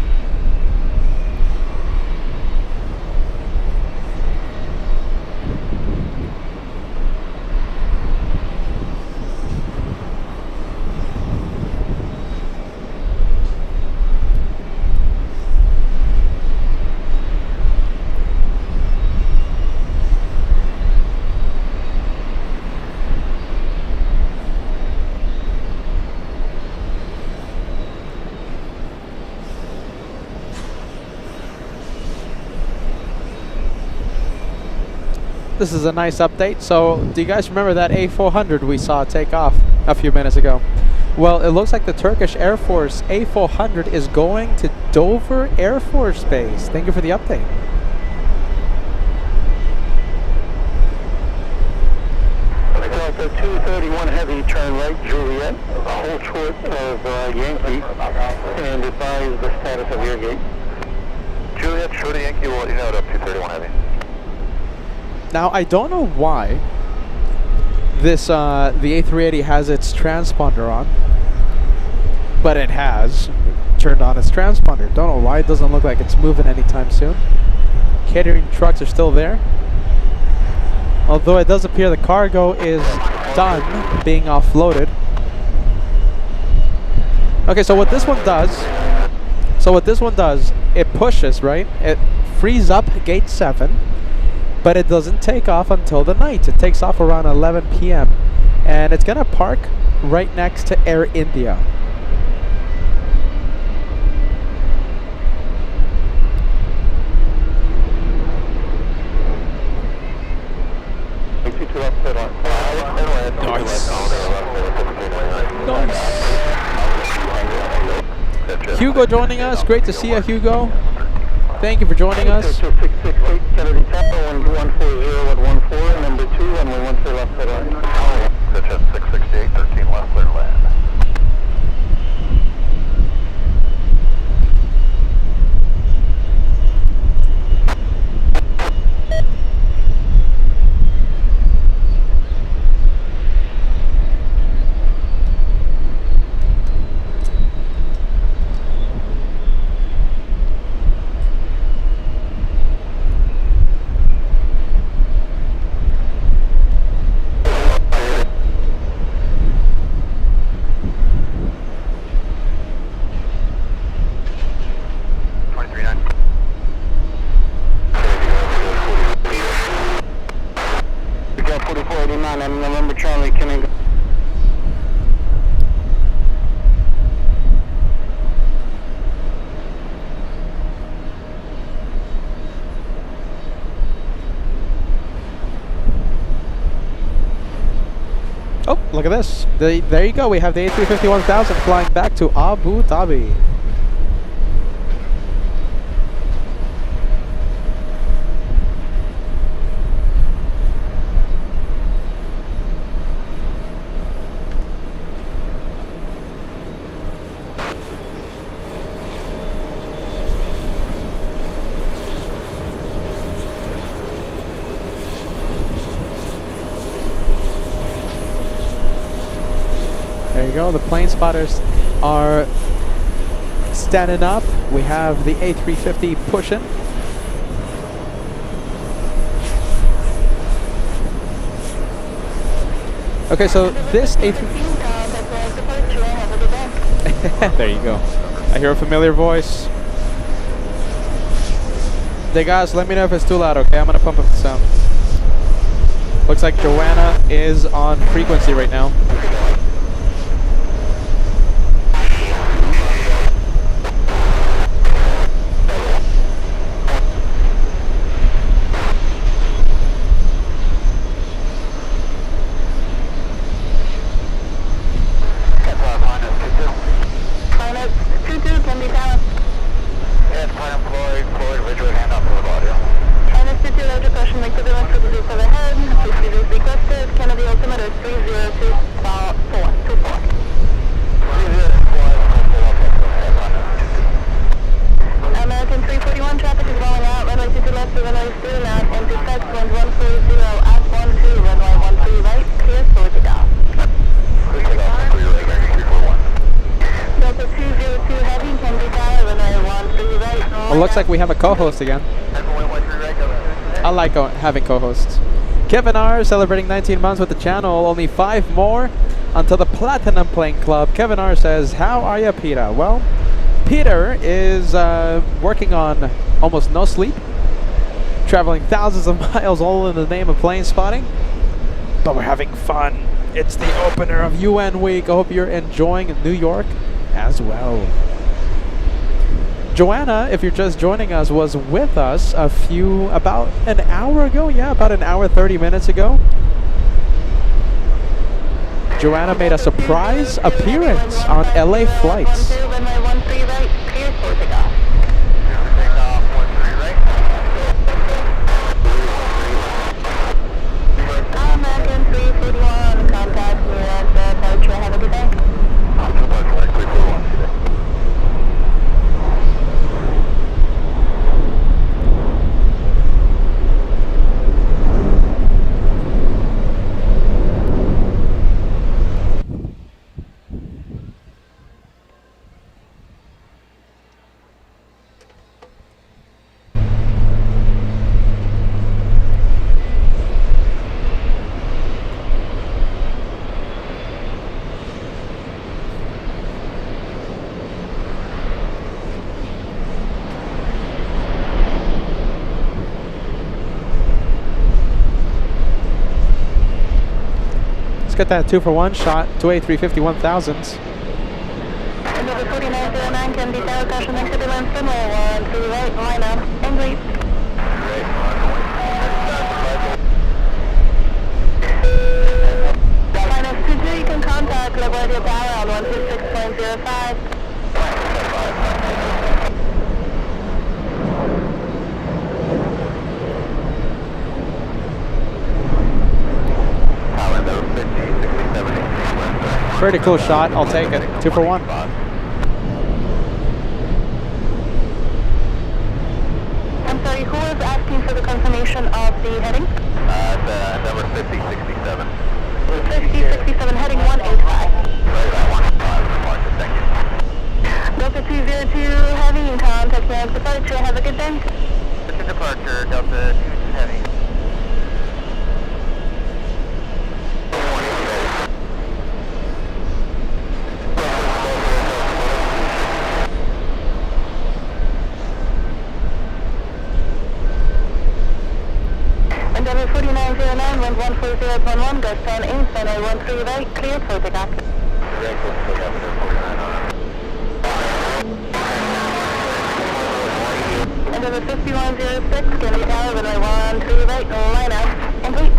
This is a nice update. So, do you guys remember that A400 we saw take off a few minutes ago? Well, it looks like the Turkish Air Force A400 is going to Dover Air Force Base. Thank you for the update. Delta 231 heavy, turn right, Juliet, hold short of Yankee, and advise the status of your gate. Juliet, short of Yankee, will let you know at 231 heavy. Now, I don't know why this the A380 has its transponder on, but it has turned on its transponder. Don't know why. It doesn't look like it's moving anytime soon. Catering trucks are still there, although it does appear the cargo is done being offloaded. Okay, so what this one does, it pushes, right? It frees up gate 7. But it doesn't take off until the night. It takes off around 11 p.m. And it's gonna park right next to Air India. Nice. Hugo joining us. Great to see you, Hugo. Thank you for joining us. 668 Kennedy Tower, 140 number 2, runway 13 left clear land. Pitch at 668, 13 left, clear to land. November Charlie, Kenny. Oh, look at this. There you go. We have the A350-1000 flying back to Abu Dhabi. There you go. The plane spotters are standing up. We have the A350 pushing. Okay, so this A350... There you go. I hear a familiar voice. Hey guys, let me know if it's too loud, okay? I'm gonna pump up the sound. Looks like Joanna is on frequency right now. Looks like we have a co-host again. I like having co-hosts. Kevin R celebrating 19 months with the channel. Only 5 more until the Platinum Plane Club. Kevin R says, "How are you, Peter?" Well, Peter is working on almost no sleep, traveling thousands of miles all in the name of plane spotting. But we're having fun. It's the opener of UN Week. I hope you're enjoying New York as well. Joanna, if you're just joining us, was with us about an hour ago. Yeah, about an hour, 30 minutes ago. Joanna made a surprise appearance on LA flights. Get that 2-for-1 shot to A350-1000s. Number 4909 can be tower caution next to the lens runway 13 right, line up, and great. Minus 22, you can contact LaGuardia Tower on 126.05. Pretty cool shot. I'll take it. 2 for 1. I'm sorry, who was asking for the confirmation of the heading? The number 5067. 5067, heading 185. Thank you. Delta 202 Heavy in contact with departure. Have a good day. Departure, Delta 2 Heavy. Endeavour 4909, wind 140.1, gust down east, runway 13 right, cleared for takeoff. Endeavour 5106, Kennedy Tower, runway 13 right, line up, complete.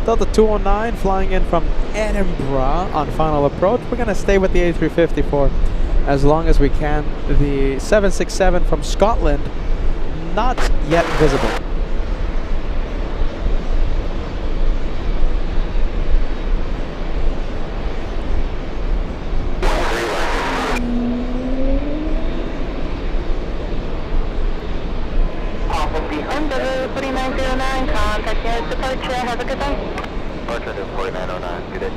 Delta 209 flying in from Edinburgh on final approach. We're going to stay with the A350 for as long as we can. The 767 from Scotland, not yet visible. Endeavour 4909, contact your departure. Have a good day. Departure 4909. Good day.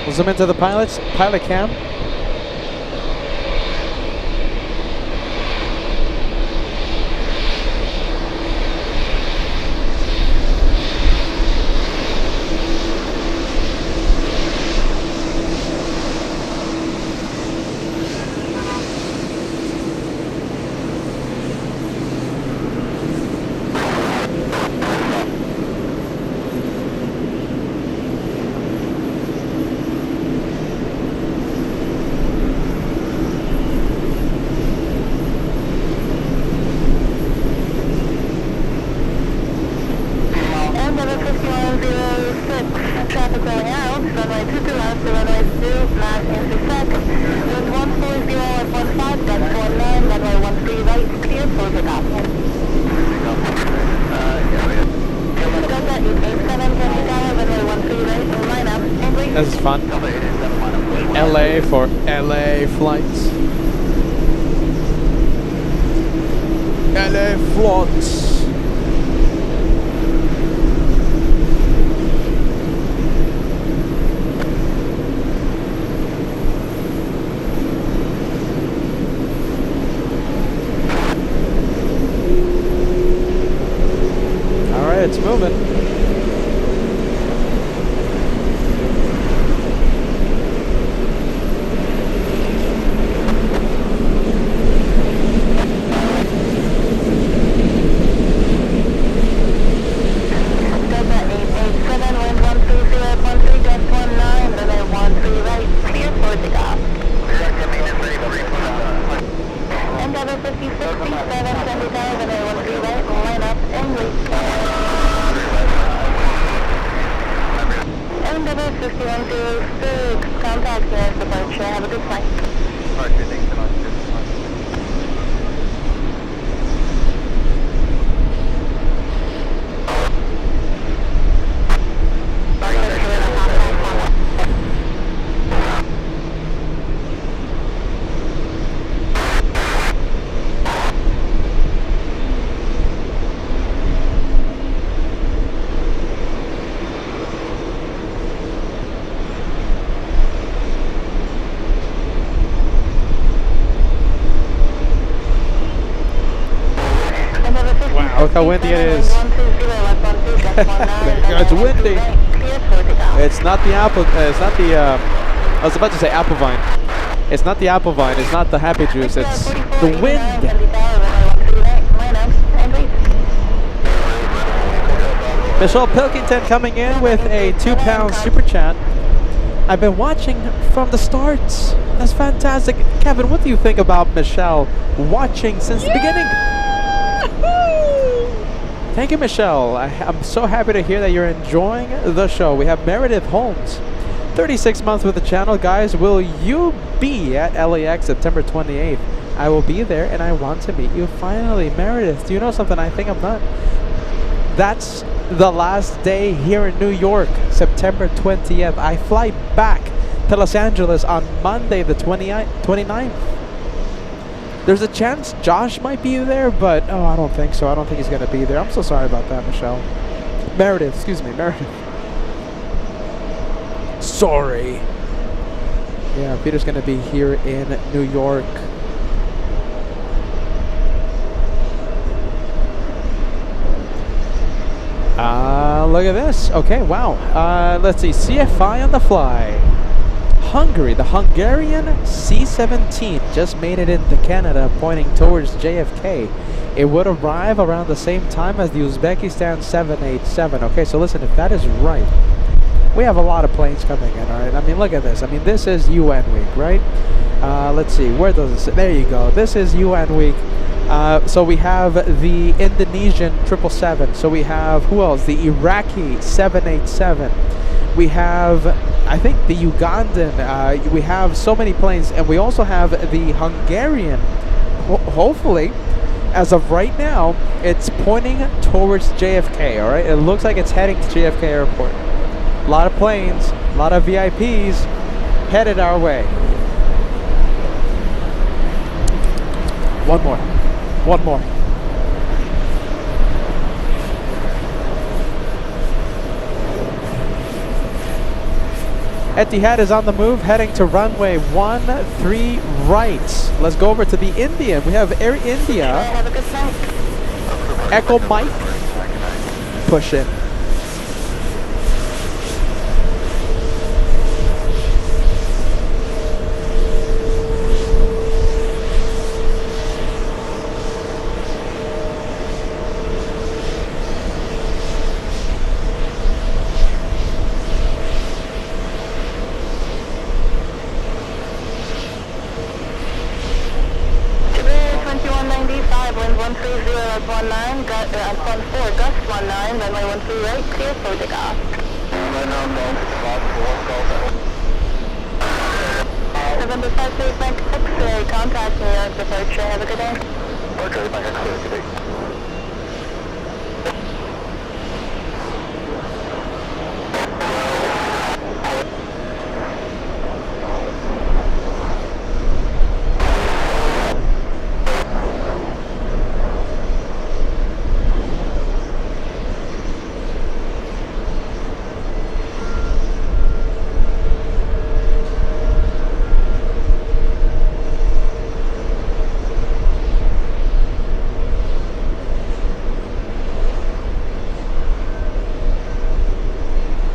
We'll zoom into the pilot cam. Traffic going out, runway 22 left, runway 2, not intersect. With 140 at 15, that's 19, runway 13 right, clear for takeoff. Delta 887, Kennedy Tower, runway 13 right, line up, and wait. This is fun. LA for LA flights. LA flights. It's moving. Delta 887, wind 130.3, gust 19, runway 13 right, clear for takeoff. Endeavour 5067, Kennedy Tower, runway 13 right, line up, and wait. Endeavour 5106, contact your departure. Have a good flight. Departure, thanks so much. Look how windy it is. 120 left on 2, It's windy. It's not the apple. It's not the. I was about to say apple vine. It's not the apple vine. It's not the happy juice. It's the wind. Michelle Pilkington coming in with a £2 super chat. I've been watching from the start. That's fantastic. Kevin, what do you think about Michelle watching since the beginning? Thank you, Michelle. I'm so happy to hear that you're enjoying the show. We have Meredith Holmes, 36 months with the channel. Guys, will you be at LAX September 28th? I will be there and I want to meet you finally. Meredith, do you know something? I think I'm not. That's the last day here in New York, September 20th. I fly back to Los Angeles on Monday the 29th. There's a chance Josh might be there, but oh, I don't think so. I don't think he's going to be there. I'm so sorry about that, Michelle. Meredith, excuse me, Meredith. Sorry. Yeah, Peter's going to be here in New York. Look at this. Okay, wow. Let's see. CFI on the fly. Hungary. The Hungarian C-17 just made it into Canada, pointing towards JFK. It would arrive around the same time as the Uzbekistan 787. Okay, so listen, if that is right, we have a lot of planes coming in, all right? I mean, look at this. I mean, this is UN week, right? Let's see. Where does it say? There you go. This is UN week. So we have the Indonesian 777. So we have, who else? The Iraqi 787. We have, I think, the Ugandan. We have so many planes. And we also have the Hungarian. Hopefully, as of right now, it's pointing towards JFK, all right? It looks like it's heading to JFK Airport. A lot of planes, a lot of VIPs headed our way. One more. One more. Etihad is on the move, heading to runway 13 right. Let's go over to the Indian. We have Air India. Echo Mike. Push in.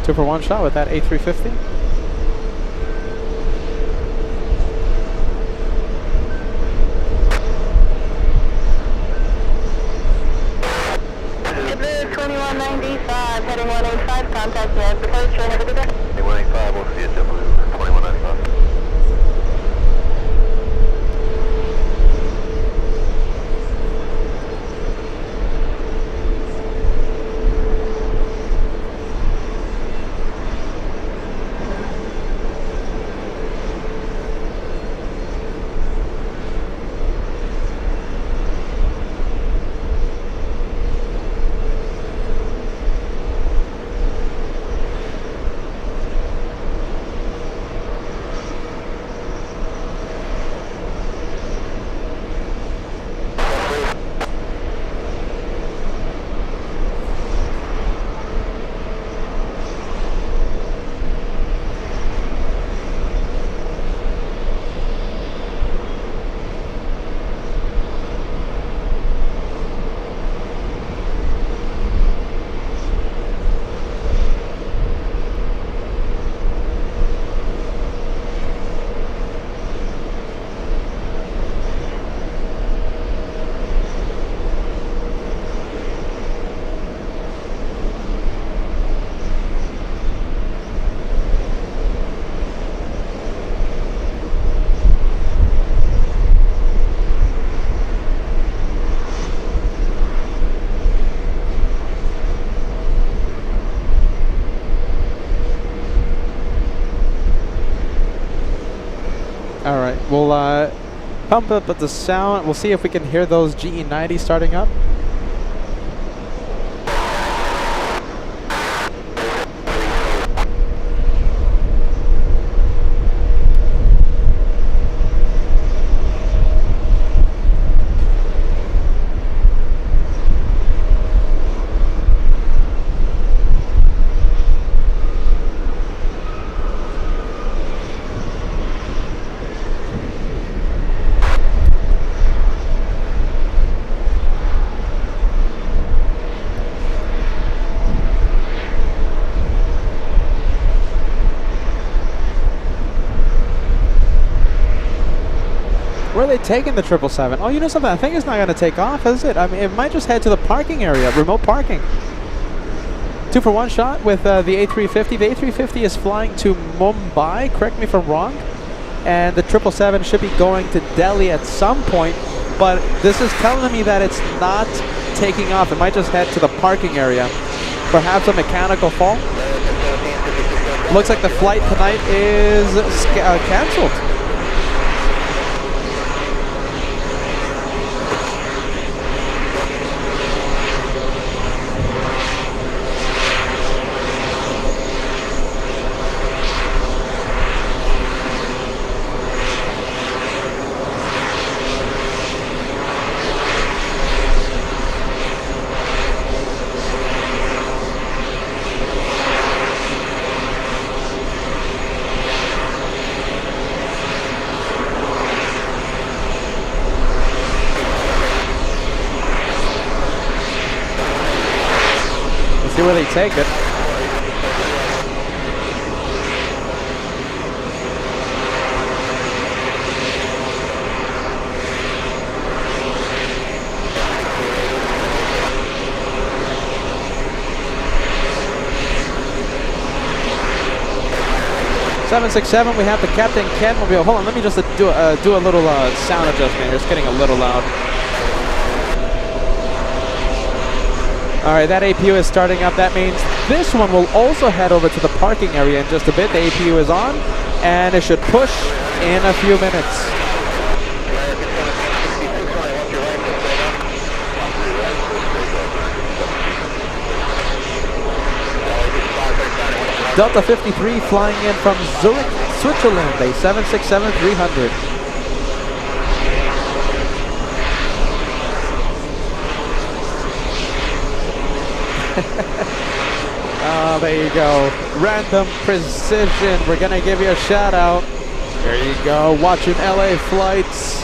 Two for one shot with that A350. JetBlue 2195, heading 185, contact me as departure. Have a good day. 185, we'll see you at JetBlue 2195. pump up the sound. We'll see if we can hear those GE90 starting up. Where are they taking the 777? Oh, you know something? I think it's not going to take off, is it? I mean, it might just head to the parking area, remote parking. 2-for-1 shot with the A350. The A350 is flying to Mumbai, correct me if I'm wrong. And the 777 should be going to Delhi at some point, but this is telling me that it's not taking off. It might just head to the parking area. Perhaps a mechanical fault. Looks like the flight tonight is cancelled. See where they take it. .767, we have the Captain Ken mobile. Hold on, let me just do a little sound adjustment here. It's getting a little loud. All right, that APU is starting up. That means this one will also head over to the parking area in just a bit. The APU is on, and it should push in a few minutes. Delta 53 flying in from Zurich, Switzerland, a 767-300. Oh, there you go. Random Precision. We're going to give you a shout out. There you go. Watching LA flights.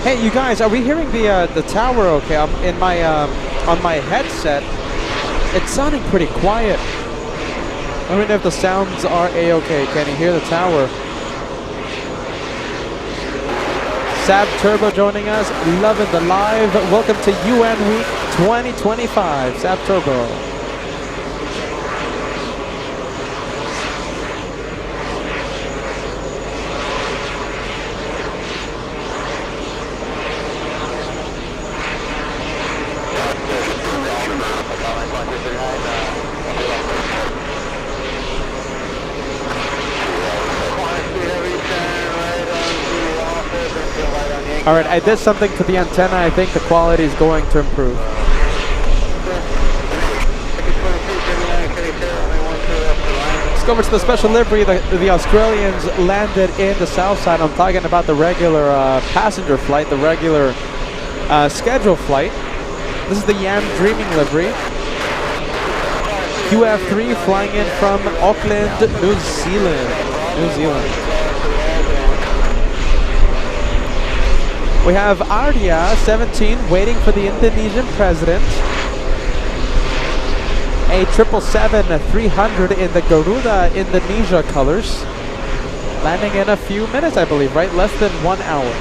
Hey, you guys, are we hearing the tower okay? In my on my headset, it's sounding pretty quiet. I don't know if the sounds are a-okay. Can you hear the tower? Sab Turbo joining us, loving the live. Welcome to UN Week 2025, Sab Turbo. All right, I did something to the antenna. I think the quality is going to improve. Let's go over to the special livery. The Australians landed in the south side. I'm talking about the regular passenger flight, the regular scheduled flight. This is the Yam Dreaming livery. QF3 flying in from Auckland, New Zealand. We have Ardia 17 waiting for the Indonesian president. A 777-300 in the Garuda Indonesia colors. Landing in a few minutes, I believe, right? Less than 1 hour.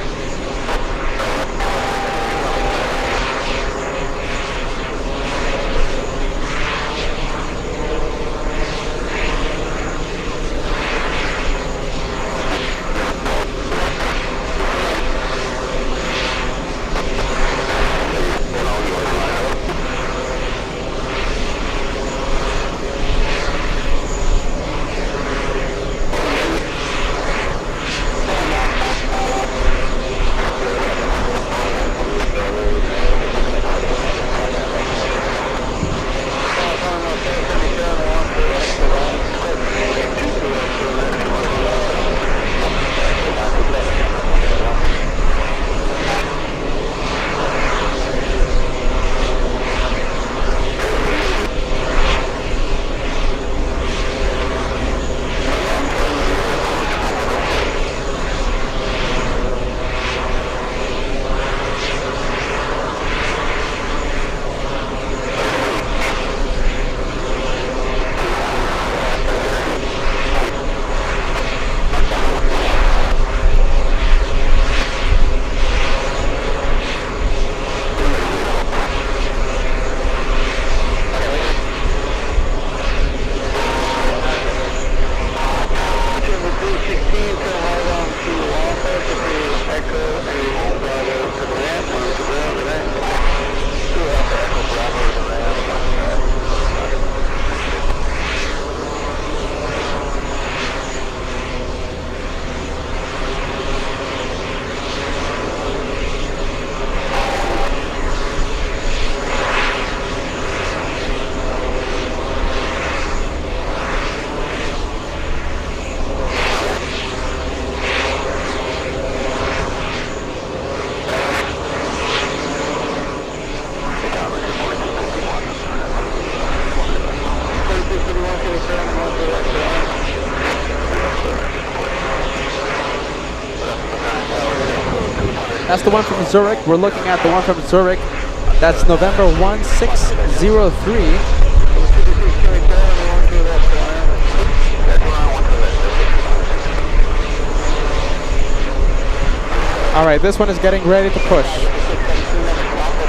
That's the one from Zurich. We're looking at the one from Zurich. That's November 1603. All right, this one is getting ready to push.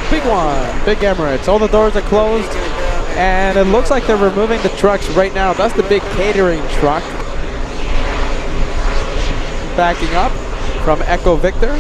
Big one, big Emirates. All the doors are closed, and it looks like they're removing the trucks right now. That's the big catering truck. Backing up from Echo Victor.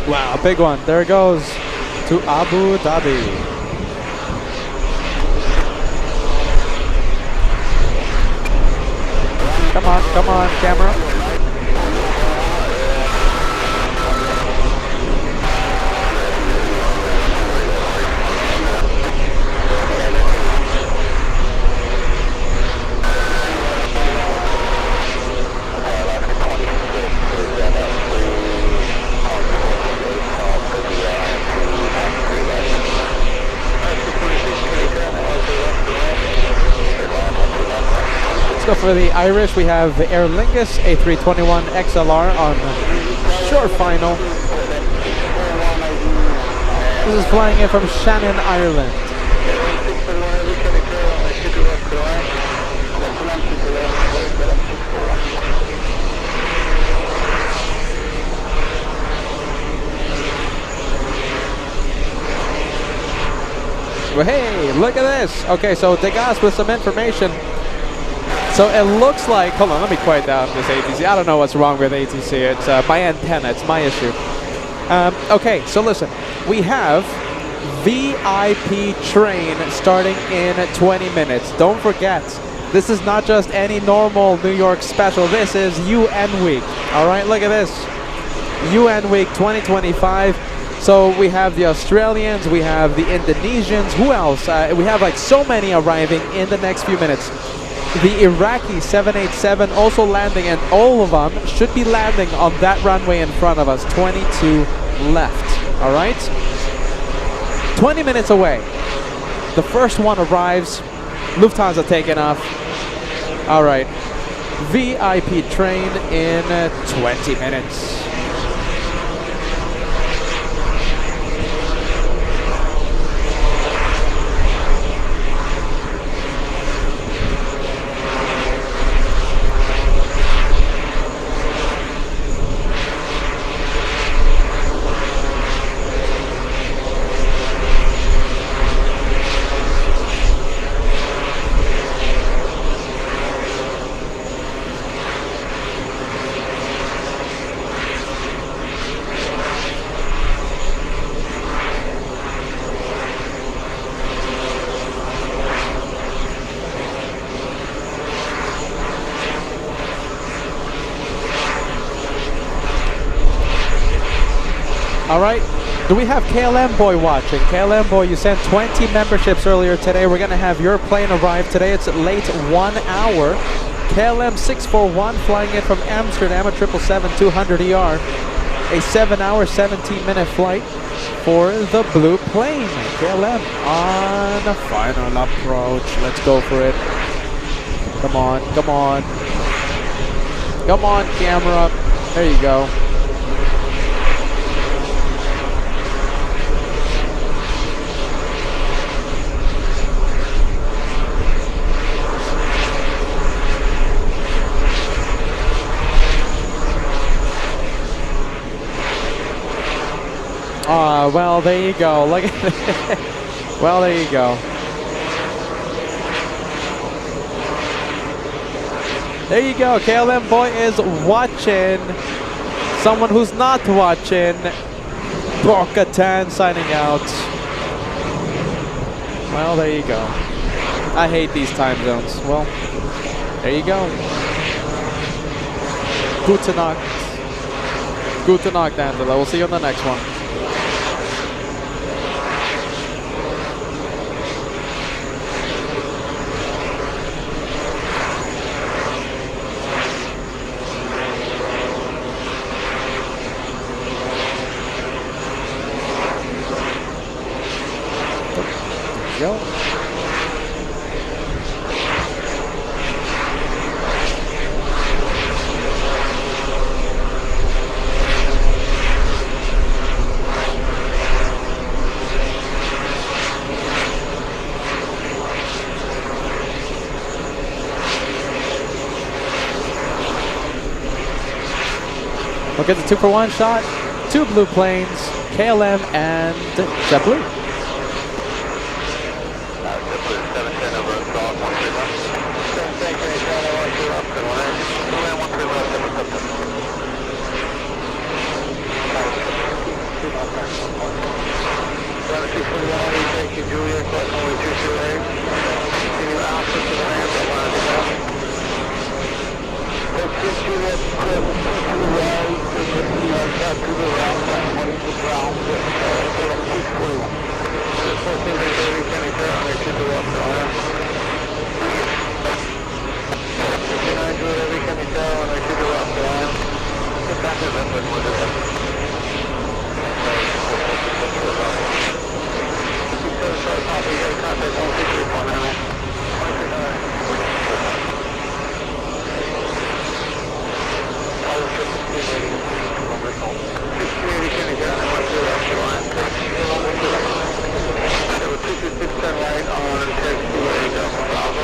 Wow, big one. There it goes to Abu Dhabi. Come on, camera. So for the Irish, we have Aer Lingus A321 XLR on short final. This is flying in from Shannon, Ireland. Well, hey, look at this. Okay, so Degas with some information. So it looks like, hold on, let me quiet down this ATC. I don't know what's wrong with ATC. It's my antenna, it's my issue. Okay, so listen, we have VIP train starting in 20 minutes. Don't forget, this is not just any normal New York special. This is UN Week. All right, look at this. UN Week 2025. So we have the Australians, we have the Indonesians. Who else? We have like so many arriving in the next few minutes. The Iraqi 787 also landing, and all of them should be landing on that runway in front of us. 22 left. All right? 20 minutes away. The first one arrives. Lufthansa taking off. All right. VIP train in 20 minutes. All right, do we have KLM Boy watching? KLM Boy, you sent 20 memberships earlier today. We're gonna have your plane arrive today. It's late 1 hour. KLM 641 flying in from Amsterdam at 777-200ER. A 7-hour, 17-minute flight for the blue plane. KLM on the final approach. Let's go for it. Come on, come on. Come on, camera. There you go. Well, there you go. Look at that. Well, there you go. There you go. KLM Boy is watching. Someone who's not watching. Bo-Katan signing out. Well, there you go. I hate these time zones. Well, there you go. Gute Nacht. Gute Nacht, Angela. We'll see you on the next one. Go. Look at the 2-for-1 shot. 2 blue planes, KLM and JetBlue.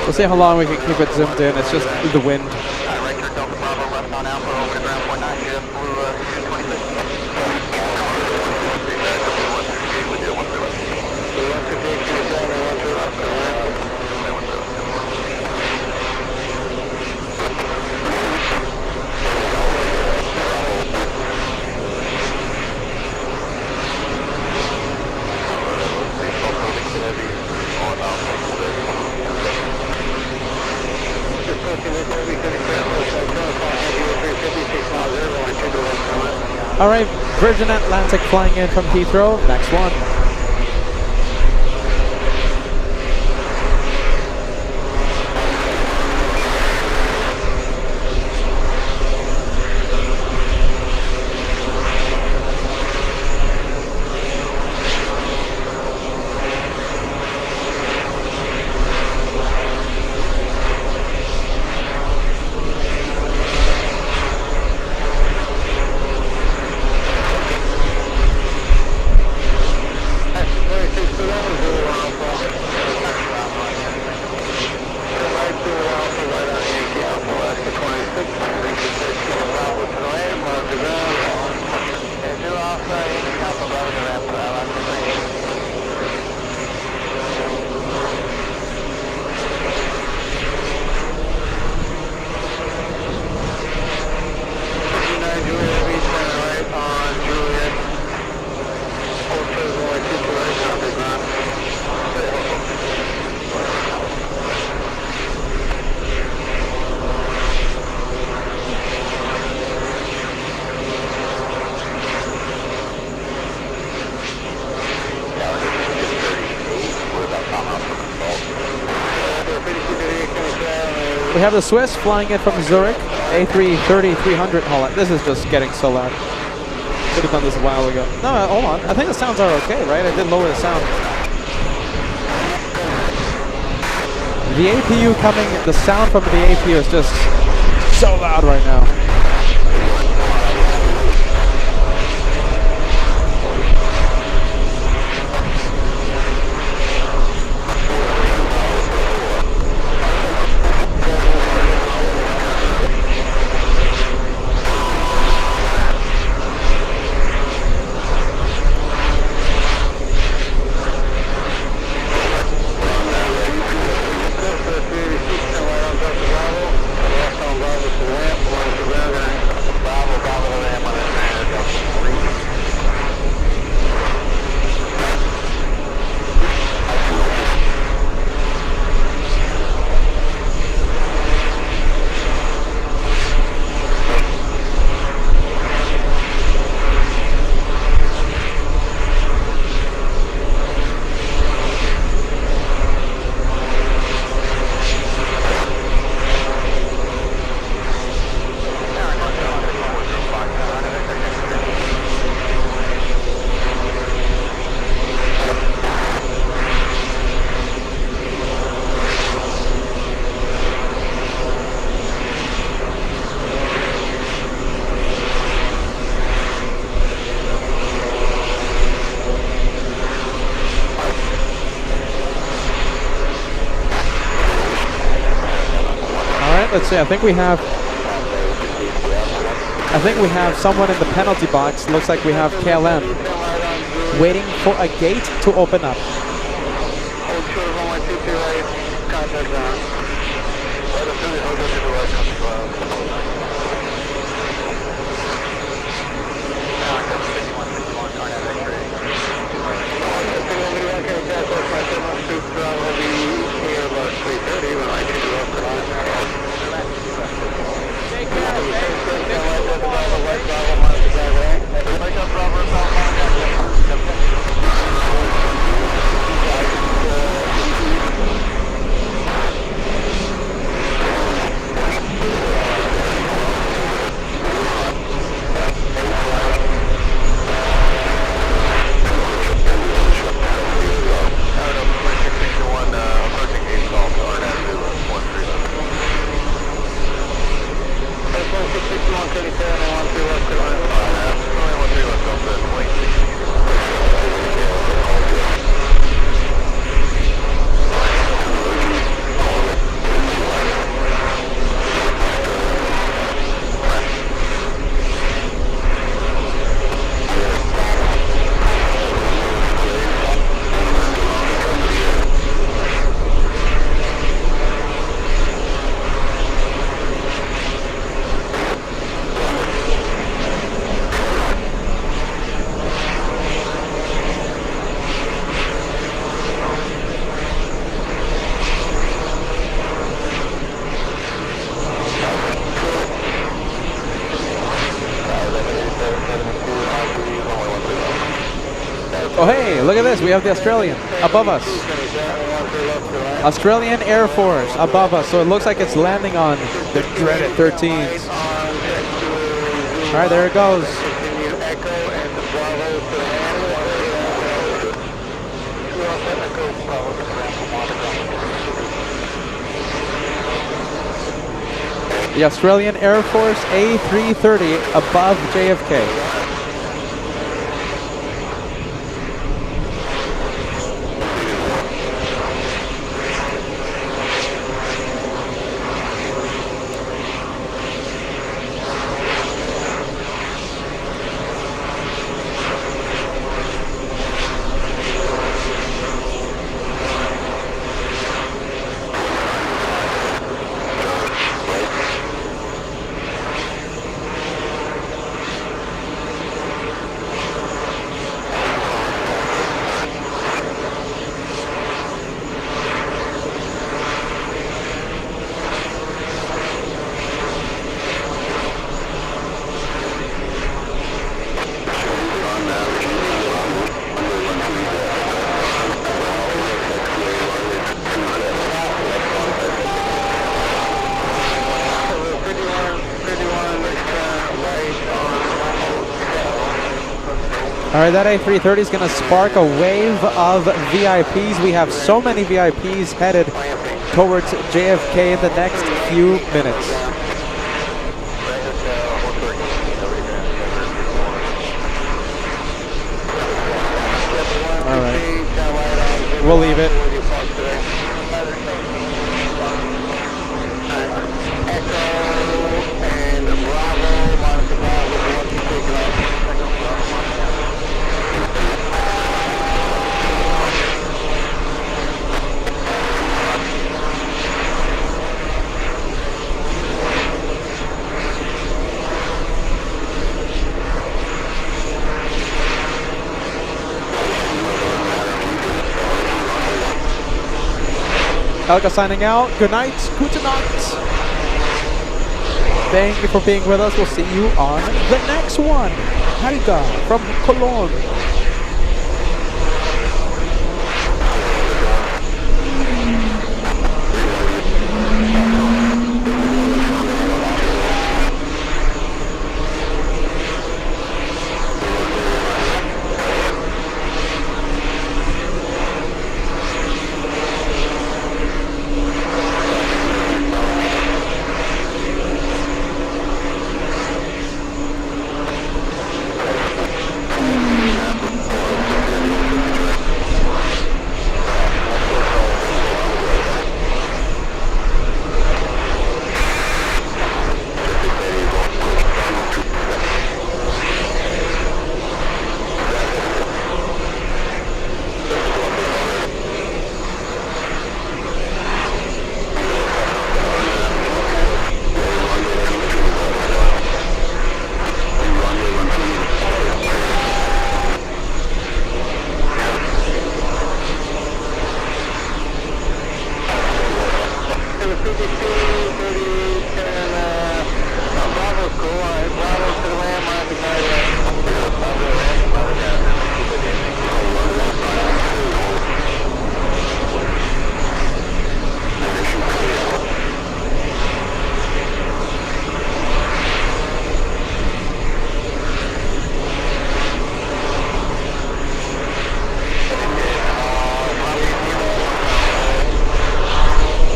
We'll see how long we can keep it zoomed in. It's just the wind. All right, Virgin Atlantic flying in from Heathrow. Next one. We have the Swiss flying in from Zurich, A330-300 Holland. This is just getting so loud. Should have done this a while ago. No, hold on. I think the sounds are okay, right? I did lower the sound. The APU coming, the sound from the APU is just so loud right now. Let's see, I think we have someone in the penalty box. Looks like we have KLM waiting for a gate to open up. Oh, hey, look at this. We have the Australian above us. Australian Air Force above us. So it looks like it's landing on the dreaded 13s. All right, there it goes. The Australian Air Force A380 above JFK. All right, that A330 is going to spark a wave of VIPs. We have so many VIPs headed towards JFK in the next few minutes. All right, we'll leave it. Elka signing out. Good night. Gute Nacht. Thank you for being with us. We'll see you on the next one. Helga from Cologne.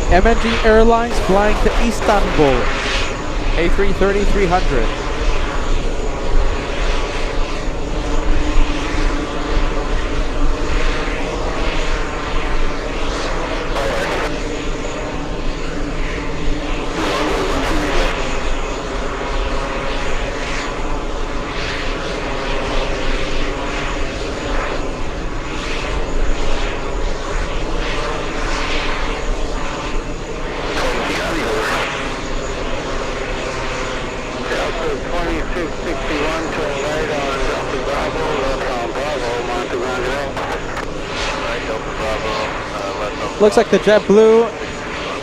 MNG Airlines flying to Istanbul. A330-300. Looks like the JetBlue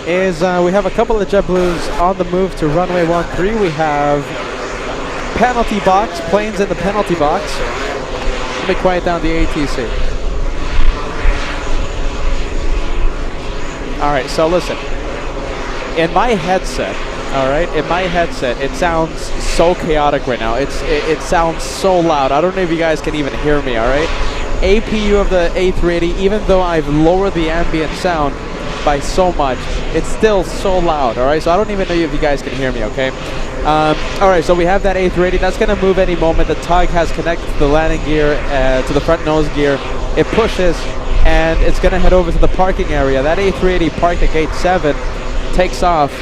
is, we have a couple of JetBlues on the move to runway 13. We have penalty box, planes in the penalty box. Let me quiet down the ATC. All right, so listen. In my headset, all right, it sounds so chaotic right now. It sounds so loud. I don't know if you guys can even hear me, all right? APU of the A380, even though I've lowered the ambient sound by so much, it's still so loud, all right? So I don't even know if you guys can hear me, okay? All right, so we have that A380. That's going to move any moment. The tug has connected to the landing gear, to the front nose gear. It pushes, and it's going to head over to the parking area. That A380 parked at gate 7 takes off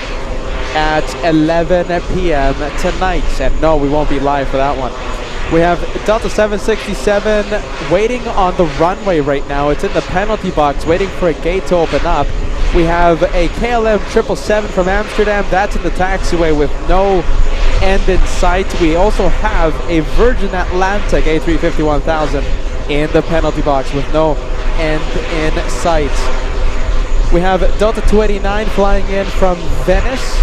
at 11 p.m. tonight. And no, we won't be live for that one. We have Delta 767 waiting on the runway right now. It's in the penalty box waiting for a gate to open up. We have a KLM 777 from Amsterdam. That's in the taxiway with no end in sight. We also have a Virgin Atlantic A350-1000 in the penalty box with no end in sight. We have Delta 289 flying in from Venice.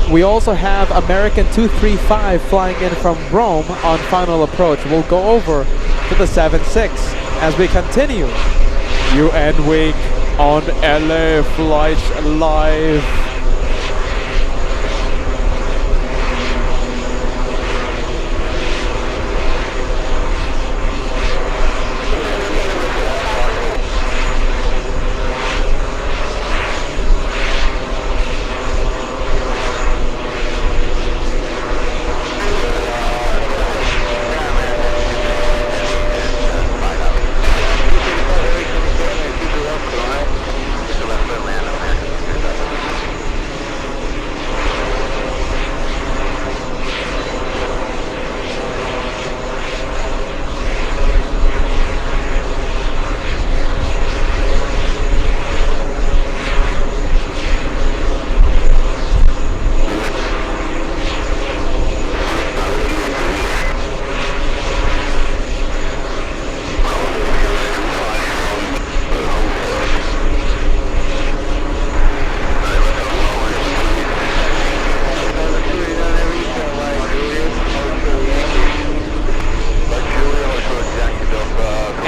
We also have American 235 flying in from Rome on final approach. We'll go over to the 76 as we continue UN week on LA Flights Live.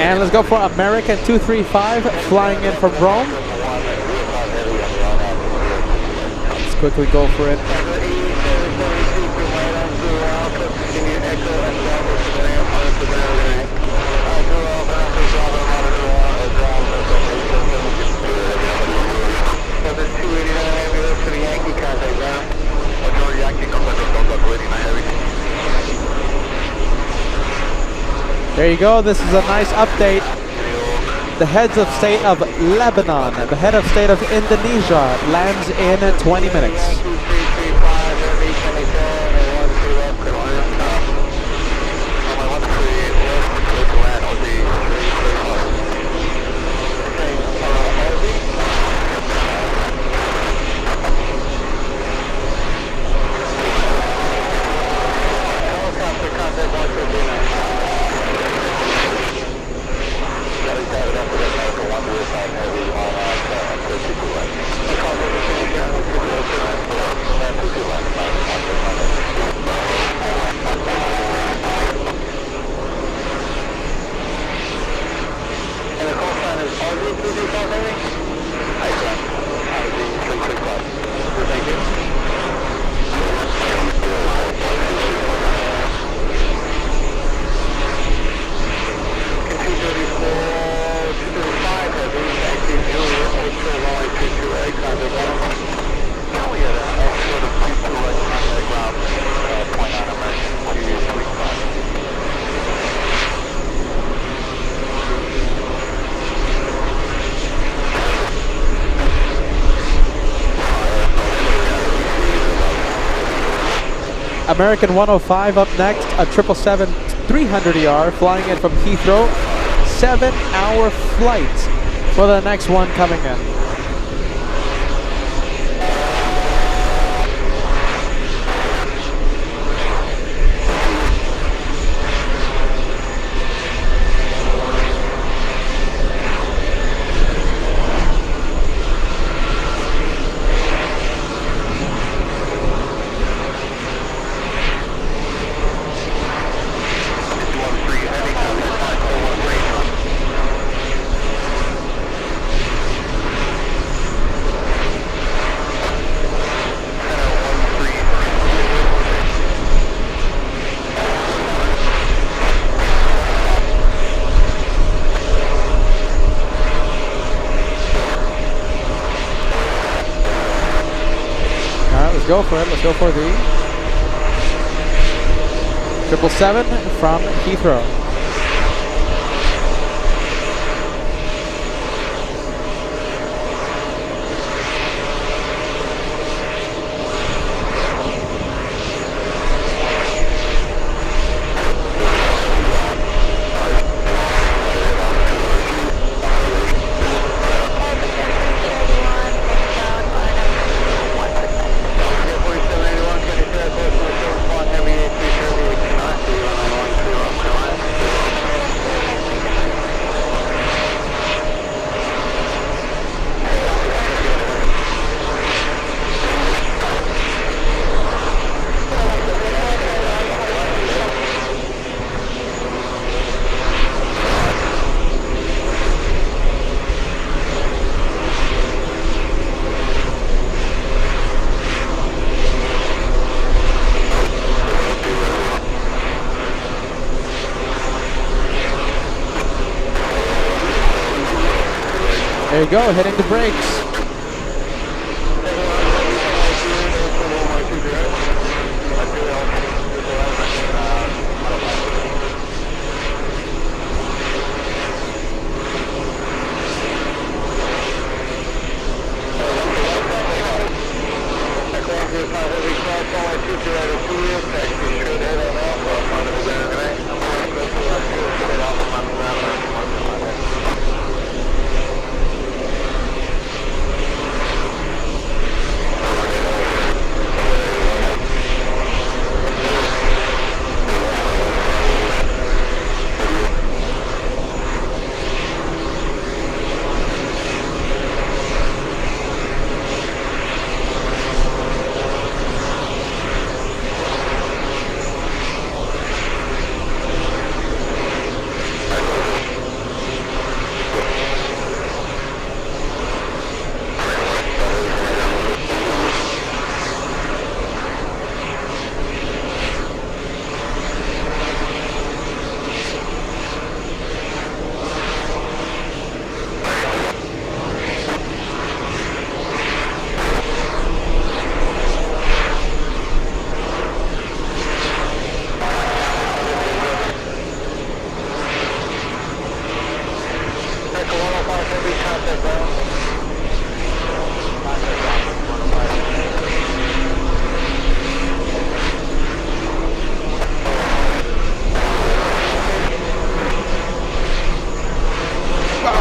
And let's go for American 235 flying in from Rome. Let's quickly go for it. There you go. This is a nice update. The heads of state of Lebanon, the head of state of Indonesia lands in 20 minutes. American 105 up next, a 777-300ER flying in from Heathrow. 7-hour flight for the next one coming in. go for it. Let's go for the 777 from Heathrow. There you go, hitting the brakes.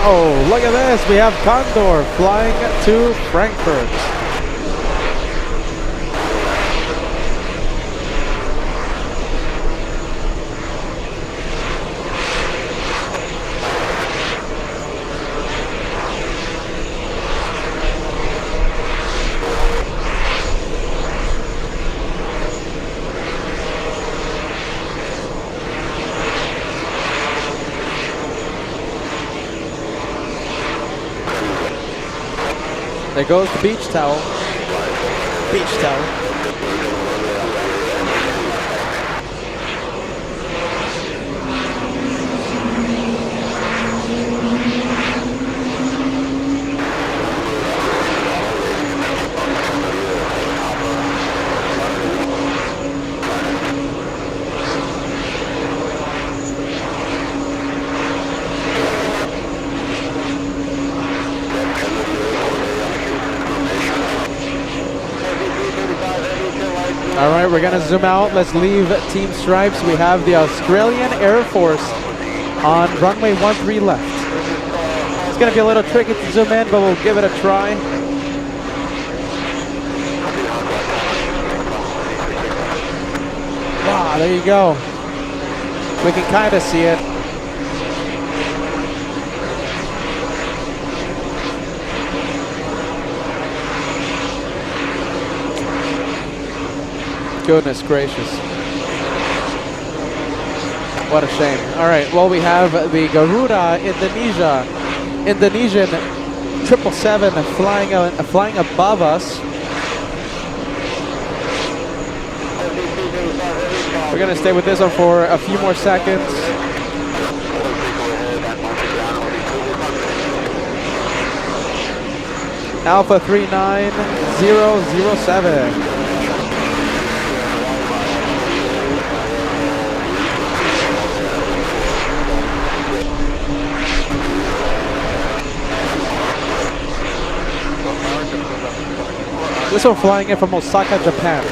Oh, look at this. We have Condor flying to Frankfurt. There goes the beach towel. Beach towel. All right, we're gonna zoom out. Let's leave Team Stripes. We have the Australian Air Force on runway 13 left. It's gonna be a little tricky to zoom in, but we'll give it a try. Wow, there you go. We can kind of see it. Goodness gracious. What a shame. All right, well, we have the Garuda Indonesian 777 flying above us. We're going to stay with this one for a few more seconds. Alpha 39007. This one flying in from Osaka, Japan.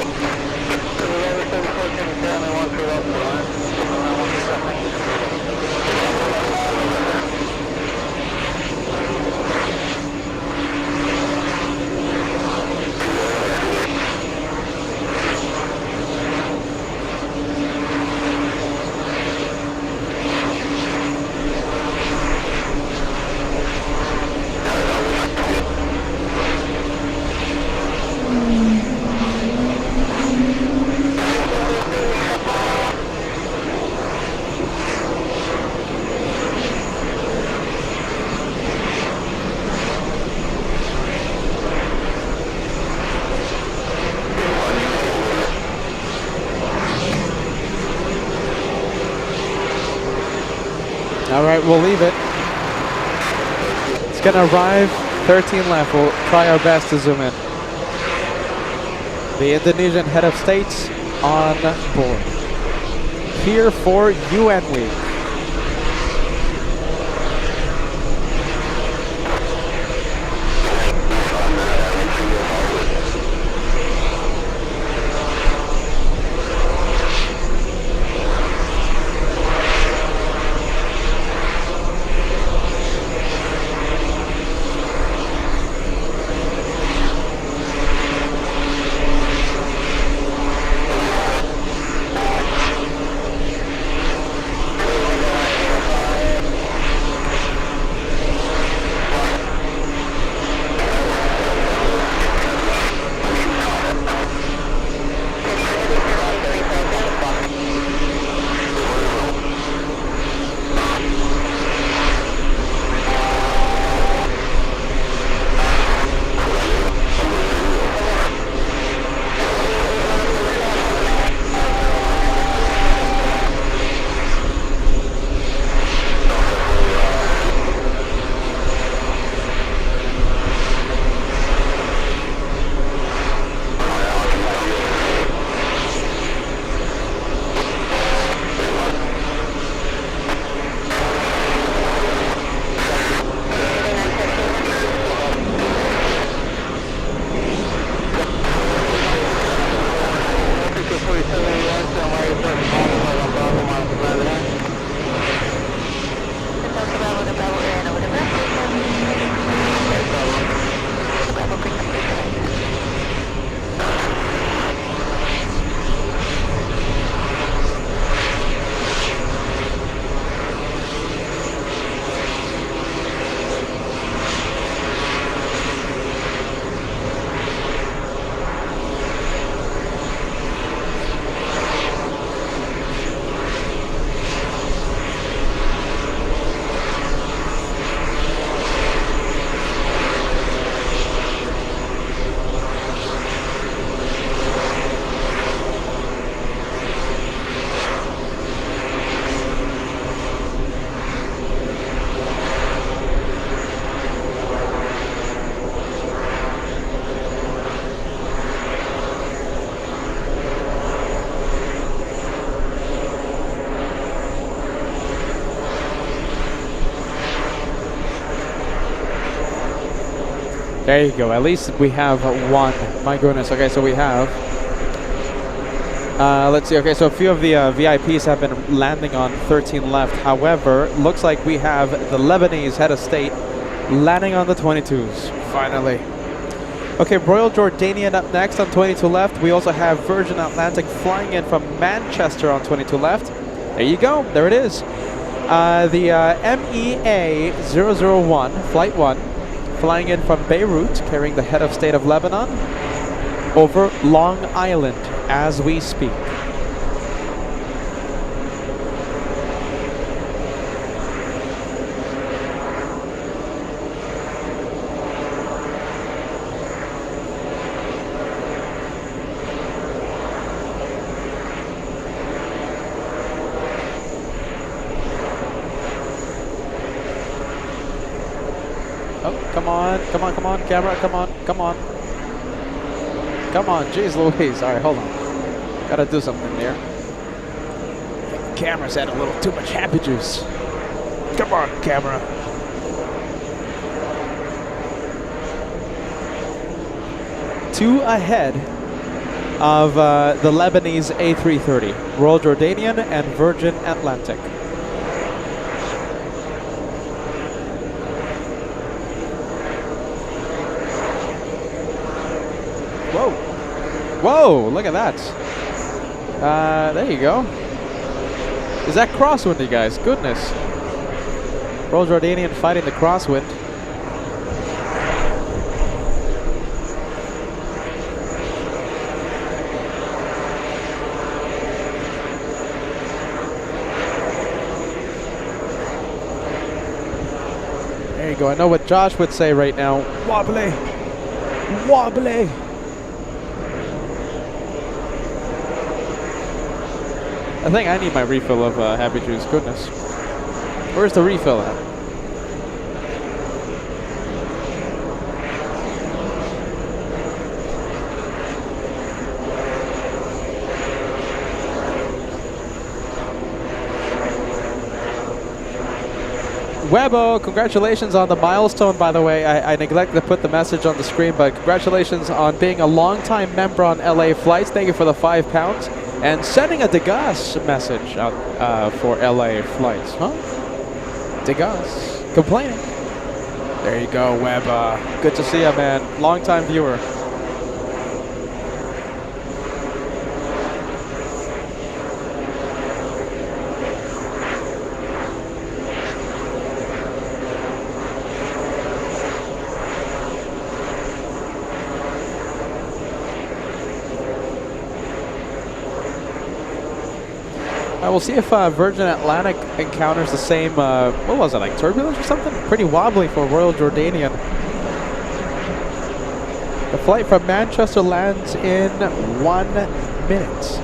All right, we'll leave it. It's gonna arrive 13 left. We'll try our best to zoom in. The Indonesian head of state on board. Here for UN Week. There you go. At least we have one. My goodness. Okay, so we have. Let's see. Okay, so a few of the VIPs have been landing on 13 left. However, looks like we have the Lebanese head of state landing on the 22s. Finally. Okay, Royal Jordanian up next on 22 left. We also have Virgin Atlantic flying in from Manchester on 22 left. There you go. There it is. The MEA 001, Flight 1, flying in from Beirut, carrying the head of state of Lebanon over Long Island as we speak. Come on, camera, come on. Come on, jeez Louise. All right, hold on. Gotta do something there. The camera's had a little too much happy juice. Come on, camera. 2 ahead of the Lebanese A330, Royal Jordanian and Virgin Atlantic. Whoa. Whoa, look at that. There you go. Is that crosswind, guys? Goodness. Royal Jordanian fighting the crosswind. There you go. I know what Josh would say right now. Wobbly. Wobbly. I think I need my refill of Happy Juice. Goodness. Where's the refill at? Webo, congratulations on the milestone, by the way. I neglected to put the message on the screen, but congratulations on being a long-time member on LA Flights. Thank you for the £5. And sending a Degas message out for LA Flights, huh? Degas. Complaining. There you go, Web. Good to see you, man. Long-time viewer. We'll see if Virgin Atlantic encounters the same, what was it, like turbulence or something? Pretty wobbly for Royal Jordanian. The flight from Manchester lands in 1 minute.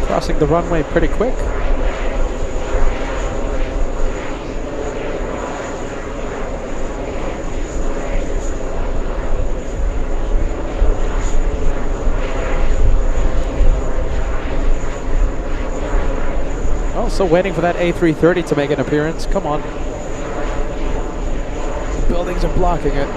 Crossing the runway pretty quick. Oh, still waiting for that A330 to make an appearance. Come on. The buildings are blocking it.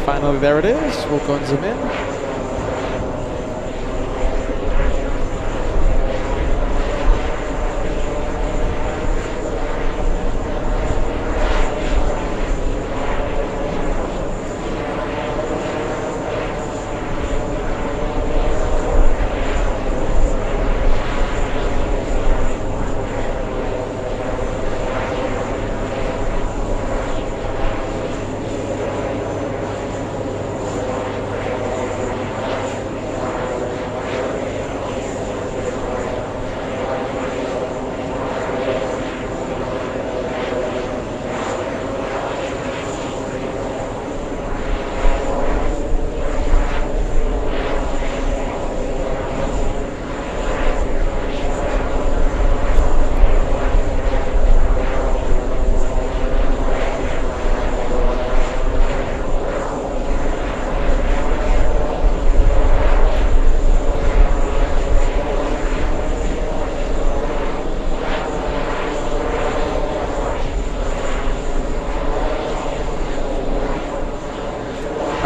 Finally, there it is. We'll go and zoom in.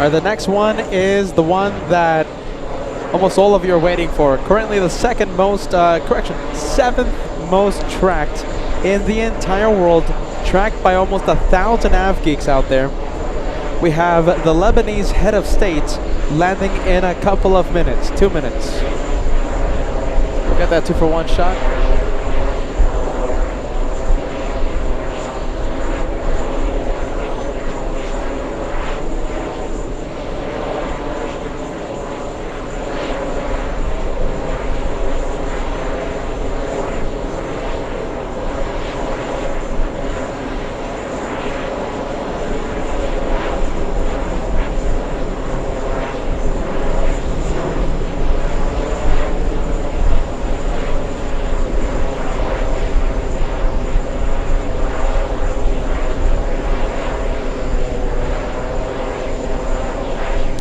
The next one is the one that almost all of you are waiting for. Currently the second most, seventh most tracked in the entire world, tracked by almost 1,000 Av geeks out there. We have the Lebanese head of state landing in a couple of minutes, 2 minutes. Got that 2-for-1 shot.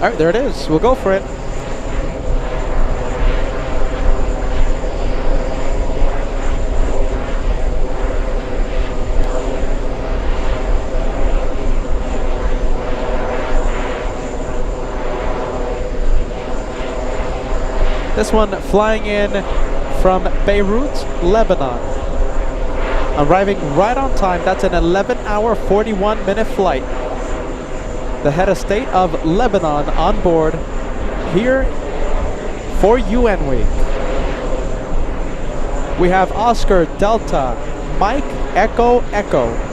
All right, there it is. We'll go for it. This one flying in from Beirut, Lebanon. Arriving right on time. That's an 11-hour, 41-minute flight. The head of state of Lebanon on board here for UN Week. We have Oscar Delta Mike Echo Echo.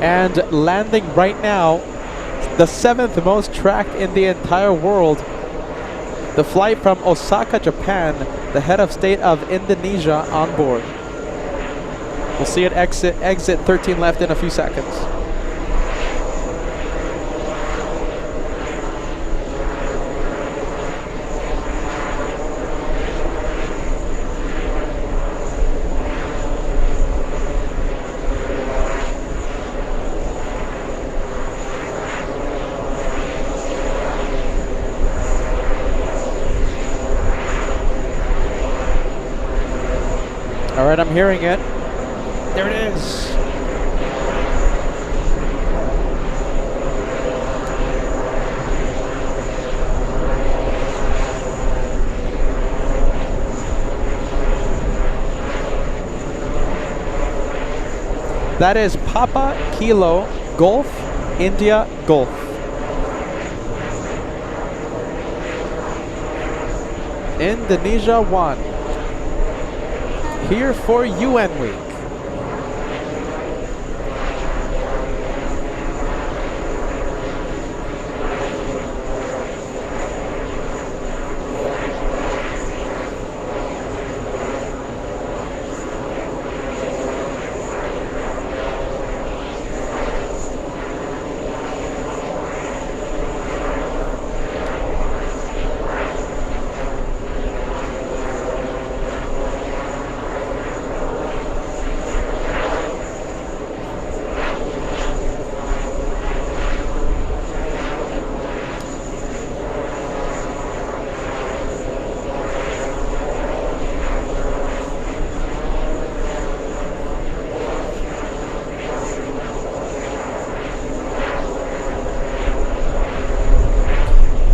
And landing right now, the 7th most tracked in the entire world. The flight from Osaka, Japan, the head of state of Indonesia on board. We'll see it exit 13 left in a few seconds. All right, I'm hearing it. There it is. That is Papa Kilo Golf India Golf. Indonesia 1. Here for UN Week.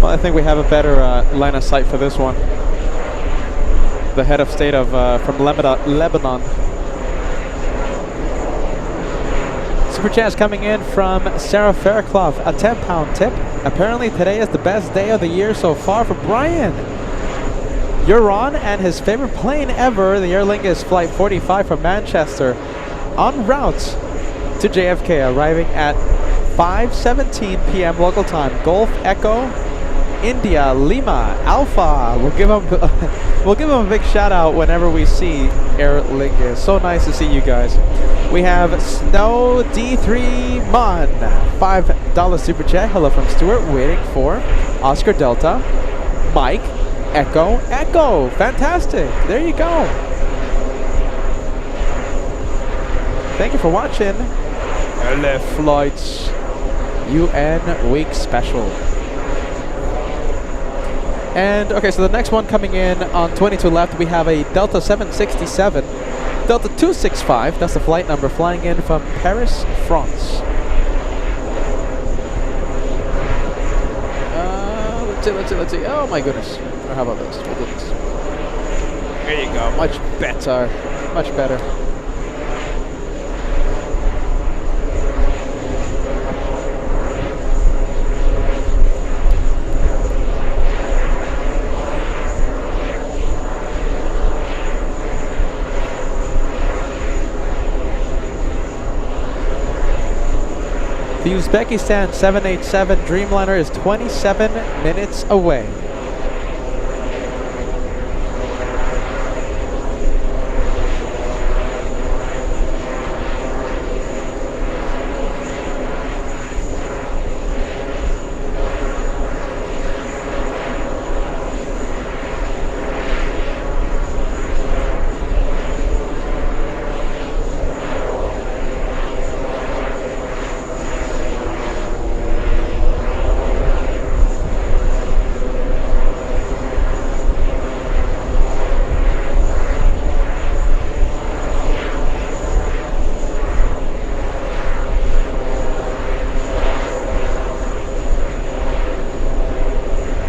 I think we have a better line of sight for this one. The head of state of from Lebanon. Super chats coming in from Sarah Fairclough, a 10-pound tip. Apparently today is the best day of the year so far for Brian. You're on, and his favorite plane ever, the Aer Lingus Flight 45 from Manchester, en route to JFK, arriving at 5:17 p.m. local time. Golf Echo, India, Lima, Alpha. We'll give them a big shout out whenever we see Air Lingus. So nice to see you guys. We have Snow D3 Mon, $5 super chat. Hello from Stuart. Waiting for Oscar Delta, Mike, Echo, Echo. Fantastic. There you go. Thank you for watching LF Flights UN Week Special. And okay, so the next one coming in on 22 left, we have a Delta 767, Delta 265, that's the flight number, flying in from Paris, France. Let's see. Oh my goodness. Or how about this? We'll do this. There you go. Much better. Much better. The Uzbekistan 787 Dreamliner is 27 minutes away.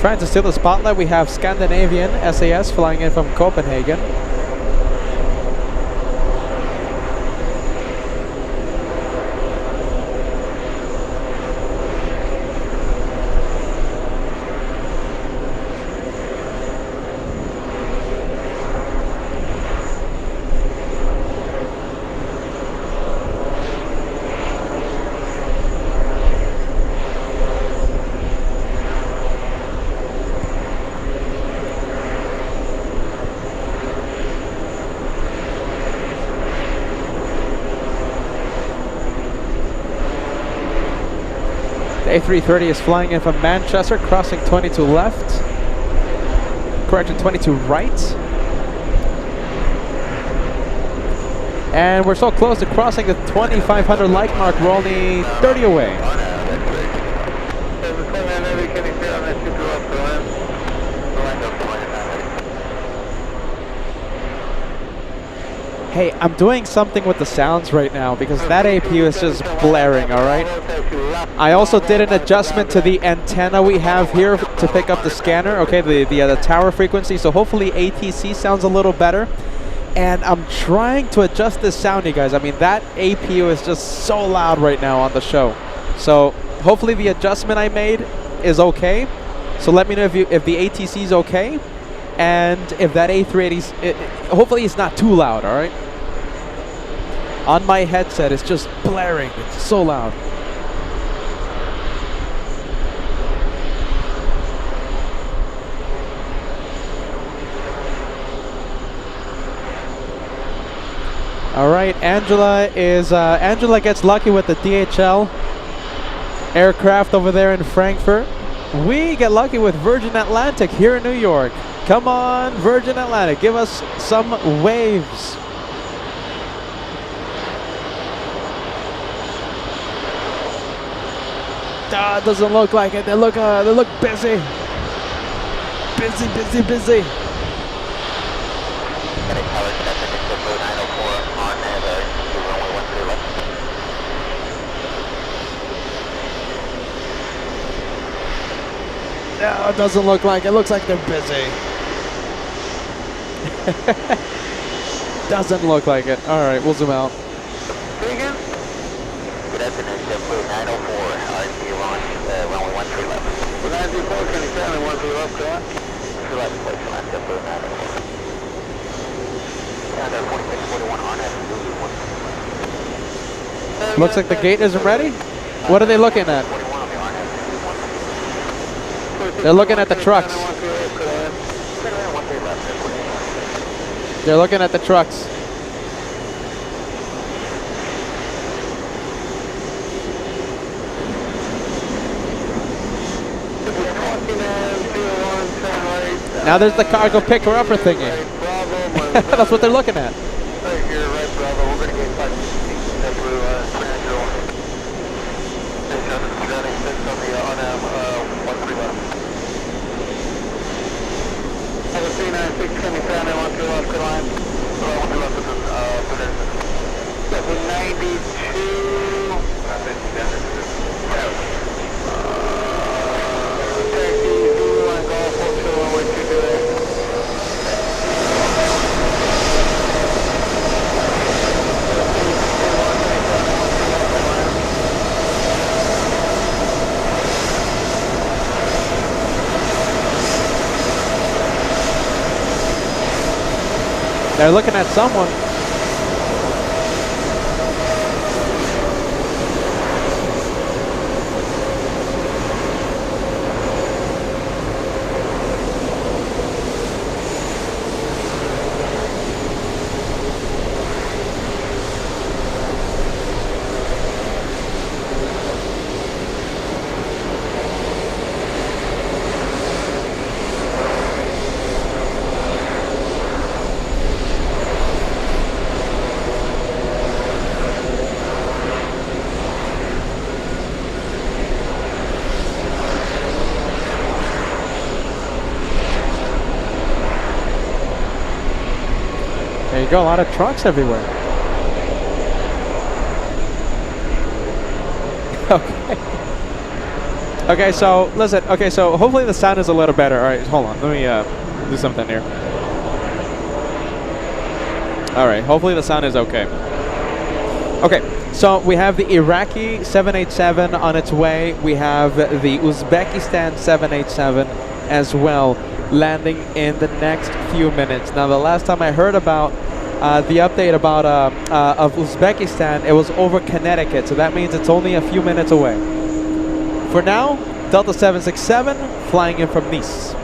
Trying to steal the spotlight, we have Scandinavian SAS flying in from Copenhagen. A330 is flying in from Manchester, crossing 22 left. Correction, 22 right. And we're so close to crossing the 2,500 like mark. We're only 30 away. Hey, I'm doing something with the sounds right now because that APU is just blaring, alright? I also did an adjustment to the antenna we have here to pick up the scanner, okay, the tower frequency, so hopefully ATC sounds a little better. And I'm trying to adjust this sound, you guys. I mean, that APU is just so loud right now on the show. So hopefully the adjustment I made is okay. So let me know if the ATC is okay. And if that A380's, hopefully it's not too loud, all right? On my headset, it's just blaring. It's so loud. All right, Angela gets lucky with the DHL aircraft over there in Frankfurt. We get lucky with Virgin Atlantic here in New York. Come on, Virgin Atlantic, give us some waves. It doesn't look like it. They look busy. Busy. No, it doesn't look like it. Looks like they're busy. Doesn't look like it. All right, we'll zoom out. Good afternoon, JetBlue 904. RC launch, runway 13 left. 904, can you tell me 13 left, go on? 2 left, place line, JetBlue 904. Down there, 4641 on that, Zulu 1. Looks like the gate isn't ready. What are they looking at? They're looking at the trucks. They're looking at the trucks. Now there's the cargo picker-upper thingy. That's what they're looking at. Right here, right, Bravo. We're going to get 5 Central. Running 6 on the on-am 13 left. Have a 396 coming down and 1 left, good line. 1 left is level 92. Taxi, Zulu and Golf 42 They're looking at someone. There you go, a lot of trucks everywhere. Okay. Okay, so listen. Okay, so hopefully the sound is a little better. All right, hold on. Let me do something here. All right, hopefully the sound is okay. Okay, so we have the Iraqi 787 on its way. We have the Uzbekistan 787 as well, landing in the next few minutes. Now, the last time I heard about the update about of Uzbekistan, it was over Connecticut, so that means it's only a few minutes away. For now, Delta 767 flying in from Nice.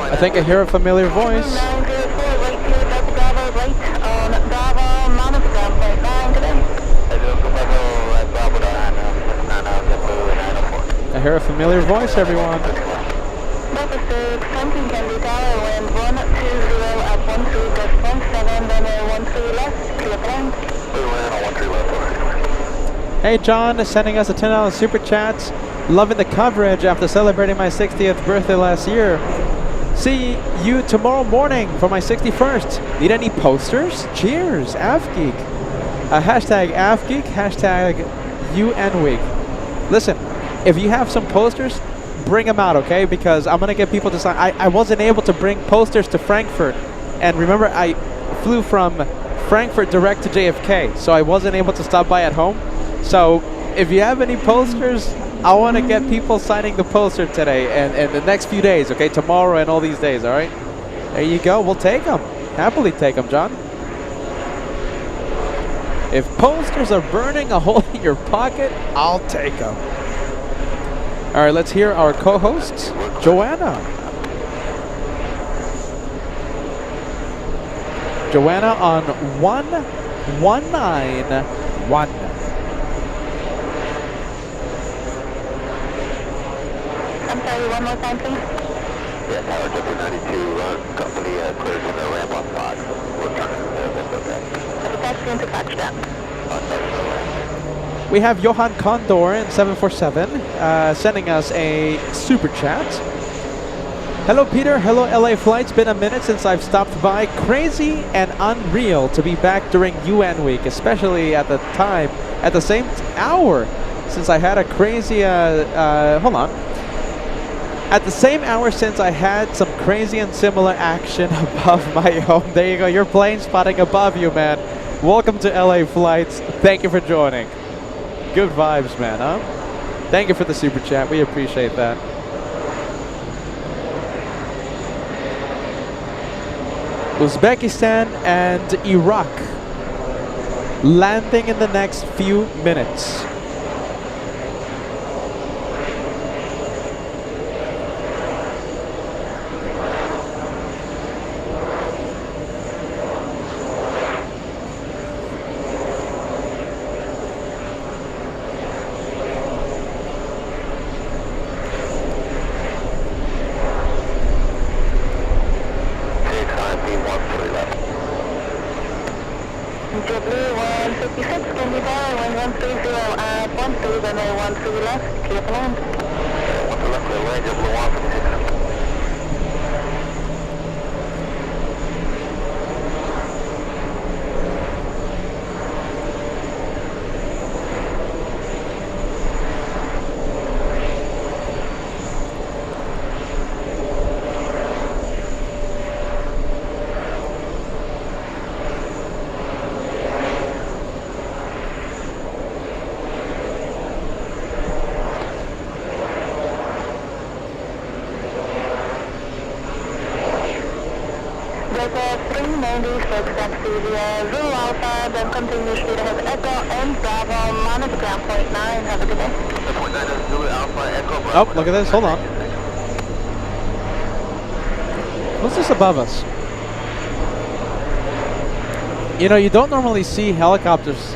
I think I hear a familiar voice. I hear a familiar voice, everyone. Hey, John is sending us a $10 super chat. Loving the coverage after celebrating my 60th birthday last year. See you tomorrow morning for my 61st. Need any posters? Cheers, AFGeek. Hashtag AFGeek, hashtag UNWeek. Listen, if you have some posters, bring them out, okay? Because I'm going to get people to sign. I wasn't able to bring posters to Frankfurt. And remember, I flew from Frankfurt direct to JFK, so I wasn't able to stop by at home. So if you have any posters, I want to get people signing the poster today and the next few days, okay? Tomorrow and all these days, all right? There you go. We'll take them. Happily take them, John. If posters are burning a hole in your pocket, I'll take them. All right, let's hear our co-hosts, Joanna. Joanna on 1191. I'm sorry, one more time, please. Yeah, Tower JP92, company cleared from the ramp on Fox. We're turning that's okay. The taxi into Foxtrot. We have Johan Condor in 747 sending us a super chat. Hello Peter, hello LA Flights. Been a minute since I've stopped by. Crazy and unreal to be back during UN week, especially at the time, at the same hour, since I had a crazy, hold on. At the same hour since I had some crazy and similar action above my home. There you go, your plane spotting above you, man. Welcome to LA Flights. Thank you for joining. Good vibes, man, huh? Thank you for the super chat. We appreciate that. Uzbekistan and Iraq landing in the next few minutes. JetBlue 156, can you dial 1130 at 13, runway 13 left, clear for land. 13 left, clear land, JetBlue 156. Delta 390, flight taxi via Zulu Alpha, then continue straight ahead Echo and Bravo, monitor ground point 9, have a good day. Point 9 is Zulu Alpha, Echo, Bravo. Oh, look at this, hold on. What's this above us? You know, you don't normally see helicopters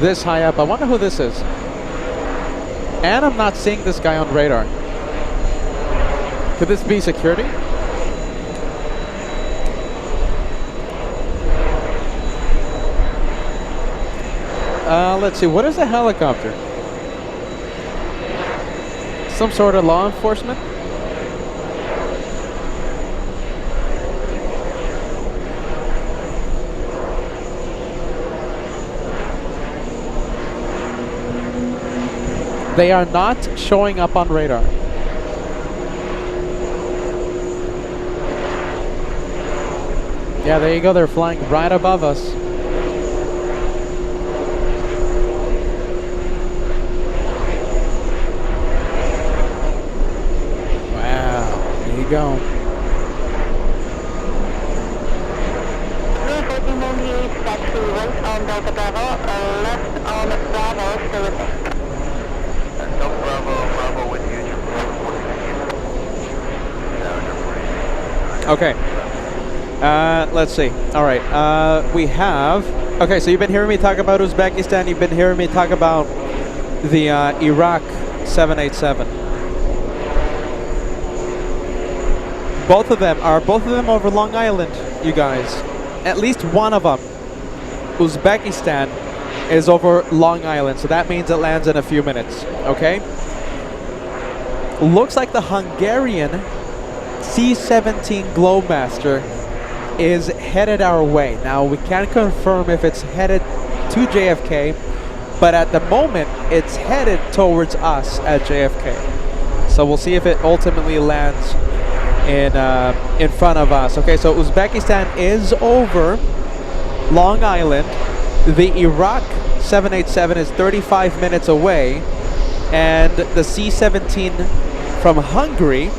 this high up. I wonder who this is. And I'm not seeing this guy on radar. Could this be security? Let's see, what is a helicopter? Some sort of law enforcement? They are not showing up on radar. Yeah, there you go, they're flying right above us. Go. Blue 1498, taxi right on Delta Bravo, left on Bravo, still with me. Delta Bravo, Bravo with you. Okay. Let's see. All right. We have. Okay, so you've been hearing me talk about Uzbekistan. You've been hearing me talk about the Iraq 787. Both of them over Long Island, you guys. At least one of them, Uzbekistan, is over Long Island. So that means it lands in a few minutes, okay? Looks like the Hungarian C-17 Globemaster is headed our way. Now, we can't confirm if it's headed to JFK, but at the moment, it's headed towards us at JFK. So we'll see if it ultimately lands in front of us. Okay, so Uzbekistan is over Long Island. The Iraq 787 is 35 minutes away, and the C-17 from Hungary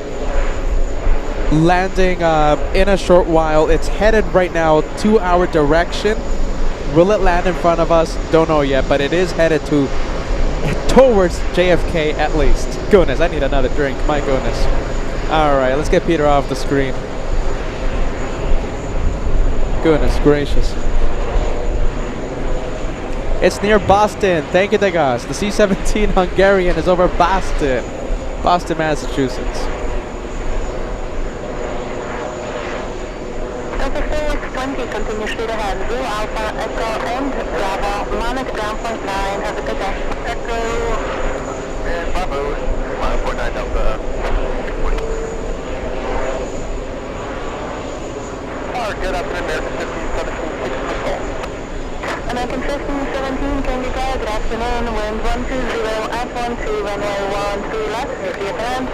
landing in a short while. It's headed right now to our direction. Will it land in front of us? Don't know yet, but it is headed towards JFK at least. Goodness, I need another drink. My goodness. All right, let's get Peter off the screen. Goodness gracious. It's near Boston. Thank you, Degas. The C-17 Hungarian is over Boston. Boston, Massachusetts. Delta 420, continue straight ahead. Zulu Alpha, Echo, and Bravo. Monitor ground point 9. Have a good day. Echo and Bravo. 549 Delta. Good afternoon, American 1517, 6 control. American 1517, can you go? Good afternoon. Wind 120 at 12, runway 13 left. Clear to land.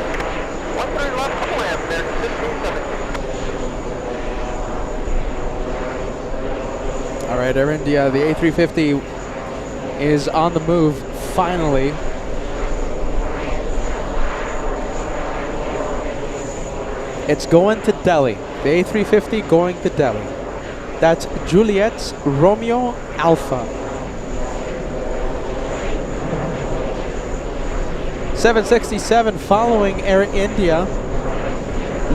13 left, land, American 1517. All right, Air India, the A350 is on the move, finally. It's going to Delhi. The A350 going to Delhi. That's Juliet Romeo Alpha. 767 following Air India.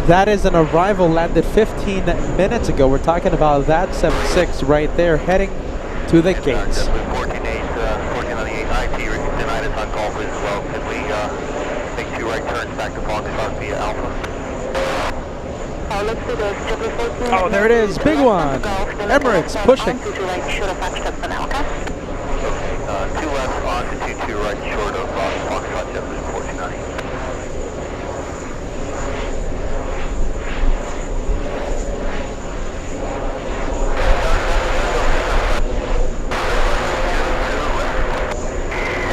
That is an arrival landed 15 minutes ago. We're talking about that 76 right there heading to the gates. 1498 IT denied us on call please as well. Can we make 2 right turns back to Foxtrot via Alpha? Let's do this. Oh, there it is. Big one. Emirates pushing. 2 left on to 22 right short of Foxtrot JetBlue 1490.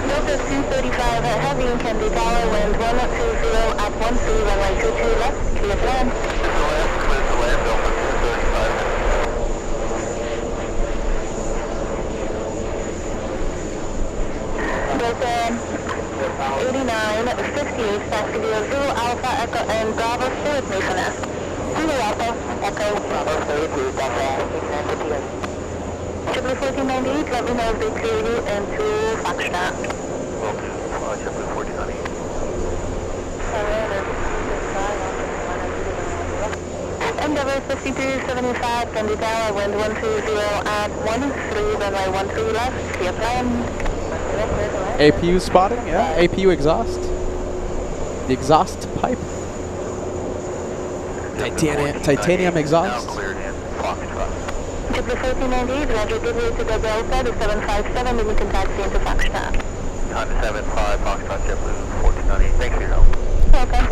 Delta 235 heavy in Kennedy Tower, wind 120 at 13, runway 22 left. Clear to land. Delta 89, 58, taxi via Zulu Alpha, Echo, and Bravo, stay with me for now. Zulu Alpha, Echo, Bravo, stay with you, Delta 8958. JetBlue 1498, let me know if they clear you into Foxtrot. JetBlue 1498. Endeavour 5275, Kennedy Tower, wind 120 at 13, runway 13 left, clear plan. APU spotting, yeah. APU exhaust. The exhaust pipe. Titanium exhaust. Cleared in Foxtrot. JetBlue 1498, Roger, good way to the Delta, the 757, and you can taxi into Foxtrot. Time to 75, Foxtrot JetBlue 1498. Thanks for your help. Okay.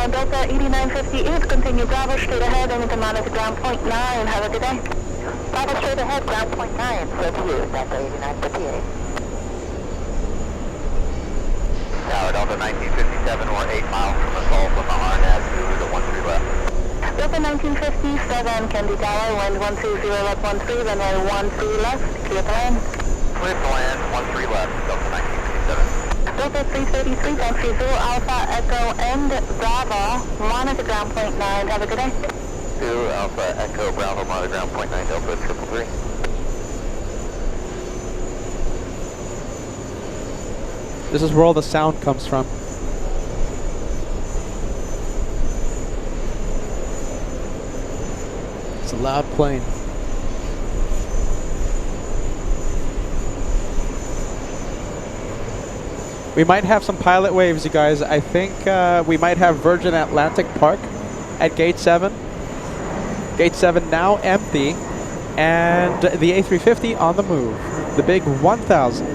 Delta 8958, continue Bravo straight ahead and into monitor ground point 9. Have a good day. Bravo straight ahead, ground point 9. So to you, Delta 8958. Tower Delta 1957, we're 8 miles from the Gulf on the RNAV to the 13 left. Delta 1957, Kennedy Tower, wind 120 at 13, runway 13 left, clear to land. Clear to land, 13 left, Delta 1957. Delta 333, taxi Zulu Alpha, Echo, and Bravo, monitor ground point 9. Have a good day. 2 Alpha, Echo, Bravo, monitor ground point 9, Delta 333. This is where all the sound comes from. It's a loud plane. We might have some pilot waves, you guys. I think we might have Virgin Atlantic Park at Gate 7. Gate 7 now empty. And the A350 on the move. The big 1000.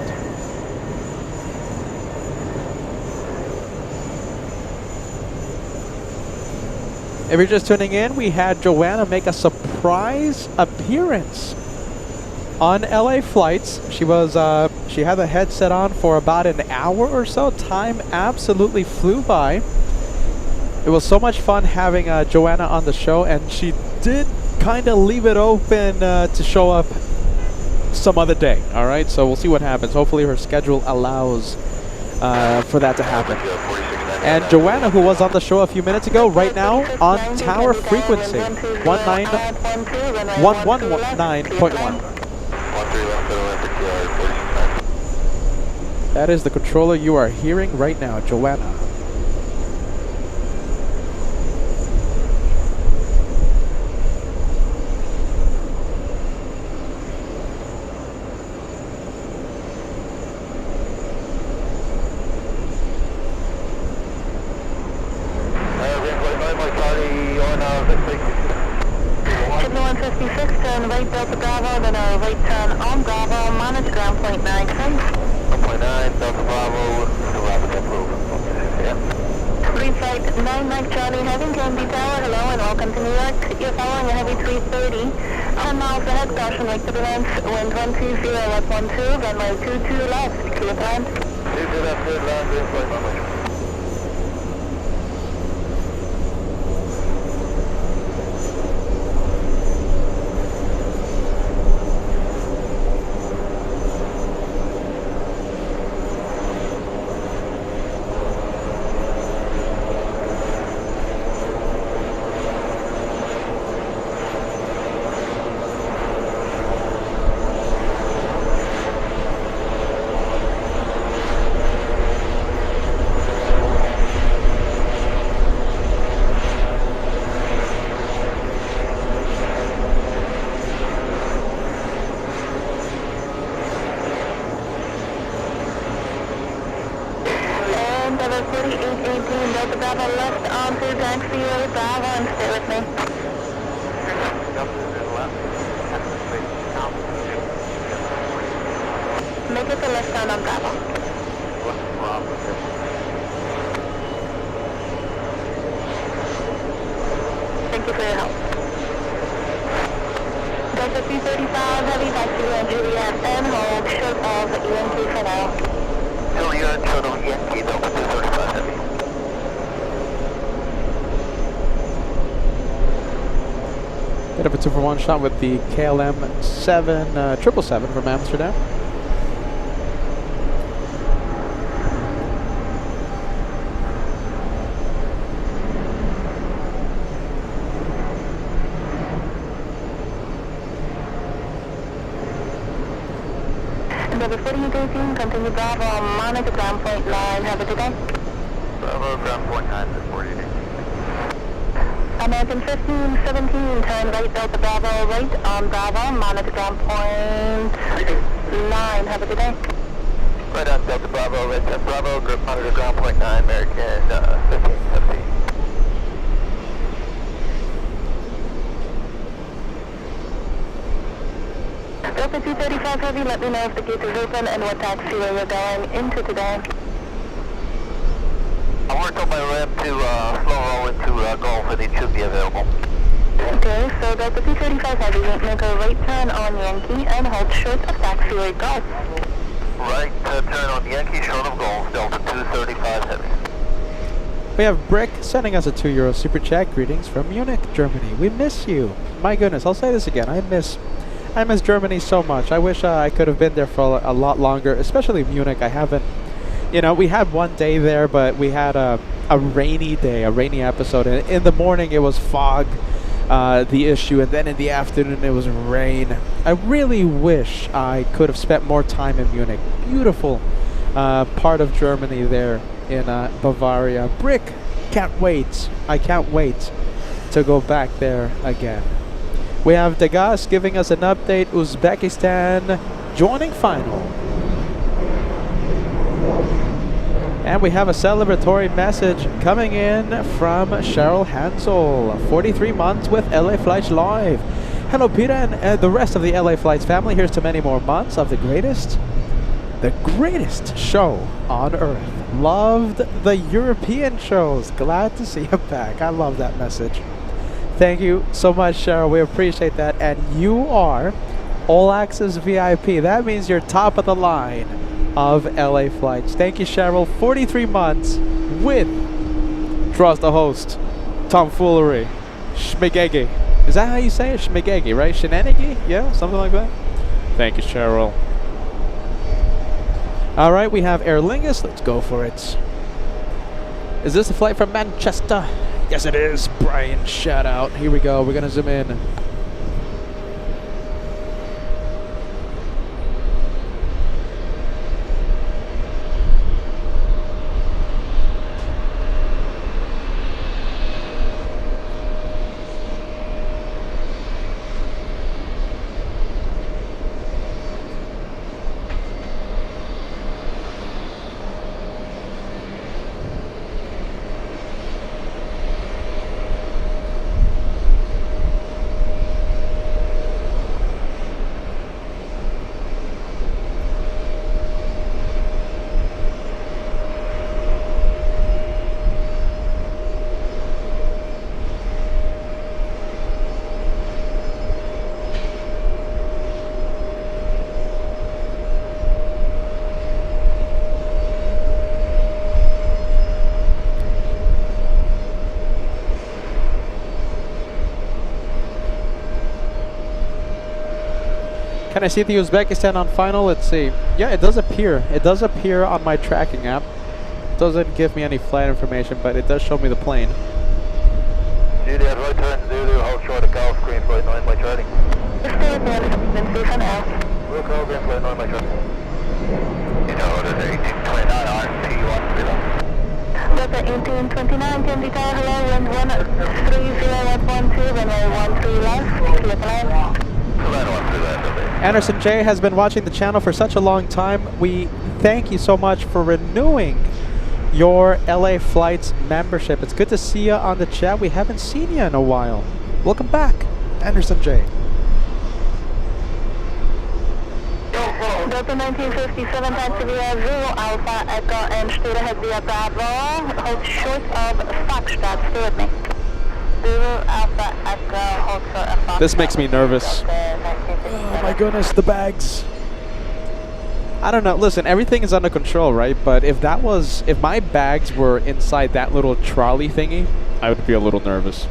If you're just tuning in, we had Joanna make a surprise appearance on LA flights. She was she had the headset on for about an hour or so. Time absolutely flew by. It was so much fun having Joanna on the show, and she did kind of leave it open to show up some other day. All right, so we'll see what happens. Hopefully her schedule allows for that to happen. And Joanna, who was on the show a few minutes ago, right now on tower frequency 1119.1. That is the controller you are hearing right now, Joanna. Signal 156, turn right Delta Bravo, then a right turn on Bravo, manage ground point 9, thanks. 1.9, Delta Bravo, rapid approval. Yeah. Green flight 9 Mike Charlie, heading Kennedy Tower, hello and welcome to New York. You're following a heavy 330, 10 miles ahead, caution right turbulence, wind 120 at 12, runway 22 left, clear plan. 22 left, clear land, green flight, Mike. Delta Bravo left onto taxiway Bravo and stay with me. Make it the left turn on Bravo. Thank you for your help. Delta 335, heavy taxiway and Juliet and hold short of ENT for now. Juliet, short of ENT, Delta 235 heavy. Bit of a 2-for-1 shot with the KLM 777 from Amsterdam. Number 4818, continue Bravo on monitor ground point 9. Have a good day. Bravo, ground point 9 to 4818. American 1517, turn right Delta Bravo, right on Bravo, monitor ground point 9. Have a good day. Right on Delta Bravo, right turn Bravo, group monitor ground point 9, American 1517. Delta 235 Heavy, let me know if the gate is open and what taxiway you're going into today. I worked on my ramp to slow roll into Gulf and it should be available. Okay, so Delta 235 Heavy, make a right turn on Yankee and hold short of taxiway Gulf. Right turn on Yankee, short of Gulf, Delta 235 Heavy. We have Brick sending us a €2 super chat. Greetings from Munich, Germany. We miss you. My goodness, I'll say this again. I miss Germany so much. I wish I could have been there for a lot longer, especially Munich. I haven't, we had one day there, but we had a rainy day, a rainy episode. And in the morning it was fog, the issue, and then in the afternoon it was rain. I really wish I could have spent more time in Munich. Beautiful part of Germany there in Bavaria. Brick, can't wait. I can't wait to go back there again. We have Degas giving us an update. Uzbekistan joining final. And we have a celebratory message coming in from Cheryl Hansel. 43 months with LA Flights Live. Hello, Peter and the rest of the LA Flights family. Here's to many more months of the greatest show on earth. Loved the European shows. Glad to see you back. I love that message. Thank you so much, Cheryl. We appreciate that. And you are All Access VIP. That means you're top of the line of LA Flights. Thank you, Cheryl. 43 months with Trust the Host, Tomfoolery, Schmigegi. Is that how you say it? Schmigegi, right? Shenanigans? Yeah, something like that. Thank you, Cheryl. All right, we have Aer Lingus. Let's go for it. Is this a flight from Manchester? Yes, it is. Brian, shout out. Here we go. We're going to zoom in. Can I see the Uzbekistan on final? Let's see. Yeah, it does appear. It does appear on my tracking app. Doesn't give me any flight information, but it does show me the plane. Juliet, right turn Zulu, hold short of golf, green flight 9 by charting. We'll call green flight 9 by charting. You know what it is, 1829 on P1 below. Delta 1829, can be called hello, wind 130.12, runway 13 left, clear plan. Anderson J has been watching the channel for such a long time. We thank you so much for renewing your LA Flights membership. It's good to see you on the chat. We haven't seen you in a while. Welcome back, Anderson J. Delta 1957, taxi via Zulu Alpha Echo and straight ahead via Bravo. Hold short of Foxtrot, stay with me. Zulu Alpha Echo, hold short of Foxtrot. This makes me nervous. Oh my goodness, the bags. I don't know. Listen, everything is under control, right? But if my bags were inside that little trolley thingy, I would be a little nervous.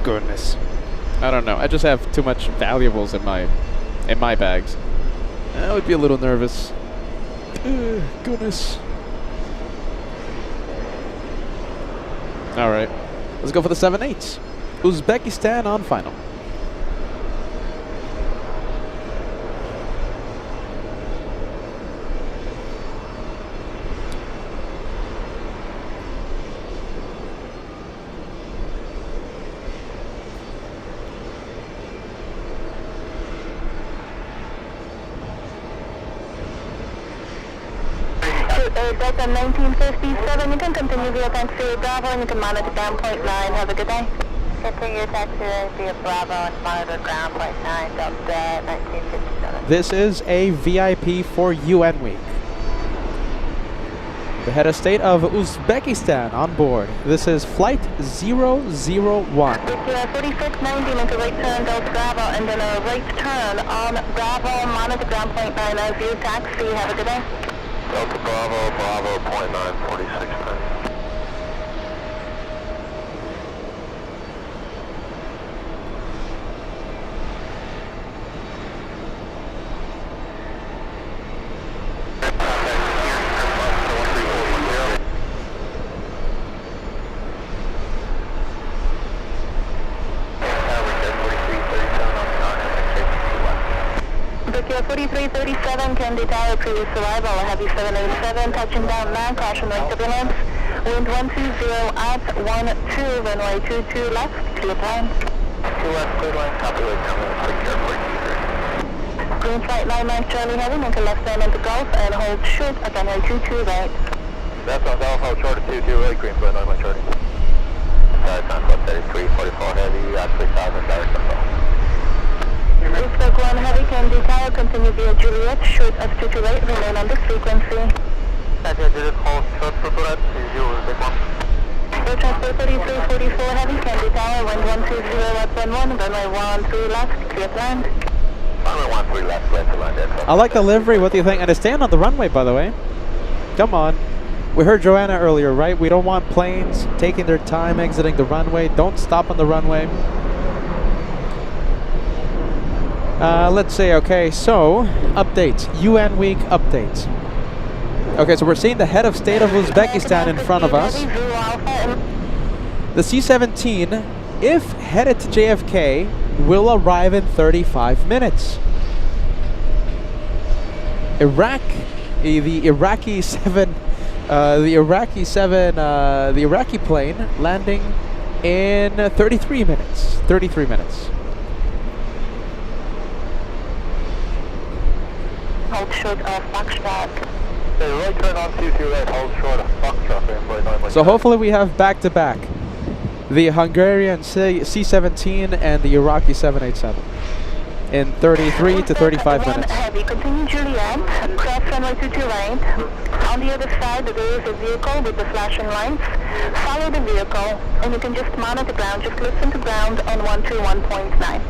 Goodness. I don't know. I just have too much valuables in my bags. I would be a little nervous. Goodness. All right. Let's go for the 7-8. Uzbekistan on final. Delta 1957, you can continue via taxi Bravo and you can monitor ground point 9. Have a good day. Continue taxi via Bravo and monitor ground point 9, Delta 1957. This is a VIP for UN Week. The head of state of Uzbekistan on board. This is flight 001. 4690, make a right turn Delta Bravo and then a right turn on Bravo, monitor ground point 9 as you taxi. Have a good day. Delta Bravo, Bravo, point 9, 46 9. Victor 4337, Candy Tower, previous arrival, Heavy 787, touching down now, caution right turbulence, wind 120 at 12, runway 22 left, clear time. 2 left, clear line, copy right down, take care for Green flight 9 Mike Charlie Heavy, make a left turn into Gulf and hold short at runway 22 right. Left on Golf, hold short at 22 right, green flight 9 Mike Charlie. Time club 3344 heavy, at 3000, direct control. Uzbek 1 Heavy, Candy Tower, continue via Juliet, short of 22 right, remain on this frequency. Juliet, hold short for Brett, is you, Uzbek 1. Air Transport 3344 Heavy, Candy Tower, wind 120 at 11, runway 13 left, clear land. Runway 13 left, clear to land. I like the livery. What do you think? And it's staying on the runway, by the way. Come on. We heard Joanna earlier, right? We don't want planes taking their time exiting the runway. Don't stop on the runway. Let's see. Okay, so updates. UN Week updates. Okay, so we're seeing the head of state of Uzbekistan in front of us. The C-17, if headed to JFK, will arrive in 35 minutes. Iraq, the Iraqi plane landing in 33 minutes. 33 minutes. Hold short of Foxtrot. Right turn on 22 right, hold short of Foxtrot. So hopefully we have back-to-back. The Hungarian C-17 and the Iraqi 787 in 33 to 35 minutes. Heavy, continue Juliet, cross runway 22 right. On the other side there is a vehicle with the flashing lights. Follow the vehicle and you can just monitor ground, just listen to ground on 121.9.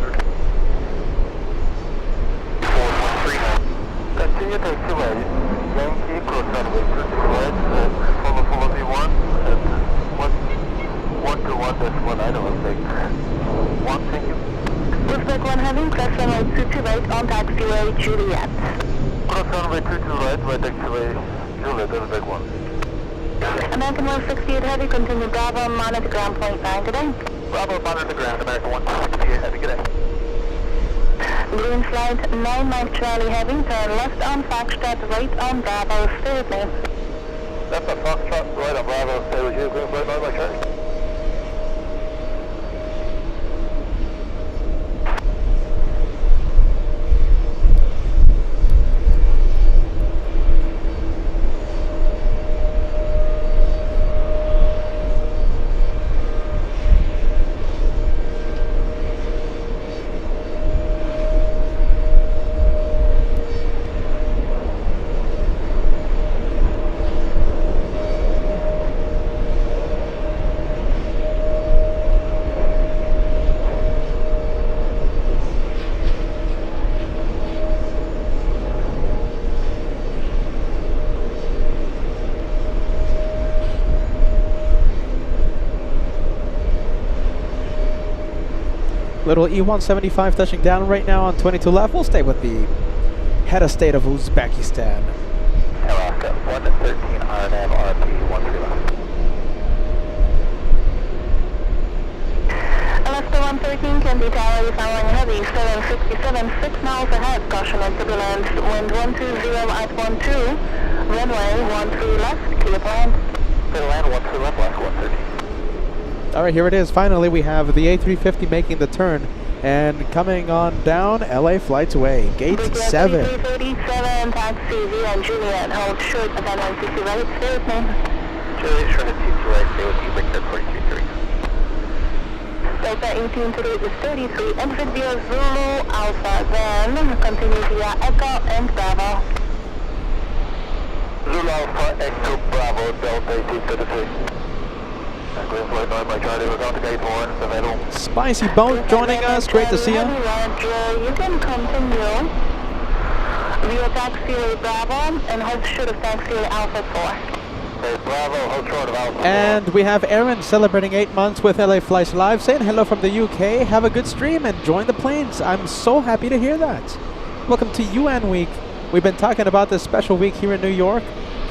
4.3. Continue to Kuwait. Yankee, cross runway 22 right, follow V1, and 121, that's one I don't think. One, thank you. Uzbek 1 having cross runway 22 right on taxiway Juliet. Cross runway 22 right, taxiway Juliet, that's a big one. American 168 heavy, continue Bravo, monitor ground point 9, good day. Bravo, monitor ground, American 168 heavy, good day. Green flight 9 Mike Charlie heavy, turn left on Foxtrot, right on Bravo, stay with me. Left on Foxtrot, right on Bravo, stay with you, green flight 9 Mike Charlie. Little E-175 touching down right now on 22 left. We'll stay with the head of state of Uzbekistan. Alaska 113 RNM RP 13 left. Alaska 113 can be tower following heavy, 767, 6 miles ahead, caution and turbulence, wind 120 at 12, runway 13 left, clear plan. Clear land 13 left, last 113. All right, here it is. Finally, we have the A350 making the turn and coming on down. LA flights away. Gate 7. 337, taxi via Juliet, hold short of NYCC right, stay with me. Juliet, short of TC right, stay with you, Victor 423. Delta 183 is 33, exit via Zulu Alpha, then continue via Echo and Bravo. Zulu Alpha, Echo Bravo, Delta 1833. Green flight 9 Mike Charlie, we're going to gate 1, available. Spicy Boat joining us. Great to see you. You can continue via taxiway Bravo and hold short of taxiway Alpha 4. Okay, Bravo, hold short of Alpha 4. And we have Aaron celebrating 8 months with LA Flights Live, saying hello from the UK. Have a good stream and join the planes. I'm so happy to hear that. Welcome to UN Week. We've been talking about this special week here in New York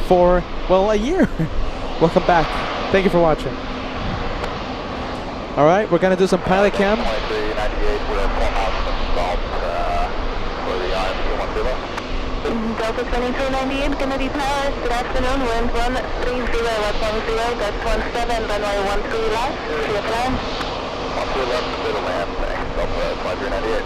for, well, a year. Welcome back. Thank you for watching. All right, we're going to do some pilot cam. 2398, we're 4 miles from salt for the IMC 10. Delta 2398, Kennedy Towers, good afternoon, wind 130 at 10, that's 17, runway 13 left, clear plan. 13 left, clear to land, thanks, Delta 2398.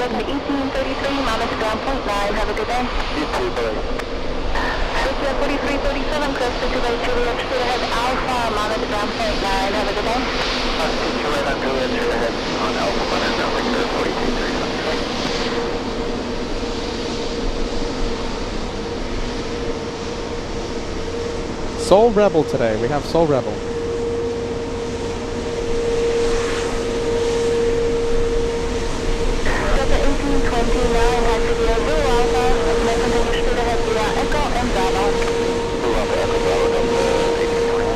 Delta 1833, monitor ground point 9, have a good day. You too, buddy. Delta 4337, cross to Juliet, straight ahead, Alpha, monitor ground point 9, have a good day. Teacher right on Juliet, straight ahead on Alpha, monitor ground Victor 423. Soul Rebel today. We have Soul Rebel. Delta 1829, has to be a Zulu Alpha, may continue straight ahead via Echo and Bravo. Zulu Alpha, Echo Bravo, Delta 1829.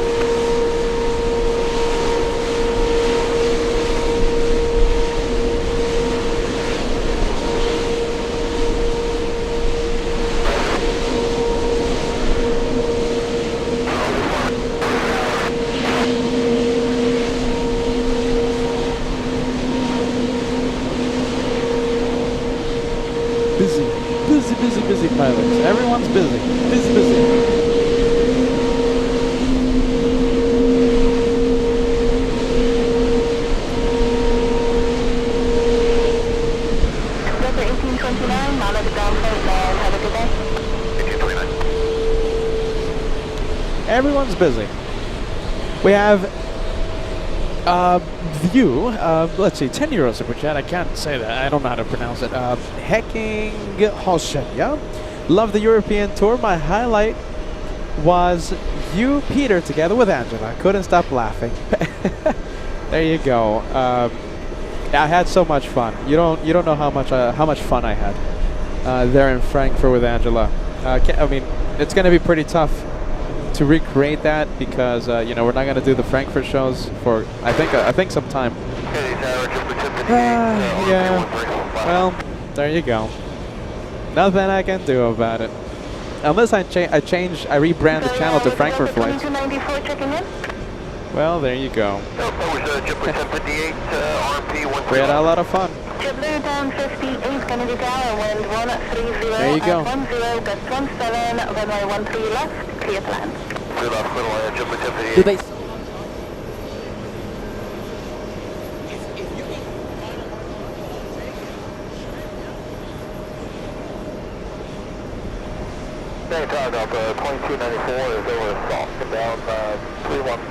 busy, busy, busy, busy pilots. Everyone's busy, busy, busy. Delta 1829, monitor the ground point and have a good day. 1829. Everyone's busy. We have View, let's see, 10 euro super chat. I can't say that. I don't know how to pronounce it. Hecking Hoshen, yeah? Love the European tour. My highlight was you, Peter, together with Angela. Couldn't stop laughing. There you go. I had so much fun. You don't know how much fun I had there in Frankfurt with Angela. I mean, it's going to be pretty tough to recreate that because you know, we're not going to do the Frankfurt shows for I think some time. Yeah. Well, there you go. Nothing I can do about it. Unless I rebrand the channel to Frankfurt Flights. Well, there you go. We had a lot of fun. JetBlue down 58, Kennedy Tower, wind 130. There you go. 10, gust 17, runway 13 left, clear to land. Do they? Delta 2294 is over salt, down 311,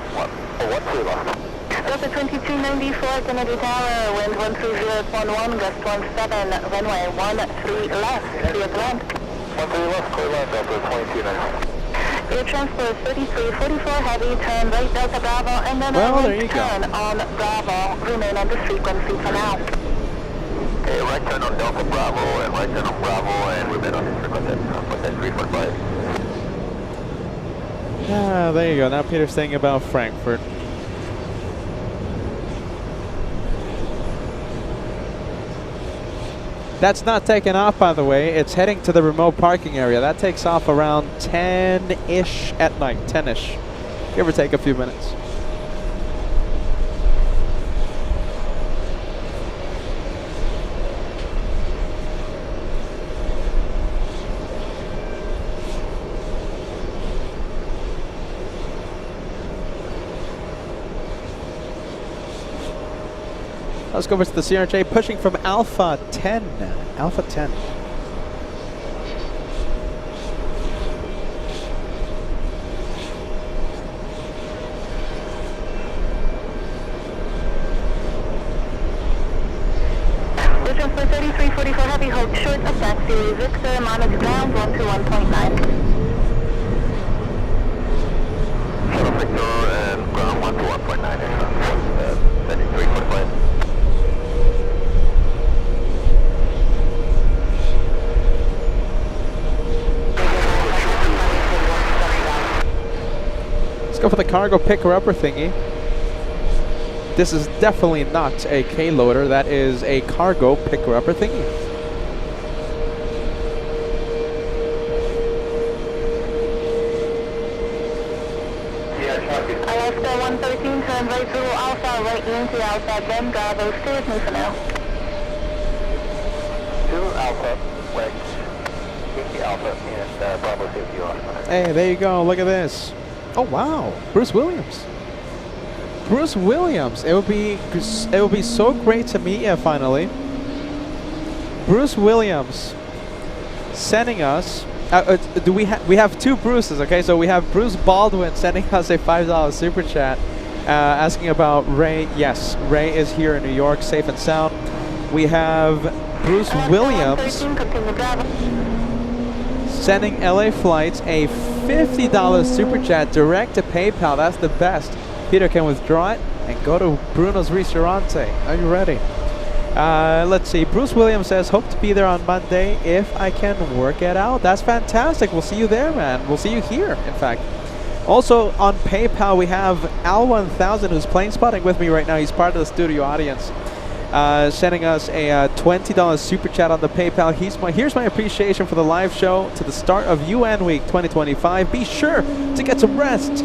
12 left. Delta 2294, Kennedy Tower, wind 130.11, gust 17, runway 13 left, clear to land. 13 left, clear land, Delta 2294. Air transport 3344 heavy, turn right Delta Bravo, and then Well, there you turn go. on Bravo, remain on this frequency for now. Okay, right turn on Delta Bravo, and right turn on Bravo, and remain on this frequency, 345. Ah, there you go. Now Peter's saying about Frankfurt. That's not taking off, by the way. It's heading to the remote parking area. That takes off around 10-ish at night. 10-ish. Give or take a few minutes. Let's go over to the CRJ, pushing from Alpha 10. Alpha 10. Vision for 3344 heavy, hold short of taxi, Victor, monitor ground 121.9. Shuttle Victor and ground 121.9, 3345. Go for the cargo picker-upper thingy. This is definitely not a K-loader. That is a cargo picker-upper thingy. Alaska 113, turn right through Alpha, right into Alpha, then Bravo, stay with me for now. 2 Alpha, west, Yankee Alpha, and Bravo safety off. Hey, there you go. Look at this. Oh wow, Bruce Williams. Bruce Williams. It would be so great to meet you finally. Bruce Williams sending us. We have two Bruces. Okay, so we have Bruce Baldwin sending us a $5 super chat, asking about Ray. Yes, Ray is here in New York, safe and sound. We have Bruce Williams sending LA Flights a $50 super chat direct to PayPal. That's the best. Peter can withdraw it and go to Bruno's Ristorante. Are you ready? Let's see. Bruce Williams says, hope to be there on Monday if I can work it out. That's fantastic. We'll see you there, man. We'll see you here, in fact. Also on PayPal, we have Al1000, who's plane spotting with me right now. He's part of the studio audience. Sending us a $20 super chat on the PayPal. Here's my appreciation for the live show to the start of UN Week 2025. Be sure to get some rest.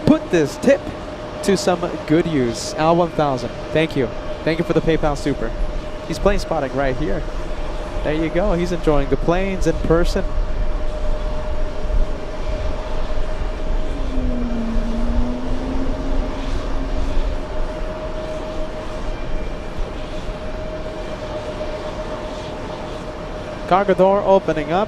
Put this tip to some good use. Al1000, thank you. Thank you for the PayPal super. He's plane spotting right here. There you go. He's enjoying the planes in person. Cargo door opening up.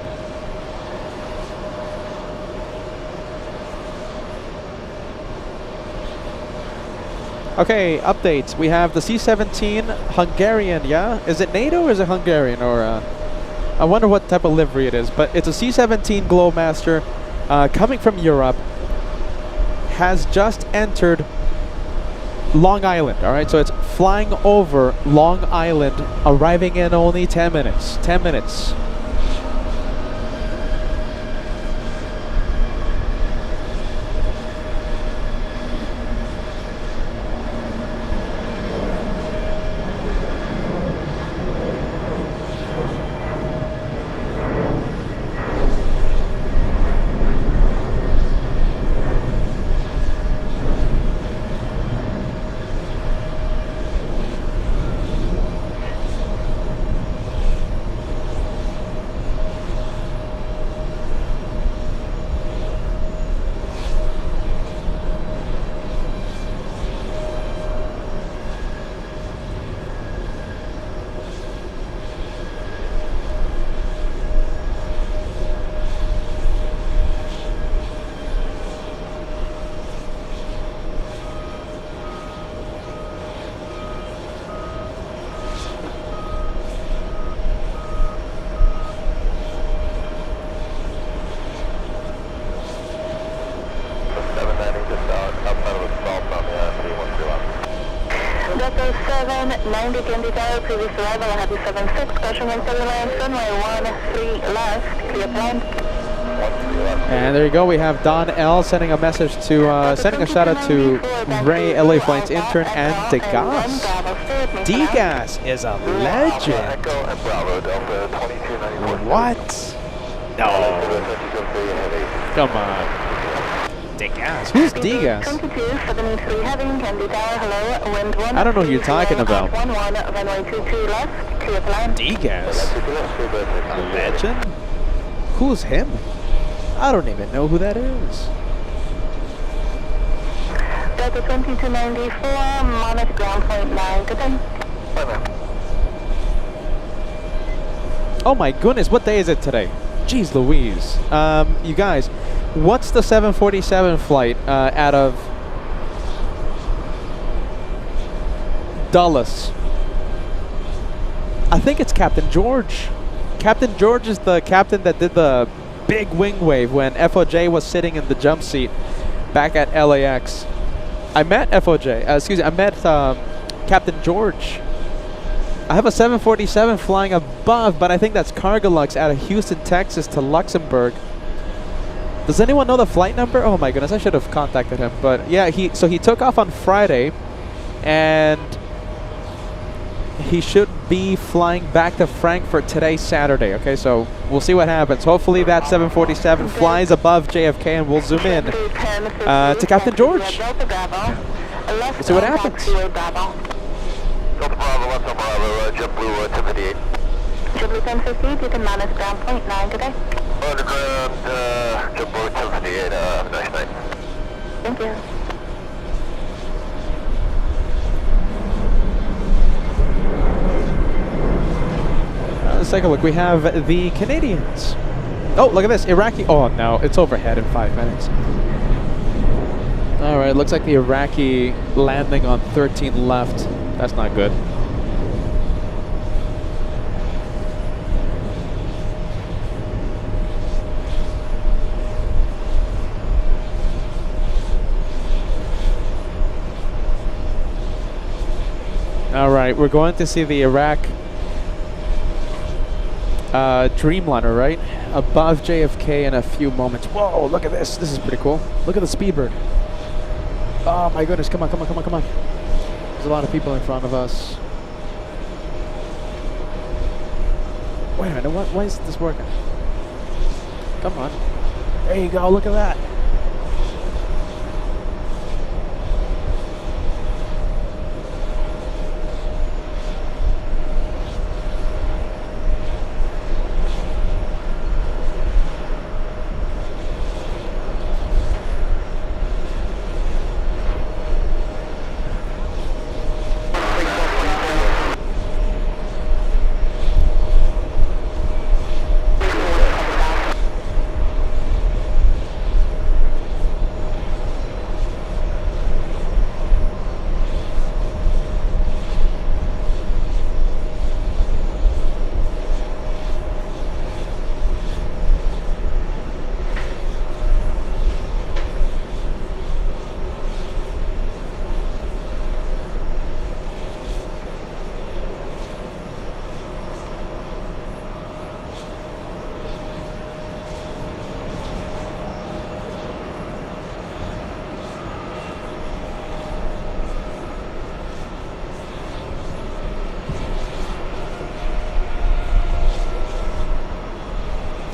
Okay, updates. We have the C-17 Hungarian, yeah? Is it NATO or is it Hungarian? Or I wonder what type of livery it is. But it's a C-17 Glowmaster coming from Europe. Has just entered Long Island, all right? So it's flying over Long Island, arriving in only 10 minutes. 10 minutes. Delta 790 Candy Tower, previous arrival, happy 76, caution when turbulence, runway 13 left, clear plan. And there you go. We have Don L sending a message to, sending a shout out to Ray, LA Flights intern, and Degas. Degas is a legend. What? No. Come on. Degas. Who's Degas? I don't know who you're talking about. Degas? A legend? Who's him? I don't even know who that is. Delta 2294, minus ground point 9, good day. Oh my goodness, what day is it today? Jeez Louise. You guys, what's the 747 flight out of Dulles? I think it's Captain George. Captain George is the captain that did the big wing wave when FOJ was sitting in the jump seat back at LAX. I met FOJ, excuse me, I met Captain George. I have a 747 flying above, but I think that's Cargolux out of Houston, Texas to Luxembourg. Does anyone know the flight number? Oh my goodness, I should have contacted him. But yeah, he took off on Friday, and he should be flying back to Frankfurt today, Saturday. Okay, so we'll see what happens. Hopefully that 747 flies above JFK, and we'll zoom in to Captain George. We'll see what happens. Delta Bravo, left on Bravo, JetBlue 1058. JetBlue 1058, you can manage ground point 9 today. Underground, JetBlue 1058, have a nice night. Thank you. Let's take a look. We have the Canadians. Oh, look at this. Iraqi. Oh, no. It's overhead in 5 minutes. All right. Looks like the Iraqi landing on 13 left. That's not good. All right. We're going to see the Iraq Dreamliner, right? Above JFK in a few moments. Whoa, look at this. This is pretty cool. Look at the Speedbird. Oh my goodness. Come on, come on, come on, come on. There's a lot of people in front of us. Wait a minute, why isn't this working? Come on. There you go, look at that.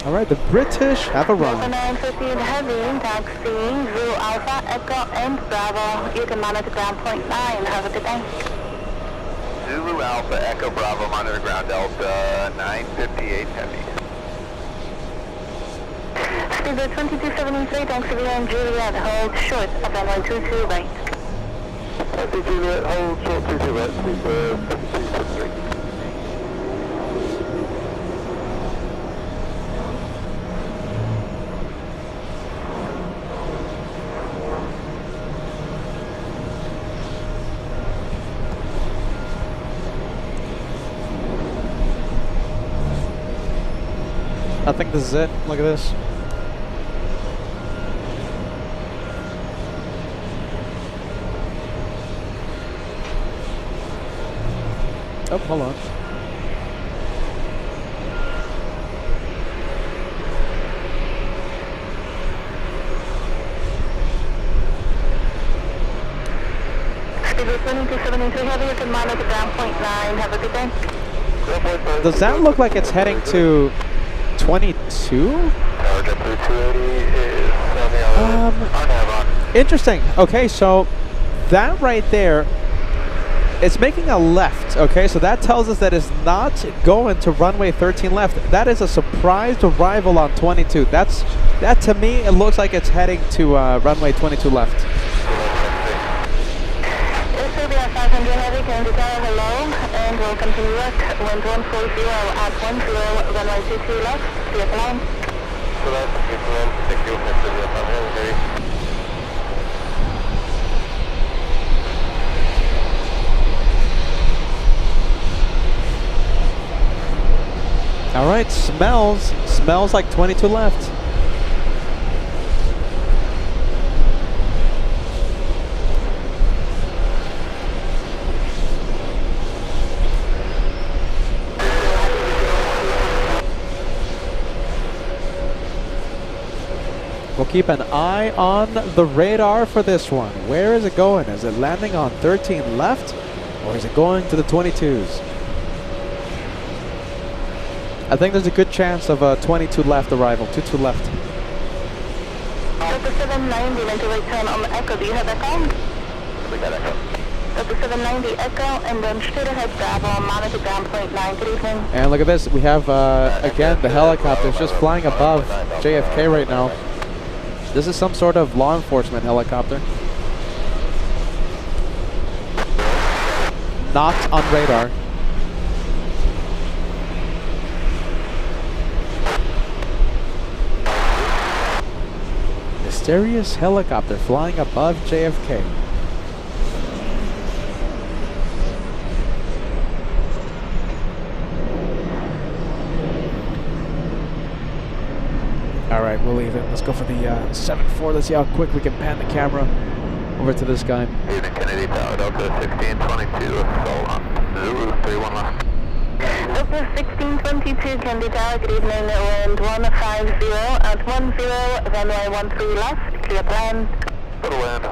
All right, the British have Delta arrived. 915 heavy, taxi, Zulu Alpha, Echo, and Bravo. You can monitor ground point 9. Have a good day. Zulu Alpha, Echo Bravo, monitor ground Delta 958 heavy. Speedbird 2273, taxi via Juliet, hold short of runway 22 right. Taxi Juliet, hold short 22 right, Speedbird 2273. I think this is it. Look at this. Oh, hold on. Speedbird 2273 heavy, you can monitor ground point 9. Have a good day. Does that look like it's heading to 22? Tower Jet 280 is on the other. Interesting. Okay, so that right there, it's making a left. Okay, so that tells us that it's not going to runway 13 left. That is a surprised arrival on 22. That to me, it looks like it's heading to runway 22 left. This will be a 500 heavy, can declare hello, and we'll continue work. Wind 140 at 10, runway 22 left, clear for line. So that's thank you. All right, smells like 22 left. We'll keep an eye on the radar for this one. Where is it going? Is it landing on 13 left, or is it going to the 22s? I think there's a good chance of a 22 left arrival, 22 left. Delta 790, then to right turn on the Echo. Do you have Echo? We got Echo. Delta 790 Echo, and then straight ahead Bravo, monitor ground point 9. Good evening. And look at this, we have, again, the helicopters just flying above JFK right now. This is some sort of law enforcement helicopter. Not on radar. Mysterious helicopter flying above JFK. Alright, we'll leave it. Let's go for the 7-4. Let's see how quick we can pan the camera over to this guy. Evening, Kennedy Tower, Delta 1622, assault on Zulu 31 left. Delta 1622, Kennedy Tower, good evening. Wind 150 at 10, runway 13 left, clear plan. Total wind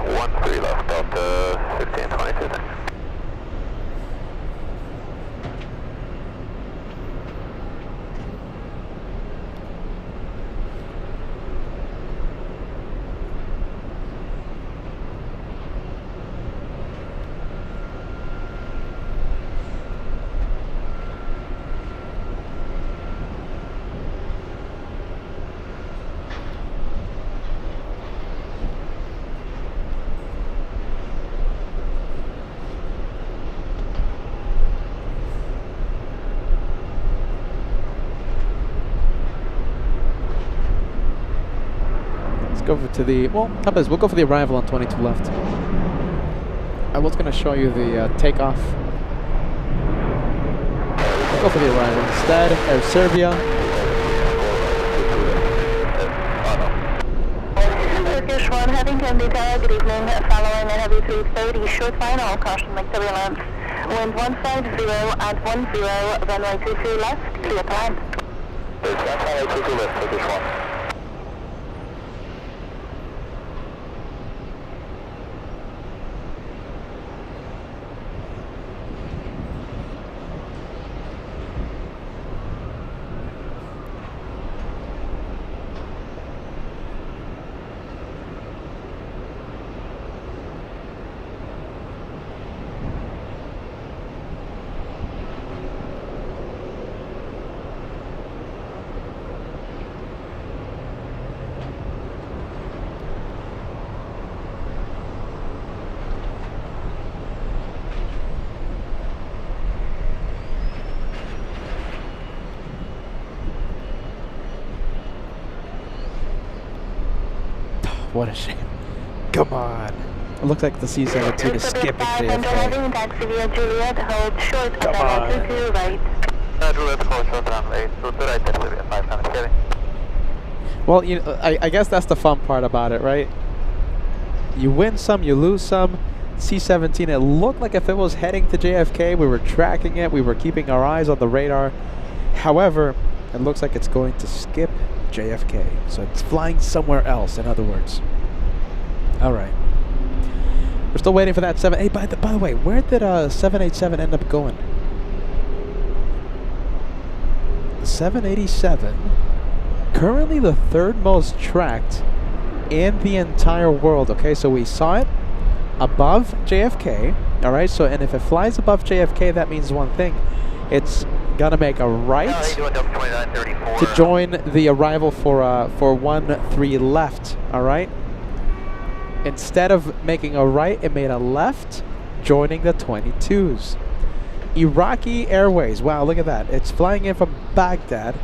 13 left, Delta 1622, thanks. Go to the, well, how about this? We'll go for the arrival on 22 left. I was going to show you the takeoff. Go for the arrival instead. Air Serbia. Turkish 1, heading Kennedy Tower, good evening. Following a heavy 330, short final, caution like turbulence. Wind 150 at 10, runway 22 left, clear plan. There's runway 22 left, Turkish 1. what a shame. Come on. It looks like the C-17 is skipping JFK. Taxi via Juliet, hold short, Come on. to right. Juliet, hold short runway 22 right, that's Libya 577. Well, you know, I guess that's the fun part about it, right? You win some, you lose some. C-17, it looked like if it was heading to JFK, we were tracking it, we were keeping our eyes on the radar. However, it looks like it's going to skip JFK. So it's flying somewhere else, in other words. All right. We're still waiting for that 7. Hey, by the way, where did 787 end up going? 787, currently the third most tracked in the entire world. Okay, so we saw it above JFK. All right, so and if it flies above JFK, that means one thing: it's gonna make a right to join the arrival for 13 left. All right. Instead of making a right, it made a left, joining the 22s. Iraqi Airways. Wow, look at that. It's flying in from Baghdad.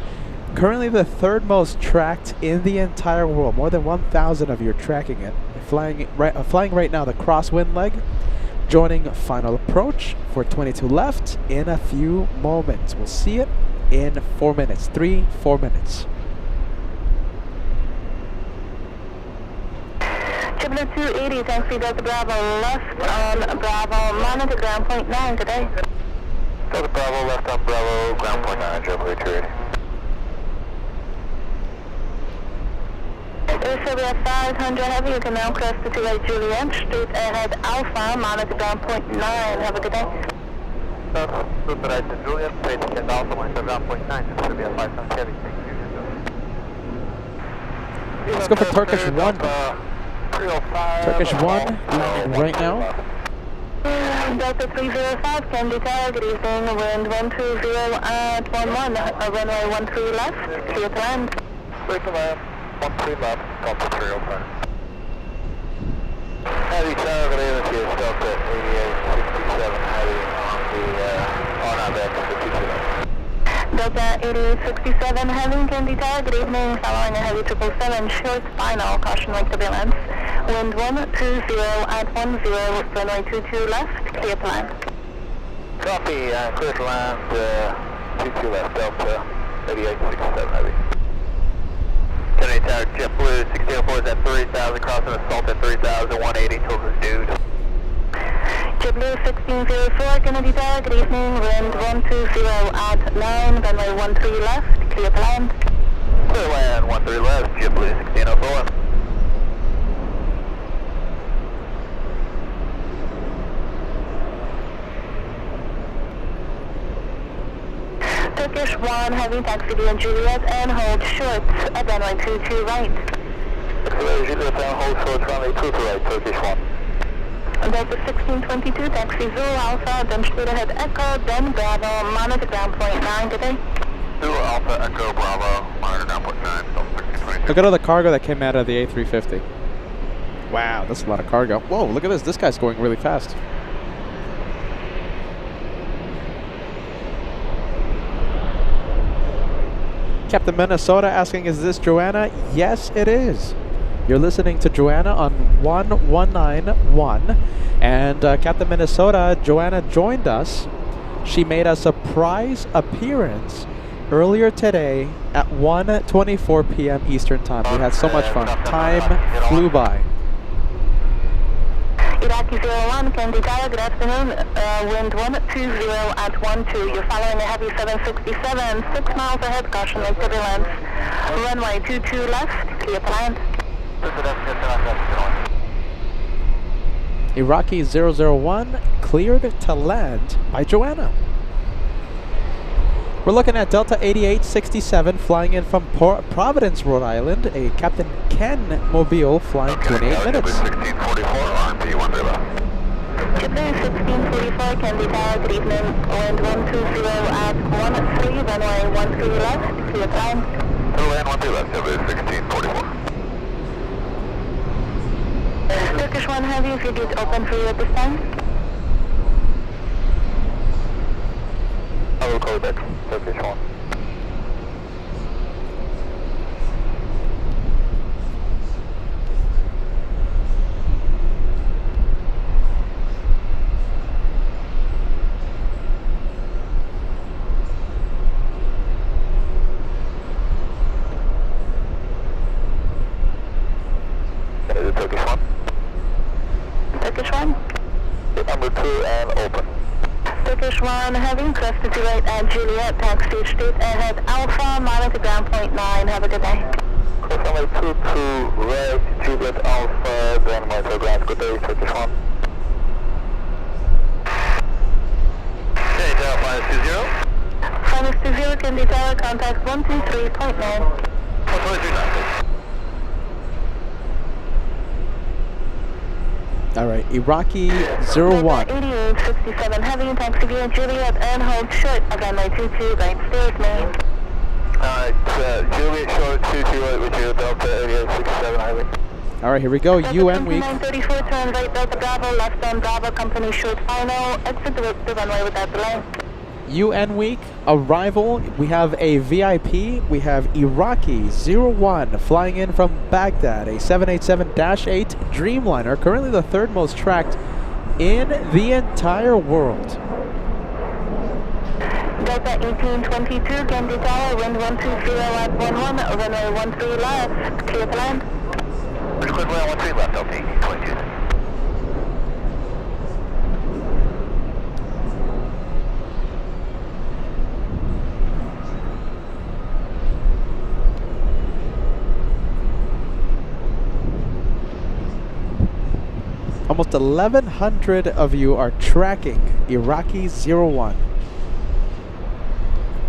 Currently the third most tracked in the entire world. More than 1,000 of you are tracking it. Flying right now the crosswind leg, joining final approach for 22 left in a few moments. We'll see it in 4 minutes. 4 minutes. Triple 280, taxi Delta Bravo left on Bravo, monitor ground point 9 today. Delta Bravo, left on Bravo, ground point 9, JFK 280. Sylvia 500 Heavy, you can now cross to 28 Juliet, straight ahead Alpha, monitor ground point 9. Have a good day. Super right to Juliet, straight ahead Alpha, monitor ground point 9, Sylvia 500 Heavy, thank you. Let's go for Turkish 1. Turkish 1 landing right now. Delta 305, Candy Tower, good evening, wind 120 at 11, runway 13 left, clear to land. Clear to land, 13 left, Delta 305. Heavy Tower, good evening to you, Delta 8867, heavy on our back of the 22 left. Delta 8867, heavy Candy Tower, good evening, following a heavy 777, short final, caution like turbulence. Wind 120 at 10, runway 22 left, clear to land. Copy, clear to land, 22 left, Delta 8867 heavy. Kennedy Tower, JetBlue 1604 is at 30,000, crossing assault at 30,000, 180 till the dude. JetBlue 1604, Kennedy Tower, good evening, wind 120 at 9, runway 13 left, clear to land. Clear land, 13 left, JetBlue 1604. Turkish 1, heavy taxi via Juliet and hold short at runway 22 right. Juliet and hold short, runway 22 right, Turkish 1. Delta 1622, taxi Zulu Alpha, then straight ahead Echo, then Bravo, monitor ground point 9 today. Zulu Alpha, Echo, Bravo, monitor ground point 9, Delta 1622. Look at all the cargo that came out of the A350. Wow, that's a lot of cargo. Whoa, look at this. This guy's going really fast. Captain Minnesota asking, is this Joanna? Yes, it is. You're listening to Joanna on 1191. And Captain Minnesota, Joanna joined us. She made a surprise appearance earlier today at 1:24 p.m. Eastern Time. We had so much fun. Time flew by. Iraqi 01, Candy Tower, good afternoon. Wind 120 at 12. You're following a heavy 767, 6 miles ahead, caution like turbulence. Runway 22 left, clear to land. Iraqi 001 cleared to land by Joanna. We're looking at Delta 8867 flying in from Providence, Rhode Island. A Captain Ken Mobile flying 28 minutes. 1644, RMP 1 left. JetBlue 1644, Candy Tower, good evening. Wind 120 at 13, runway 13 left, clear to land. Clear land, 13 left, JetBlue 1644. Turkish 1 Heavy, if you get open for you at this time. I will call back, Turkish 1. 1 Heavy, crest to right at Juliet, taxi straight ahead Alpha, monitor ground point 9. Have a good day. Runway 22 right, Juliet Alpha, then monitor ground, good day, Turkish 1. Okay, Delta 520. Finance 20, Candy Tower, contact 123.9. 123.9. All right, Iraqi 01. 8867 Heavy, taxi via Juliet and hold short of runway 22 right, stay with me. Alright, Juliet short 22 right with you, Delta 8867 Heavy. All right, here we go. UN week. 934, turn right, Delta Bravo, left on Bravo, company short final, exit the runway without delay. UN week arrival. We have a VIP. We have Iraqi 01 flying in from Baghdad, a 787-8 Dreamliner, currently the third most tracked in the entire world. Delta 1822, Candy Tower, wind 120 at 11, runway 13 left, clear to land. Which clear to land 13 left, Delta 1822. Almost 1,100 of you are tracking Iraqi 01.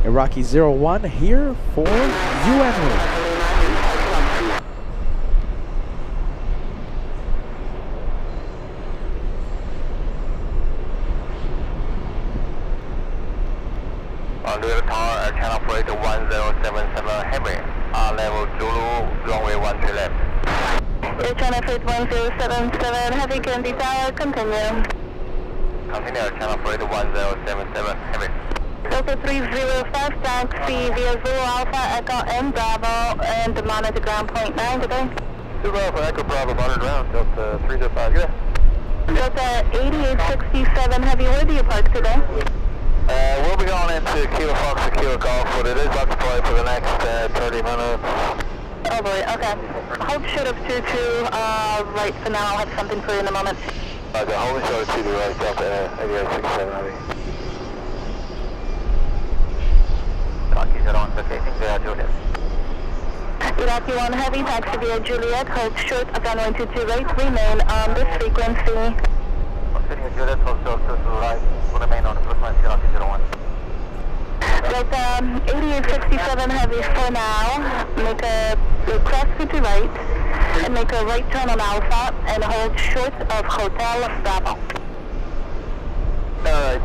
Iraqi 01 here for UN week. On the tower, channel operator 1077 Heavy, level Zulu, runway 13 left. Air channel freight 1077 Heavy, Candy Tower, continue. Continue, channel operator 1077 Heavy. Delta 305, taxi via Zulu Alpha, Echo and Bravo, and monitor ground point 9 today. Zulu Alpha, Echo Bravo, monitor ground, Delta 305, yeah. Delta 8867 Heavy, where do you park today? We'll be going into Kilo Fox and Kilo Golf, but it is occupied for the next 30 minutes. Oh boy, okay. Hold short of 22, right for now, I'll have something for you in a moment. The holding short of 2 right, Delta 8867 Heavy. Iraqi 01 vacating via Juliet. Iraqi 1 Heavy, taxi via Juliet, hold short of runway 22 right, remain on this frequency. Proceeding Juliet, hold short 22 right, will remain on the frequency Iraqi 01. Delta 8867 Heavy for now, make a crest to right, and make a right turn on Alpha, and hold short of Hotel Bravo. Alright,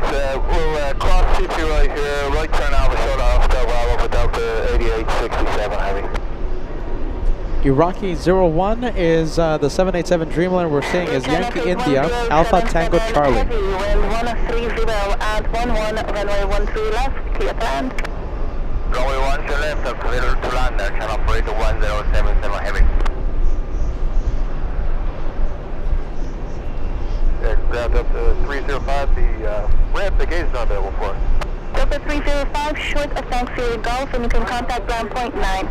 we'll cross C2 right here, right turn Alpha short off Del Bravo for Delta 8867 Heavy. Iraqi 01 is the 787 Dreamliner we're seeing is Yankee India, Alpha Tango Charlie. Heavy, wind 130 at 11, runway 13 left, clear to land. Runway 13 left, clear to land, channel operator 1077 Heavy. Grab up to 305, the ramp, the gate is not available for us. Delta 305, short of taxi Golf, and you can contact ground point 9.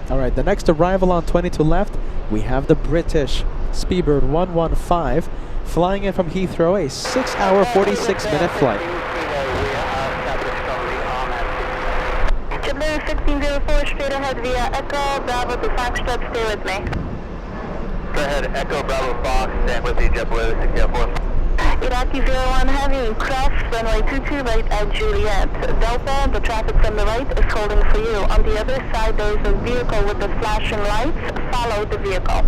All right, the next arrival on 22 left, we have the British Speedbird 115 flying in from Heathrow, a 6-hour, 46-minute flight. JetBlue 1604, straight ahead via Echo, Bravo to Foxtrot, stay with me. Go ahead, Echo Bravo Fox, stand with the JetBlue 1604. Iraqi 01 Heavy, cross runway 22 right at Juliet. Delta, the traffic from the right is holding for you. On the other side, there is a vehicle with the flashing lights. Follow the vehicle.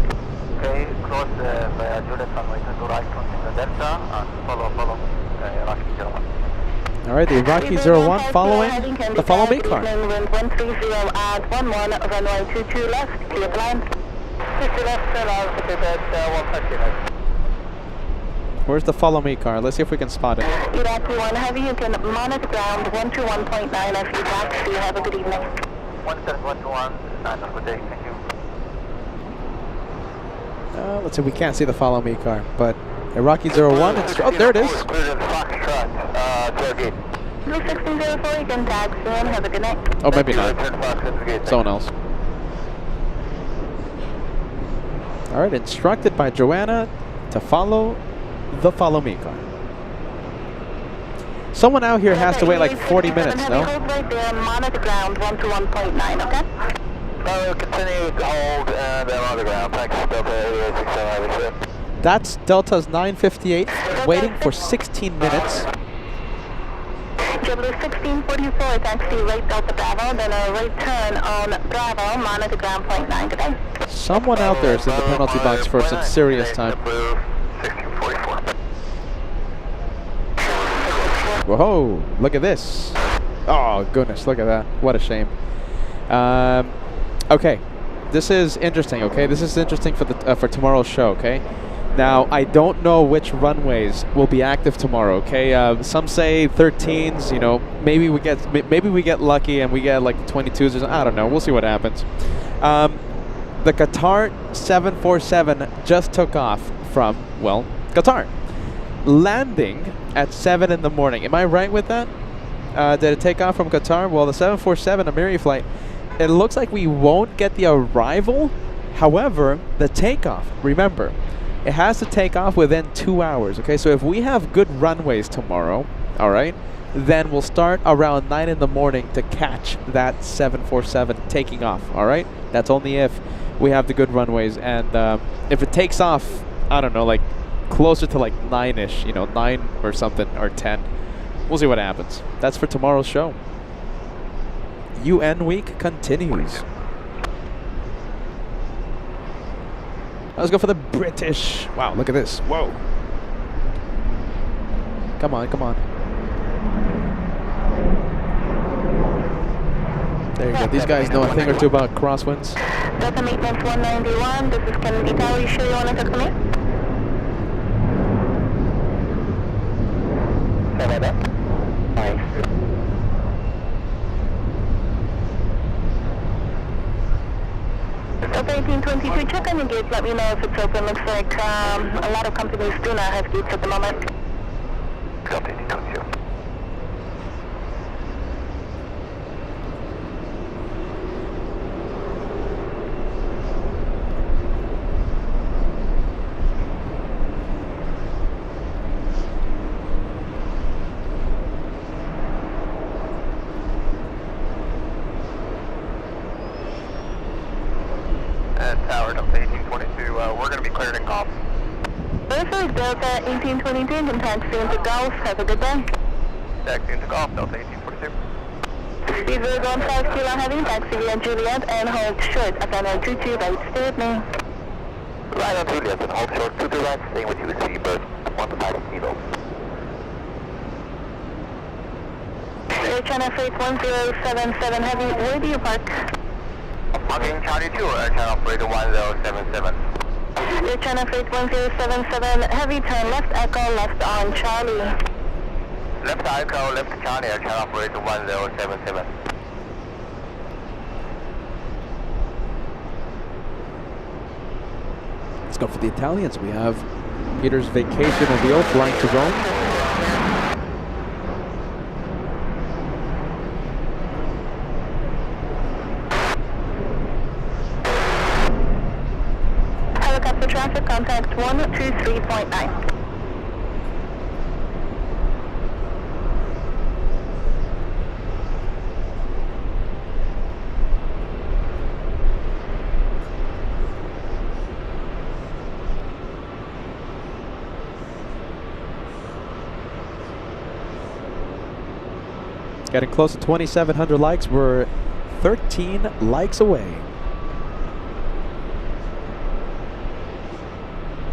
Okay, cross via Juliet runway 22 right, continue Delta, and follow Iraqi 01. All right, the Iraqi 01 following the follow me car. Wind 130 at 11, runway 22 left, clear to land. 50 left, turn on, for the 150 left. Where's the follow me car? Let's see if we can spot it. Iraqi 1 Heavy, you can monitor ground 121.9 as you taxi. Have a good evening. 17121, good day, thank you. Let's see, we can't see the follow me car, but Iraqi 01, it's, oh, there it is. Blue 1604, you can taxi in. Have a good night. Oh, maybe not. Someone else. All right, instructed by Joanna to follow the Follow Me car. Someone out here has to wait like 40 minutes, no? Hold right there, monitor ground 121.9, okay? Continue to hold and then on the ground. Thanks, Delta 8867. That's Delta's 958, waiting for 16 minutes. JetBlue 1644, taxi right Delta Bravo, then a right turn on Bravo, monitor ground 0.9, good day. Someone out there is in the penalty box for some serious time. 1644. Whoa, look at this. Oh, goodness, look at that. What a shame. Okay, this is interesting, okay? This is interesting for tomorrow's show, okay? Now, I don't know which runways will be active tomorrow, okay? Some say 13s, you know, maybe we get lucky and we get like 22s or something. I don't know. We'll see what happens. The Qatar 747 just took off from, well, Qatar, landing at 7 in the morning. Am I right with that? Did it take off from Qatar? Well, the 747 Emirates flight, it looks like we won't get the arrival. However, the takeoff, remember, it has to take off within 2 hours, okay? So if we have good runways tomorrow, all right, then we'll start around 9 in the morning to catch that 747 taking off, all right? That's only if we have the good runways. And if it takes off, I don't know, like closer to like 9-ish, you know, 9 or something, or 10. We'll see what happens. That's for tomorrow's show. UN week continues. Let's go for the British. Wow, look at this. Whoa. Come on, come on. There you go. These guys know a thing or two about crosswinds. Delta maintenance 191, this is Kennedy Tower. You sure you want to talk to me? Sorry about that. Delta 1822, check on the gates, let me know if it's open. Looks like a lot of companies do not have gates at the moment. Delta 1822. Tower, Delta 1822, we're going to be cleared in Gulf. This is Delta 1822, you can taxi into Gulf. Have a good day. Taxi into Gulf, Delta 1822. Speed 015 kilo heavy, taxi via Juliet and hold short at runway 22 right, stay with me. Right on Juliet and hold short to the right, staying with you with Seabird, 15 kilo. Air China Freight 1077 heavy, where do you park? Parking Charlie 2, Air China Operator 1077. Air China Freight 1077, heavy turn left echo, left on Charlie. Left Echo, left Charlie, Air China Operator 1077. Let's go for the Italians. We have Peter's Vacation of the Oath flying to Rome. Helicopter traffic, contact 123.9. Getting close to 2,700 likes. We're 13 likes away.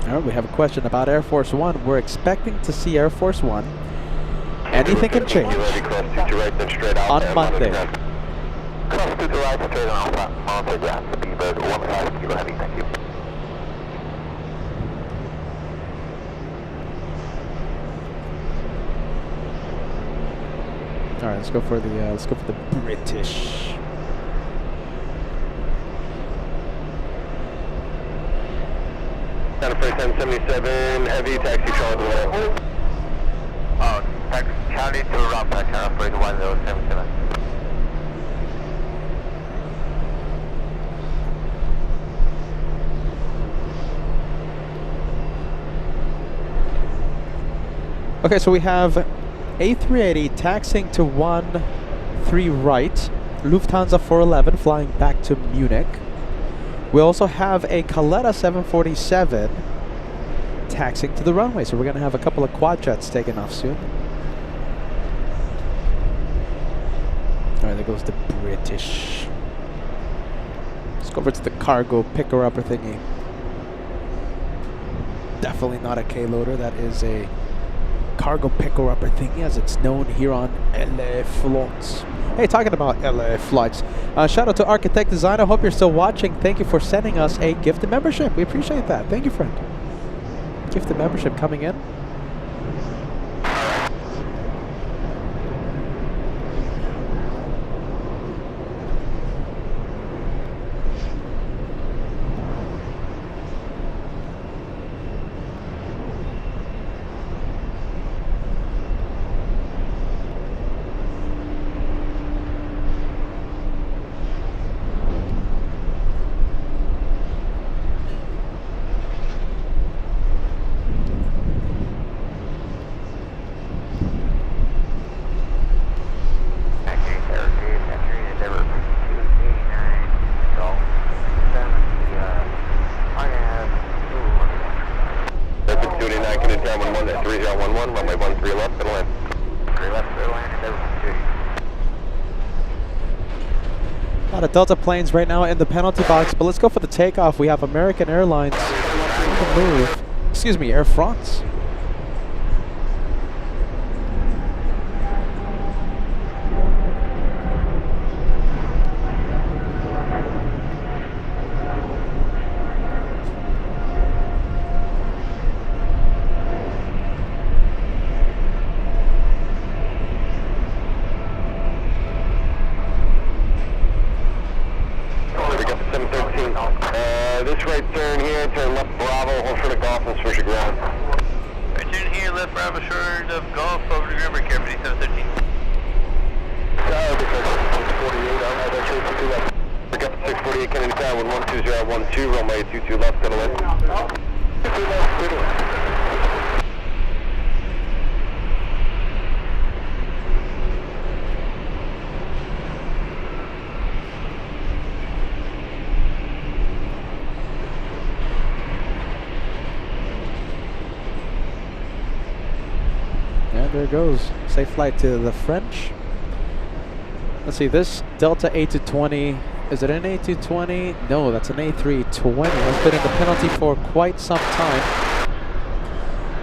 All right, we have a question about Air Force One. We're expecting to see Air Force One. Anything can change on Monday. Cross to the right, straight on Alpha, mounted ground, Speedbird 15 kilo heavy, thank you. All right, let's go for the British. Santa Fe 1077, heavy taxi Charlie. Oh, taxi Charlie to Rob, Santa Fe 1077. Okay, so we have A380 taxiing to 13 right, Lufthansa 411 flying back to Munich. We also have a Caletta 747 taxiing to the runway, so we're going to have a couple of quad jets taking off soon. Alright, there goes the British. Let's go over to the cargo picker-upper thingy. Definitely not a K-loader, that is a cargo picker-upper thingy, as it's known here on LA Flights. Hey, talking about LA Flights, shout out to Architect Design. I hope you're still watching. Thank you for sending us a gifted membership. We appreciate that. Thank you, friend. Gifted membership coming in. A lot of Delta planes right now in the penalty box, but let's go for the takeoff. We have American Airlines on the move. Excuse me, Air France. This right turn here, turn left Bravo, hold short of Golf and switch to ground. Right turn here, left Bravo, short of Golf, over to River, Carefully 713. Pick up 648 Kennedy Tower, 12012, runway 22 left, to the left. 22 left, to the left. There it goes. Safe flight to the French. Let's see, this Delta A220, is it an A220? No, that's an A320. It's been in the penalty for quite some time.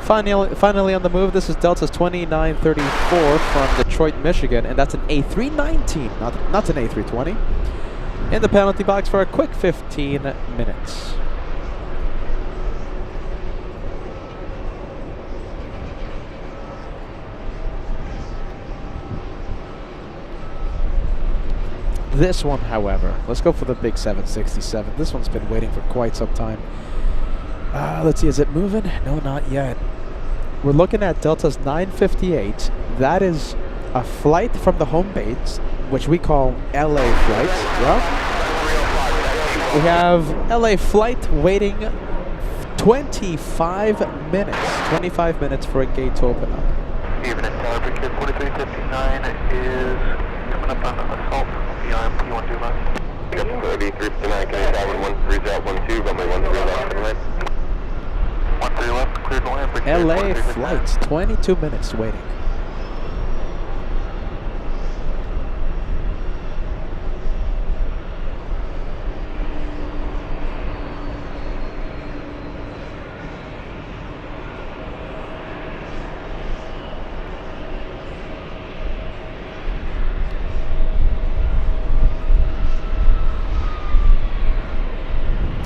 Finally on the move, this is Delta's 2934 from Detroit, Michigan, and that's an A319, not an A320. In the penalty box for a quick 15 minutes. This one, however, let's go for the big 767. This one's been waiting for quite some time. Let's see, is it moving? No, not yet. We're looking at Delta's 958. That is a flight from the home base, which we call LA flights. Well, we have LA flight waiting 25 minutes. 25 minutes for a gate to open up. Even at Bridge 4359 is coming up on assault. P1 left. Pick up 359 Kennedy Tower, 13012, runway 13 left, to the left. 13 left, cleared to land. LA flights, 22 minutes waiting.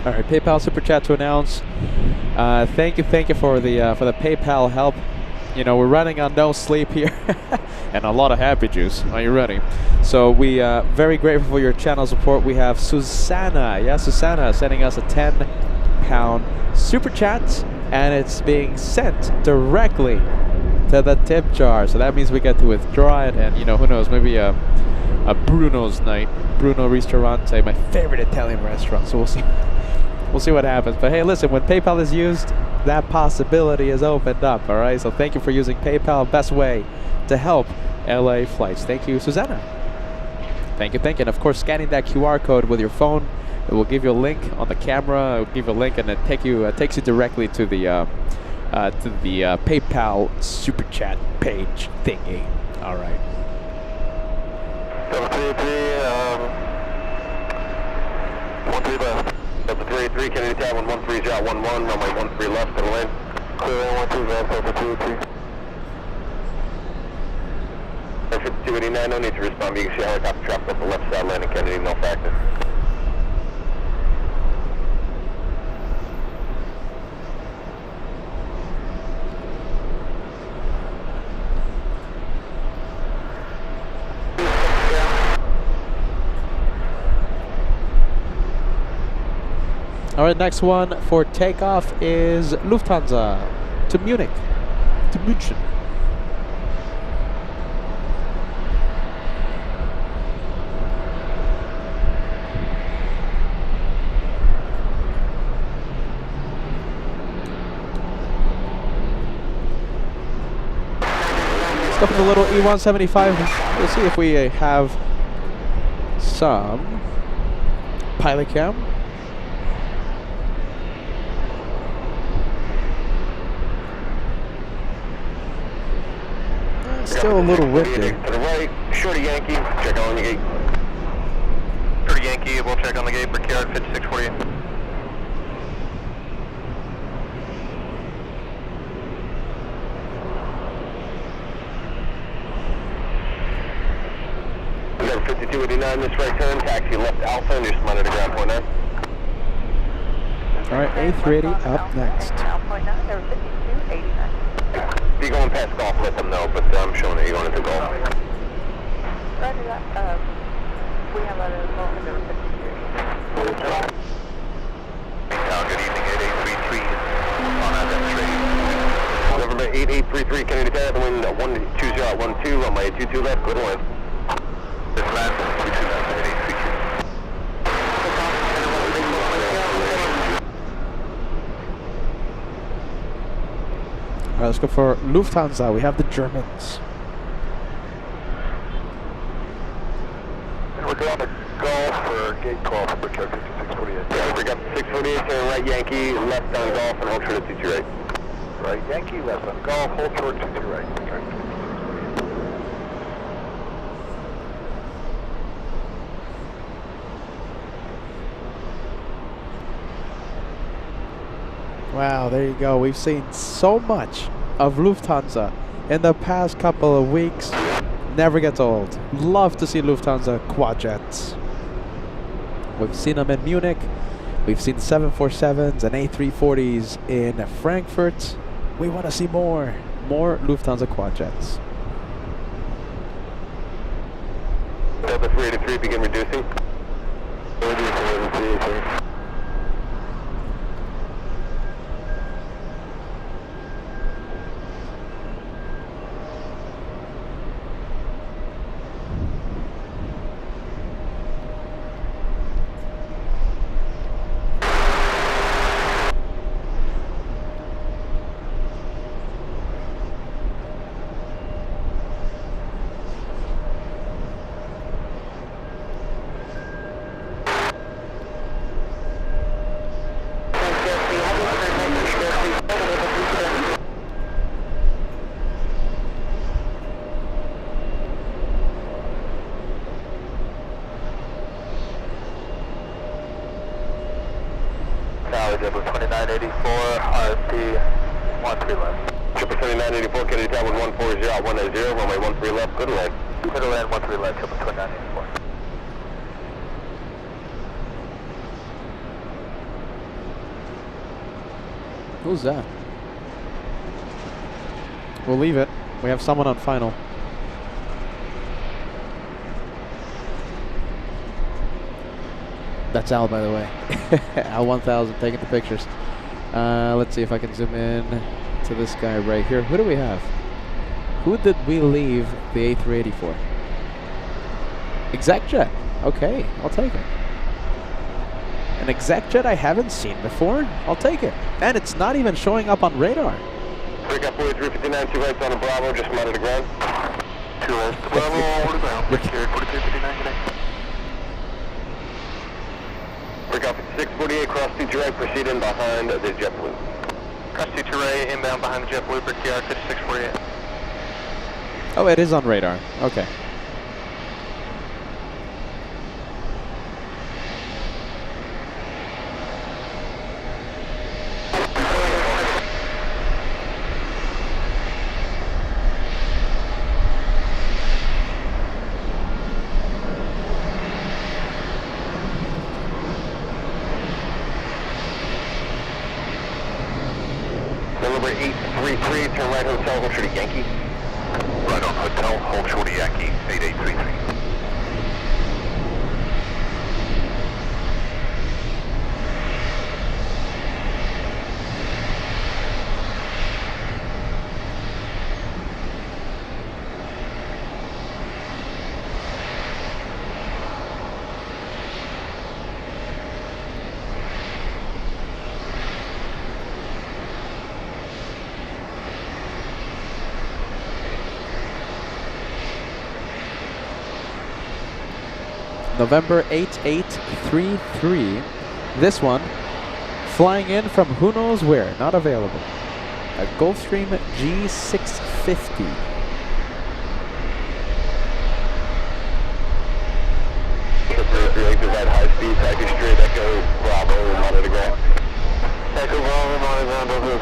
All right, PayPal super chat to announce. Thank you for the PayPal help. You know, we're running on no sleep here, and a lot of happy juice. Are you ready? So we very grateful for your channel support. We have Susanna, Susanna sending us a £10 super chat, and it's being sent directly to the tip jar. So that means we get to withdraw it, and you know, who knows, maybe a Bruno's night, Bruno Ristorante, my favorite Italian restaurant. So we'll see. We'll see what happens. But hey, listen, when PayPal is used, that possibility is opened up. All right, so thank you for using PayPal. Best way to help LA flights. Thank you, Susanna. Thank you, thank you. And of course, scanning that QR code with your phone, it will give you a link on the camera. It will give you a link, and it takes you directly to the PayPal super chat page thingy. All right. 13 left. Delta 383, Kennedy Tower 113.11, runway 13 left, to the lane. Clear 13 left, Delta 383. 5289, no need to respond. You can see helicopter traffic up the left side, landing Kennedy, no factor. All right, next one for takeoff is Lufthansa to Munich, to München. Let's go for the little E175. We'll see if we have some pilot cam. Still a little windy. To the right, shorty Yankee, check on the gate. Shorty Yankee, we'll check on the gate for KR 5648. Number 5289, this right turn, taxi left Alpha, and just monitor ground point 9. All right, A380 up next. If you're going past golf, let them know, but I'm showing that you're going into golf. Roger that. We have a golf in number 52. Good evening, 8833 on that November 8833, Kennedy Tower, the wind 12012, runway 22 left, good one. This last 22 left, 8833. All right, let's go for Lufthansa. We have the Germans. And we're going to golf for gate call for Brickyard 5648. Yeah, we got 648, turn right Yankee, left on golf, and hold short at 22 right. Right Yankee, left on golf, hold short 22 right. Okay. Wow, there you go. We've seen so much of Lufthansa in the past couple of weeks. Never gets old. Love to see Lufthansa quad jets. We've seen them in Munich. We've seen 747s and A340s in Frankfurt. We want to see more Lufthansa quad jets. Delta 383, begin reducing. Tower, Double 2984, RFP 13 left. Triple 2984, Kennedy Tower 140, runway 13 left, good leg. Good land, 13 left, Triple 2984. Who's that? We'll leave it. We have someone on final. That's Al, by the way. Al 1000 taking the pictures. Let's see if I can zoom in to this guy right here. Who do we have? Who did we leave the A380 for? ExecJet. Okay, I'll take it. An exec jet I haven't seen before. I'll take it. And it's not even showing up on radar. Break up 4359, 2 rights on a Bravo, just mounted to ground. 2 rights, Bravo, over to ground. Break here, 4359, good day. Break up 648, cross 2 right, proceed in behind the JetBlue. Cross 2 right, inbound behind the JetBlue, break PR, 5648. Oh, it is on radar. Okay. Number 833, turn right hotel, hold short of Yankee. Right on hotel, hold short of Yankee, 8833. November 8833. This one flying in from who knows where, not available. A Gulfstream G650. At high speed, package straight, Echo Bravo, monitor ground. Echo Bravo, monitor ground, over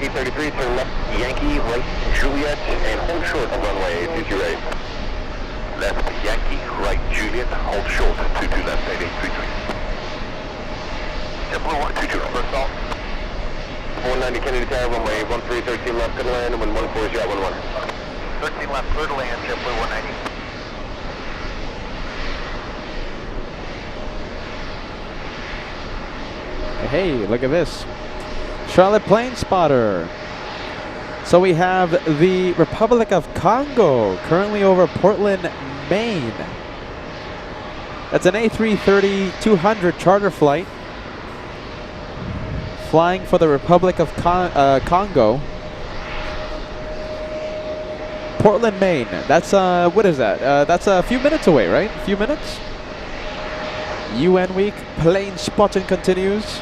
833, turn left Yankee, right Juliet, and hold short on runway 22 right. Left Yankee, right Juliet, hold short, 22 left, 8833. JetBlue 122, first off. 490 Kennedy Tower, runway 1313 left, good land, and 114 is yacht 11. 13 left, clear to land, JetBlue 190. Hey, look at this. Charlotte Plane Spotter. So we have the Republic of Congo currently over Portland, Maine. That's an A330-200 charter flight flying for the Republic of Congo. Portland, Maine. That's what is that? That's a few minutes away, right? A few minutes. UN week plane spotting continues.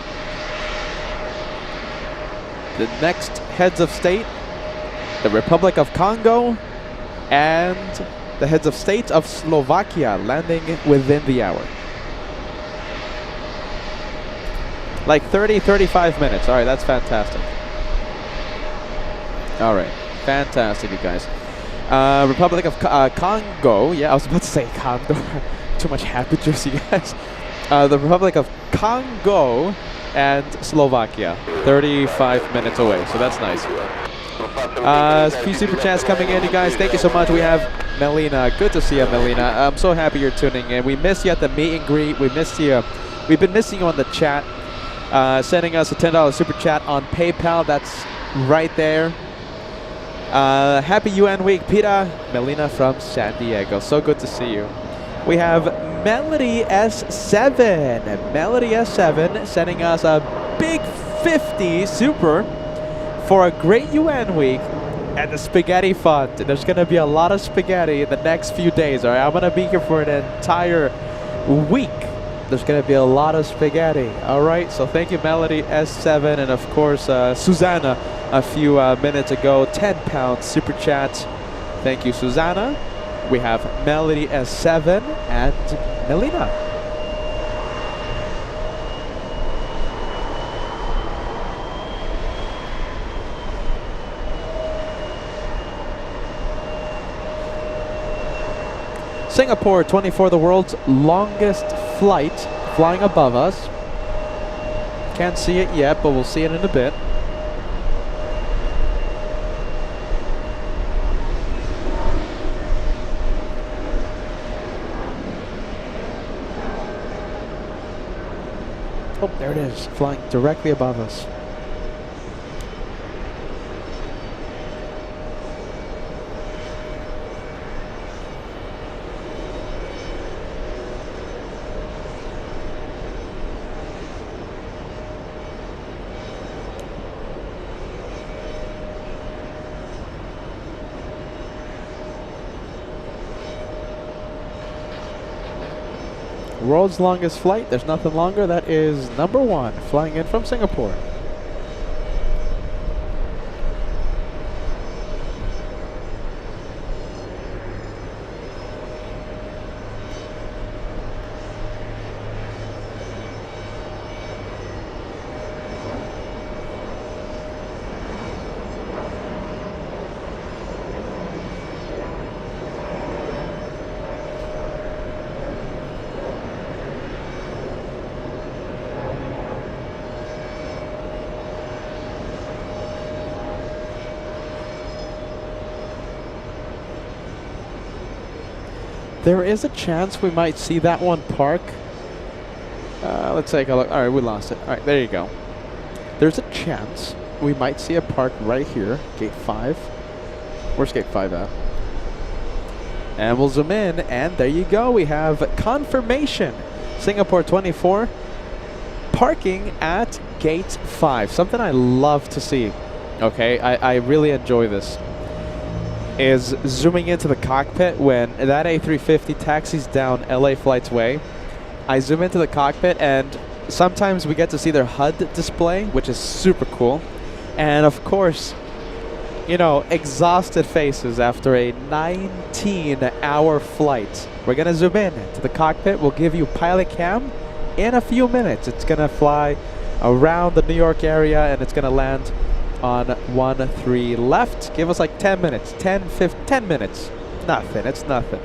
The next heads of state, the Republic of Congo and the heads of state of Slovakia landing within the hour. Like 35 minutes. All right, that's fantastic. All right, fantastic, you guys. Republic of Congo. Yeah, I was about to say Congo. Too much happy jersey, guys. The Republic of Congo and Slovakia, 35 minutes away, so that's nice. A few super chats coming in, you guys. Thank you so much. We have Melina. Good to see you, Melina. I'm so happy you're tuning in. We missed you at the meet and greet. We missed you. We've been missing you on the chat. Sending us a $10 super chat on PayPal. That's right there. Happy UN week, Pita. Melina from San Diego. So good to see you. We have Melody S7. Melody S7 sending us a big 50 super for a great UN week at the Spaghetti Fund. There's going to be a lot of spaghetti in the next few days. All right, I'm going to be here for an entire week. There's going to be a lot of spaghetti. All right, so thank you, Melody S7, and of course, Susanna a few minutes ago, £10 super chat. Thank you, Susanna. We have Melody S7 and Melina. Singapore 24, the world's longest flight, flying above us. Can't see it yet, but we'll see it in a bit. Oh, there it is, flying directly above us. world's longest flight. There's nothing longer. That is number 1, flying in from Singapore. There is a chance we might see that one park. Let's take a look. All right, we lost it. All right, there you go. There's a chance we might see a park right here, gate 5. Where's gate 5 at? And we'll zoom in, and there you go. We have confirmation. Singapore 24, parking at gate 5. Something I love to see. Okay, I really enjoy this. Is zooming into the cockpit when that A350 taxis down LA Flight's way. I zoom into the cockpit, and sometimes we get to see their HUD display, which is super cool. And of course, you know, exhausted faces after a 19-hour flight. We're gonna zoom in to the cockpit. We'll give you pilot cam in a few minutes. It's gonna fly around the New York area, and it's gonna land on 13 left. Give us like 10 minutes, 10 minutes. Nothing, it's nothing.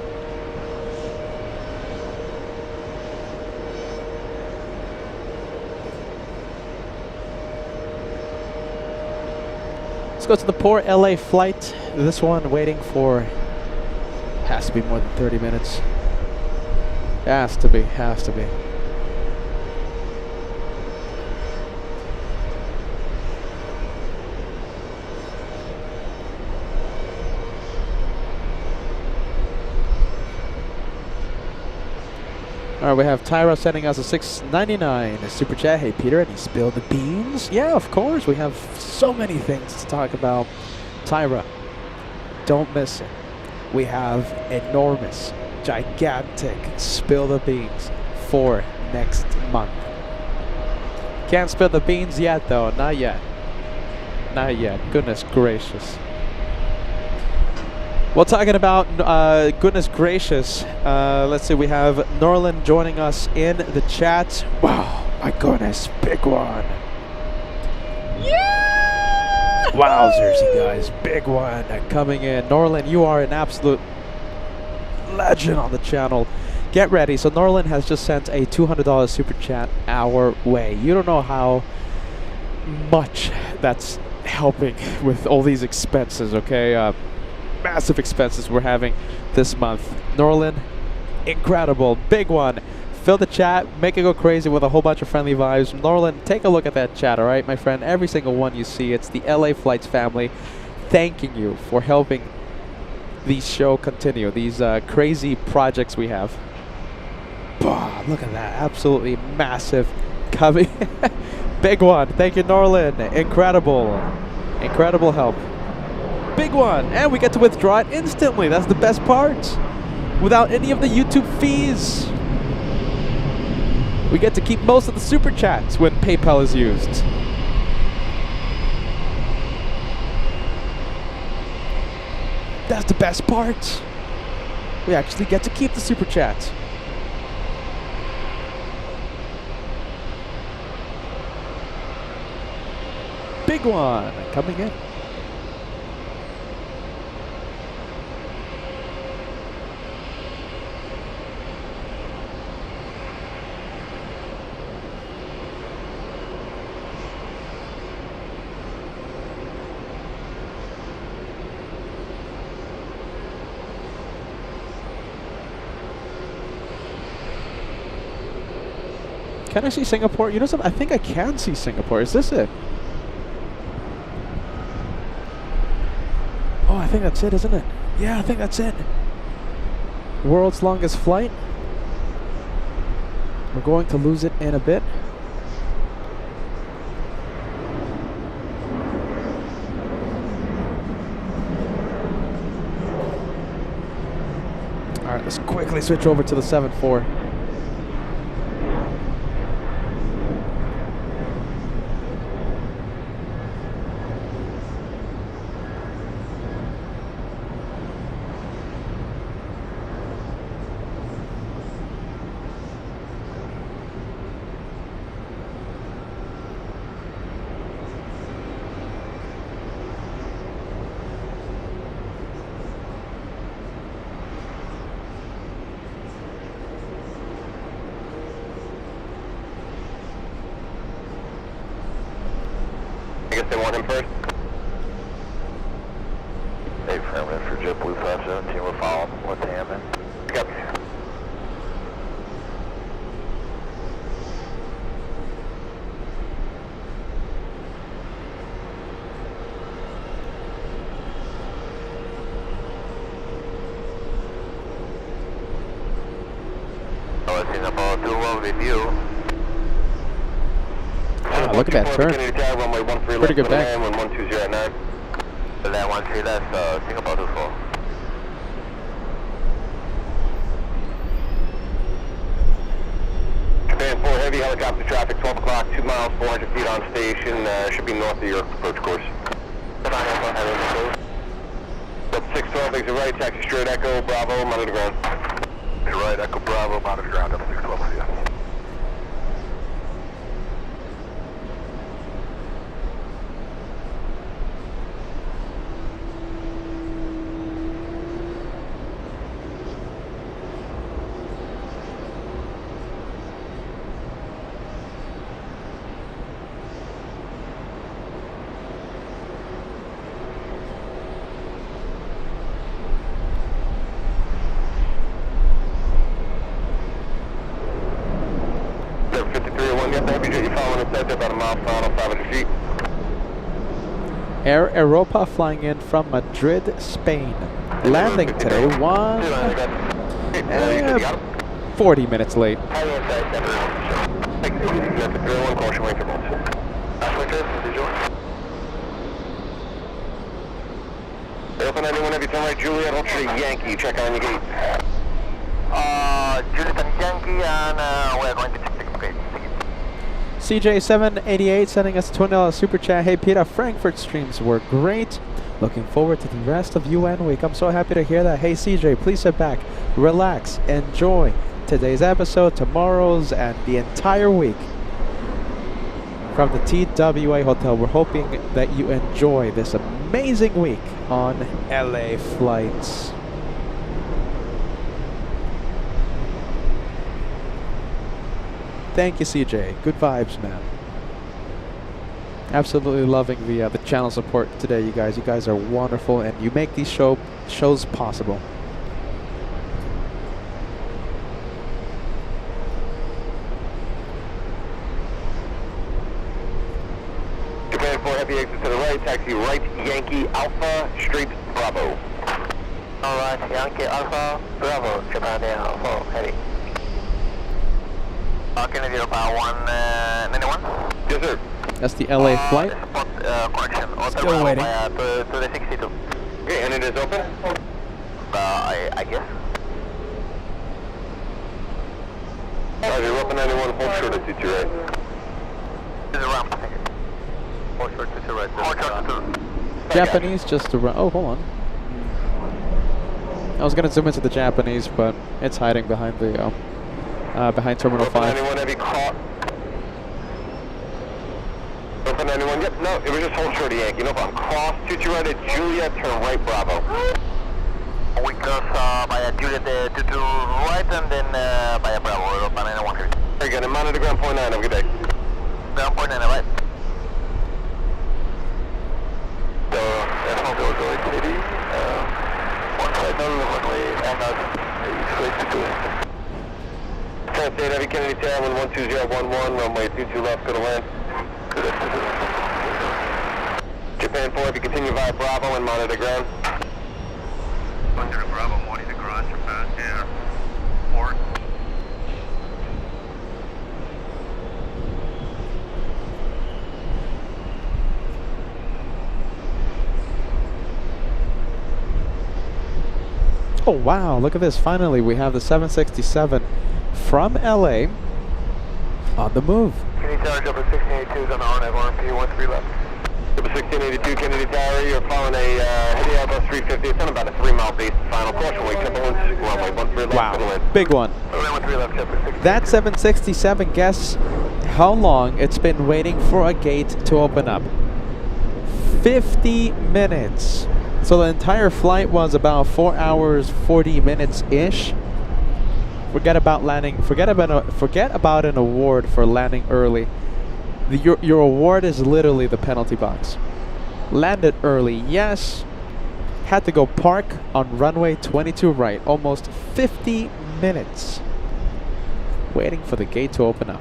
Let's go to the poor LA flight. This one waiting for, has to be more than 30 minutes. Has to be. All right, we have Tyra sending us a $6.99 super chat. Hey, Peter, and he spilled the beans? Yeah, of course. We have so many things to talk about. Tyra, don't miss it. We have enormous, gigantic spill the beans for next month. Can't spill the beans yet, though. Not yet. Not yet. Goodness gracious. Well, talking about goodness gracious, let's see, we have Norland joining us in the chat. Wow, my goodness, big one. Yeah! Wowzers, you guys, big one coming in. Norland, you are an absolute legend on the channel. Get ready. So Norland has just sent a $200 super chat our way. You don't know how much that's helping with all these expenses, okay? Massive expenses we're having this month. Norland, incredible, big one. Fill the chat, make it go crazy with a whole bunch of friendly vibes. Norland, take a look at that chat, all right, my friend? Every single one you see, it's the LA Flights family thanking you for helping the show continue, these crazy projects we have. Bah, look at that, absolutely massive coming. Big one, thank you, Norland. Incredible, incredible help. Big one, and we get to withdraw it instantly. That's the best part. Without any of the YouTube fees. We get to keep most of the super chats when PayPal is used. That's the best part. We actually get to keep the super chats. Big one coming in. Can I see Singapore? You know something? I think I can see Singapore. Is this it? Oh, I think that's it, isn't it? Yeah, I think that's it. World's longest flight. We're going to lose it in a bit. All right, let's quickly switch over to the 7-4. if they want him first. Hey, affirmative for JetBlue 517, we'll follow him. What's happening? Yep. Look at that turn. Pretty good back. 1209. So that 13 left, Singapore 24. Japan 4 heavy helicopter traffic, 12 o'clock, 2 miles, 400 feet on station, should be north of your approach course. 612, exit right, taxi straight Echo, Bravo, monitor ground. Exit right, Echo, Bravo, monitor ground, 612, yeah. Air Europa flying in from Madrid, Spain. Landing today, 40 minutes late. Open anyone if you turn right, Juliet, hold tree, Yankee, check on your gate. Juliet and Yankee, and we're going to check the gate. CJ788 sending us a $20 super chat. Hey Peter, Frankfurt streams were great. Looking forward to the rest of UN week. I'm so happy to hear that. Hey CJ, please sit back, relax, enjoy today's episode, tomorrow's, and the entire week. From the TWA Hotel, we're hoping that you enjoy this amazing week on LA flights. Thank you, CJ. Good vibes, man. Absolutely loving the channel support today, you guys. You guys are wonderful, and you make these shows possible. Japan 4 heavy exit to the right, taxi right, Yankee Alpha, straight Bravo. Alright, Yankee Alpha, Bravo, Japan Air 4 heavy. Kennedy Alpha 191. Yes, sir. That's the LA flight. Correction. Still waiting. To the 62. Okay, and it is open? I guess. Roger, open 91, hold short at 22 right. This is a ramp, thank you. Hold short to 2 right. Hold short to 2. Japanese just to run. Oh, hold on. I was gonna zoom into the Japanese, but it's hiding behind the behind Terminal 5. Anyone heavy caught? Open anyone? Yep, no, it was just hold short of Yankee, no problem. Cross, 22 right at Juliet, turn right, Bravo. We cross by Juliet to right and then by a Bravo, open anyone here. Very good, and monitor ground point 9, have a good day. Ground point 9, right? So, that's go to City, 150, runway, and straight to it. Translate heavy Kennedy Tower, 12011, runway 22 left, go to land. Japan 4, if you continue via Bravo and monitor ground. Monitor Bravo, monitor ground, Japan Air 4. Oh wow, look at this. Finally, we have the 767 from LA on the move. Kennedy Tower, double 1682 is on the RNAV RMP 13 left. Double 1682, Kennedy Tower, you're following a heavy Airbus 350. It's on about a 3-mile base. Final caution wake, turbulence, runway 13 left. Wow, big one. Runway 13 left, Chapter 16. That 767, guess how long it's been waiting for a gate to open up? 50 minutes. So the entire flight was about 4 hours, 40 minutes-ish. Forget about landing. Forget about an award for landing early. Your award is literally the penalty box. Landed early, yes. Had to go park on runway 22 right. Almost 50 minutes waiting for the gate to open up.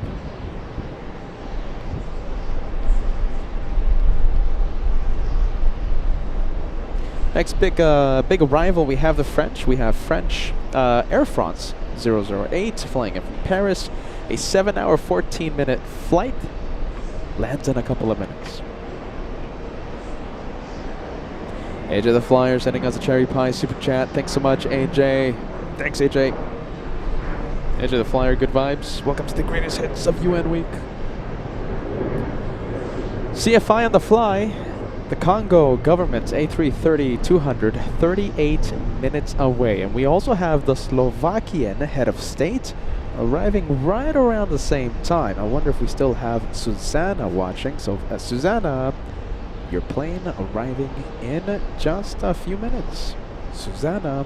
Next big arrival, we have the French. We have French Air France 008 flying in from Paris. A 7-hour, 14-minute flight. Lands in a couple of minutes. AJ the Flyer sending us a cherry pie super chat. Thanks so much, AJ. Thanks, AJ. AJ the Flyer, good vibes. Welcome to the greatest hits of UN Week. CFI on the fly. The Congo government's A380-200, 38 minutes away. And we also have the Slovakian head of state arriving right around the same time. I wonder if we still have Susanna watching. So, Susanna, your plane arriving in just a few minutes. Susanna,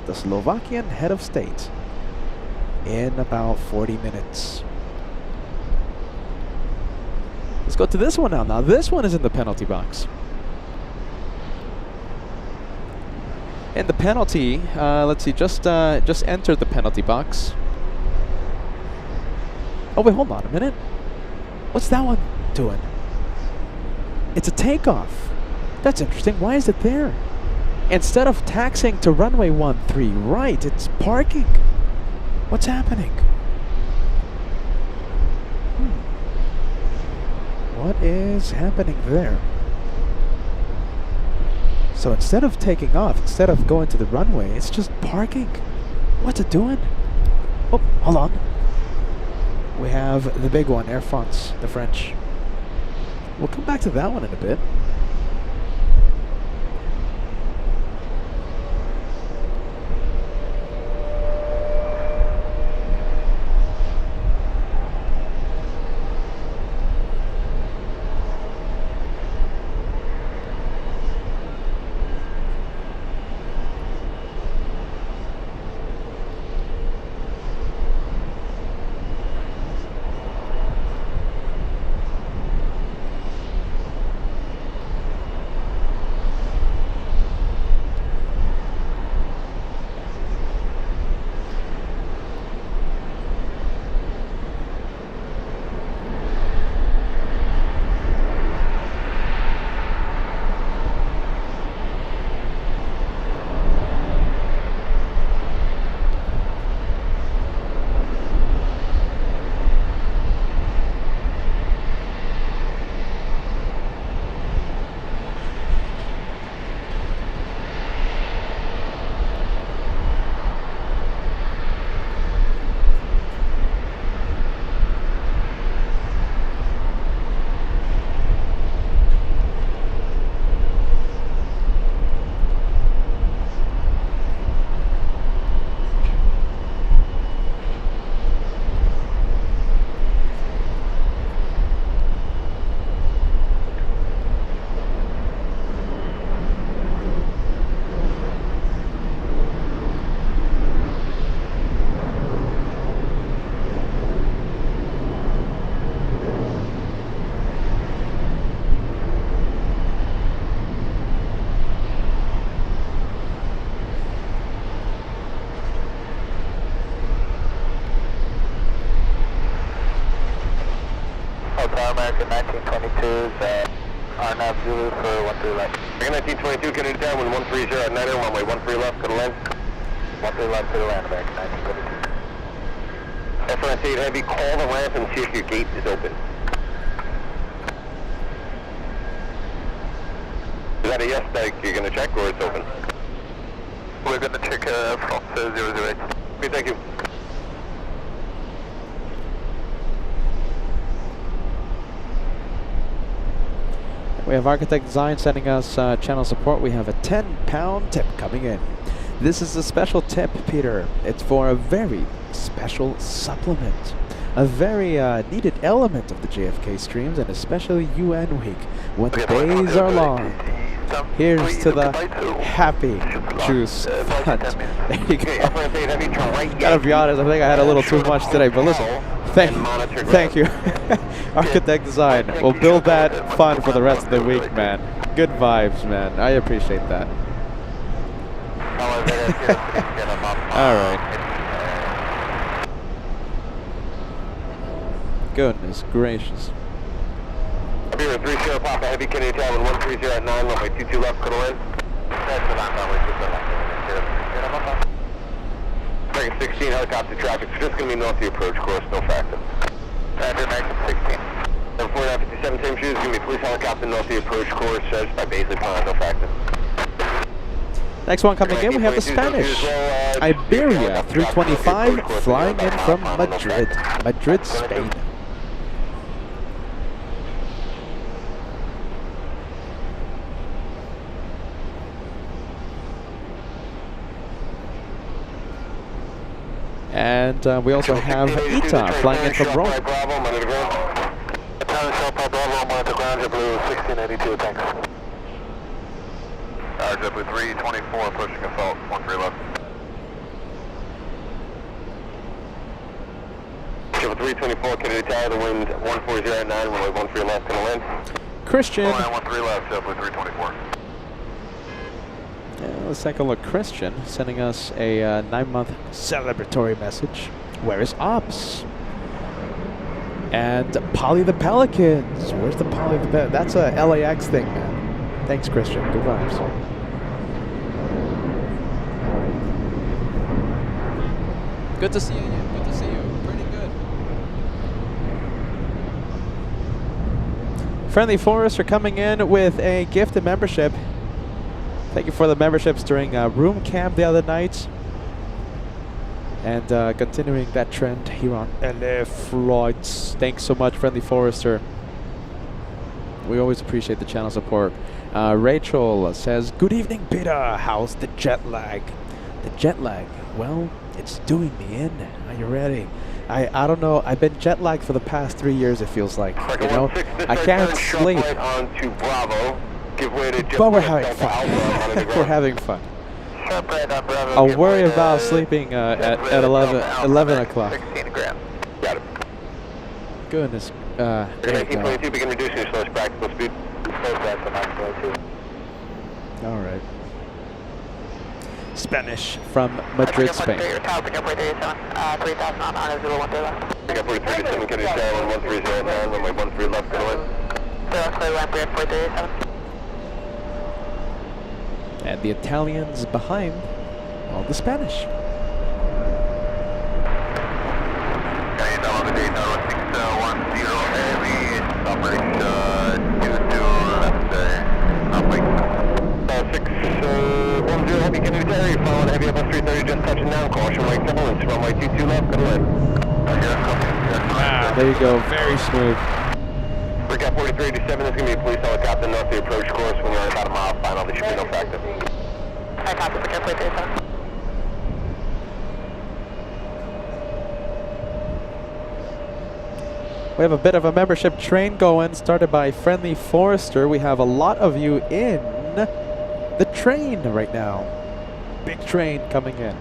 the Slovakian head of state, in about 40 minutes. Let's go to this one now. Now this one is in the penalty box. In the penalty, let's see, just entered the penalty box. Oh wait, hold on a minute. What's that one doing? It's a takeoff. That's interesting. Why is it there? Instead of taxiing to runway 13 right, it's parking. What's happening? What is happening there? So instead of taking off, instead of going to the runway, it's just parking. What's it doing? Oh, hold on. We have the big one, Air France, the French. We'll come back to that one in a bit. American 1922s, RNAV Zulu for 13 left. American 1922, can you down with 130 at 9 runway, 13 left, to the land. 13 left to the land, American 1922. FRS 8 Heavy, call the ramp and see if your gate is open. Is that a yes, that you're going to check, or it's open? We're going to check from 008. Okay, thank you. We have Architect Design sending us channel support. We have a 10-pound tip coming in. This is a special tip, Peter. It's for a very special supplement. A very needed element of the JFK streams, and especially UN Week, when the days are long. Here's to the happy juice fund. There you go. Gotta be honest, I think I had a little too much today, but listen, Thank, and monitor thank you. Architect Design. We'll build that fun for the rest of the week, man. Good vibes, man. I appreciate that. All right. Goodness gracious. Beer 30 Papa Heavy Kennedy Tower 130 at 9, runway 22 left, clear to land. Breaking 16, helicopter traffic, it's just going to be north of the approach course, no factor. Roger, American 16. Number 4957, same shoes, going to be police helicopter north of the approach course, just by Baisley Pond, no factor. Next one coming in, we have the Spanish. Iberia 325 flying in from Madrid. Madrid, Spain. And we also have Ita flying in from Rome. JetBlue 324 approaching assault, 13 left. JetBlue 324, Kennedy Tower, the wind 140 at 9, runway 13 left, to the land. Christian. 13 left, JetBlue 324. Let's take a look. Christian sending us a 9-month celebratory message. Where is Ops? And Polly the Pelicans. Where's the Polly the Pelicans? That's a LAX thing, man. Thanks, Christian. Good vibes. Good to see you. Good to see you. Pretty good. Friendly Forest are coming in with a gifted membership. Thank you for the memberships during room camp the other night. And continuing that trend here on LA Flights. Thanks so much, Friendly Forester. We always appreciate the channel support. Rachel says, good evening, Peter. How's the jet lag? The jet lag? Well, it's doing me in. Are you ready? I don't know. I've been jet lagged for the past 3 years, it feels like. You know, I can't sleep. But we're having fun. We're having fun. I'll worry about sleeping at 11 o'clock. Got it. Goodness. There you go. 1922, begin reducing your slowest practical speed. All right. Spanish from Madrid, Spain. Pick up 37, Kennedy Tower, 130 at 9, runway 13 left, go away. And the Italians behind all the Spanish. Heavy Kennedy Tower, you're following heavy Airbus 330, just touching down, caution right turbulence, runway 22 left, go away. Ah, there you go, very smooth. Breakout 4387, there's going to be a police helicopter north of the approach course when you're about a mile final, there should be no factor. I copy, breakout 4387. We have a bit of a membership train going, started by Friendly Forester. We have a lot of you in the train right now. Big train coming in.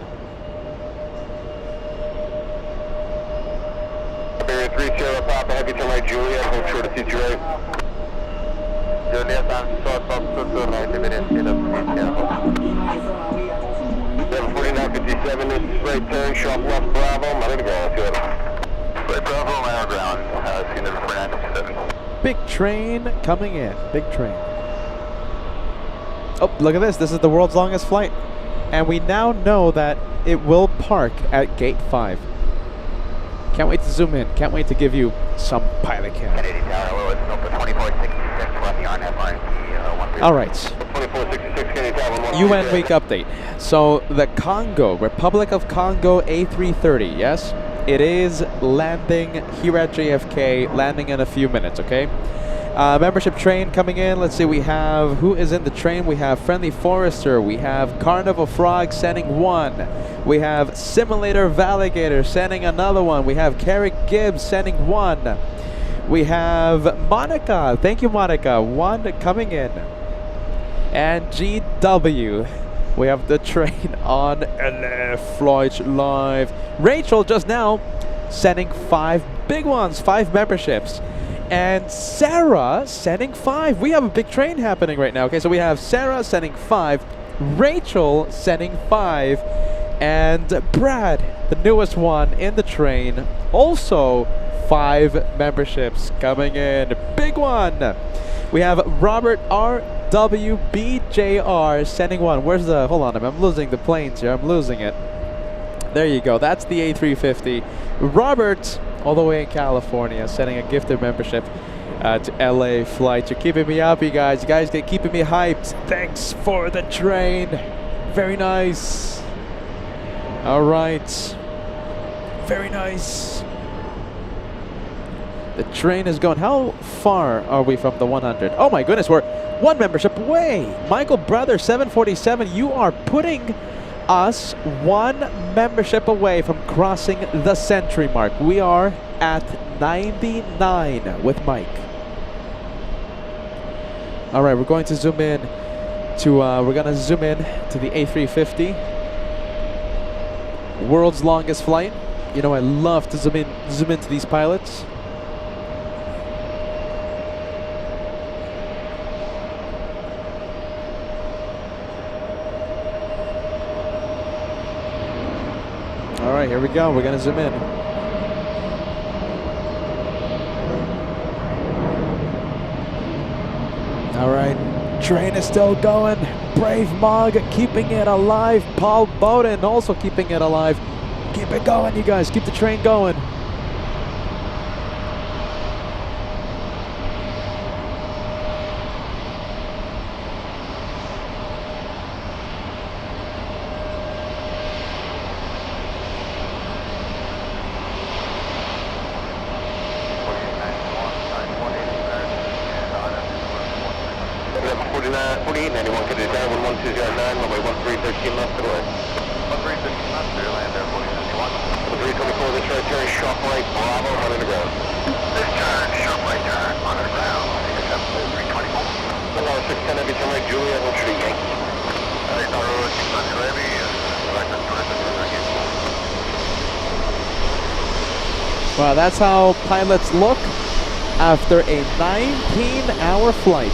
Barrier 3 Sierra Papa, heavy turn right Juliet, hold short of CT right. Juliet, I'm short of to right, evidence in of 74957, this is right turn, sharp left Bravo, I'm ready to go, let's go. Right Bravo, my ground, see number 4957. Big train coming in, big train. Oh, look at this. This is the world's longest flight. And we now know that it will park at gate 5. Can't wait to zoom in. Can't wait to give you some pilot cam. All right. 2466 UN week update. So the Congo, Republic of Congo A330, yes? It is landing here at JFK, landing in a few minutes, okay? Membership train coming in. Let's see, we have, who is in the train? We have Friendly Forester. We have Carnival Frog sending one. We have Simulator Valigator sending another one. We have Carrick Gibbs sending one. We have Monica. Thank you, Monica. One coming in. And GW. We have the train on LA Flights Live. Rachel just now sending 5 big ones, 5 memberships. And Sarah sending 5. We have a big train happening right now. Okay, so we have Sarah sending 5, Rachel sending 5, and Brad, the newest one in the train, also 5 memberships coming in. Big one. We have Robert RWBJR sending 1. Where's the, hold on, I'm losing the planes here. I'm losing it. There you go. That's the A350. Robert, all the way in California, sending a gifted membership to LA flight. You're keeping me up, you guys. You guys get keeping me hyped. Thanks for the train. Very nice. All right. Very nice. The train is going. How far are we from the 100? Oh my goodness, we're 1 membership away. Michael Brother 747, you are putting us 1 membership away from crossing the century mark. We are at 99 with Mike. All right, we're going to zoom in to the A350, world's longest flight. You know, I love to zoom into these pilots. All right, here we go. We're gonna zoom in. All right, train is still going. Brave Mog keeping it alive. Paul Bowden also keeping it alive. Keep it going, you guys. Keep the train going. Wow, that's how pilots look after a 19-hour flight.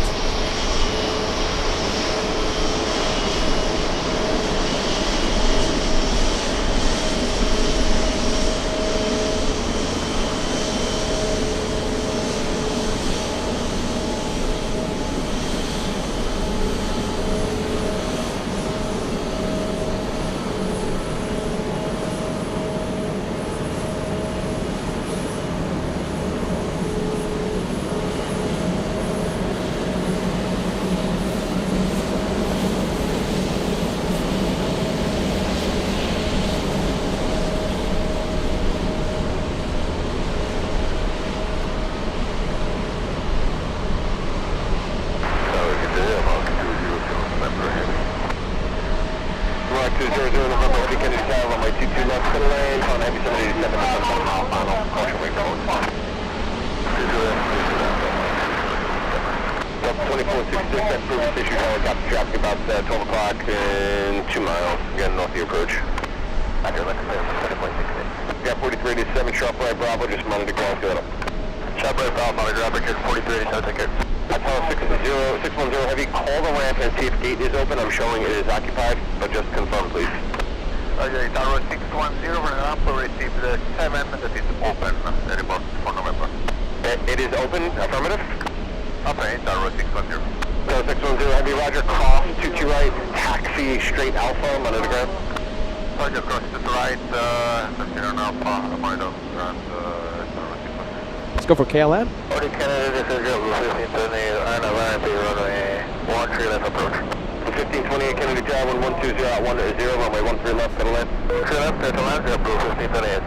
Let's go for KLM. Canada, this is approach. 1528 Kennedy Drive, 1120 at 10, runway 13 left, to the land. Clear left, to the land, 1528.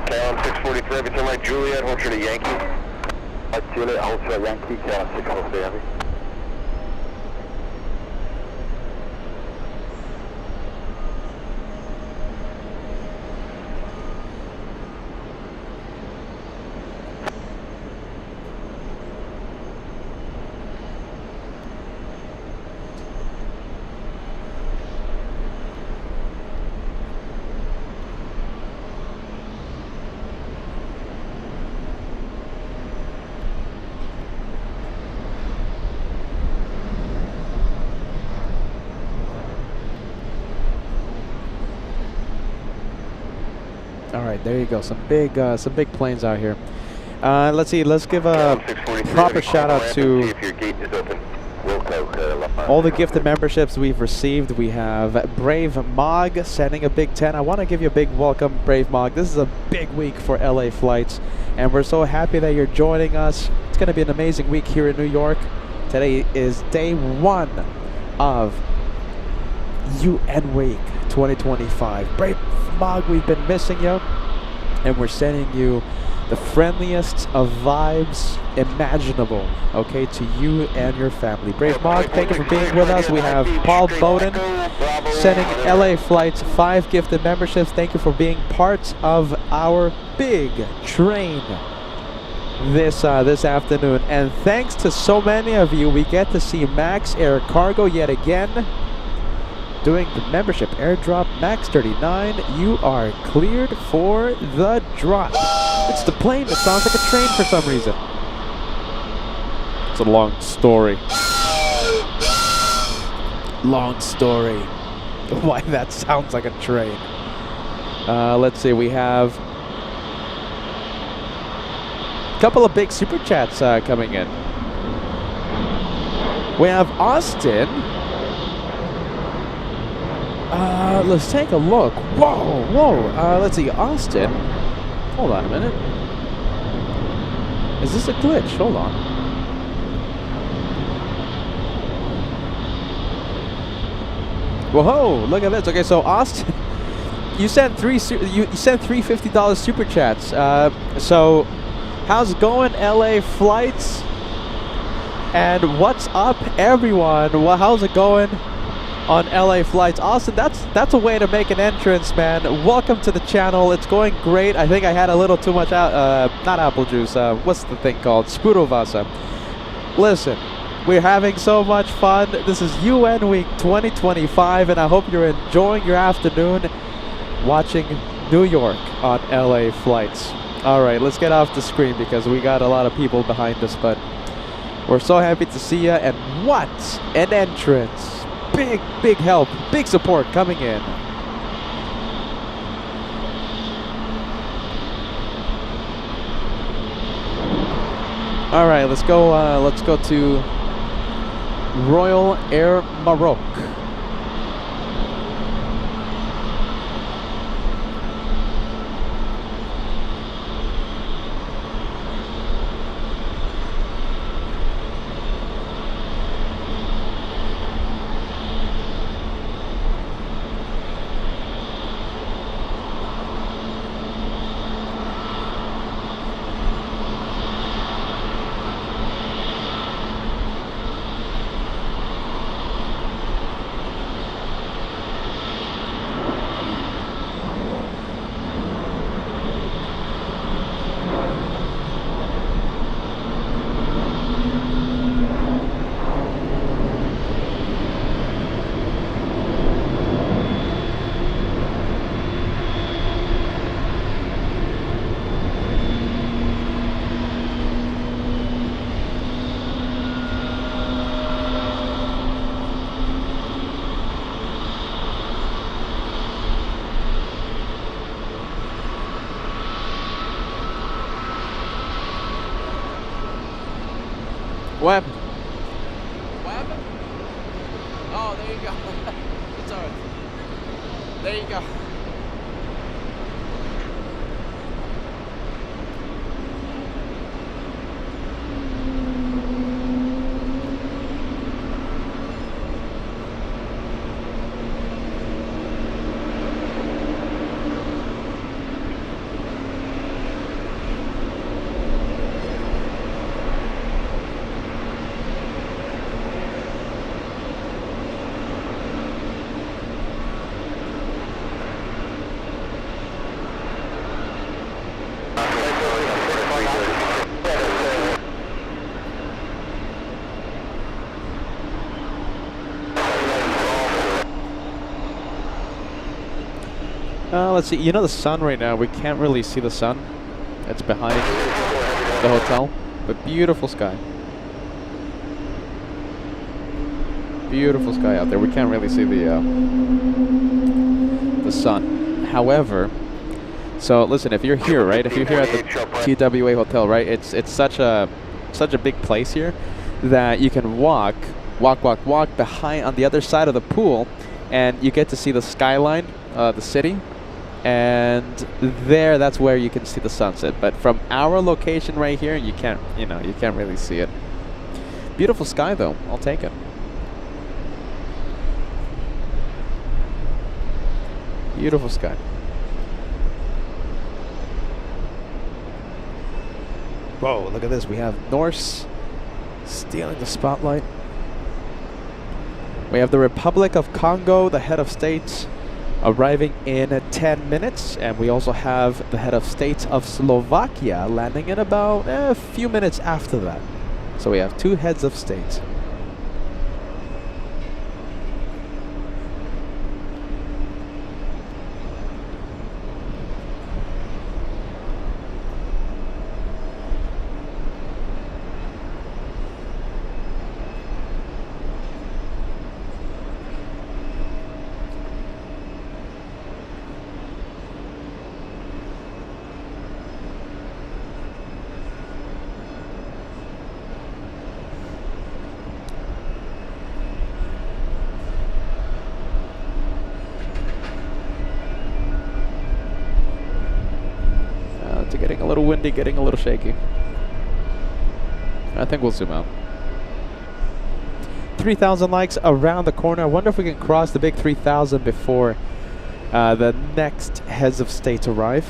KLM 643, heavy turn right, Juliet, hold true to Yankee. Juliet, hold true to Yankee, KLM 643 heavy. right, there you go. Some big planes out here. Let's see. Let's give a proper shout out to all the gifted memberships we've received. We have Brave Mog sending a big 10. I want to give you a big welcome, Brave Mog. This is a big week for LA flights, and we're so happy that you're joining us. It's going to be an amazing week here in New York. Today is day 1 of UN Week 2025. Brave Mog, we've been missing you, and we're sending you the friendliest of vibes imaginable, okay, to you and your family. Brave Mog, thank you for being with us. We have Paul Bowden sending LA Flights 5 gifted memberships. Thank you for being part of our big train this afternoon. And thanks to so many of you, we get to see Max Air Cargo yet again doing the membership airdrop. Max 39, you are cleared for the drop. It's the plane that sounds like a train for some reason. It's a long story. Long story. Why that sounds like a train. Let's see, we have a couple of big super chats coming in. We have Austin. Let's take a look. Whoa. Let's see, Austin. Hold on a minute. Is this a glitch? Hold on. Whoa! Look at this. Okay, so Austin, you sent three $50 super chats. So, how's it going, LA Flights? And what's up, everyone? Well, how's it going on LA Flights? Austin, that's a way to make an entrance, man. Welcome to the channel. It's going great. I think I had a little too much not apple juice, what's the thing called? Spudovasa. Listen, we're having so much fun. This is UN Week 2025, and I hope you're enjoying your afternoon watching New York on LA Flights. Alright, let's get off the screen because we got a lot of people behind us, but we're so happy to see you, and what an entrance. Big help, big support coming in. All right, let's go to Royal Air Maroc. What happened? What happened? Oh, there you go. It's alright. There you go. Let's see, you know the sun right now, we can't really see the sun. It's behind the hotel, but beautiful sky. Beautiful sky out there. We can't really see the sun. However, So listen, if you're here, right? If you're here at the TWA Hotel, right? It's such a big place here that you can walk behind on the other side of the pool, and you get to see the skyline, the city, and that's where you can see the sunset. But from our location right here, you can't really see it. Beautiful sky though. I'll take it. Beautiful sky. Whoa, look at this. We have Norse stealing the spotlight. We have the Republic of Congo, the head of state, arriving in 10 minutes. And we also have the head of state of Slovakia landing in about a few minutes after that. So we have 2 heads of state. Getting a little windy, getting a little shaky. I think we'll zoom out. 3,000 likes around the corner. I wonder if we can cross the big 3,000 before the next heads of state arrive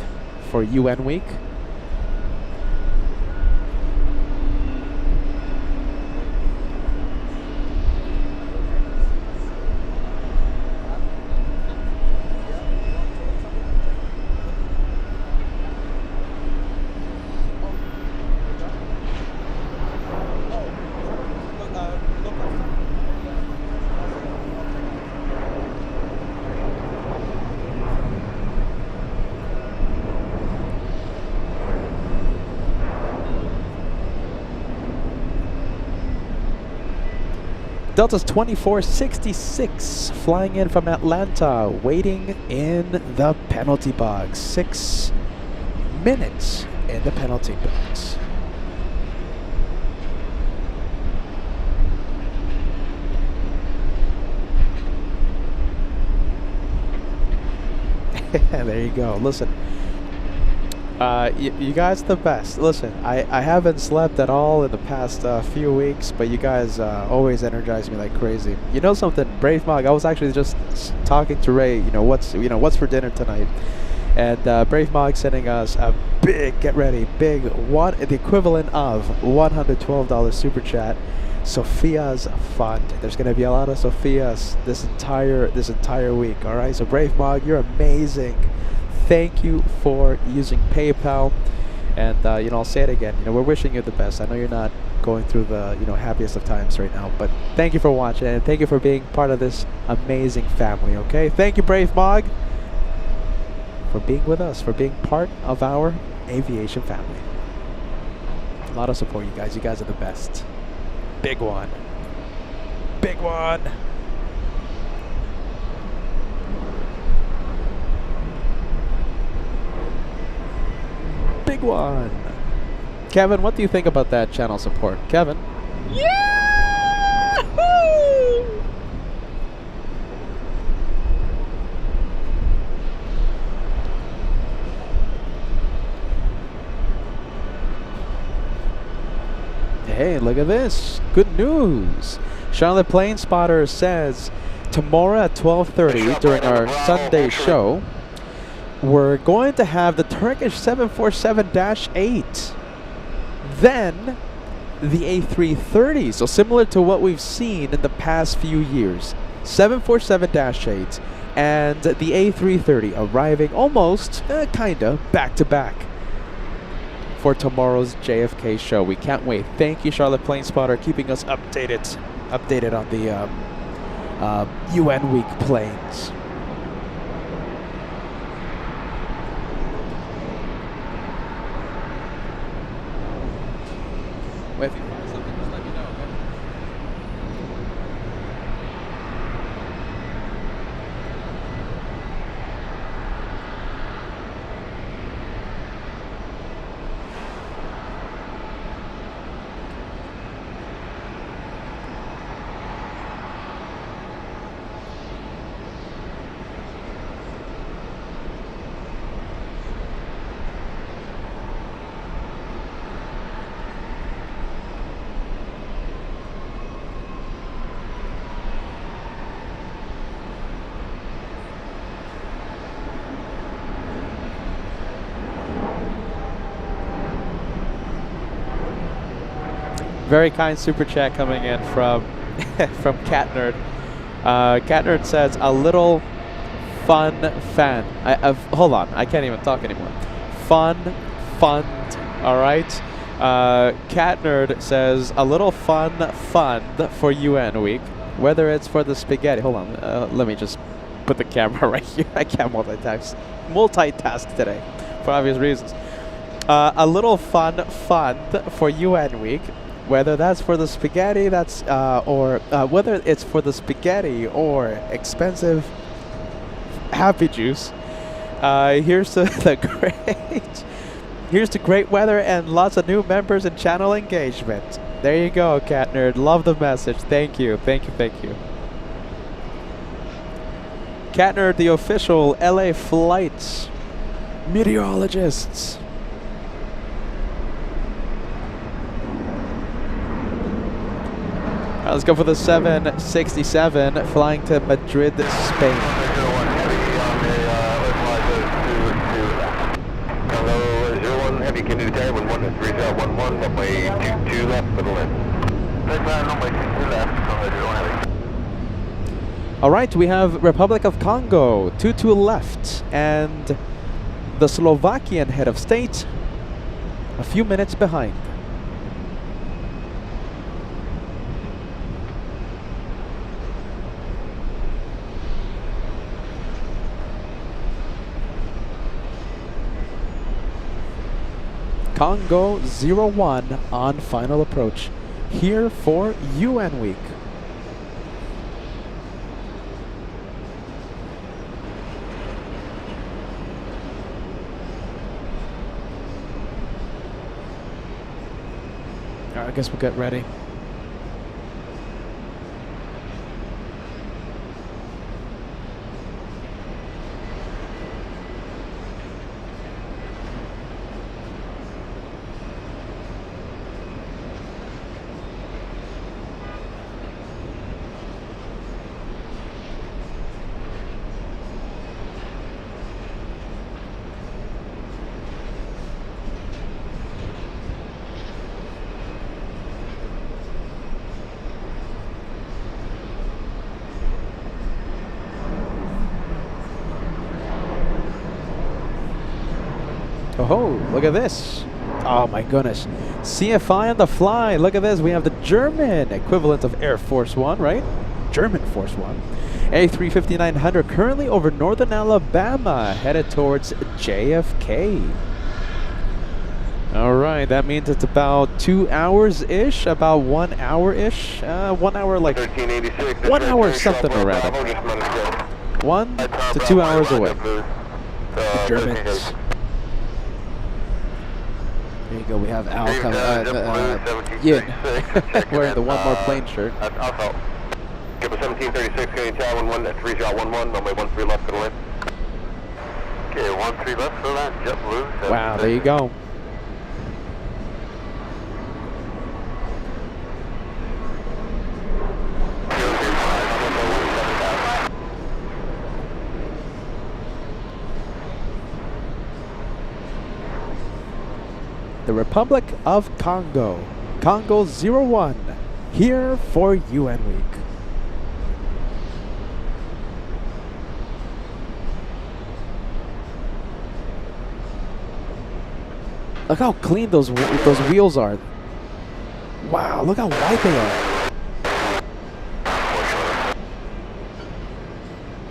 for UN week. Delta's 2466 flying in from Atlanta, waiting in the penalty box. 6 minutes in the penalty box. There you go. Listen, you guys are the best. Listen, I haven't slept at all in the past few weeks, but you guys always energize me like crazy. You know something, Brave Mog, I was actually just talking to Ray, what's for dinner tonight, and Brave Mog sending us a big, get ready, big the equivalent of $112 super chat, Sophia's fund. There's gonna be a lot of Sophia's this entire week. All right, so Brave Mog, you're amazing. Thank you for using PayPal, and I'll say it again. We're wishing you the best. I know you're not going through the happiest of times right now, but thank you for watching, and thank you for being part of this amazing family. Okay, thank you, Brave Mog, for being with us, for being part of our aviation family. A lot of support, you guys. You guys are the best. Big one. Big one. Big one. Kevin, what do you think about that channel support? Kevin? Yeah! Hey, look at this. Good news. Charlotte Plane Spotter says tomorrow at 12:30 during our Sunday show, we're going to have the Turkish 747-8, then the A330. So similar to what we've seen in the past few years. 747-8 and the A330 arriving almost, kinda, back to back for tomorrow's JFK show. We can't wait. Thank you, Charlotte Plane Spotter, keeping us updated on the UN week planes. If you find something, just let me know, okay? Very kind super chat coming in from from Cat Nerd. Cat Nerd says a little fun fan. Hold on, I can't even talk anymore. Fun. All right. Cat Nerd says a little fun for UN week. Whether it's for the spaghetti. Hold on. Let me just put the camera right here. I can't multitask today for obvious reasons. A little fun for UN week. Whether that's for the spaghetti, or whether it's for the spaghetti or expensive happy juice. Here's the great weather and lots of new members and channel engagement. There you go, Cat Nerd. Love the message. Thank you. Cat Nerd, the official LA flights meteorologists. All right, let's go for the 767 flying to Madrid, Spain. Heavy, can you detect 11 at 3011, runway 22 left for the left. Runway 22 left, All right, we have Republic of Congo, 22 left, and the Slovakian head of state a few minutes behind. Congo 01 on final approach, here for UN week. All right, I guess we'll get ready. Oh, look at this. Oh my goodness. CFI on the fly. Look at this. We have the German equivalent of Air Force One, right? German Force One. A350-900 currently over northern Alabama, headed towards JFK. All right, that means it's about 2 hours-ish, about 1 hour-ish. 1 hour, like 1 hour something or rather. 1 to 2 hours away. The Germans. There you go, we have Al coming, Yin, wearing the one more plane shirt. Alpha. Give us 1736, can you tell 11 at 3011, runway 13 left for the left. Okay, 13 left for the left, JetBlue. Wow, there you go. The Republic of Congo, Congo 01, here for UN week. Look how clean those wheels are. Wow, look how wide they are.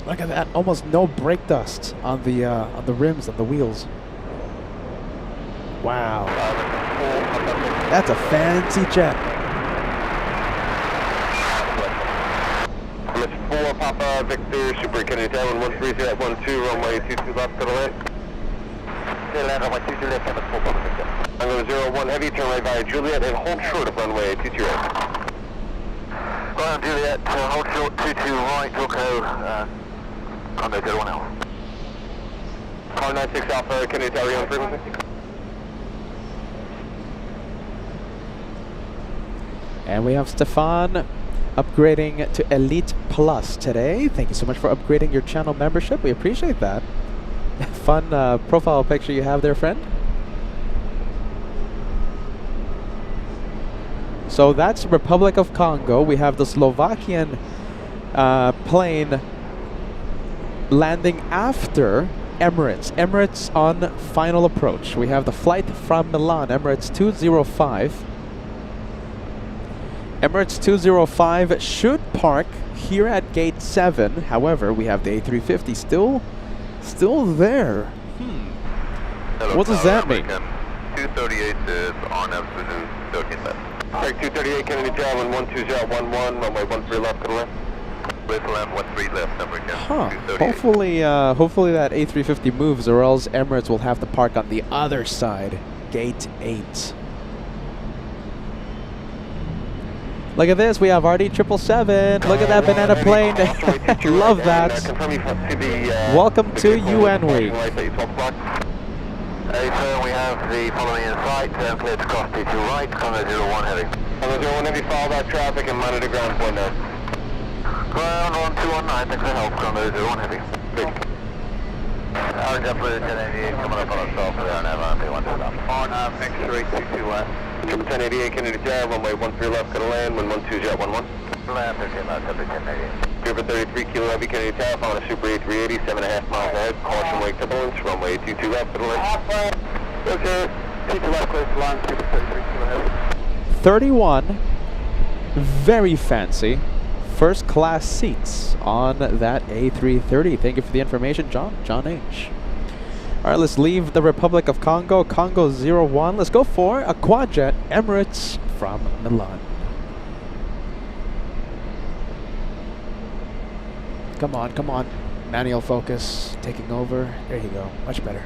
Look at that, almost no brake dust on the rims and the wheels. Wow, that's a fancy jet. Miss 4 Papa Victor Super Kennedy Tower 130 at 12 runway 22 left to the left. Runway 22 left and 4 Papa Victor. Runway 01 heavy, turn right via Juliet and hold short of runway 22 right. Right on Juliet, hold short 22 right, Wilco, runway 01 L. 596 Alpha Kennedy Tower on frequency. And we have Stefan upgrading to Elite Plus today. Thank you so much for upgrading your channel membership. We appreciate that. Fun profile picture you have there, friend. So that's Republic of Congo. We have the Slovakian plane landing after Emirates. Emirates on final approach. We have the flight from Milan, Emirates 205. Emirates 205 should park here at gate 7. However, we have the A350 still there. What does that mean? 238 is on Absolute 13 left. Break 238, Kennedy Tower, 12011, runway 13 left to the left. With left, 13 left, American. Hopefully that A350 moves, or else Emirates will have to park on the other side, gate 8. Look at this, we have RD 777. Look at that banana plane. Love that. Welcome to UN Week. We have the following in sight, clear to cross T2 right, Congo 01 heavy. Congo 01 heavy, follow that traffic and monitor ground point now. Ground 1219, thanks for help, Congo 01 heavy. Orange up with 1088, coming up on us off there on Avalon 1 left. On next straight 22 left. 1088, Kennedy Tower, runway 13 left, gonna land, 112.11. Land 13 left, 1088. Over 33 kilo heavy, Kennedy Tower, following a Super A380, 7.5 miles ahead, caution wake turbulence, runway 22 left, gonna land. Okay, 22 left, close to line, Super 33 kilo heavy. 31, very fancy, first class seats on that A330. Thank you for the information, John H. All right, let's leave the Republic of Congo, Congo 01. Let's go for a quadjet, Emirates from Milan. Come on, come on. Manual focus, taking over. There you go, much better.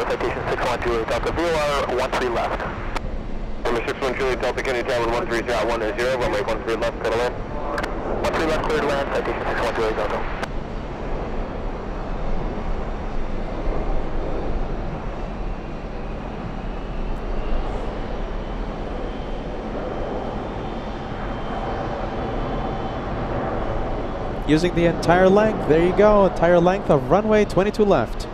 Citation 612 Delta VOR 13 left. Number 612 Delta Kennedy Tower 13.10, runway 13 left, clear to land. 13 left, clear to land, citation 612 Delta. Using the entire length, there you go, entire length of runway 22 left.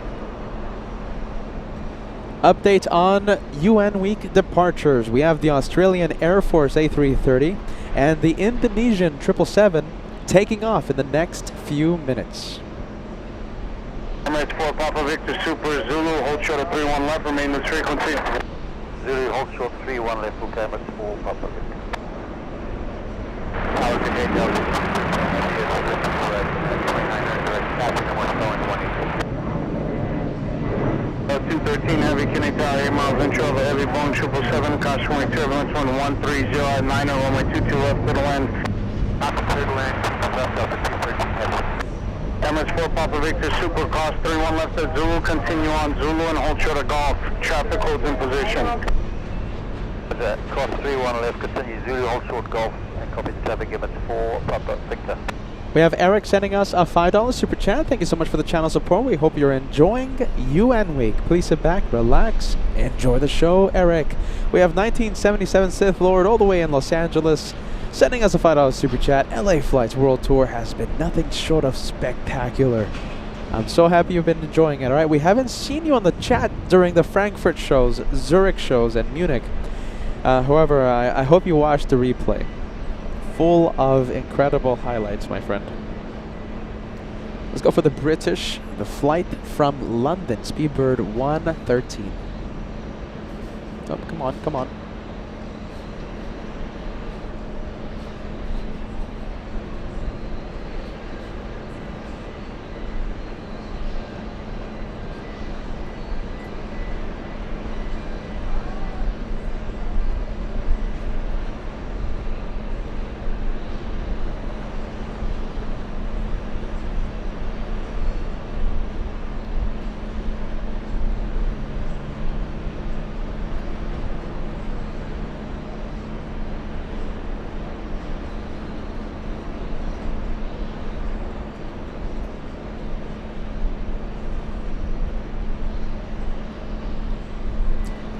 Update on UN Week departures. We have the Australian Air Force A330 and the Indonesian 777 taking off in the next few minutes. Emirates 4 Papa Victor Super Zulu, hold short of 31 left, remain this frequency. Zulu, hold short 31 left, full Emirates 4 Papa Victor. Tower to gate Delta. 213 heavy, Kennedy Tower, 8 miles intro of a heavy Boeing 777, caution wake turbulence 130 at 9 runway 22 left, clear to land. Clear to land, left Delta 213 heavy. Emirates 4 Papa Victor Super, cross 31 left at Zulu, continue on Zulu and hold short of Golf. Traffic holds in position. Cross 31 left, continue Zulu, hold short Golf, and copy the traffic, Emirates 4 Papa Victor. We have Eric sending us a $5 super chat. Thank you so much for the channel support. We hope you're enjoying UN Week. Please sit back, relax, enjoy the show, Eric. We have 1977 Sith Lord all the way in Los Angeles sending us a $5 super chat. LA Flights World Tour has been nothing short of spectacular. I'm so happy you've been enjoying it. All right, we haven't seen you on the chat during the Frankfurt shows, Zurich shows, and Munich. However, I hope you watched the replay. Full of incredible highlights, my friend. Let's go for the British, the flight from London, Speedbird 113. Oh, come on, come on.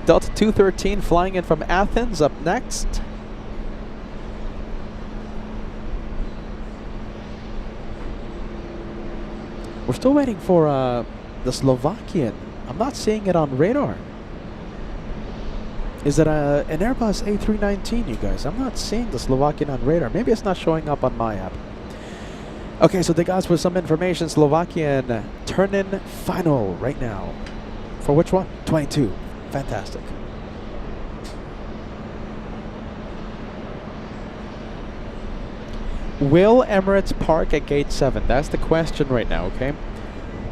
Delta 213 flying in from Athens up next. We're still waiting for the Slovakian. I'm not seeing it on radar. Is it an Airbus A319, you guys? I'm not seeing the Slovakian on radar. Maybe it's not showing up on my app. Okay, so the guys with some information. Slovakian turn-in final right now. For which one? 22. Fantastic. Will Emirates park at gate 7? That's the question right now, okay?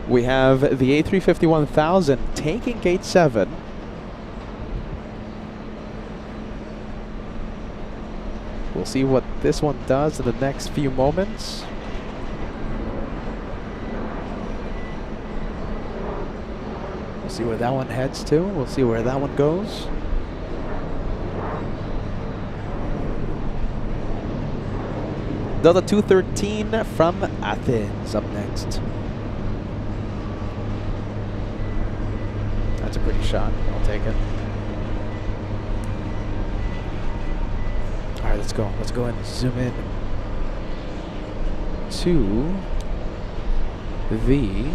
We have the A350-1000 taking gate 7. We'll see what this one does in the next few moments. We'll see where that one heads to. We'll see where that one goes. Delta 213 from Athens up next. That's a pretty shot. I'll take it. All right, let's go. Let's go and zoom in to the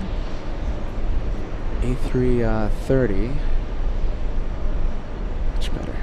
A330. Much better.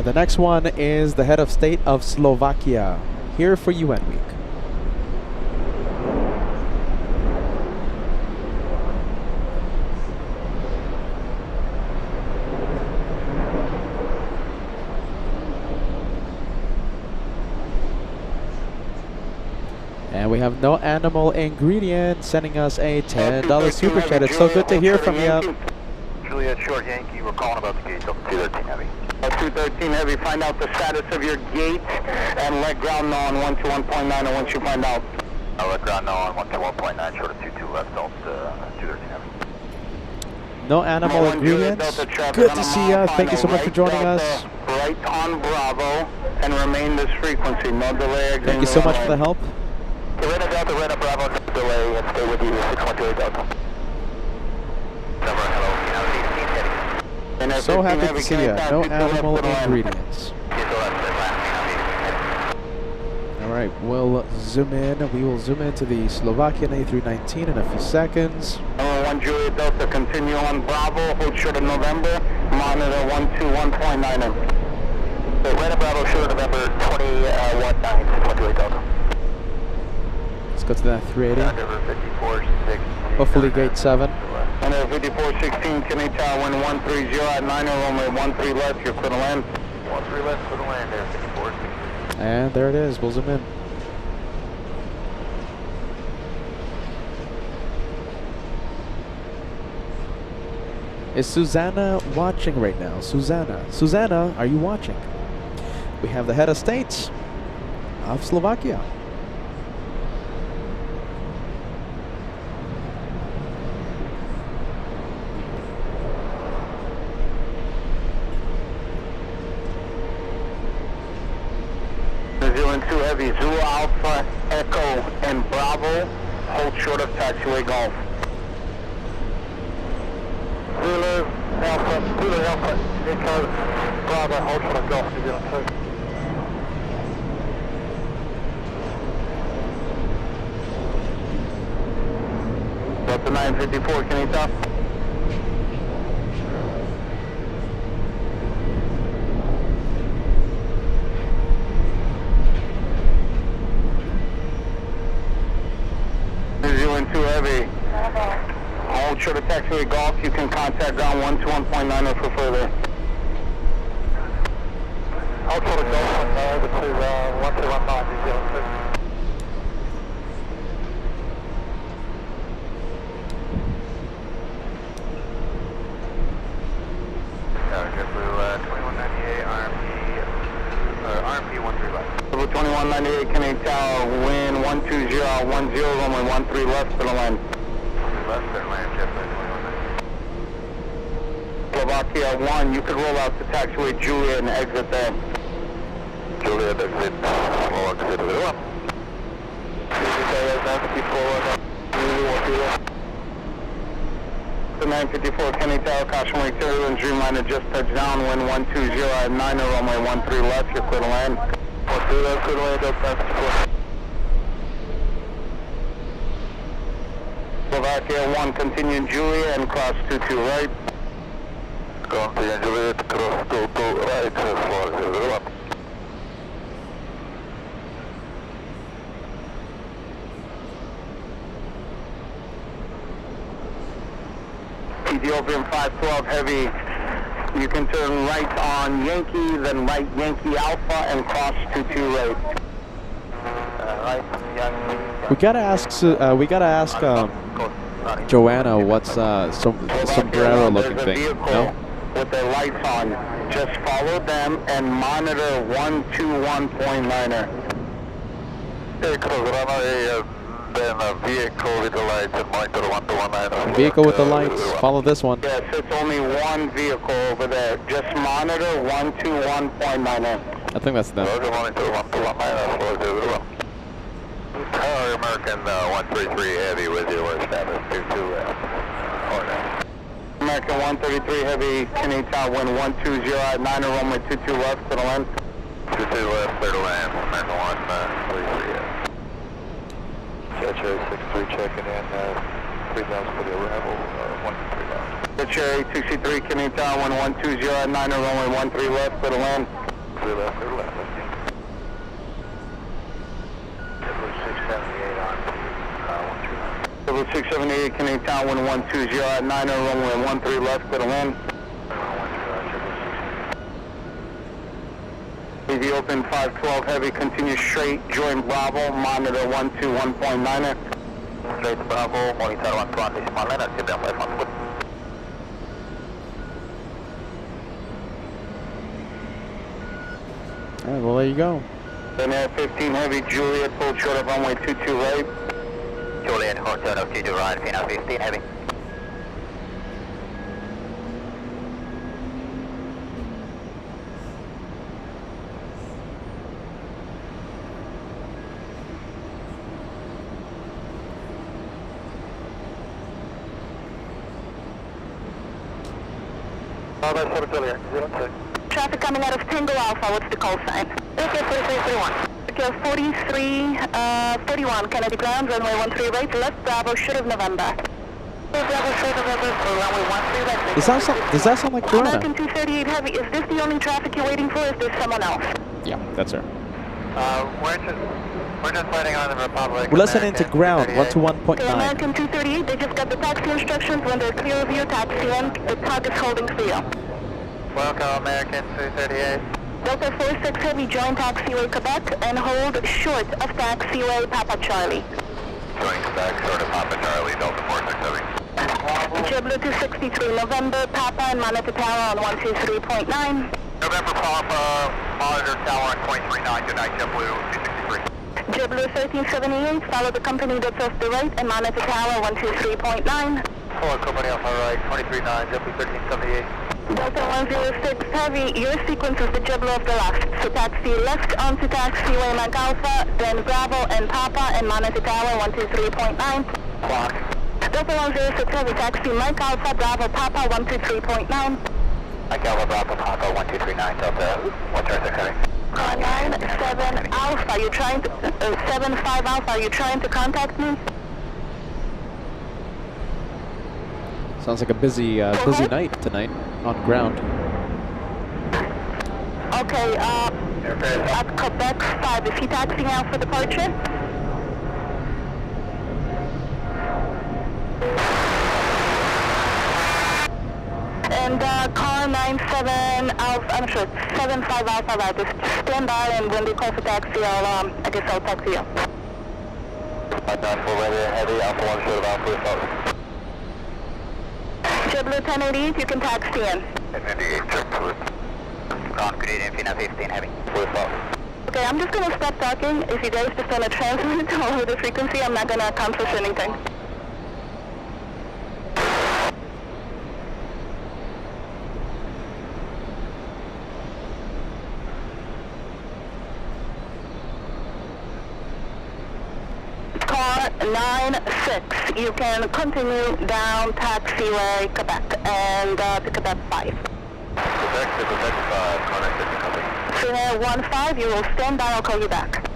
The next one is the head of state of Slovakia, here for UN Week. And we have No Animal Ingredient sending us a $10 super chat. It's so good to hear from you. Juliet Short Yankee, we're calling about the gate of 213 Heavy. 213 Heavy, find out the status of your gate and let ground know on 121.9 and once you find out. I'll let ground know on 121.9, short of 22 left, Delta 213 Heavy. No Animal Ingredients. Good to see you. Thank you so much for joining us. Right on Bravo and remain this frequency. No delay. Thank you so much for the help. Radar Delta, Radar Bravo, no delay, and stay with you, 612 Delta. Number, hello, so happy to see you. No Animal Ingredients. Alright, we'll zoom in. We will zoom into the Slovakian A319 in a few seconds. Number 1 Juliet Delta, continue on Bravo, hold short of November, monitor 121.9M. Radar Bravo, short of November, 21.9, Delta. Let's go to that 380. Number 54, 6. Hopefully gate 7. And 5416, Kennedy Tower, wind 130 at 9, runway 13 left, you're clear to land. 13 left, clear to land there, 5416. And there it is, we'll zoom in. Is Susanna watching right now? Susanna, are you watching? We have the head of state of Slovakia. Zealand 2 Heavy, Zulu Alpha, Echo, and Bravo, hold short of taxiway Golf. Zulu Alpha, Echo, Bravo, hold short of Golf, New Zealand 2. 954, can you tell? Two heavy. Hold short of taxiway golf. You can contact ground 121.9 for further. Hold short of golf. This is 121.9. JetBlue 2198 RMP 13 left. 2198 Canadian Tower, wind 12010, runway 13 left for the land. Left, clear to land, JetBlue 2198. Slovakia 1, you could roll out to taxiway Juliet and exit there. Juliet exit, small exit, 1. The 954 Kenny Tower, caution wake turbulence, Dreamliner just touched down, wind 120 at 9, runway 13 left, you're clear to land. 13 left, clear to land, up 954. Slovakia 1, continue Juliet and cross 22 right. Continue Juliet, cross 22 right, small exit, 1. Ethiopian 512 heavy, you can turn right on Yankee, then right Yankee Alpha and cross 22 right. Right Yankee. We gotta ask Joanna what's sombrero looking thing. No? With their lights on, just follow them and monitor 121.9er. Then a vehicle with the lights and monitor 121.9. Vehicle with the lights. Follow this one. Yes, it's only one vehicle over there. Just monitor 121.9er. I think that's them. Roger, monitor 121.9. American 133 heavy with you. We're established 22 American 133 heavy, Kenny Tower, wind 120 at 9, runway 22 left to the land. 22 left, clear to land. American 133. Cherry 63 checking in, 3,000 for the arrival, 123 left. The Cherry 63, Kenny Tower, wind 120 at 9, runway 13 left to the land. 3 left, clear to land. 678 Kenny Tower, wind 120 at 9, runway 13 left to the land. Ethiopian 512 heavy, continue straight, join Bravo, monitor 121.9er. Straight Bravo, monitor 120, small line, give them left 1 foot. Alright, well there you go. Then Air 15 heavy, Juliet, full short of runway 22 right. Juliet, hotel of 22 right, Pina 15 heavy. Traffic coming out of Tango Alpha, what's the call sign? Okay, 4331. Okay, 4331, Kennedy ground, runway 13 right, left Bravo, should of November. Bravo, should of November, runway 13 left. Does that sound like Joanna? American 238 heavy, is this the only traffic you're waiting for, or is there someone else? Yeah, that's her. We're just waiting on the Republic. We're listening to ground, 121.9. Okay, American 238, they just got the taxi instructions. When they're clear of you, taxi in. The tug is holding for you. Welcome, American 238. Delta 46 heavy, join taxiway Quebec and hold short of taxiway Papa Charlie. Join Quebec, short of Papa Charlie, Delta 46 heavy. JetBlue 263, November, Papa and Monitor Tower on 123.9. November Papa, monitor tower on 23.9, good night, JetBlue 263. JetBlue 1378, follow the company that's off the right and Monitor Tower 123.9. Follow company off our right, 23.9, JetBlue 1378. Delta 106 heavy, your sequence is the JetBlue of the left. So taxi left onto taxiway Mike Alpha, then Bravo and Papa and Monitor Tower 123.9. Clock. Delta 106 heavy, taxi Mike Alpha, Bravo Papa 123.9. Mike Alpha, Bravo Papa 1239, Delta 106 heavy. 97 Alpha, you trying to, 75 Alpha, are you trying to contact me? Sounds like a busy night tonight on ground. Okay, at Quebec 5, is he taxiing out for departure? And car 97 Alpha, I'm sure, 75 Alpha Right, just stand by, and when they call for taxi, I guess I'll talk to you. 94 ready, heavy, Alpha 1 short of Alpha, JetBlue 1088, you can taxi in. 1088, JetBlue. Ground Canadian Fina 15 heavy. Okay, I'm just going to stop talking. If you guys just want to transmit over the frequency, I'm not going to accomplish anything. Car 96, you can continue down taxiway Quebec and to Quebec 5. Quebec to Quebec 5, car 96 coming. Finnair 15, you will stand by, I'll call you back.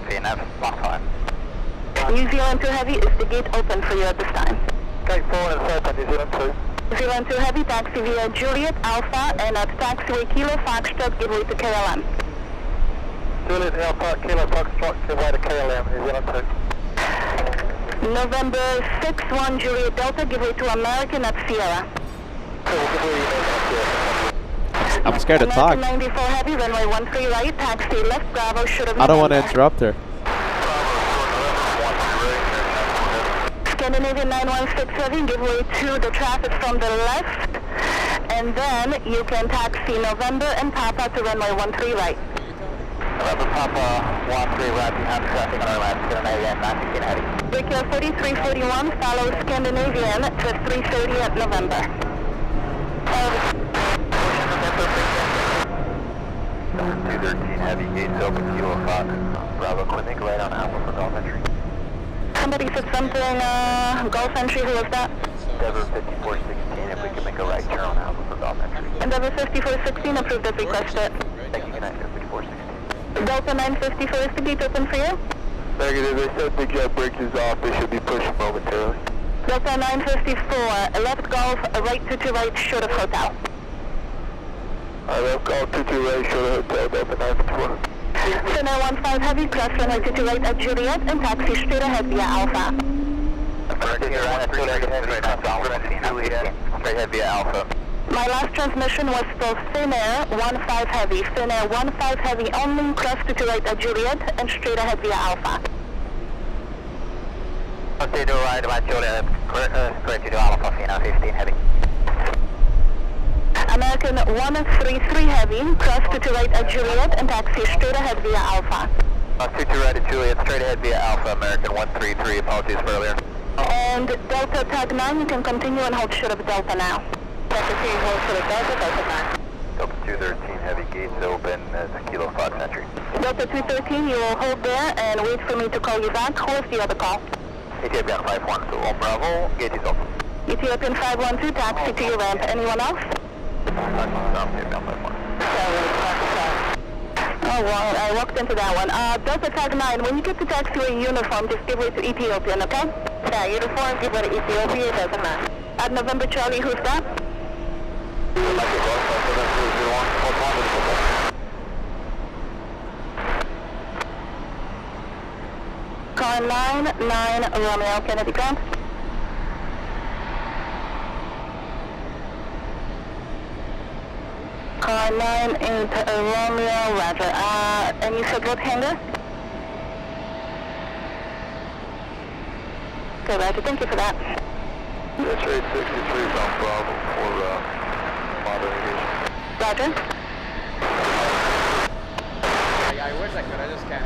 Finnair 15. New Zealand 2 Heavy, is the gate open for you at this time? Gate 4 and 7, New Zealand 2. New Zealand 2 Heavy, taxi via Juliet Alpha and at taxiway Kilo Foxtrot, give way to KLM. Juliet Alpha, Kilo Foxtrot, give way to KLM, New Zealand 2. November 6-1 Juliet Delta, give way to American at Sierra. I'm scared to talk. American 94 Heavy, runway 13 right, taxi left, Bravo should have... I don't want to interrupt her. Scandinavian 916 Heavy, give way to the traffic from the left, and then you can taxi November and Papa to runway 13 right. November Papa 13 right behind traffic on our left, Scandinavian 916 Heavy. Brickyard 4341, follow Scandinavian to 330 at November. 213 Heavy, gates open, Kilo Fox. Bravo Clinic, right on Alpha for Golf Entry. Somebody said something, Gulf Entry, who was that? Endeavor 5416, if we can make a right turn on Alpha for Golf Entry. Endeavor 5416, approved as requested. Thank you, good night, 5416. Delta 954, is the gate open for you? Negative, they said the jet brakes is off, they should be pushing momentarily. Delta 954, left Golf, right 22 right, short of hotel. Left Golf 22 right, short of hotel, Delta 954. Finnair 15 Heavy, cross runway 22 right at Juliet, and taxi straight ahead via Alpha. Straight ahead via Alpha. My last transmission was for Finnair 15 Heavy. Finnair 15 Heavy only, cross 22 right at Juliet, and straight ahead via Alpha. Stay to right about Juliet, straight to Alpha, Finnair 15 Heavy. American 133 Heavy, cross 22 right at Juliet, and taxi straight ahead via Alpha. 22 right at Juliet, straight ahead via Alpha, American 133, apologies for earlier. And Delta Tag 9, you can continue and hold short of Delta now. Delta 3, hold short of Delta, Delta 9. Delta 213, heavy gates open as a Kilo Fox entry. Delta 213, you will hold there and wait for me to call you back. Who is the other call? Ethiopian 512, Bravo, gate is open. Ethiopian 512, taxi to your ramp. Anyone else? Oh, well, I walked into that one. Delta Tag 9, when you get to taxiway uniform, just give way to Ethiopian, okay? Yeah, uniform, give way to Ethiopia, doesn't matter. At November Charlie, who's that? Car 99 Romeo, Kennedy Grant. Car 98 Romeo, Roger. And you said what hangar? Okay, Roger, thank you for that. That's right, 63 from Bravo for modern aviation. Roger. I wish I could, I just can't.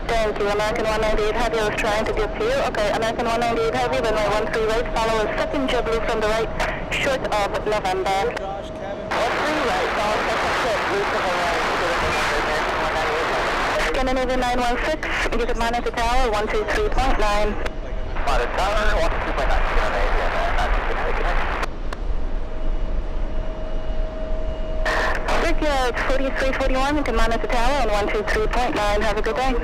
Thank you, American 198 Heavy, I was trying to get to you. Okay, American 198 Heavy, runway 13 right, follow a second JetBlue from the right, short of November. 13 right, follow second JetBlue from the right, Scandinavian 916, you can monitor tower 123.9. Monitor tower 123.9, Scandinavian 916. Brickyard 4341, you can monitor tower on 123.9. Have a good day.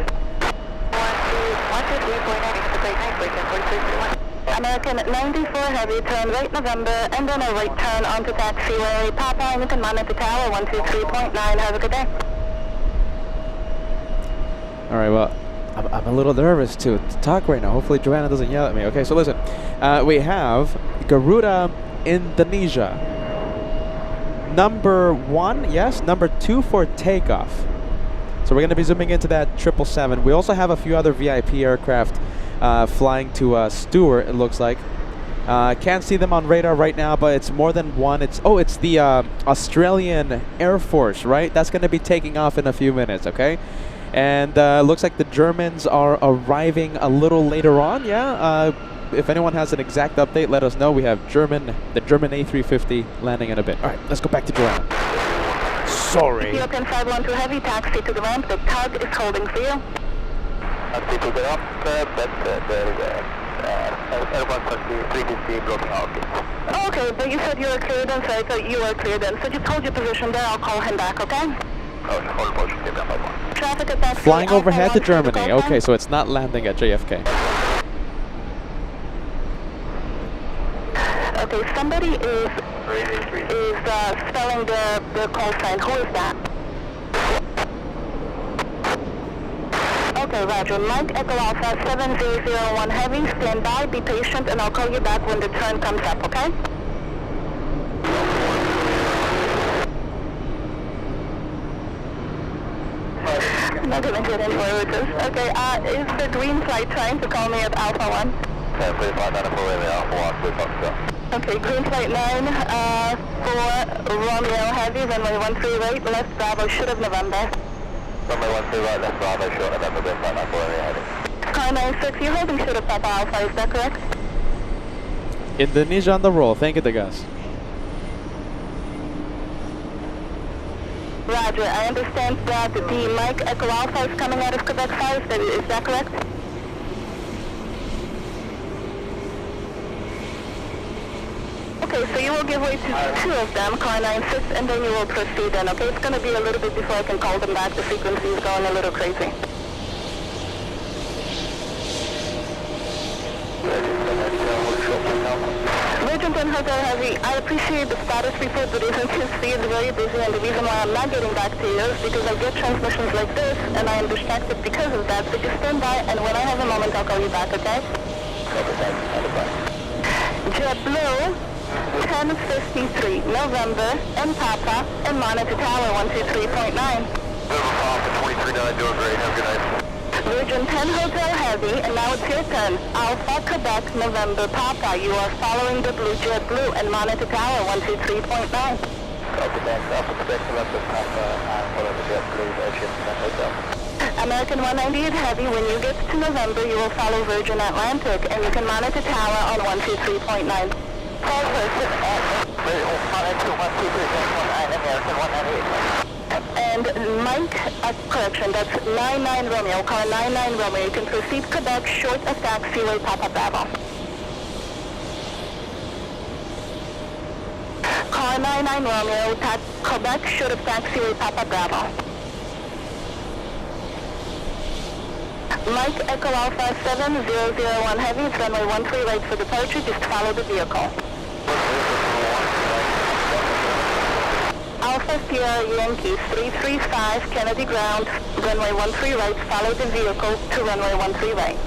American 94 Heavy, turn right November, and then a right turn onto taxiway. Papa, and you can monitor tower 123.9. Have a good day. All right, well, I'm a little nervous to talk right now. Hopefully Joanna doesn't yell at me. Okay, so listen. We have Garuda, Indonesia. Number 1, yes. Number 2 for takeoff. So we're going to be zooming into that 777. We also have a few other VIP aircraft flying to Stewart, it looks like. Can't see them on radar right now, but it's more than one. It's the Australian Air Force, right? That's going to be taking off in a few minutes, okay? And looks like the Germans are arriving a little later on, yeah? If anyone has an exact update, let us know. We have the German A380 landing in a bit. All right, let's go back to Joanna. Sorry. Ethiopian 512 Heavy, taxi to the ramp. The tug is holding for you. People get up, Okay, but you said you were cleared in, so I thought you were cleared in. So just hold your position there, I'll call him back, okay? Traffic at taxi. Flying overhead to Germany. Okay, so it's not landing at JFK. Okay, somebody is spelling the call sign. Who is that? Okay, Roger. Mike Echo Alpha 7001 Heavy, stand by, be patient, and I'll call you back when the turn comes up, okay? I'm not gonna get any more with this. Okay, is the green flight trying to call me at Alpha 1? Okay, green flight 9 for Romeo Heavy, runway 13 right, left Bravo, shoot of November. Runway 13 right, left Bravo, short November, green flight 9 for Romeo Heavy. Car 96, you're holding shoot of Papa Alpha, is that correct? Indonesia on the roll. Thank you, Degas. Roger, I understand that the Mike Echo Alpha is coming out of Quebec 5, is that correct? Okay, so you will give way to two of them, car 96, and then you will proceed then, okay? It's going to be a little bit before I can call them back. The frequency is going a little crazy. Virgin 10 Hotel Heavy, I appreciate the status report, but isn't his feed very busy, and the reason why I'm not getting back to you is because I get transmissions like this, and I am distracted because of that, so just stand by, and when I have a moment, I'll call you back, okay? Okay, thanks. JetBlue, 1053, November, and Papa, and monitor tower 123.9. November Papa 23.9, doing great, have a good night. Virgin 10 Hotel Heavy, and now it's your turn. Alpha, Quebec, November, Papa. You are following the Blue JetBlue and monitor tower 123.9. Okay, thanks. Alpha, Quebec, November, Papa, and follow the JetBlue, Virgin 10 Hotel. American 198 Heavy, when you get to November, you will follow Virgin Atlantic, and you can monitor tower on 123.9. Call person at American 198. And Mike, correction, that's 99 Romeo, car 99 Romeo. You can proceed Quebec, short of taxiway, Papa Bravo. Car 99 Romeo, Quebec, short of taxiway, Papa Bravo. Mike Echo Alpha 7001 Heavy, it's runway 13 right for departure, just follow the vehicle. Alpha Sierra Yankee 335 Kennedy Ground, runway 13 right, follow the vehicle to runway 13 right.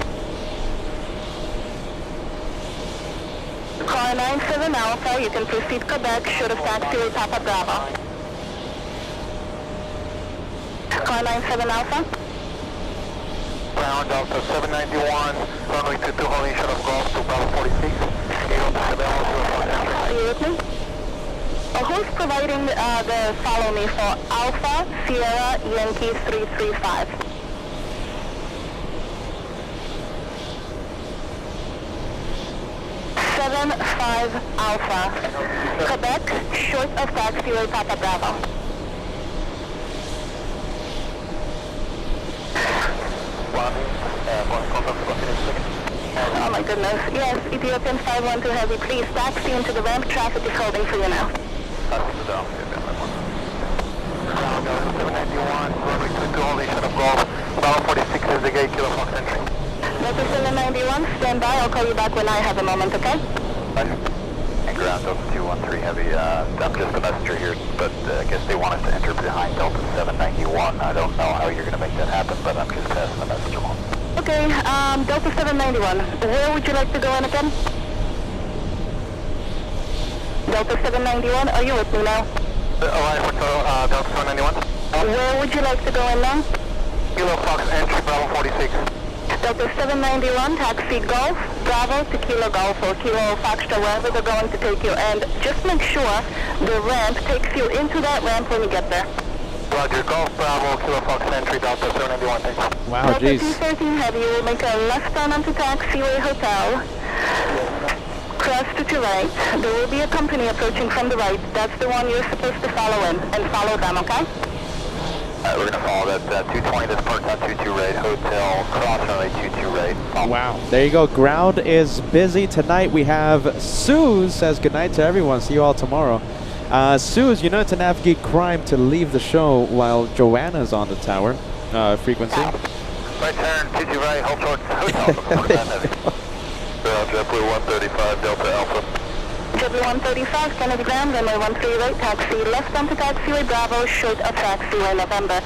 Car 97 Alpha, you can proceed Quebec, short of taxiway Papa Bravo. Car 97 Alpha. Ground Delta 791, runway 22, holding short of Golf to Bravo 46. Are you with me? Who's providing the follow me for Alpha Sierra Yankee 335? Alpha, Quebec, short of taxiway Papa Bravo. Oh my goodness. Yes, Ethiopian 512 Heavy, please taxi into the ramp. Traffic is holding for you now. Ground Delta 791, runway 22, holding short of Golf. Bravo 46 is the gate, Kilo Fox entry. stand by. I'll call you back when I have a moment, okay? And ground Delta 213 Heavy, I'm just a messenger here, but I guess they want us to enter behind Delta 791. I don't know how you're going to make that happen, but I'm just passing the message along. Okay, Delta 791, where would you like to go in again? Delta 791, are you with me now? Alright, Hotel, Delta 791. Where would you like to go in now? Kilo Fox, entry Bravo 46. Delta 791, taxi Golf, Bravo to Kilo Golf or Kilo Foxtrot, wherever they're going to take you. And just make sure the ramp takes you into that ramp when you get there. Roger, Golf, Bravo, Kilo Fox, entry Delta 791, thanks. Wow, Delta jeez. 213 Heavy, you will make a left turn onto TWA Hotel. Cross to right. There will be a company approaching from the right. That's the one you're supposed to follow in, and follow them, okay? We're going to follow that 220 that's parked on 22 right, Hotel, cross runway 22 right. Follow. Wow. There you go. Ground is busy tonight. We have Suze says goodnight to everyone. See you all tomorrow. Suze, you know it's an Afghan crime to leave the show while Joanna's on the tower frequency. Right turn, 22 right, hold short, Hotel. JetBlue 135, Delta Alpha. JetBlue 135, Kennedy Ground, runway 13 right, taxi left onto taxiway Bravo, short of taxiway November.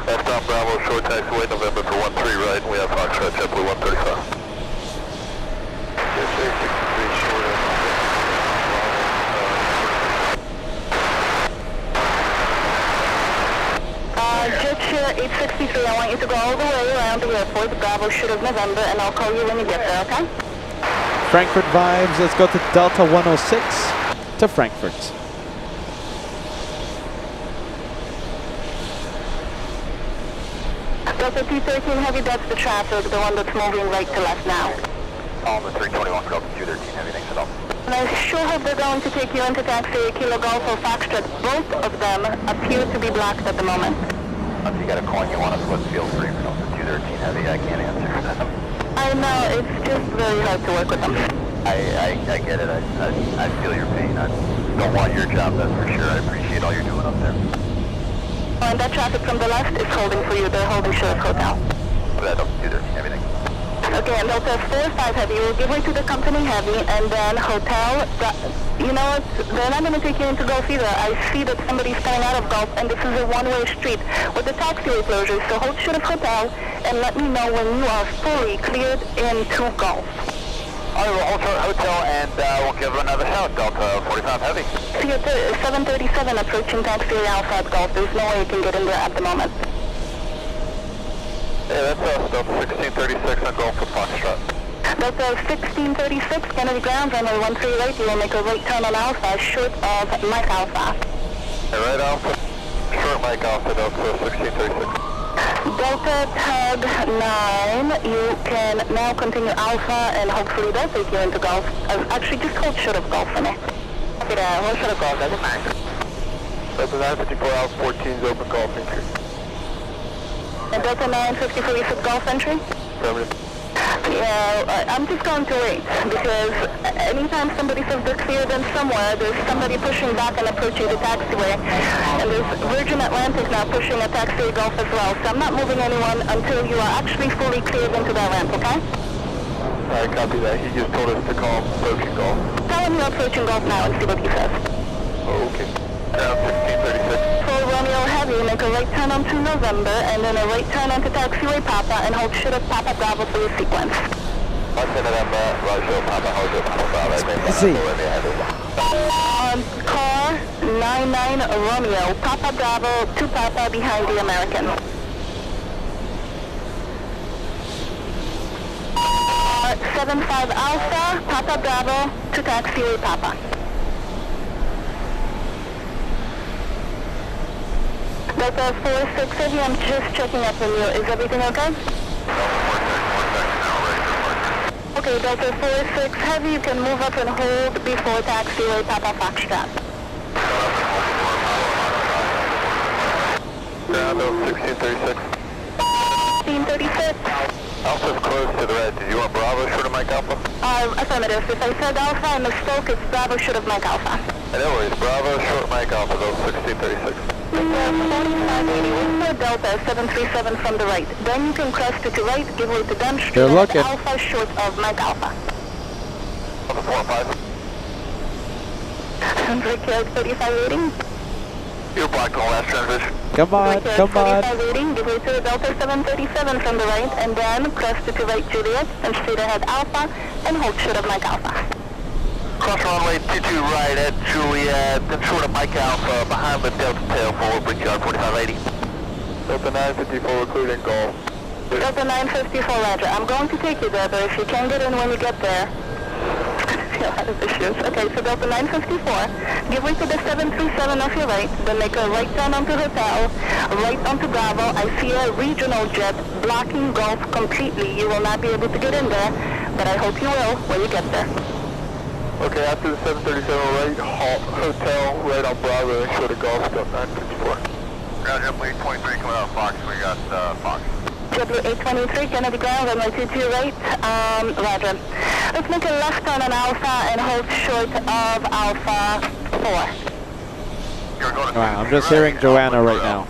Left on Bravo, short taxiway November for 13 right, we have Foxtrot, JetBlue 135. Jetshare 863, I want you to go all the way around the airport, Bravo, short of November, and I'll call you when you get there, okay? Frankfurt vibes. Let's go to Delta 106 to Frankfurt. Delta 213 Heavy, that's the traffic, the one that's moving right to left now. On the 321, Delta 213 Heavy, thanks a lot. And I sure hope they're going to take you into taxi Kilo Golf or Foxtrot. Both of them appear to be blocked at the moment. If you got a coin you want to split, feel free for Delta 213 Heavy, I can't answer. I know, it's just very hard to work with them. I get it, I feel your pain. I don't want your job, that's for sure. I appreciate all you're doing up there. Oh, and that traffic from the left is holding for you. They're holding Sheriff Hotel. That Delta 213 Heavy, thanks. Okay, and Delta 45 Heavy, we'll give way to the company Heavy, and then Hotel, you know what, they're not going to take you into Gulf either. I see that somebody's coming out of Gulf, and this is a one-way street with the taxiway closures, so hold Sheriff Hotel, and let me know when you are fully cleared into Gulf. All right, we'll hold short Hotel, and we'll give another shout, Delta 45 Heavy. See you at 737 approaching taxiway Alpha at Gulf. There's no way you can get in there at the moment. Yeah, that's us, Delta 1636 on Gulf with Foxtrot. Delta 1636, Kennedy Ground, runway 13 right, you will make a right turn on Alpha, short of Mike Alpha. Hey, right Alpha, short Mike Alpha, Delta 1636. Delta Tug 9, you can now continue Alpha, and hopefully they'll take you into Gulf. Actually, just hold short of Gulf for me. Okay, hold short of Gulf, doesn't matter. Delta 954 Alpha 14 is open Gulf entry. And Delta 954, you said Gulf entry? Affirmative. Yeah, I'm just going to wait, because anytime somebody says they're cleared in somewhere, there's somebody pushing back and approaching the taxiway. And there's Virgin Atlantic now pushing a taxiway Gulf as well. So I'm not moving anyone until you are actually fully cleared into that ramp, okay? Alright, copy that. He just told us to call approaching Gulf. Tell him you're approaching Gulf now and see what he says. Okay. Ground 1636. For Romeo Heavy, make a right turn onto November, and then a right turn onto taxiway Papa, and hold short of Papa Bravo for your sequence. See. On car 99 Romeo, Papa Bravo to Papa behind the American. 75 Alpha, Papa Bravo to taxiway Papa. Delta 46 Heavy, I'm just checking up on you. Is everything okay? Okay, Delta 46 Heavy, you can move up and hold before taxiway Papa Foxtrot. Ground 1636. 1636. Alpha's close to the right. Did you want Bravo short of Mike Alpha? Affirmative. If I said Alpha, I misspoke. It's Bravo short of Mike Alpha. No worries. Bravo short Mike Alpha, 1636. 4580, Delta 737 from the right. Then you can crest to right, give way to them, straight They're ahead looking. Alpha, short of Mike Alpha. Delta 4-5. Brickyard 35 rating. You're blocked on the last transition. Come on, Brickyard come on. 35 rating, give way to Delta 737 from the right, and then crest to right Juliet, and straight ahead Alpha, and hold short of Mike Alpha. Cross runway 22 right at Juliet, then short of Mike Alpha, behind the Delta tail forward, Brickyard 4580. Delta 954, cleared in Gulf. Delta 954, Roger. I'm going to take you there, but if you can get in when you get there, a lot of issues. Okay, so Delta 954, give way to the 737 off your right, then make a right turn onto Hotel, right onto Bravo. I see a regional jet blocking Gulf completely. You will not be able to get in there, but I hope you will when you get there. Okay, after the 737 right, halt, Hotel, right on Bravo, and short of Gulf, Delta 954. Roger, JetBlue 823 coming out of Fox, we got Fox. JetBlue 823, Kennedy ground, runway 22 right, Roger. Let's make a left turn on Alpha and hold short of Alpha 4. You're going to Wow, I'm just hearing Joanna right now.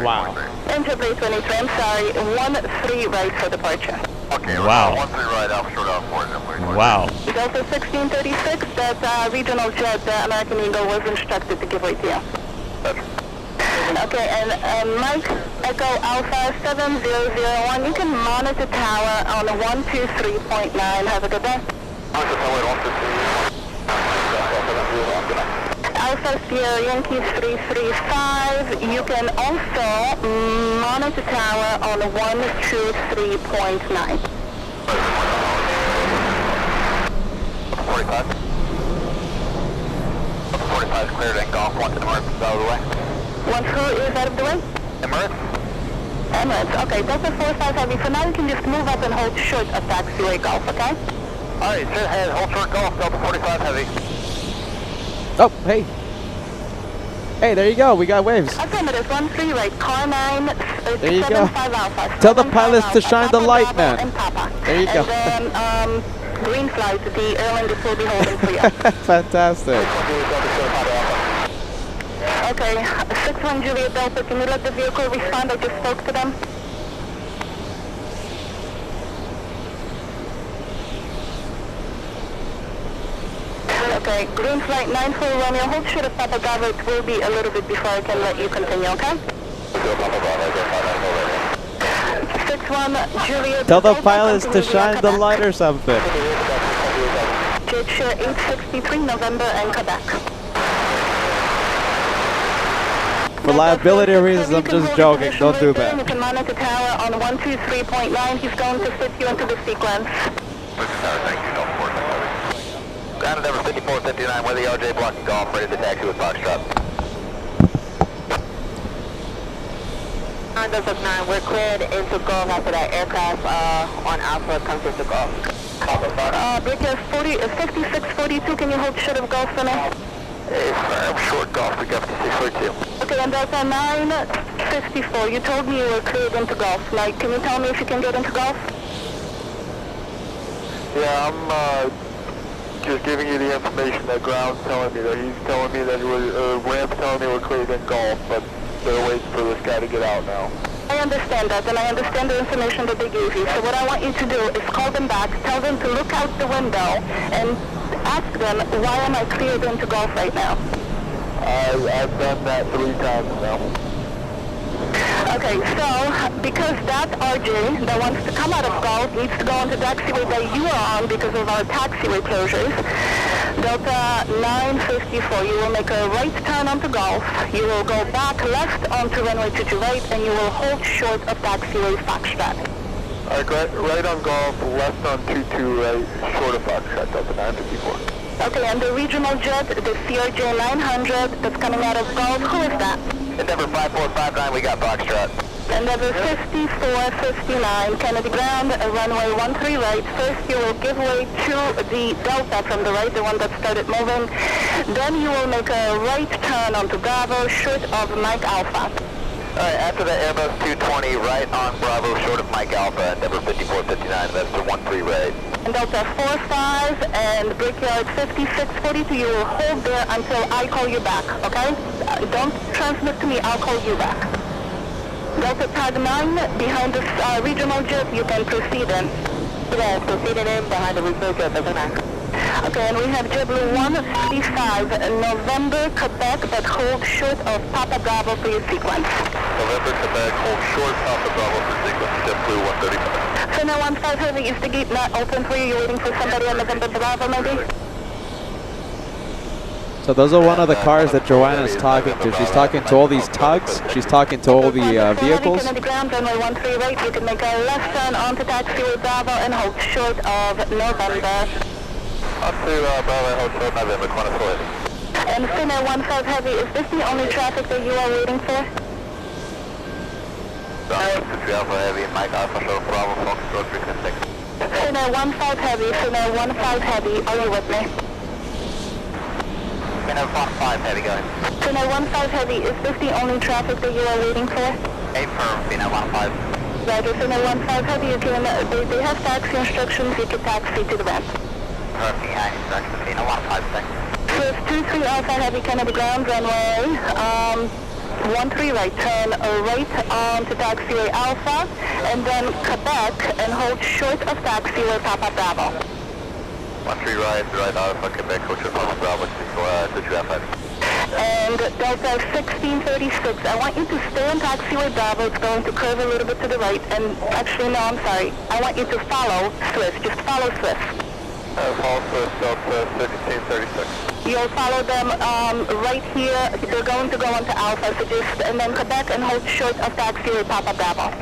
Wow. And JetBlue 23, I'm sorry, 1-3 right for departure. Okay, Wow. 1-3 right, Alpha short of 4, JetBlue 23. Wow. Delta 1636, that regional jet, the American Eagle, was instructed to give way to you. Okay, and Mike Echo Alpha 7001, you can monitor tower on 123.9. Have a good day. Alpha Sierra Yankees 335, you can also monitor tower on 123.9. 45. 45 is cleared and Golf 1 to the Emirates out of the way. One who is out of the way? Emirates? Emirates, okay, Delta 45 Heavy, for now you can just move up and hold short of taxiway Golf, okay? Alright, sit ahead, hold short Golf, Delta 45 Heavy. Oh, hey. Hey, there you go. We got waves. Affirmative, 1-3 right, car 9, There you go. 75 Alpha. Tell the 75 pilots to Alpha, shine the Papa, light, Bravo, man. And Papa. There you go. And then, green flight, the Aer Lingus will be holding for you. Fantastic. Okay, 61 Juliet Delta, can you let the vehicle respond? I just spoke to them. Okay, green flight 94 Romeo, hold short of Papa Bravo. It will be a little bit before I can let you continue, okay? 61 Juliet. Tell the Delta, pilots to continue via shine the Quebec. light or something. Jet share 863 November and Quebec. For liability reasons, You I'm can just hold joking. position Don't do right there, and that. You can monitor tower on 123.9. He's going to fit you into the sequence. Thank you, Delta 45 Heavy. Grounded number 5459, where the RJ blocking Golf, ready to taxi with Foxtrot. Hondas of 9, we're cleared into Gulf after that aircraft on Alpha comes into Gulf. Brickyard 5642, can you hold short of Gulf for me? I'm short Golf, we got 5642. Okay, and Delta 954, you told me you were cleared into Gulf. Like, can you tell me if you can get into Gulf? Yeah, I'm just giving you the information that ground's telling me that he's telling me that Ramp's telling me we're cleared in Gulf, but they're waiting for this guy to get out now. I understand that, and I understand the information that they gave you. So what I want you to do is call them back, tell them to look out the window, and ask them, why am I cleared into Gulf right now? I've done that 3 times now. Okay, so because that RJ that wants to come out of Gulf needs to go on the taxiway that you are on because of our taxiway closures, Delta 954, you will make a right turn onto Gulf, you will go back left onto runway 22 right, and you will hold short of taxiway Foxtrot. Alright, right on Golf, left on 22 right, short of Foxtrot, Delta 954. Okay, and the regional jet, the CRJ 900 that's coming out of Gulf, who is that? Endeavor 5459, we got Foxtrot. Endeavor 5459, Kennedy ground, runway 13 right. First you will give way to the Delta from the right, the one that started moving. Then you will make a right turn onto Bravo, short of Mike Alpha. Alright, after the Airbus 220, right on Bravo, short of Mike Alpha, Endeavor 5459, that's the 13 right. And Delta 45 and Brickyard 5642, you will hold there until I call you back, okay? Don't transmit to me, I'll call you back. Delta Tag 9, behind this regional jet, you can proceed in. Yes, proceeding in behind the regional jet, Okay, and we have JetBlue 135, November, Quebec, but hold short of Papa Bravo for your sequence. November, Quebec, hold short, Papa Bravo for sequence, JetBlue 135. So now 15 Heavy, is the gate not open for you? You're waiting for somebody on November Bravo, maybe? So those are one of the cars that Joanna is talking to. She's talking to all these tugs. She's talking to all the vehicles. Kennedy ground, runway 13 right. You can make a left turn onto taxiway Bravo and hold short of November. Onto Bravo Hotel, November, Quantico Heavy. And Finnair 15 Heavy, is this the only traffic that you are waiting for? TWA Alpha Heavy, Mike Alpha, Show Bravo, Fox, Road 366. Finnair 15 Heavy, Finnair 15 Heavy, are you with me? Finnair 15 Heavy, go ahead. Finnair 15 Heavy, is this the only traffic that you are waiting for? Affirm, Finnair 15. Roger, Finnair 15 Heavy, you can, they have taxi instructions, you can taxi to the ramp. Perfect, yeah, instructions, Finnair 15, thanks. Swift 23 Alpha Heavy, Kennedy ground, runway 13 right, turn right on to taxiway Alpha, and then Quebec, and hold short of taxiway Papa Bravo. 13 right, Alpha, Quebec, Hotel Papa Bravo, TWA Heavy. And Delta 1636, I want you to stay on taxiway Bravo. It's going to curve a little bit to the right, and actually, no, I'm sorry. I want you to follow Swift, just follow Swift. Follow Swift, Delta 1636. You'll follow them right here. They're going to go onto Alpha, so just, and then Quebec, and hold short of taxiway Papa Bravo.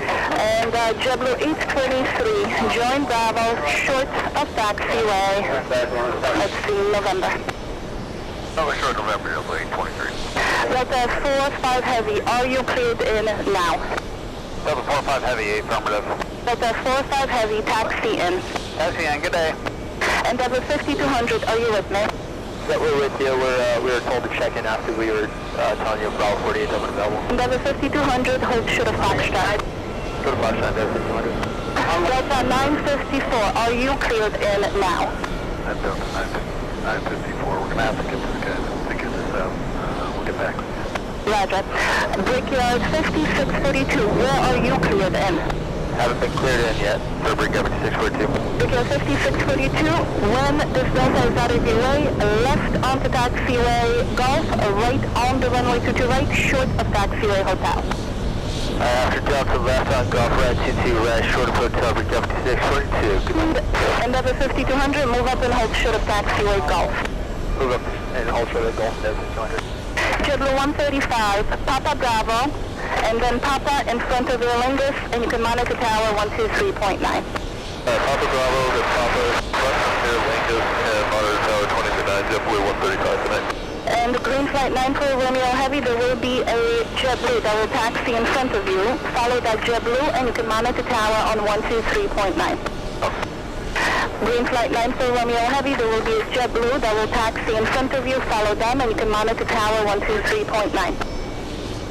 And JetBlue 823, join Bravo, short of taxiway. Let's see, November. Short November, JetBlue 823. Delta 45 Heavy, are you cleared in now? Delta 45 Heavy, affirmative. Delta 45 Heavy, taxi in. Taxi in, good day. And Delta 5200, are you with me? Yeah, we're with you. We were told to check in after we were telling you Bravo 48 is available. And Delta 5200, hold short of Foxtrot. Go to Foxtrot, Delta 5200. Delta 954, are you cleared in now? That's Delta 954. We're going to have to get this out. We'll get back. Roger. Brickyard 5642, where are you cleared in? Haven't been cleared in yet for Brickyard 5642. Brickyard 5642, when this Delta is out of your way, left onto taxiway Golf, right on the runway 22 right, short of taxiway Hotel. After Delta left on Golf, right 22 right, short of Hotel, Brickyard 5642. And Delta 5200, move up and hold short of taxiway Golf. Move up and hold short of Golf, Delta 5200. JetBlue 135, Papa Bravo, and then Papa in front of Aer Lingus, and you can monitor tower 123.9. Papa Bravo, the Papa, front of Aer Lingus, and monitor tower 29, JetBlue 135 tonight. And green flight 94 Romeo Heavy, there will be a JetBlue that will taxi in front of you. Follow that JetBlue, and you can monitor tower on 123.9. Green flight 94 Romeo Heavy, there will be a JetBlue that will taxi in front of you. Follow them, and you can monitor tower 123.9.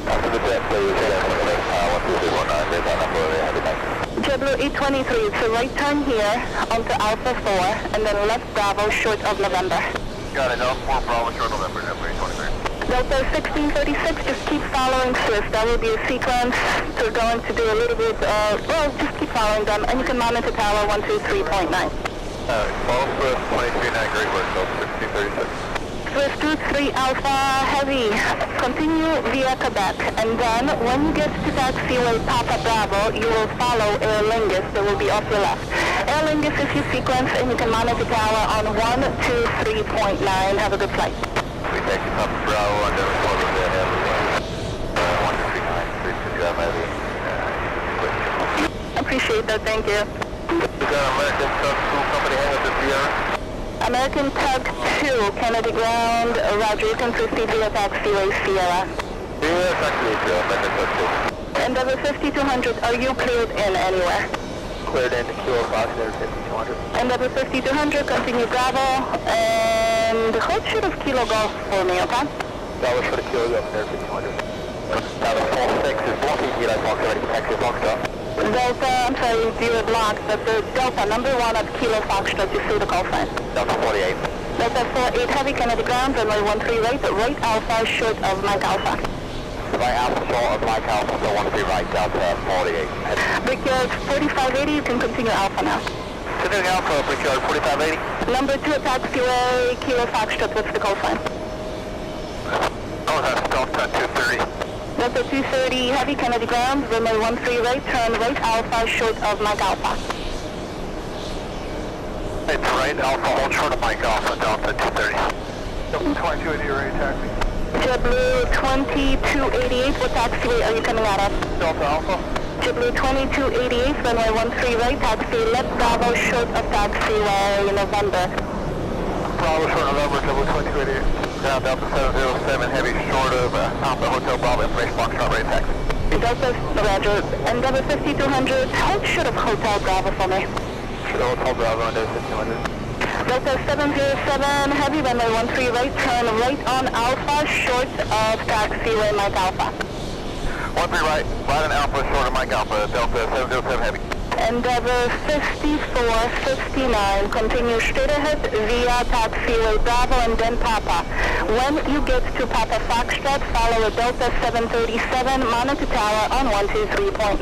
After the JetBlue, 123.9, there's our number, Heavy night. JetBlue 823, it's a right turn here onto Alpha 4, and then left Bravo short of November. Got it, no, 4 Bravo, short November, JetBlue 823. Delta 1636, just keep following Swift. That will be a sequence. We're going to do a little bit, just keep following them, and you can monitor tower 123.9. Follow Swift 239, great work, Delta 1636. Swift 23 Alpha Heavy, continue via Quebec, and then when you get to taxiway Papa Bravo, you will follow Aer Lingus. That will be off your left. Aer Lingus is your sequence, and you can monitor tower on 123.9. Have a good flight. We thank you, Papa Bravo, and then we're going to have 139, 3 Heavy. Appreciate that, thank you. We got American Tug 2 Company hang up this year. American Tug 2, Kennedy ground, Roger, you can proceed via taxiway Sierra. Yeah, taxiway Sierra, American Tug 2. And Delta 5200, are you cleared in anywhere? Cleared in Kilo Fox, Delta 5200. And Delta 5200, continue Bravo, and hold short of Kilo Golf for me, okay? Bravo short of Kilo Golf, Delta 5200. Delta 46 is blocking Kilo Fox, ready for taxi Foxtrot. Delta, I'm sorry, you were blocked, but the Delta number 1 at Kilo Foxtrot, you see the call sign. Delta 48. Delta 48 Heavy, Kennedy ground, runway 13 right, right Alpha, short of Mike Alpha. Right Alpha, short of Mike Alpha, so 13 right, Delta 48. Brickyard 4580, you can continue Alpha now. Continue Alpha, Brickyard 4580. Number 2 at taxiway, Kilo Foxtrot, what's the call sign? Oh, that's Delta 230. Delta 230 Heavy, Kennedy ground, runway 13 right, turn right Alpha, short of Mike Alpha. It's right Alpha, hold short of Mike Alpha, Delta 230. Delta 2280, ready taxi. JetBlue 2288, what taxiway are you coming out of? Delta Alpha. JetBlue 2288, runway 13 right, taxi left, Bravo, short of taxiway, November. Bravo, short of November, JetBlue 2288. Ground Delta 707, heavy, short of Alpha Hotel Bravo, information box, short right taxi. Delta, Roger, and Delta 5200, hold short of Hotel Bravo for me. Short of Hotel Bravo, and Delta 5200. Delta 707, heavy, runway 13 right, turn right on Alpha, short of taxiway Mike Alpha. 13 right, right on Alpha, short of Mike Alpha, Delta 707 heavy. Endeavor 5459, continue straight ahead via taxiway Bravo and then Papa. When you get to Papa Foxtrot, follow a Delta 737, monitor tower on 123.9.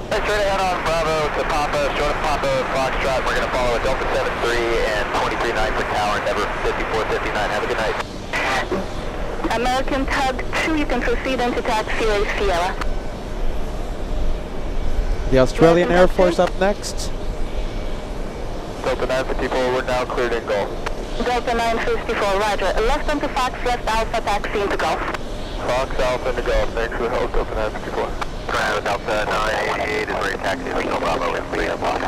Straight ahead on Bravo to Papa, short of Papa Foxtrot, we're going to follow a Delta 73 and 23.9 for tower, Endeavor 5459, have a good night. American Tug 2, you can proceed into taxiway Sierra. The Australian Air Force up next. Delta 954, we're now cleared in Gulf. Delta 954, roger. Left onto Fox, left Alpha, taxi into Gulf. Fox Alpha into Gulf, thanks for the help, Delta 954. Ground Delta 988 is ready taxi, Hotel Bravo, in fleet of Fox.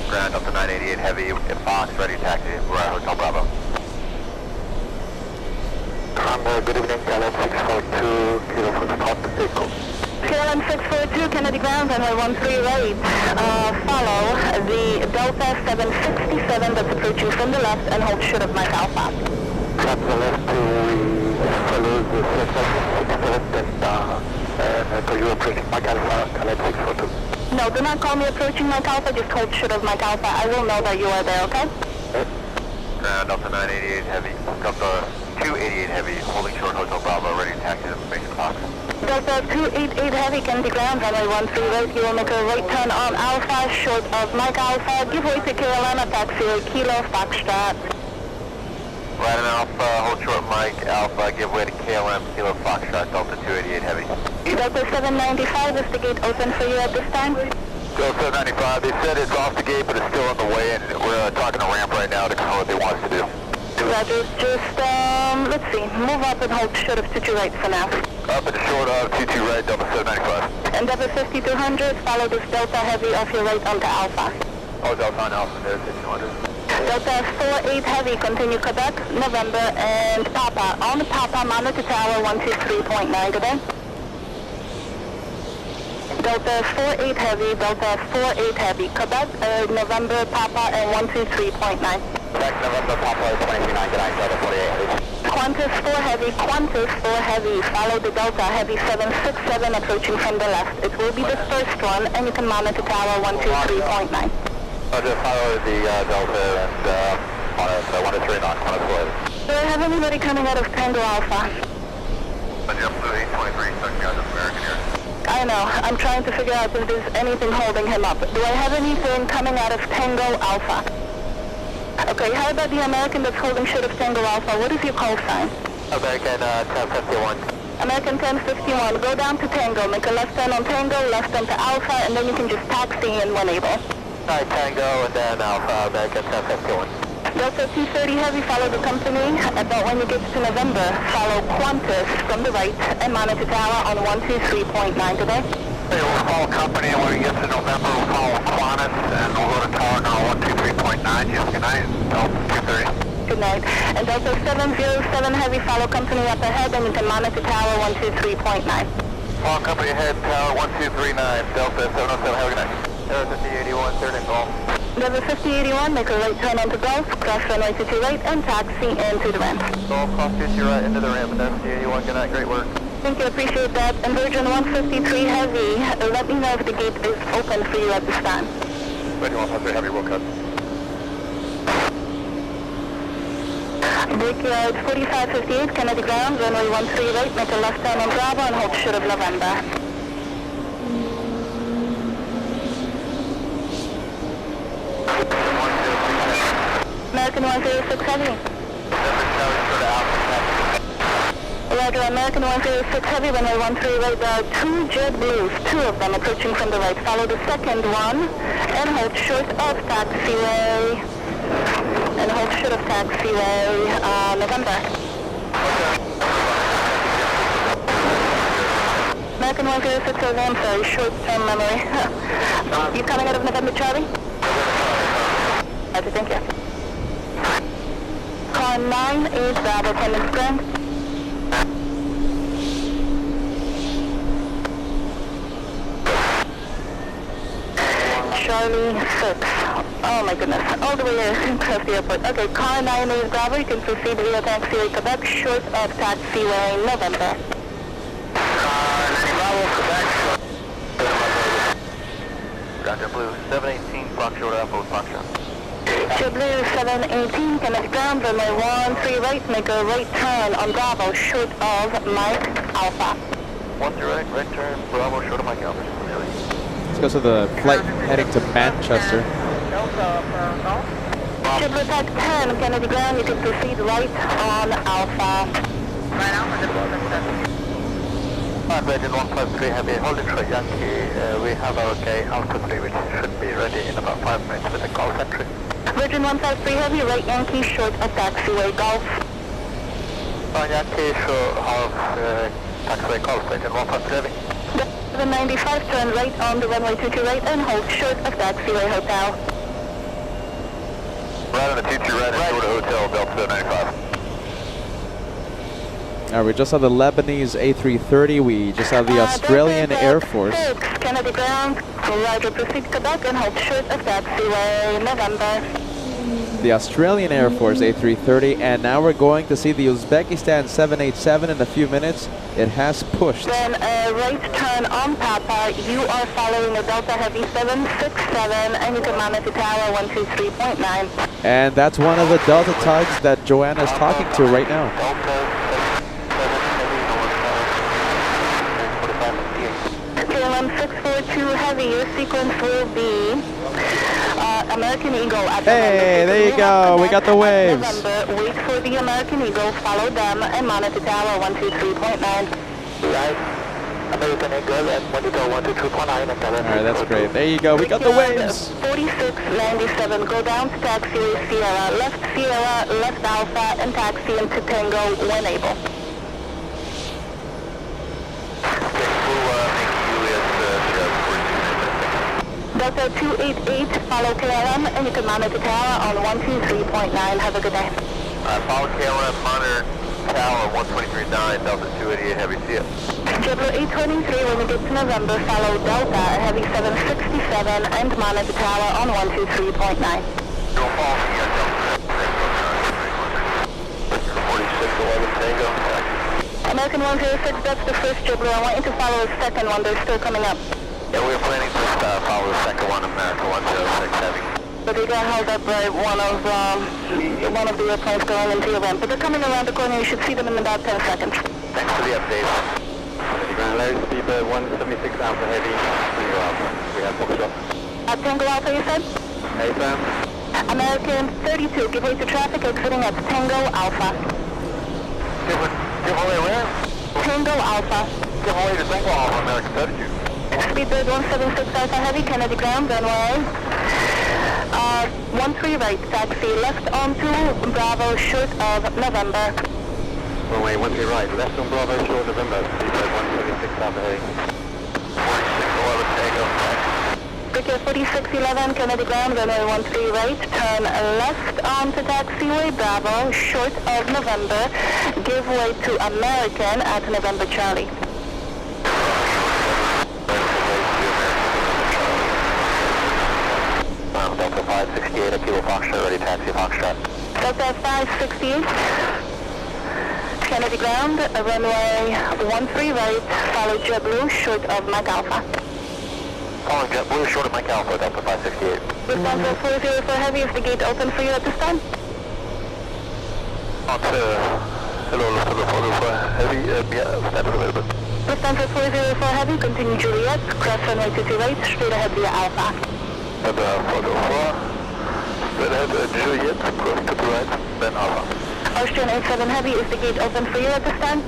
Ground Delta 988 heavy, in Fox, ready taxi, we're at Hotel Bravo. Good evening, KLM 642, Kilo Foxtrot to takeoff. KLM 642, Kennedy ground, runway 13 right. Follow the Delta 767 that's approaching from the left and hold short of Mike Alpha. From the left to follow the 767 and you approaching Mike Alpha, KLM 642. No, do not call me approaching Mike Alpha, just hold short of Mike Alpha. I will know that you are there, okay? Ground Delta 988 heavy, Delta 288 heavy, holding short Hotel Bravo, ready to taxi information box. Delta 288 heavy, Kennedy ground, runway 13 right, you will make a right turn on Alpha, short of Mike Alpha, give way to KLM at taxi, Kilo Foxtrot. Right on Alpha, hold short Mike Alpha, give way to KLM, Kilo Foxtrot, Delta 288 heavy. Delta 795, is the gate open for you at this time? Delta 795, they said it's off the gate, but it's still on the way, and we're talking to ramp right now to control what they want us to do. Roger, just, let's see, move up and hold short of 22 right for now. Up and short of 22 right, Delta 795. Endeavor 5200, follow this Delta heavy off your right onto Alpha. Oh, Delta on Alpha, there's 5200. Delta 48 heavy, continue Quebec, November, and Papa. On the Papa, monitor tower 123.9 today. Delta 48 heavy, Delta 48 heavy, Quebec, November, Papa, and 123.9. Quebec, November, Papa, 239, good night, Delta 48 heavy. Qantas 4 heavy, Qantas 4 heavy, follow the Delta heavy 767 approaching from the left. It will be the first one, and you can monitor tower 123.9. I'll just follow the Delta and Qantas 123 not Qantas 4 heavy. Do I have anybody coming out of Tango Alpha? JetBlue 823 stuck me out of American here. I know, I'm trying to figure out if there's anything holding him up. Do I have anything coming out of Tango Alpha? Okay, how about the American that's holding short of Tango Alpha? What is your call sign? American 1051. American 1051, go down to Tango, make a left turn on Tango, left turn to Alpha, and then you can just taxi in when able. Alright, Tango and then Alpha, American 1051. Delta 230 heavy, follow the company, but when you get to November, follow Qantas from the right and monitor tower on 123.9 today. Hey, we'll follow company, and when we get to November, we'll follow Qantas, and we'll go to tower now 123.9. Yes, good night, Delta 230. Good night. And Delta 707 heavy, follow company up ahead, and you can monitor tower 123.9. Follow company ahead, tower 1239, Delta 707, have a good night. Delta 5081, third and Gulf. Delta 5081, make a right turn onto Gulf, cross runway 22 right, and taxi into the ramp. Gulf, cross 22 right into the ramp, and Delta 5081, good night, great work. Thank you, appreciate that. And Virgin 153 heavy, let me know if the gate is open for you at this time. Virgin 153 heavy, we'll cut. Brickyard 4558, Kennedy ground, runway 13 right, make a left turn on Bravo and hold short of November. American 106 Heavy. Roger, American 106 Heavy, runway 13 right, there are two JetBlues, two of them approaching from the right. Follow the second one and hold short of taxiway. And hold short of taxiway, November. American 106 Heavy, I'm sorry, short-term memory. You coming out of November, Charlie? Roger, thank you. Car 9 is Bravo, 10 minutes grand. Charlie 6. Oh my goodness, all the way across the airport. Okay, car 9 is Bravo, you can proceed via taxiway Quebec, short of taxiway November. Bravo, Quebec. Roger, Blue 718, Foxtrot Alpha, Foxtrot. JetBlue 718, Kennedy ground, runway 13 right, make a right turn on Bravo, short of Mike Alpha. 13 right, right turn, Bravo, short of Mike Alpha. Let's go to the flight heading to Manchester. JetBlue Type 10, Kennedy ground, you can proceed right on Alpha. Virgin 153 Heavy, hold Detroit Yankee, we have our OK Alpha 3, which should be ready in about 5 minutes with a call entry. Virgin 153 Heavy, right Yankee, short of taxiway Golf. Yankee, short of taxiway Golf, Virgin 153 Heavy. 795, turn right on the runway 22 right and hold short of taxiway Hotel. Right on the 22 right and short of Hotel, Delta 795. We just saw the Lebanese A380. We just saw the Australian Air Force. Kennedy ground, Roger, proceed Quebec and hold short of taxiway November. The Australian Air Force A330, and now we're going to see the Uzbekistan 787 in a few minutes. It has pushed. Then a right turn on Papa. You are following a Delta Heavy 767 and you can monitor tower 123.9. And that's one of the Delta tugs that Joanna is talking to right now. KLM 642 Heavy, your sequence will be American Eagle at Hey, there you go. We got the waves. November. Wait for the American Eagle, follow them, and monitor tower 123.9. Right, American Eagle and monitor 123.9. Alright, that's great. There you go. We got the waves. 4697, go down to taxiway Sierra, left Alpha, and taxi into Tango when able. Delta 288, follow KLM, and you can monitor tower on 123.9. Have a good day. Follow KLM, monitor tower 123.9, Delta 288, heavy see ya. JetBlue 823, when you get to November, follow Delta, heavy 767, and monitor tower on 123.9. You'll follow me at Delta 4611 Tango. American 106, that's the first JetBlue. I want you to follow the second one, they're still coming up. Yeah, we were planning to follow the second one, America 106 Heavy. But they got held up by one of the airplanes going into your ramp. But they're coming around the corner, you should see them in about 10 seconds. Thanks for the update. Ground Larry, Speedbird 176 Alpha Heavy, Tango Alpha. We have Foxtrot. Tango Alpha, you said? Hey, Sam. American 32, give way to traffic exiting at Tango Alpha. Give way where? Tango Alpha. Give way to Tango Alpha, American 32. Speedbird 176 Alpha Heavy, Kennedy ground, runway 13 right, taxi left onto Bravo, short of November. Runway 13 right, left on Bravo, short of November. Speedbird 176 Alpha Heavy. 4611 Tango. Brickyard 4611, Kennedy ground, runway 13 right, turn left onto taxiway Bravo, short of November. Give way to American at November Charlie. Delta 568, a Kilo Foxtrot, ready taxi Foxtrot. Delta 568, Kennedy ground, runway 13 right, follow JetBlue, short of Mike Alpha. Following JetBlue, short of Mike Alpha, Delta 568. Response 404 Heavy, is the gate open for you at this time? Hello, Lufthansa 404 Heavy, stand available. Lufthansa 404 Heavy, continue Juliet, cross runway 22 right, straight ahead via Alpha. And 404, straight ahead Juliet, cross to the right, then Alpha. Austrian 87 Heavy, is the gate open for you at this time?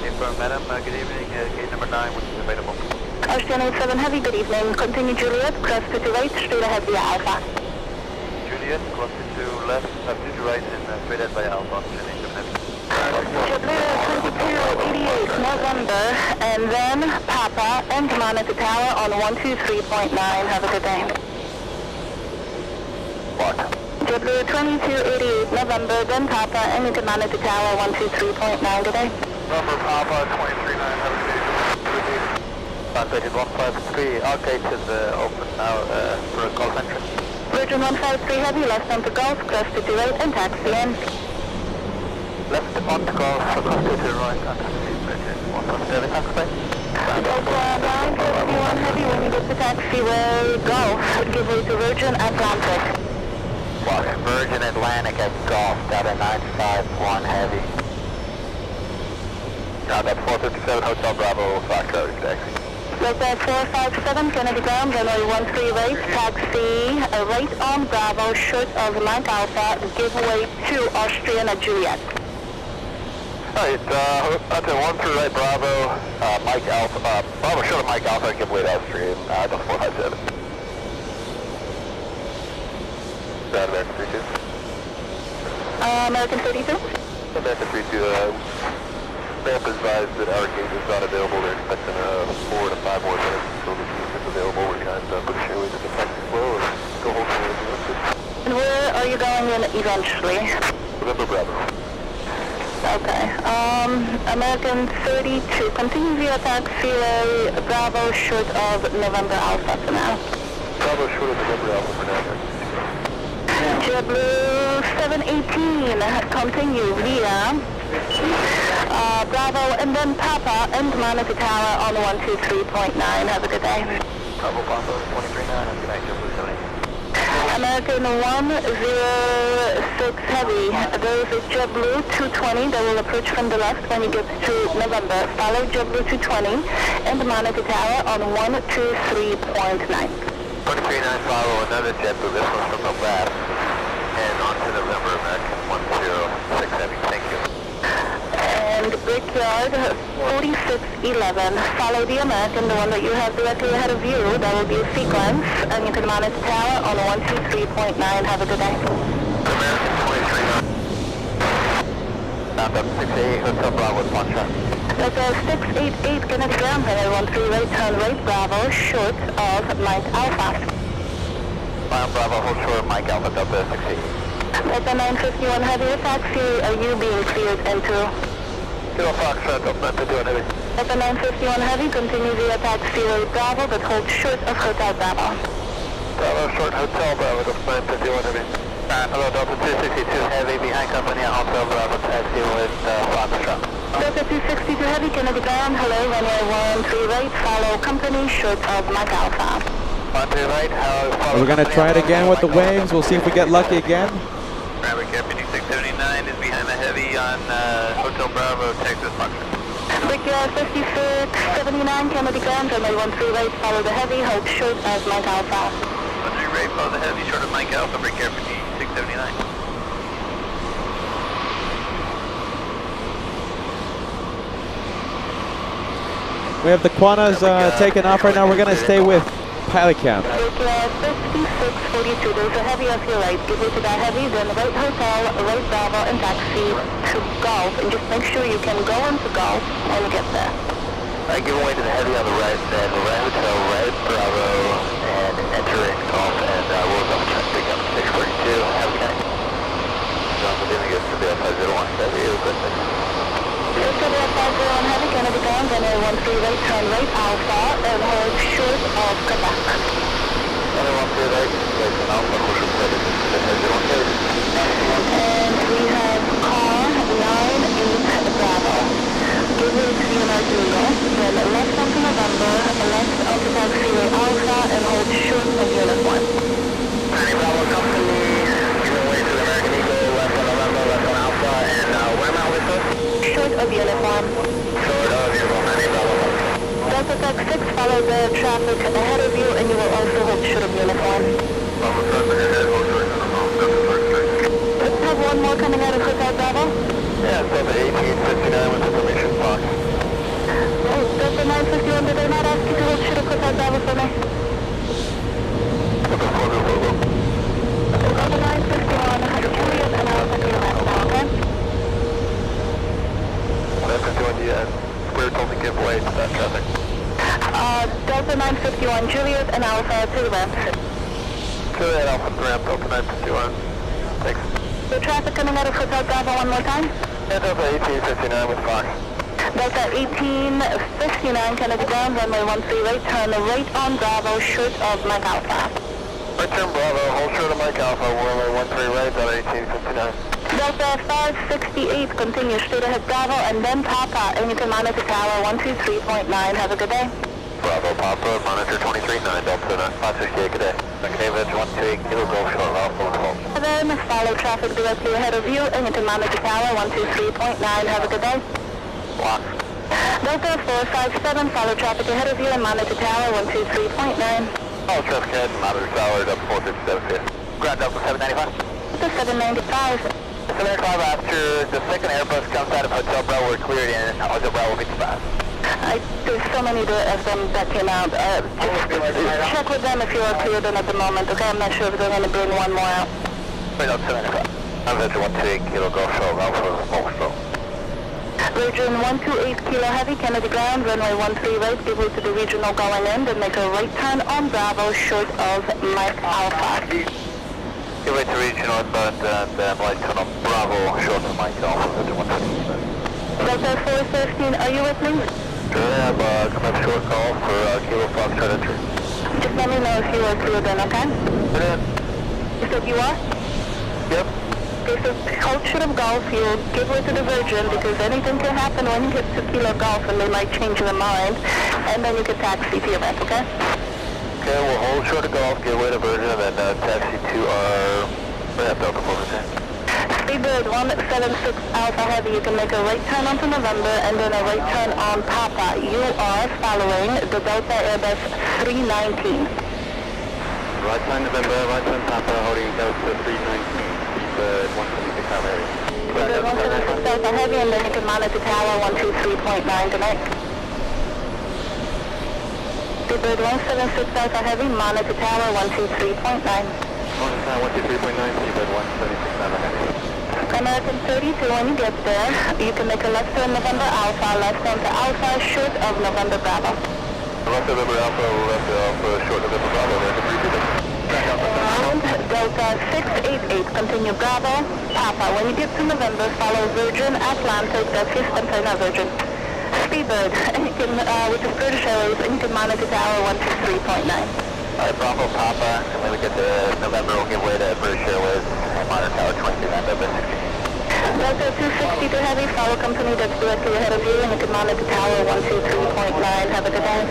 Affirm, madam, good evening, gate number 9, which is available. Austrian 87 Heavy, good evening, continue Juliet, cross 22 right, straight ahead via Alpha. Juliet, cross to left, 22 right, and straight ahead by Alpha, Austrian 87 Heavy. JetBlue 2288 November, and then Papa and Monitor Tower on 123.9. Have a good day. What? JetBlue 2288 November, then Papa and Monitor Tower 123.9. Good day. Number Papa 239, have a good day. Contacted 153, our gate is open now for a call center. Virgin 153 Heavy, left on to Gulf, cross to 28 and taxi in. Left on to Gulf, across to the right, taxi, Virgin 153 taxi. Delta 951 Heavy, when you get to taxiway Gulf, give way to Virgin Atlantic. What? Virgin Atlantic at Gulf, Delta 951 Heavy. That's 457 Hotel Bravo, Foxtrot, taxi. Delta 457 Kennedy ground, runway 13 right, taxi right on Bravo, short of Mike Alpha, give way to Austrian at Juliet. Alright, Hotel 13 right, Bravo, Mike Alpha, Bravo, short of Mike Alpha, give way to Austrian, Delta 457. That American 32. American 32? American 32, Ramp advised that our gate is not available. They're expecting 4 to 5 more minutes until the gate is available. We're going to push your way to the taxi flow and go hold the way. And where are you going in eventually? November Bravo. Okay. American 32, continue via taxiway Bravo, short of November Alpha for now. Bravo short of November Alpha for now. JetBlue 718, continue via Bravo and then Papa and Monitor Tower on 123.9. Have a good day. Bravo Papa 239. Have a good night, JetBlue 718. American 106 Heavy. There is a JetBlue 220 that will approach from the left when you get to November. Follow JetBlue 220 and Monitor Tower on 123.9. 239, follow another JetBlue. This one's from the left. And on to November, American 106 Heavy. Thank you. And Brickyard 4611. Follow the American, the one that you have directly ahead of you. That will be a sequence, and you can monitor tower on 123.9. Have a good day. American 239. Bound up 68, Hotel Bravo with Foxtrot. That's a 688 Kennedy ground, runway 13 right, turn right, Bravo, short of Mike Alpha. Mile Bravo, hold short, Mike Alpha, Delta 68. That's a 951 Heavy. Taxi, are you being cleared into? Kilo Foxtrot, Delta 951 Heavy. That's a 951 Heavy, continue via taxiway Bravo, but hold short of Hotel Bravo. Bravo, short Hotel Bravo, Delta 951 Heavy. Hello, Delta 262 Heavy, behind company at Hotel Bravo, taxi with Foxtrot. Delta 262 Heavy, Kennedy ground, hello, runway 13 right, follow company, short of Mike Alpha. 13 right, follow. We're going to try it again with the waves. We'll see if we get lucky again. Bravo, Captain 679 is behind the Heavy on Hotel Bravo, Texas, Foxtrot. Brickyard 5679, Kennedy ground, runway 13 right, follow the Heavy, hold short of Mike Alpha. 13 right, follow the Heavy, short of Mike Alpha, Brickyard 5679. We have the Quanas taken off right now. We're going to stay with pilot cam. Brickyard 5642, there's a Heavy off your right. Give way to that Heavy, then right Hotel, right Bravo, and taxi to Gulf. And just make sure you can go into Gulf when you get there. I give way to the Heavy on the right, then right Hotel, right Bravo, and enter in Gulf, and we'll double check pick up 642. Have a good night. John, we're going to get to the 501 Heavy, but Victoria 501 Heavy, Kennedy ground, runway 13 right, turn right Alpha, and hold short of Quebec. runway 13 right, right Alpha, hold short of Quebec. And we have car 98 Bravo. Give way to the American Eagle, then left onto November, left onto taxiway Alpha, and hold short of Unit 1. 90 Bravo company, give way to the American Eagle, left on November, left on Alpha, and of uniform. Short of uniform, any Bravo. Delta Tech 6, follow the traffic ahead of you, and you will also hold short of uniform. Bravo, traffic ahead, hold short of uniform, Delta 6. We have one more coming out of Hotel Bravo. Yeah, Delta 1859 with information Fox. Oh, Delta 951, did I not ask you to hold short of Hotel Bravo for me? Delta 4, go. Delta 951, Juliet, and I'll send you that now, okay? Delta 21, square told to give way to that traffic. Delta 951, Juliet, and Alpha to the ramp. Juliet, Alpha to the ramp, Delta 951. Thanks. The traffic coming out of Hotel Bravo one more time. Yeah, Delta 1859 with Fox. Delta 1859, Kennedy ground, runway 13 right, turn right on Bravo, short of Mike Alpha. Right turn Bravo, hold short of Mike Alpha, runway 13 right, Delta 1859. Delta 568, continue straight ahead Bravo, and then Papa, and you can monitor tower 123.9. Have a good day. Bravo, Papa, monitor 23.9, Delta 568, good day. David, 128, Kilo Golf Short, Alpha, hold. Then follow traffic directly ahead of you, and you can monitor tower 123.9. Have a good day. Block. Delta 457, follow traffic ahead of you, and monitor tower 123.9. All traffic ahead, monitor tower, Delta 457 here. Ground Delta 795. Delta 795. 795 after the second Airbus comes out of Hotel Bravo, we're cleared in, Hotel Bravo will be fast. There's so many of them that came out. Just check with them if you are cleared in at the moment, okay? I'm not sure if they're going to bring one more out. Right up 795. I'm Virgin 128 Kilo Golf Short, Alpha, Foxtrot. Virgin 128 Kilo Heavy, Kennedy ground, runway 13 right, give way to the regional going in, then make a right turn on Bravo, short of Mike Alpha. Give way to regional inbound and right turn on Bravo, short of Mike Alpha, Virgin 128. Delta 415, are you with me? Sure, I'm coming up short call for Kilo Foxtrot entry. Just let me know if you are cleared in, okay? Brilliant. You said you are? Yep. Okay, so hold short of Golf, you give way to the Virgin, because anything can happen when you get to Kilo Golf and they might change their mind, and then you can taxi to your ramp, okay? Okay, we'll hold short of Golf, give way to Virgin, and then taxi to our ramp, Delta 415. Speedbird 176 Alpha Heavy, you can make a right turn onto November and then a right turn on Papa. You are following the Delta Airbus 319. Right turn November, right turn Papa, holding Delta 319. Speedbird 176 Alpha Heavy. Speedbird 176 Alpha Heavy, and then you can monitor tower 123.9 tonight. Speedbird 176 Alpha Heavy, monitor tower 123.9. Monitor tower 123.9, Speedbird 176 Alpha Heavy. American 32, when you get there, you can make a left turn November Alpha, left turn to Alpha, short of November Bravo. Left November Alpha, left Alpha, short November Bravo, there's a And Delta 688, continue Bravo, Papa. When you get to November, follow Virgin Atlantic, that's his, I'm sorry, not Virgin. Speedbird, and you can, which is British Airways, and you can monitor tower 123.9. Alright, Bravo, Papa, and when we get to November, we'll give way to British Airways, and monitor tower 23, November 16. Delta 262 Heavy, follow company that's directly ahead of you, and you can monitor tower 123.9. Have a good day.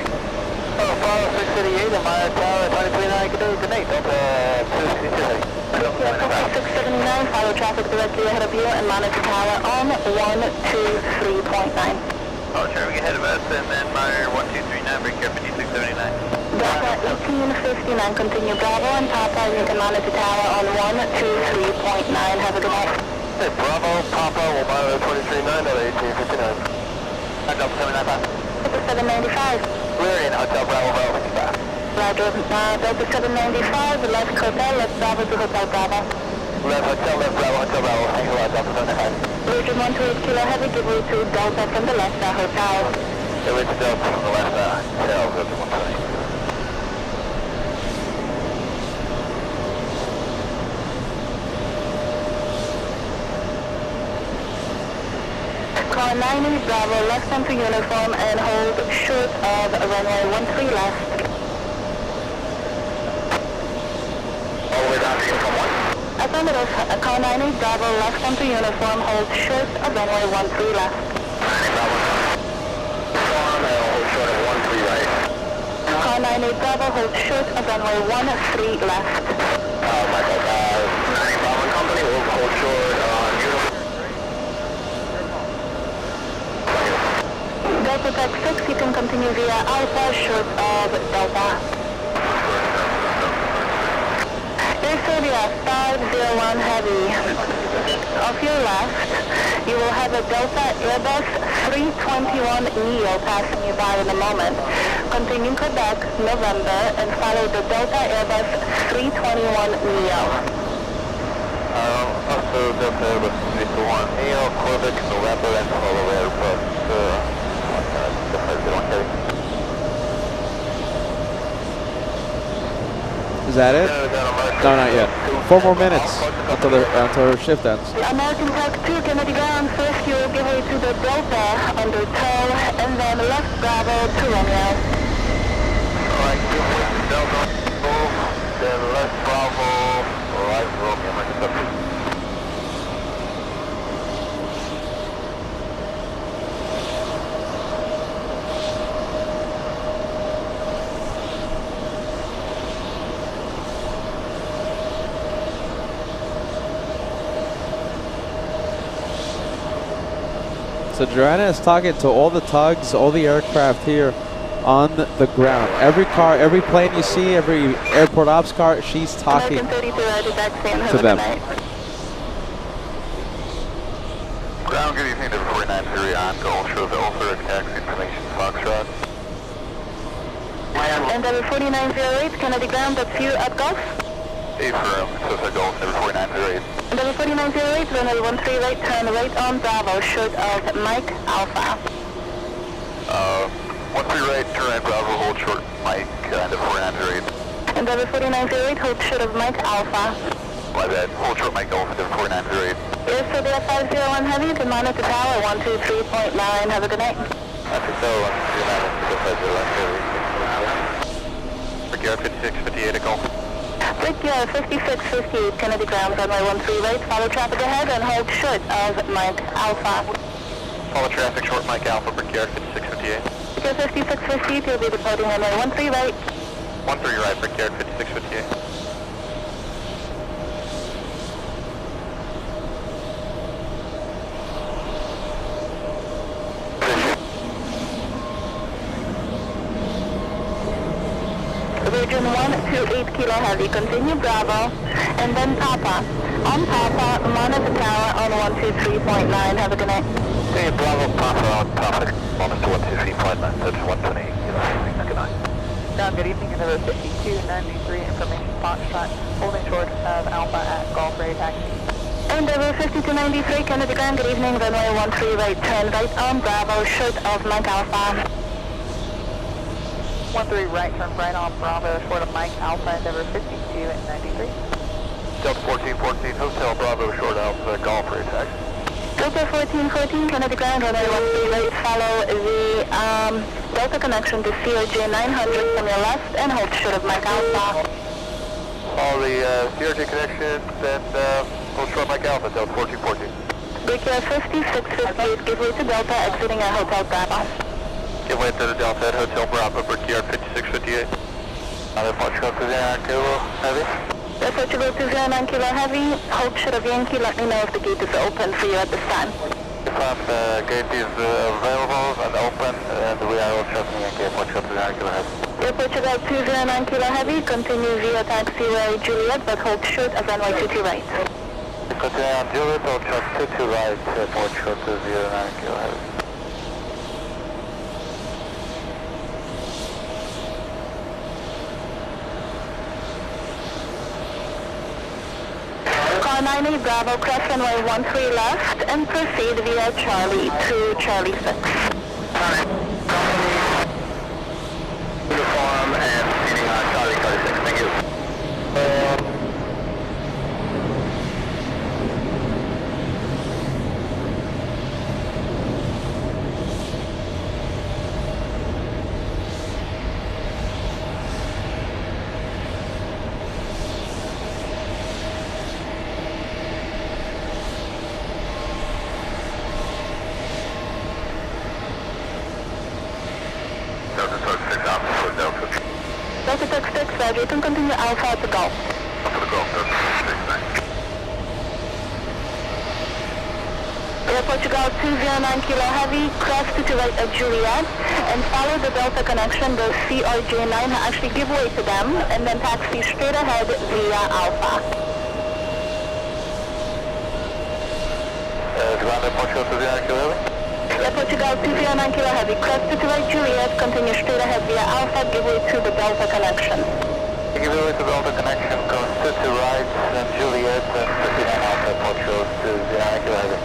Oh, Bravo 688, and monitor tower 23.9, good night, Delta 262 Heavy. Yeah, 679, follow traffic directly ahead of you, and monitor tower on 123.9. Oh, traffic ahead of us, and then monitor 1239, break here 5679. Delta 1859, continue Bravo and Papa, and you can monitor tower on 123.9. Have a good night. Hey, Bravo, Papa, we'll monitor 23.9 at 1859. Delta 795. Delta 795. We're in Hotel Bravo, Bravo, fast. Roger, Delta 795, left Hotel, left Bravo to Hotel Bravo. Left Hotel, left Bravo, Hotel Bravo, thanks a lot, Delta 795. Virgin 128 Kilo Heavy, give way to Delta from the left, Hotel. Give way to Delta from the left, Hotel, Delta 128. Car 90 Bravo, left onto uniform and hold short of runway 13 left. All the way down to uniform 1. Affirmative, car 90 Bravo, left onto uniform, hold short of runway 13 left. 90 Bravo. Hold short of 13 right. Car 90 Bravo, hold short of runway 13 left. Michael, 90 Bravo Company will hold short on uniform. Delta Tech 6, you can continue via Alpha, short of Delta. Air Serbia 501 Heavy. Off your left, you will have a Delta Airbus 321neo passing you by in a moment. Continue Quebec, November, and follow the Delta Airbus 321neo. Also Delta Airbus 321neo, Quebec, November, and follow Airbus 501 Heavy. Is that it? No, not yet. 4 more minutes until our shift ends. American Tech 2, Kennedy ground. First you will give way to the Delta under tow, and then left Bravo to Romeo. Alright, give way to Delta, then left Bravo, right Romeo, American Tech 2. So Joanna is talking to all the tugs, all the aircraft here on the ground. Every car, every plane you see, every airport ops car, she's talking to them. Ground, good evening to 493 on Gulf, show the Ultra taxi information Foxtrot. And then 4908, Kennedy ground, that's you at Gulf. Affirm, so Gulf, number 4908. And then 4908, runway 13 right, turn right on Bravo, short of Mike Alpha. 13 right, turn right Bravo, hold short Mike, into 4908. And then 4908, hold short of Mike Alpha. My bad, hold short Mike Alpha, to 4908. Air Serbia 501 Heavy, you can monitor tower 123.9, have a good night. After tower 129, Brickyard 5658 at Gulf. Brickyard 5658, Kennedy ground, runway 13 right, follow traffic ahead and hold short of Mike Alpha. Follow traffic short Mike Alpha, Brickyard 5658. Brickyard 5658, you'll be departing runway 13 right. 13 right, Brickyard 5658. Virgin 128 Kilo Heavy, continue Bravo, and then Papa. On Papa, monitor tower on 123.9, have a good night. Hey, Bravo, Papa on Papa, monitor 123.9, that's 128, good night. Down, good evening, another 5293, information Foxtrot, holding short of Alpha at Golf Ray Taxi. And over 5293, Kennedy ground, good evening, runway 13 right, turn right on Bravo, short of Mike Alpha. 13 right, turn right on Bravo, short of Mike Alpha, Endeavor 52 at 93. Delta 1414, Hotel Bravo, short Alpha, Golf Ray Taxi. Delta 1414, Kennedy ground, runway 13 right, follow the Delta connection to CRJ 900 from your left and hold short of Mike Alpha. All the CRJ connection, then hold short Mike Alpha, Delta 1414. Brickyard 5658, give way to Delta, exiting at Hotel Bravo. Give way to the Delta at Hotel Bravo, Brickyard 5658. Other Foxtrot to 09 Kilo Heavy. That's what you go to 09 Kilo Heavy, hold short of Yankee, let me know if the gate is open for you at this time. If the gate is available and open, and we are all trusting Yankee, Foxtrot to 09 Kilo Heavy. Airport Chicago 209 Kilo Heavy, continue via taxiway Juliet, but hold short of runway 22 right. Continue on Juliet, hold short 22 right, Foxtrot to 09 Kilo Heavy. Car 98 Bravo, cross runway 13 left, and proceed via Charlie to Charlie 6. Uniform and proceeding on Charlie 36, thank you. Delta Tech 6, Roger, you can continue Alpha to Golf. To the Gulf, Delta 6, thanks. Air Portugal 209 Kilo Heavy, cross to right at Juliet, and follow the Delta connection, the CRJ9, actually give way to them, and then taxi straight ahead via Alpha. Ground Air Portugal 209 Kilo Heavy. Air Portugal 209 Kilo Heavy, cross to right Juliet, continue straight ahead via Alpha, give way to the Delta connection. Give way to Delta connection, goes to right, and Juliet, and 59 Alpha Air Portugal 209 Kilo Heavy.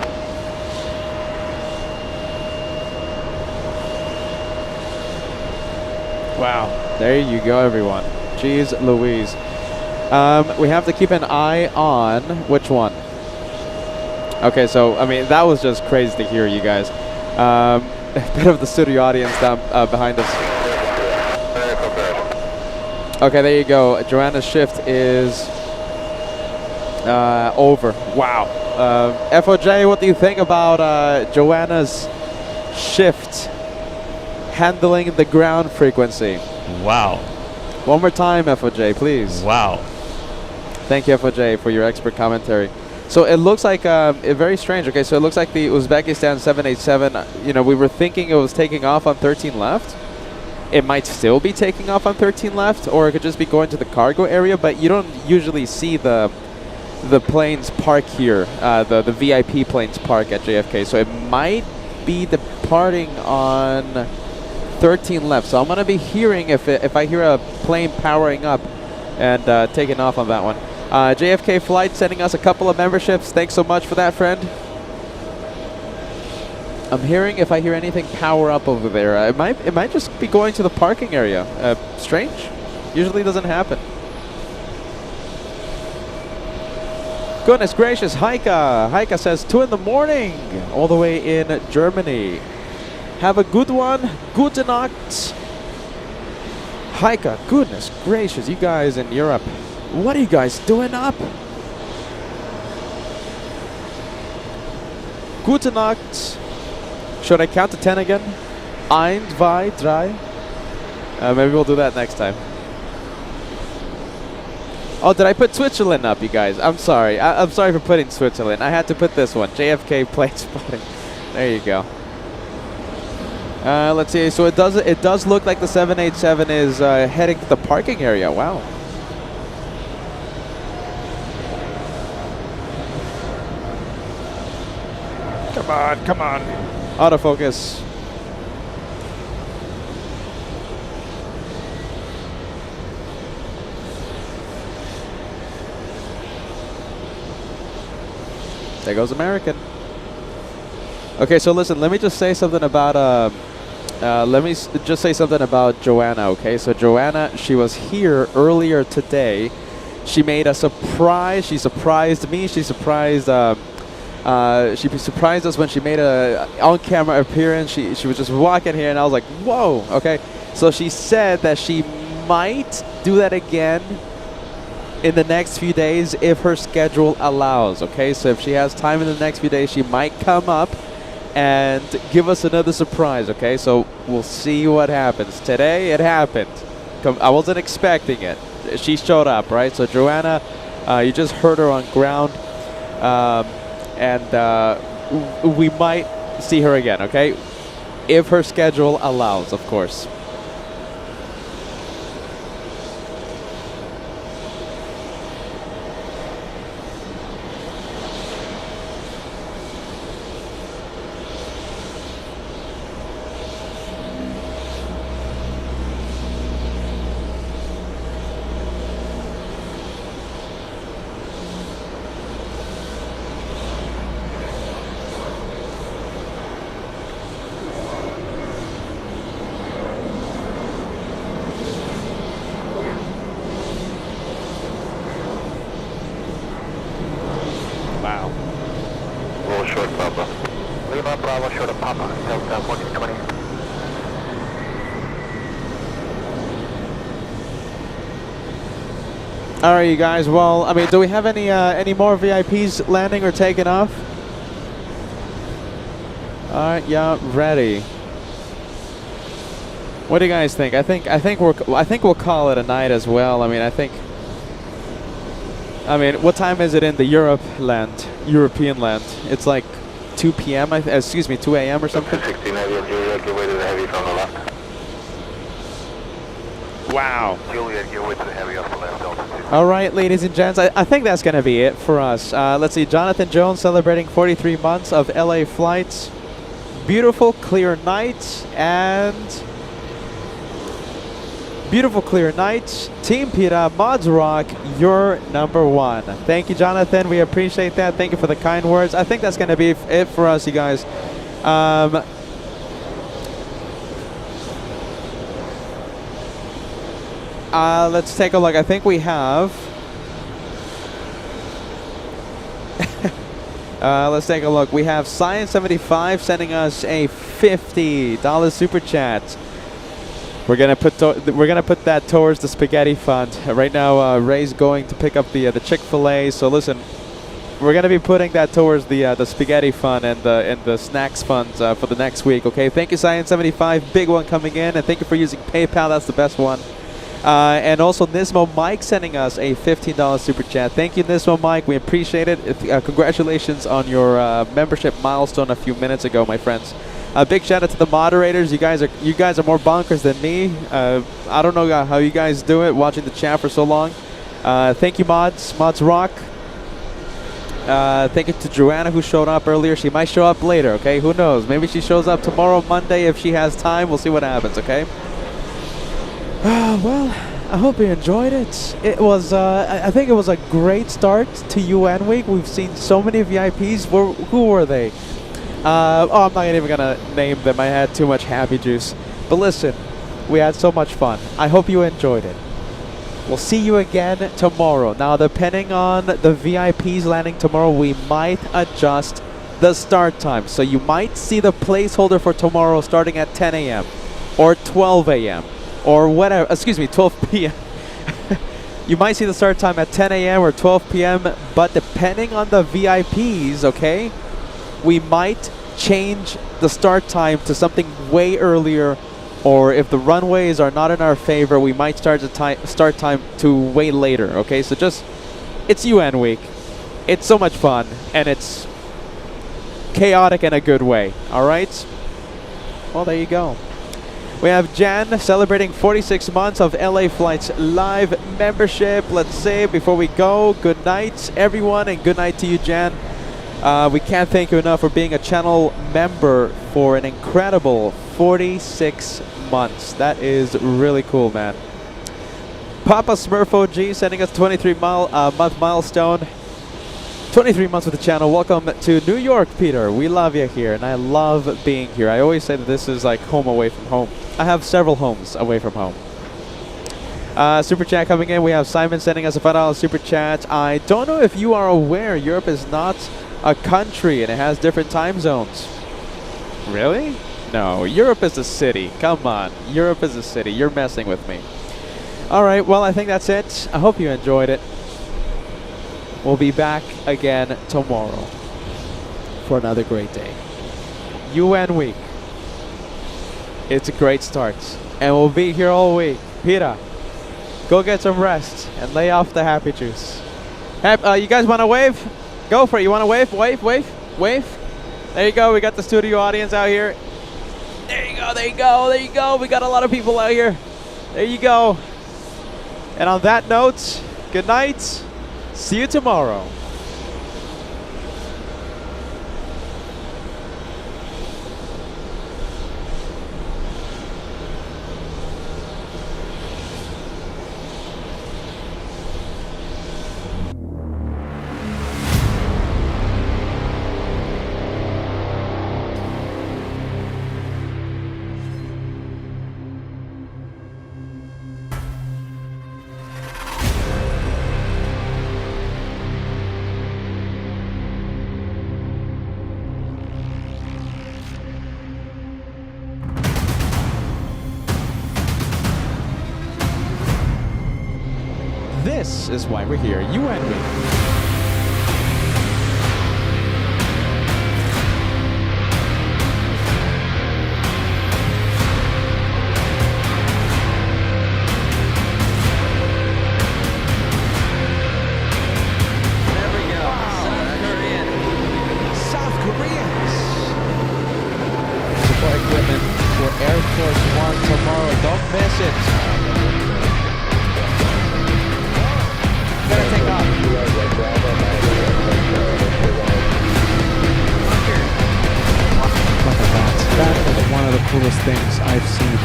Wow, there you go, everyone. Jeez Louise. We have to keep an eye on which one. Okay, so I mean that was just crazy to hear, you guys. A bit of the studio audience down behind us. Okay, there you go. Joanna's shift is over. Wow. FOJ, what do you think about Joanna's shift handling the ground frequency? Wow. One more time, FOJ, please. Wow. Thank you, FOJ, for your expert commentary. So it looks like very strange. Okay, so it looks like the Uzbekistan 787. You know, we were thinking it was taking off on 13 left. It might still be taking off on 13 left, or it could just be going to the cargo area. But you don't usually see the planes park here, the VIP planes park at JFK. So it might be departing on 13 left. So I'm gonna be hearing if I hear a plane powering up and taking off on that one. JFK Flight sending us a couple of memberships. Thanks so much for that, friend. I'm hearing if I hear anything power up over there. It might just be going to the parking area. Strange. Usually doesn't happen. Goodness gracious, Heike. Heike says 2 in the morning, all the way in Germany. Have a good one. Gute Nacht. Heike, goodness gracious, you guys in Europe. What are you guys doing up? Gute Nacht. Should I count to 10 again? 1, 2, 3. Maybe we'll do that next time. Oh, did I put Switzerland up, you guys? I'm sorry. I'm sorry for putting Switzerland. I had to put this one. JFK plane spotting. There you go. Let's see. So it does look like the 787 is heading to the parking area. Wow. Come on, come on. Autofocus. There goes American. Okay, so listen, let me just say something about Joanna, okay? So Joanna, she was here earlier today. She made a surprise. She surprised me. She surprised she surprised us when she made a on-camera appearance. She was just walking here, and I was like, whoa, okay? So she said that she might do that again in the next few days if her schedule allows, okay? So if she has time in the next few days, she might come up and give us another surprise, okay? So we'll see what happens. Today, it happened. I wasn't expecting it. She showed up, right? So Joanna, you just heard her on ground. And we might see her again, okay? If her schedule allows, of course. All right, you guys. Well, I mean, do we have any more VIPs landing or taking off? All right, yeah, ready. What do you guys think? I think we'll call it a night as well. I mean, what time is it in the European land? It's like 2 p.m. Excuse me, 2 a.m. or something. 16 Juliet, give way to the heavy from the left. Wow. Juliet, give way to the heavy off the left, altitude. All right, ladies and gents, I think that's going to be it for us. Let's see, Jonathan Jones celebrating 43 months of LA flights. Beautiful, clear night, and beautiful, clear night. Team PETA, Mods Rock, you're #1. Thank you, Jonathan. We appreciate that. Thank you for the kind words. I think that's going to be it for us, you guys. Let's take a look. I think we have... let's take a look. We have Science75 sending us a $50 super chat. We're gonna put that towards the spaghetti fund. Right now, Ray's going to pick up the Chick-fil-A. So listen, we're gonna be putting that towards the spaghetti fund and the snacks fund for the next week. Okay, thank you, Science75. Big one coming in, and thank you for using PayPal. That's the best one. And also Nismo Mike sending us a $15 super chat. Thank you, Nismo Mike. We appreciate it. Congratulations on your membership milestone a few minutes ago, my friends. A big shout out to the moderators. You guys are more bonkers than me. I don't know how you guys do it, watching the chat for so long. Thank you, Mods Rock. Thank you to Joanna, who showed up earlier. She might show up later, okay? Who knows? Maybe she shows up tomorrow, Monday, if she has time. We'll see what happens, okay? Well, I hope you enjoyed it. It was, I think it was a great start to UN Week. We've seen so many VIPs. Who were they? I'm not even gonna name them. I had too much happy juice. But listen, we had so much fun. I hope you enjoyed it. We'll see you again tomorrow. Now, depending on the VIPs landing tomorrow, we might adjust the start time. So you might see the placeholder for tomorrow starting at 10 a.m. or 12 a.m. or whatever, excuse me, 12 p.m. You might see the start time at 10 a.m. or 12 p.m., but depending on the VIPs, okay, we might change the start time to something way earlier, or if the runways are not in our favor, we might start the start time to way later, okay? So just, it's UN Week. It's so much fun, and it's chaotic in a good way, all right? Well, there you go. We have Jan celebrating 46 months of LA Flights Live membership. Let's say before we go, good night, everyone, and good night to you, Jan. We can't thank you enough for being a channel member for an incredible 46 months. That is really cool, man. Papa Smurf OG sending us 23-month milestone. 23 months with the channel. Welcome to New York, Peter. We love you here, and I love being here. I always say that this is like home away from home. I have several homes away from home. Super chat coming in. We have Simon sending us a $5 super chat. I don't know if you are aware, Europe is not a country, and it has different time zones. Really? No, Europe is a city. Come on. Europe is a city. You're messing with me. All right, well, I think that's it. I hope you enjoyed it. We'll be back again tomorrow for another great day. UN Week. It's a great start. And we'll be here all week. Peter, go get some rest and lay off the happy juice. You guys want to wave? Go for it. You want to wave? Wave, wave, wave. There you go. We got the studio audience out here. There you go, there you go, there you go. We got a lot of people out here. There you go. And on that note, good night. See you tomorrow. This is why we're here. UN Week. There we go. South Korean. South Korea. on tomorrow. Don't miss it. Gonna take off. Look at that. That is one of the coolest things I've seen.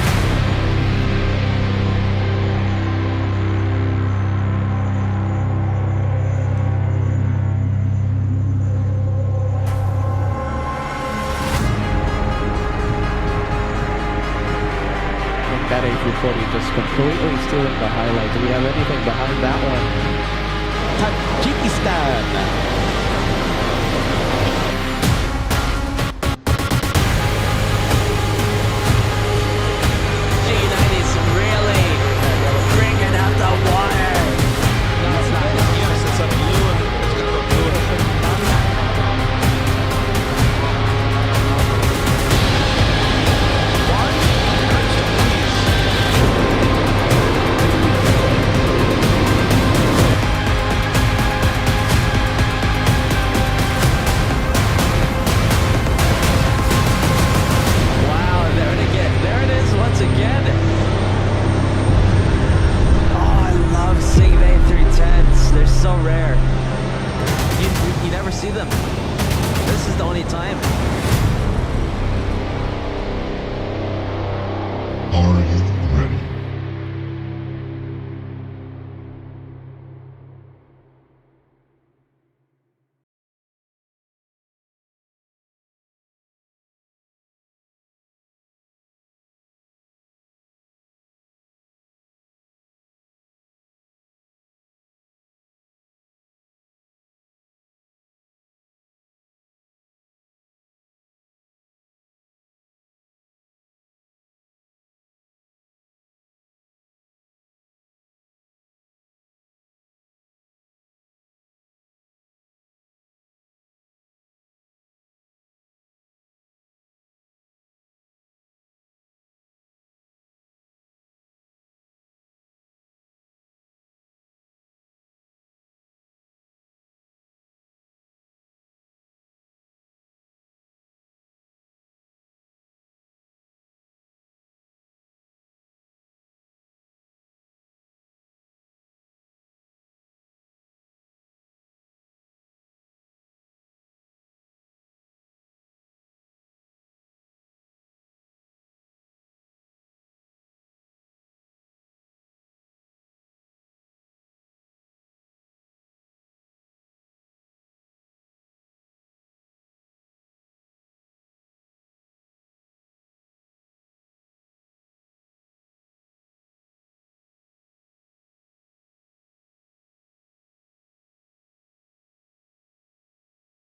That A340 just completely stealing the highlight. Do we have anything behind that one? Tajikistan. G90's really bringing out the water. No, it's not. Yes, it's a blue and it's got a blue and so rare. You never see them. This is the only time. Are you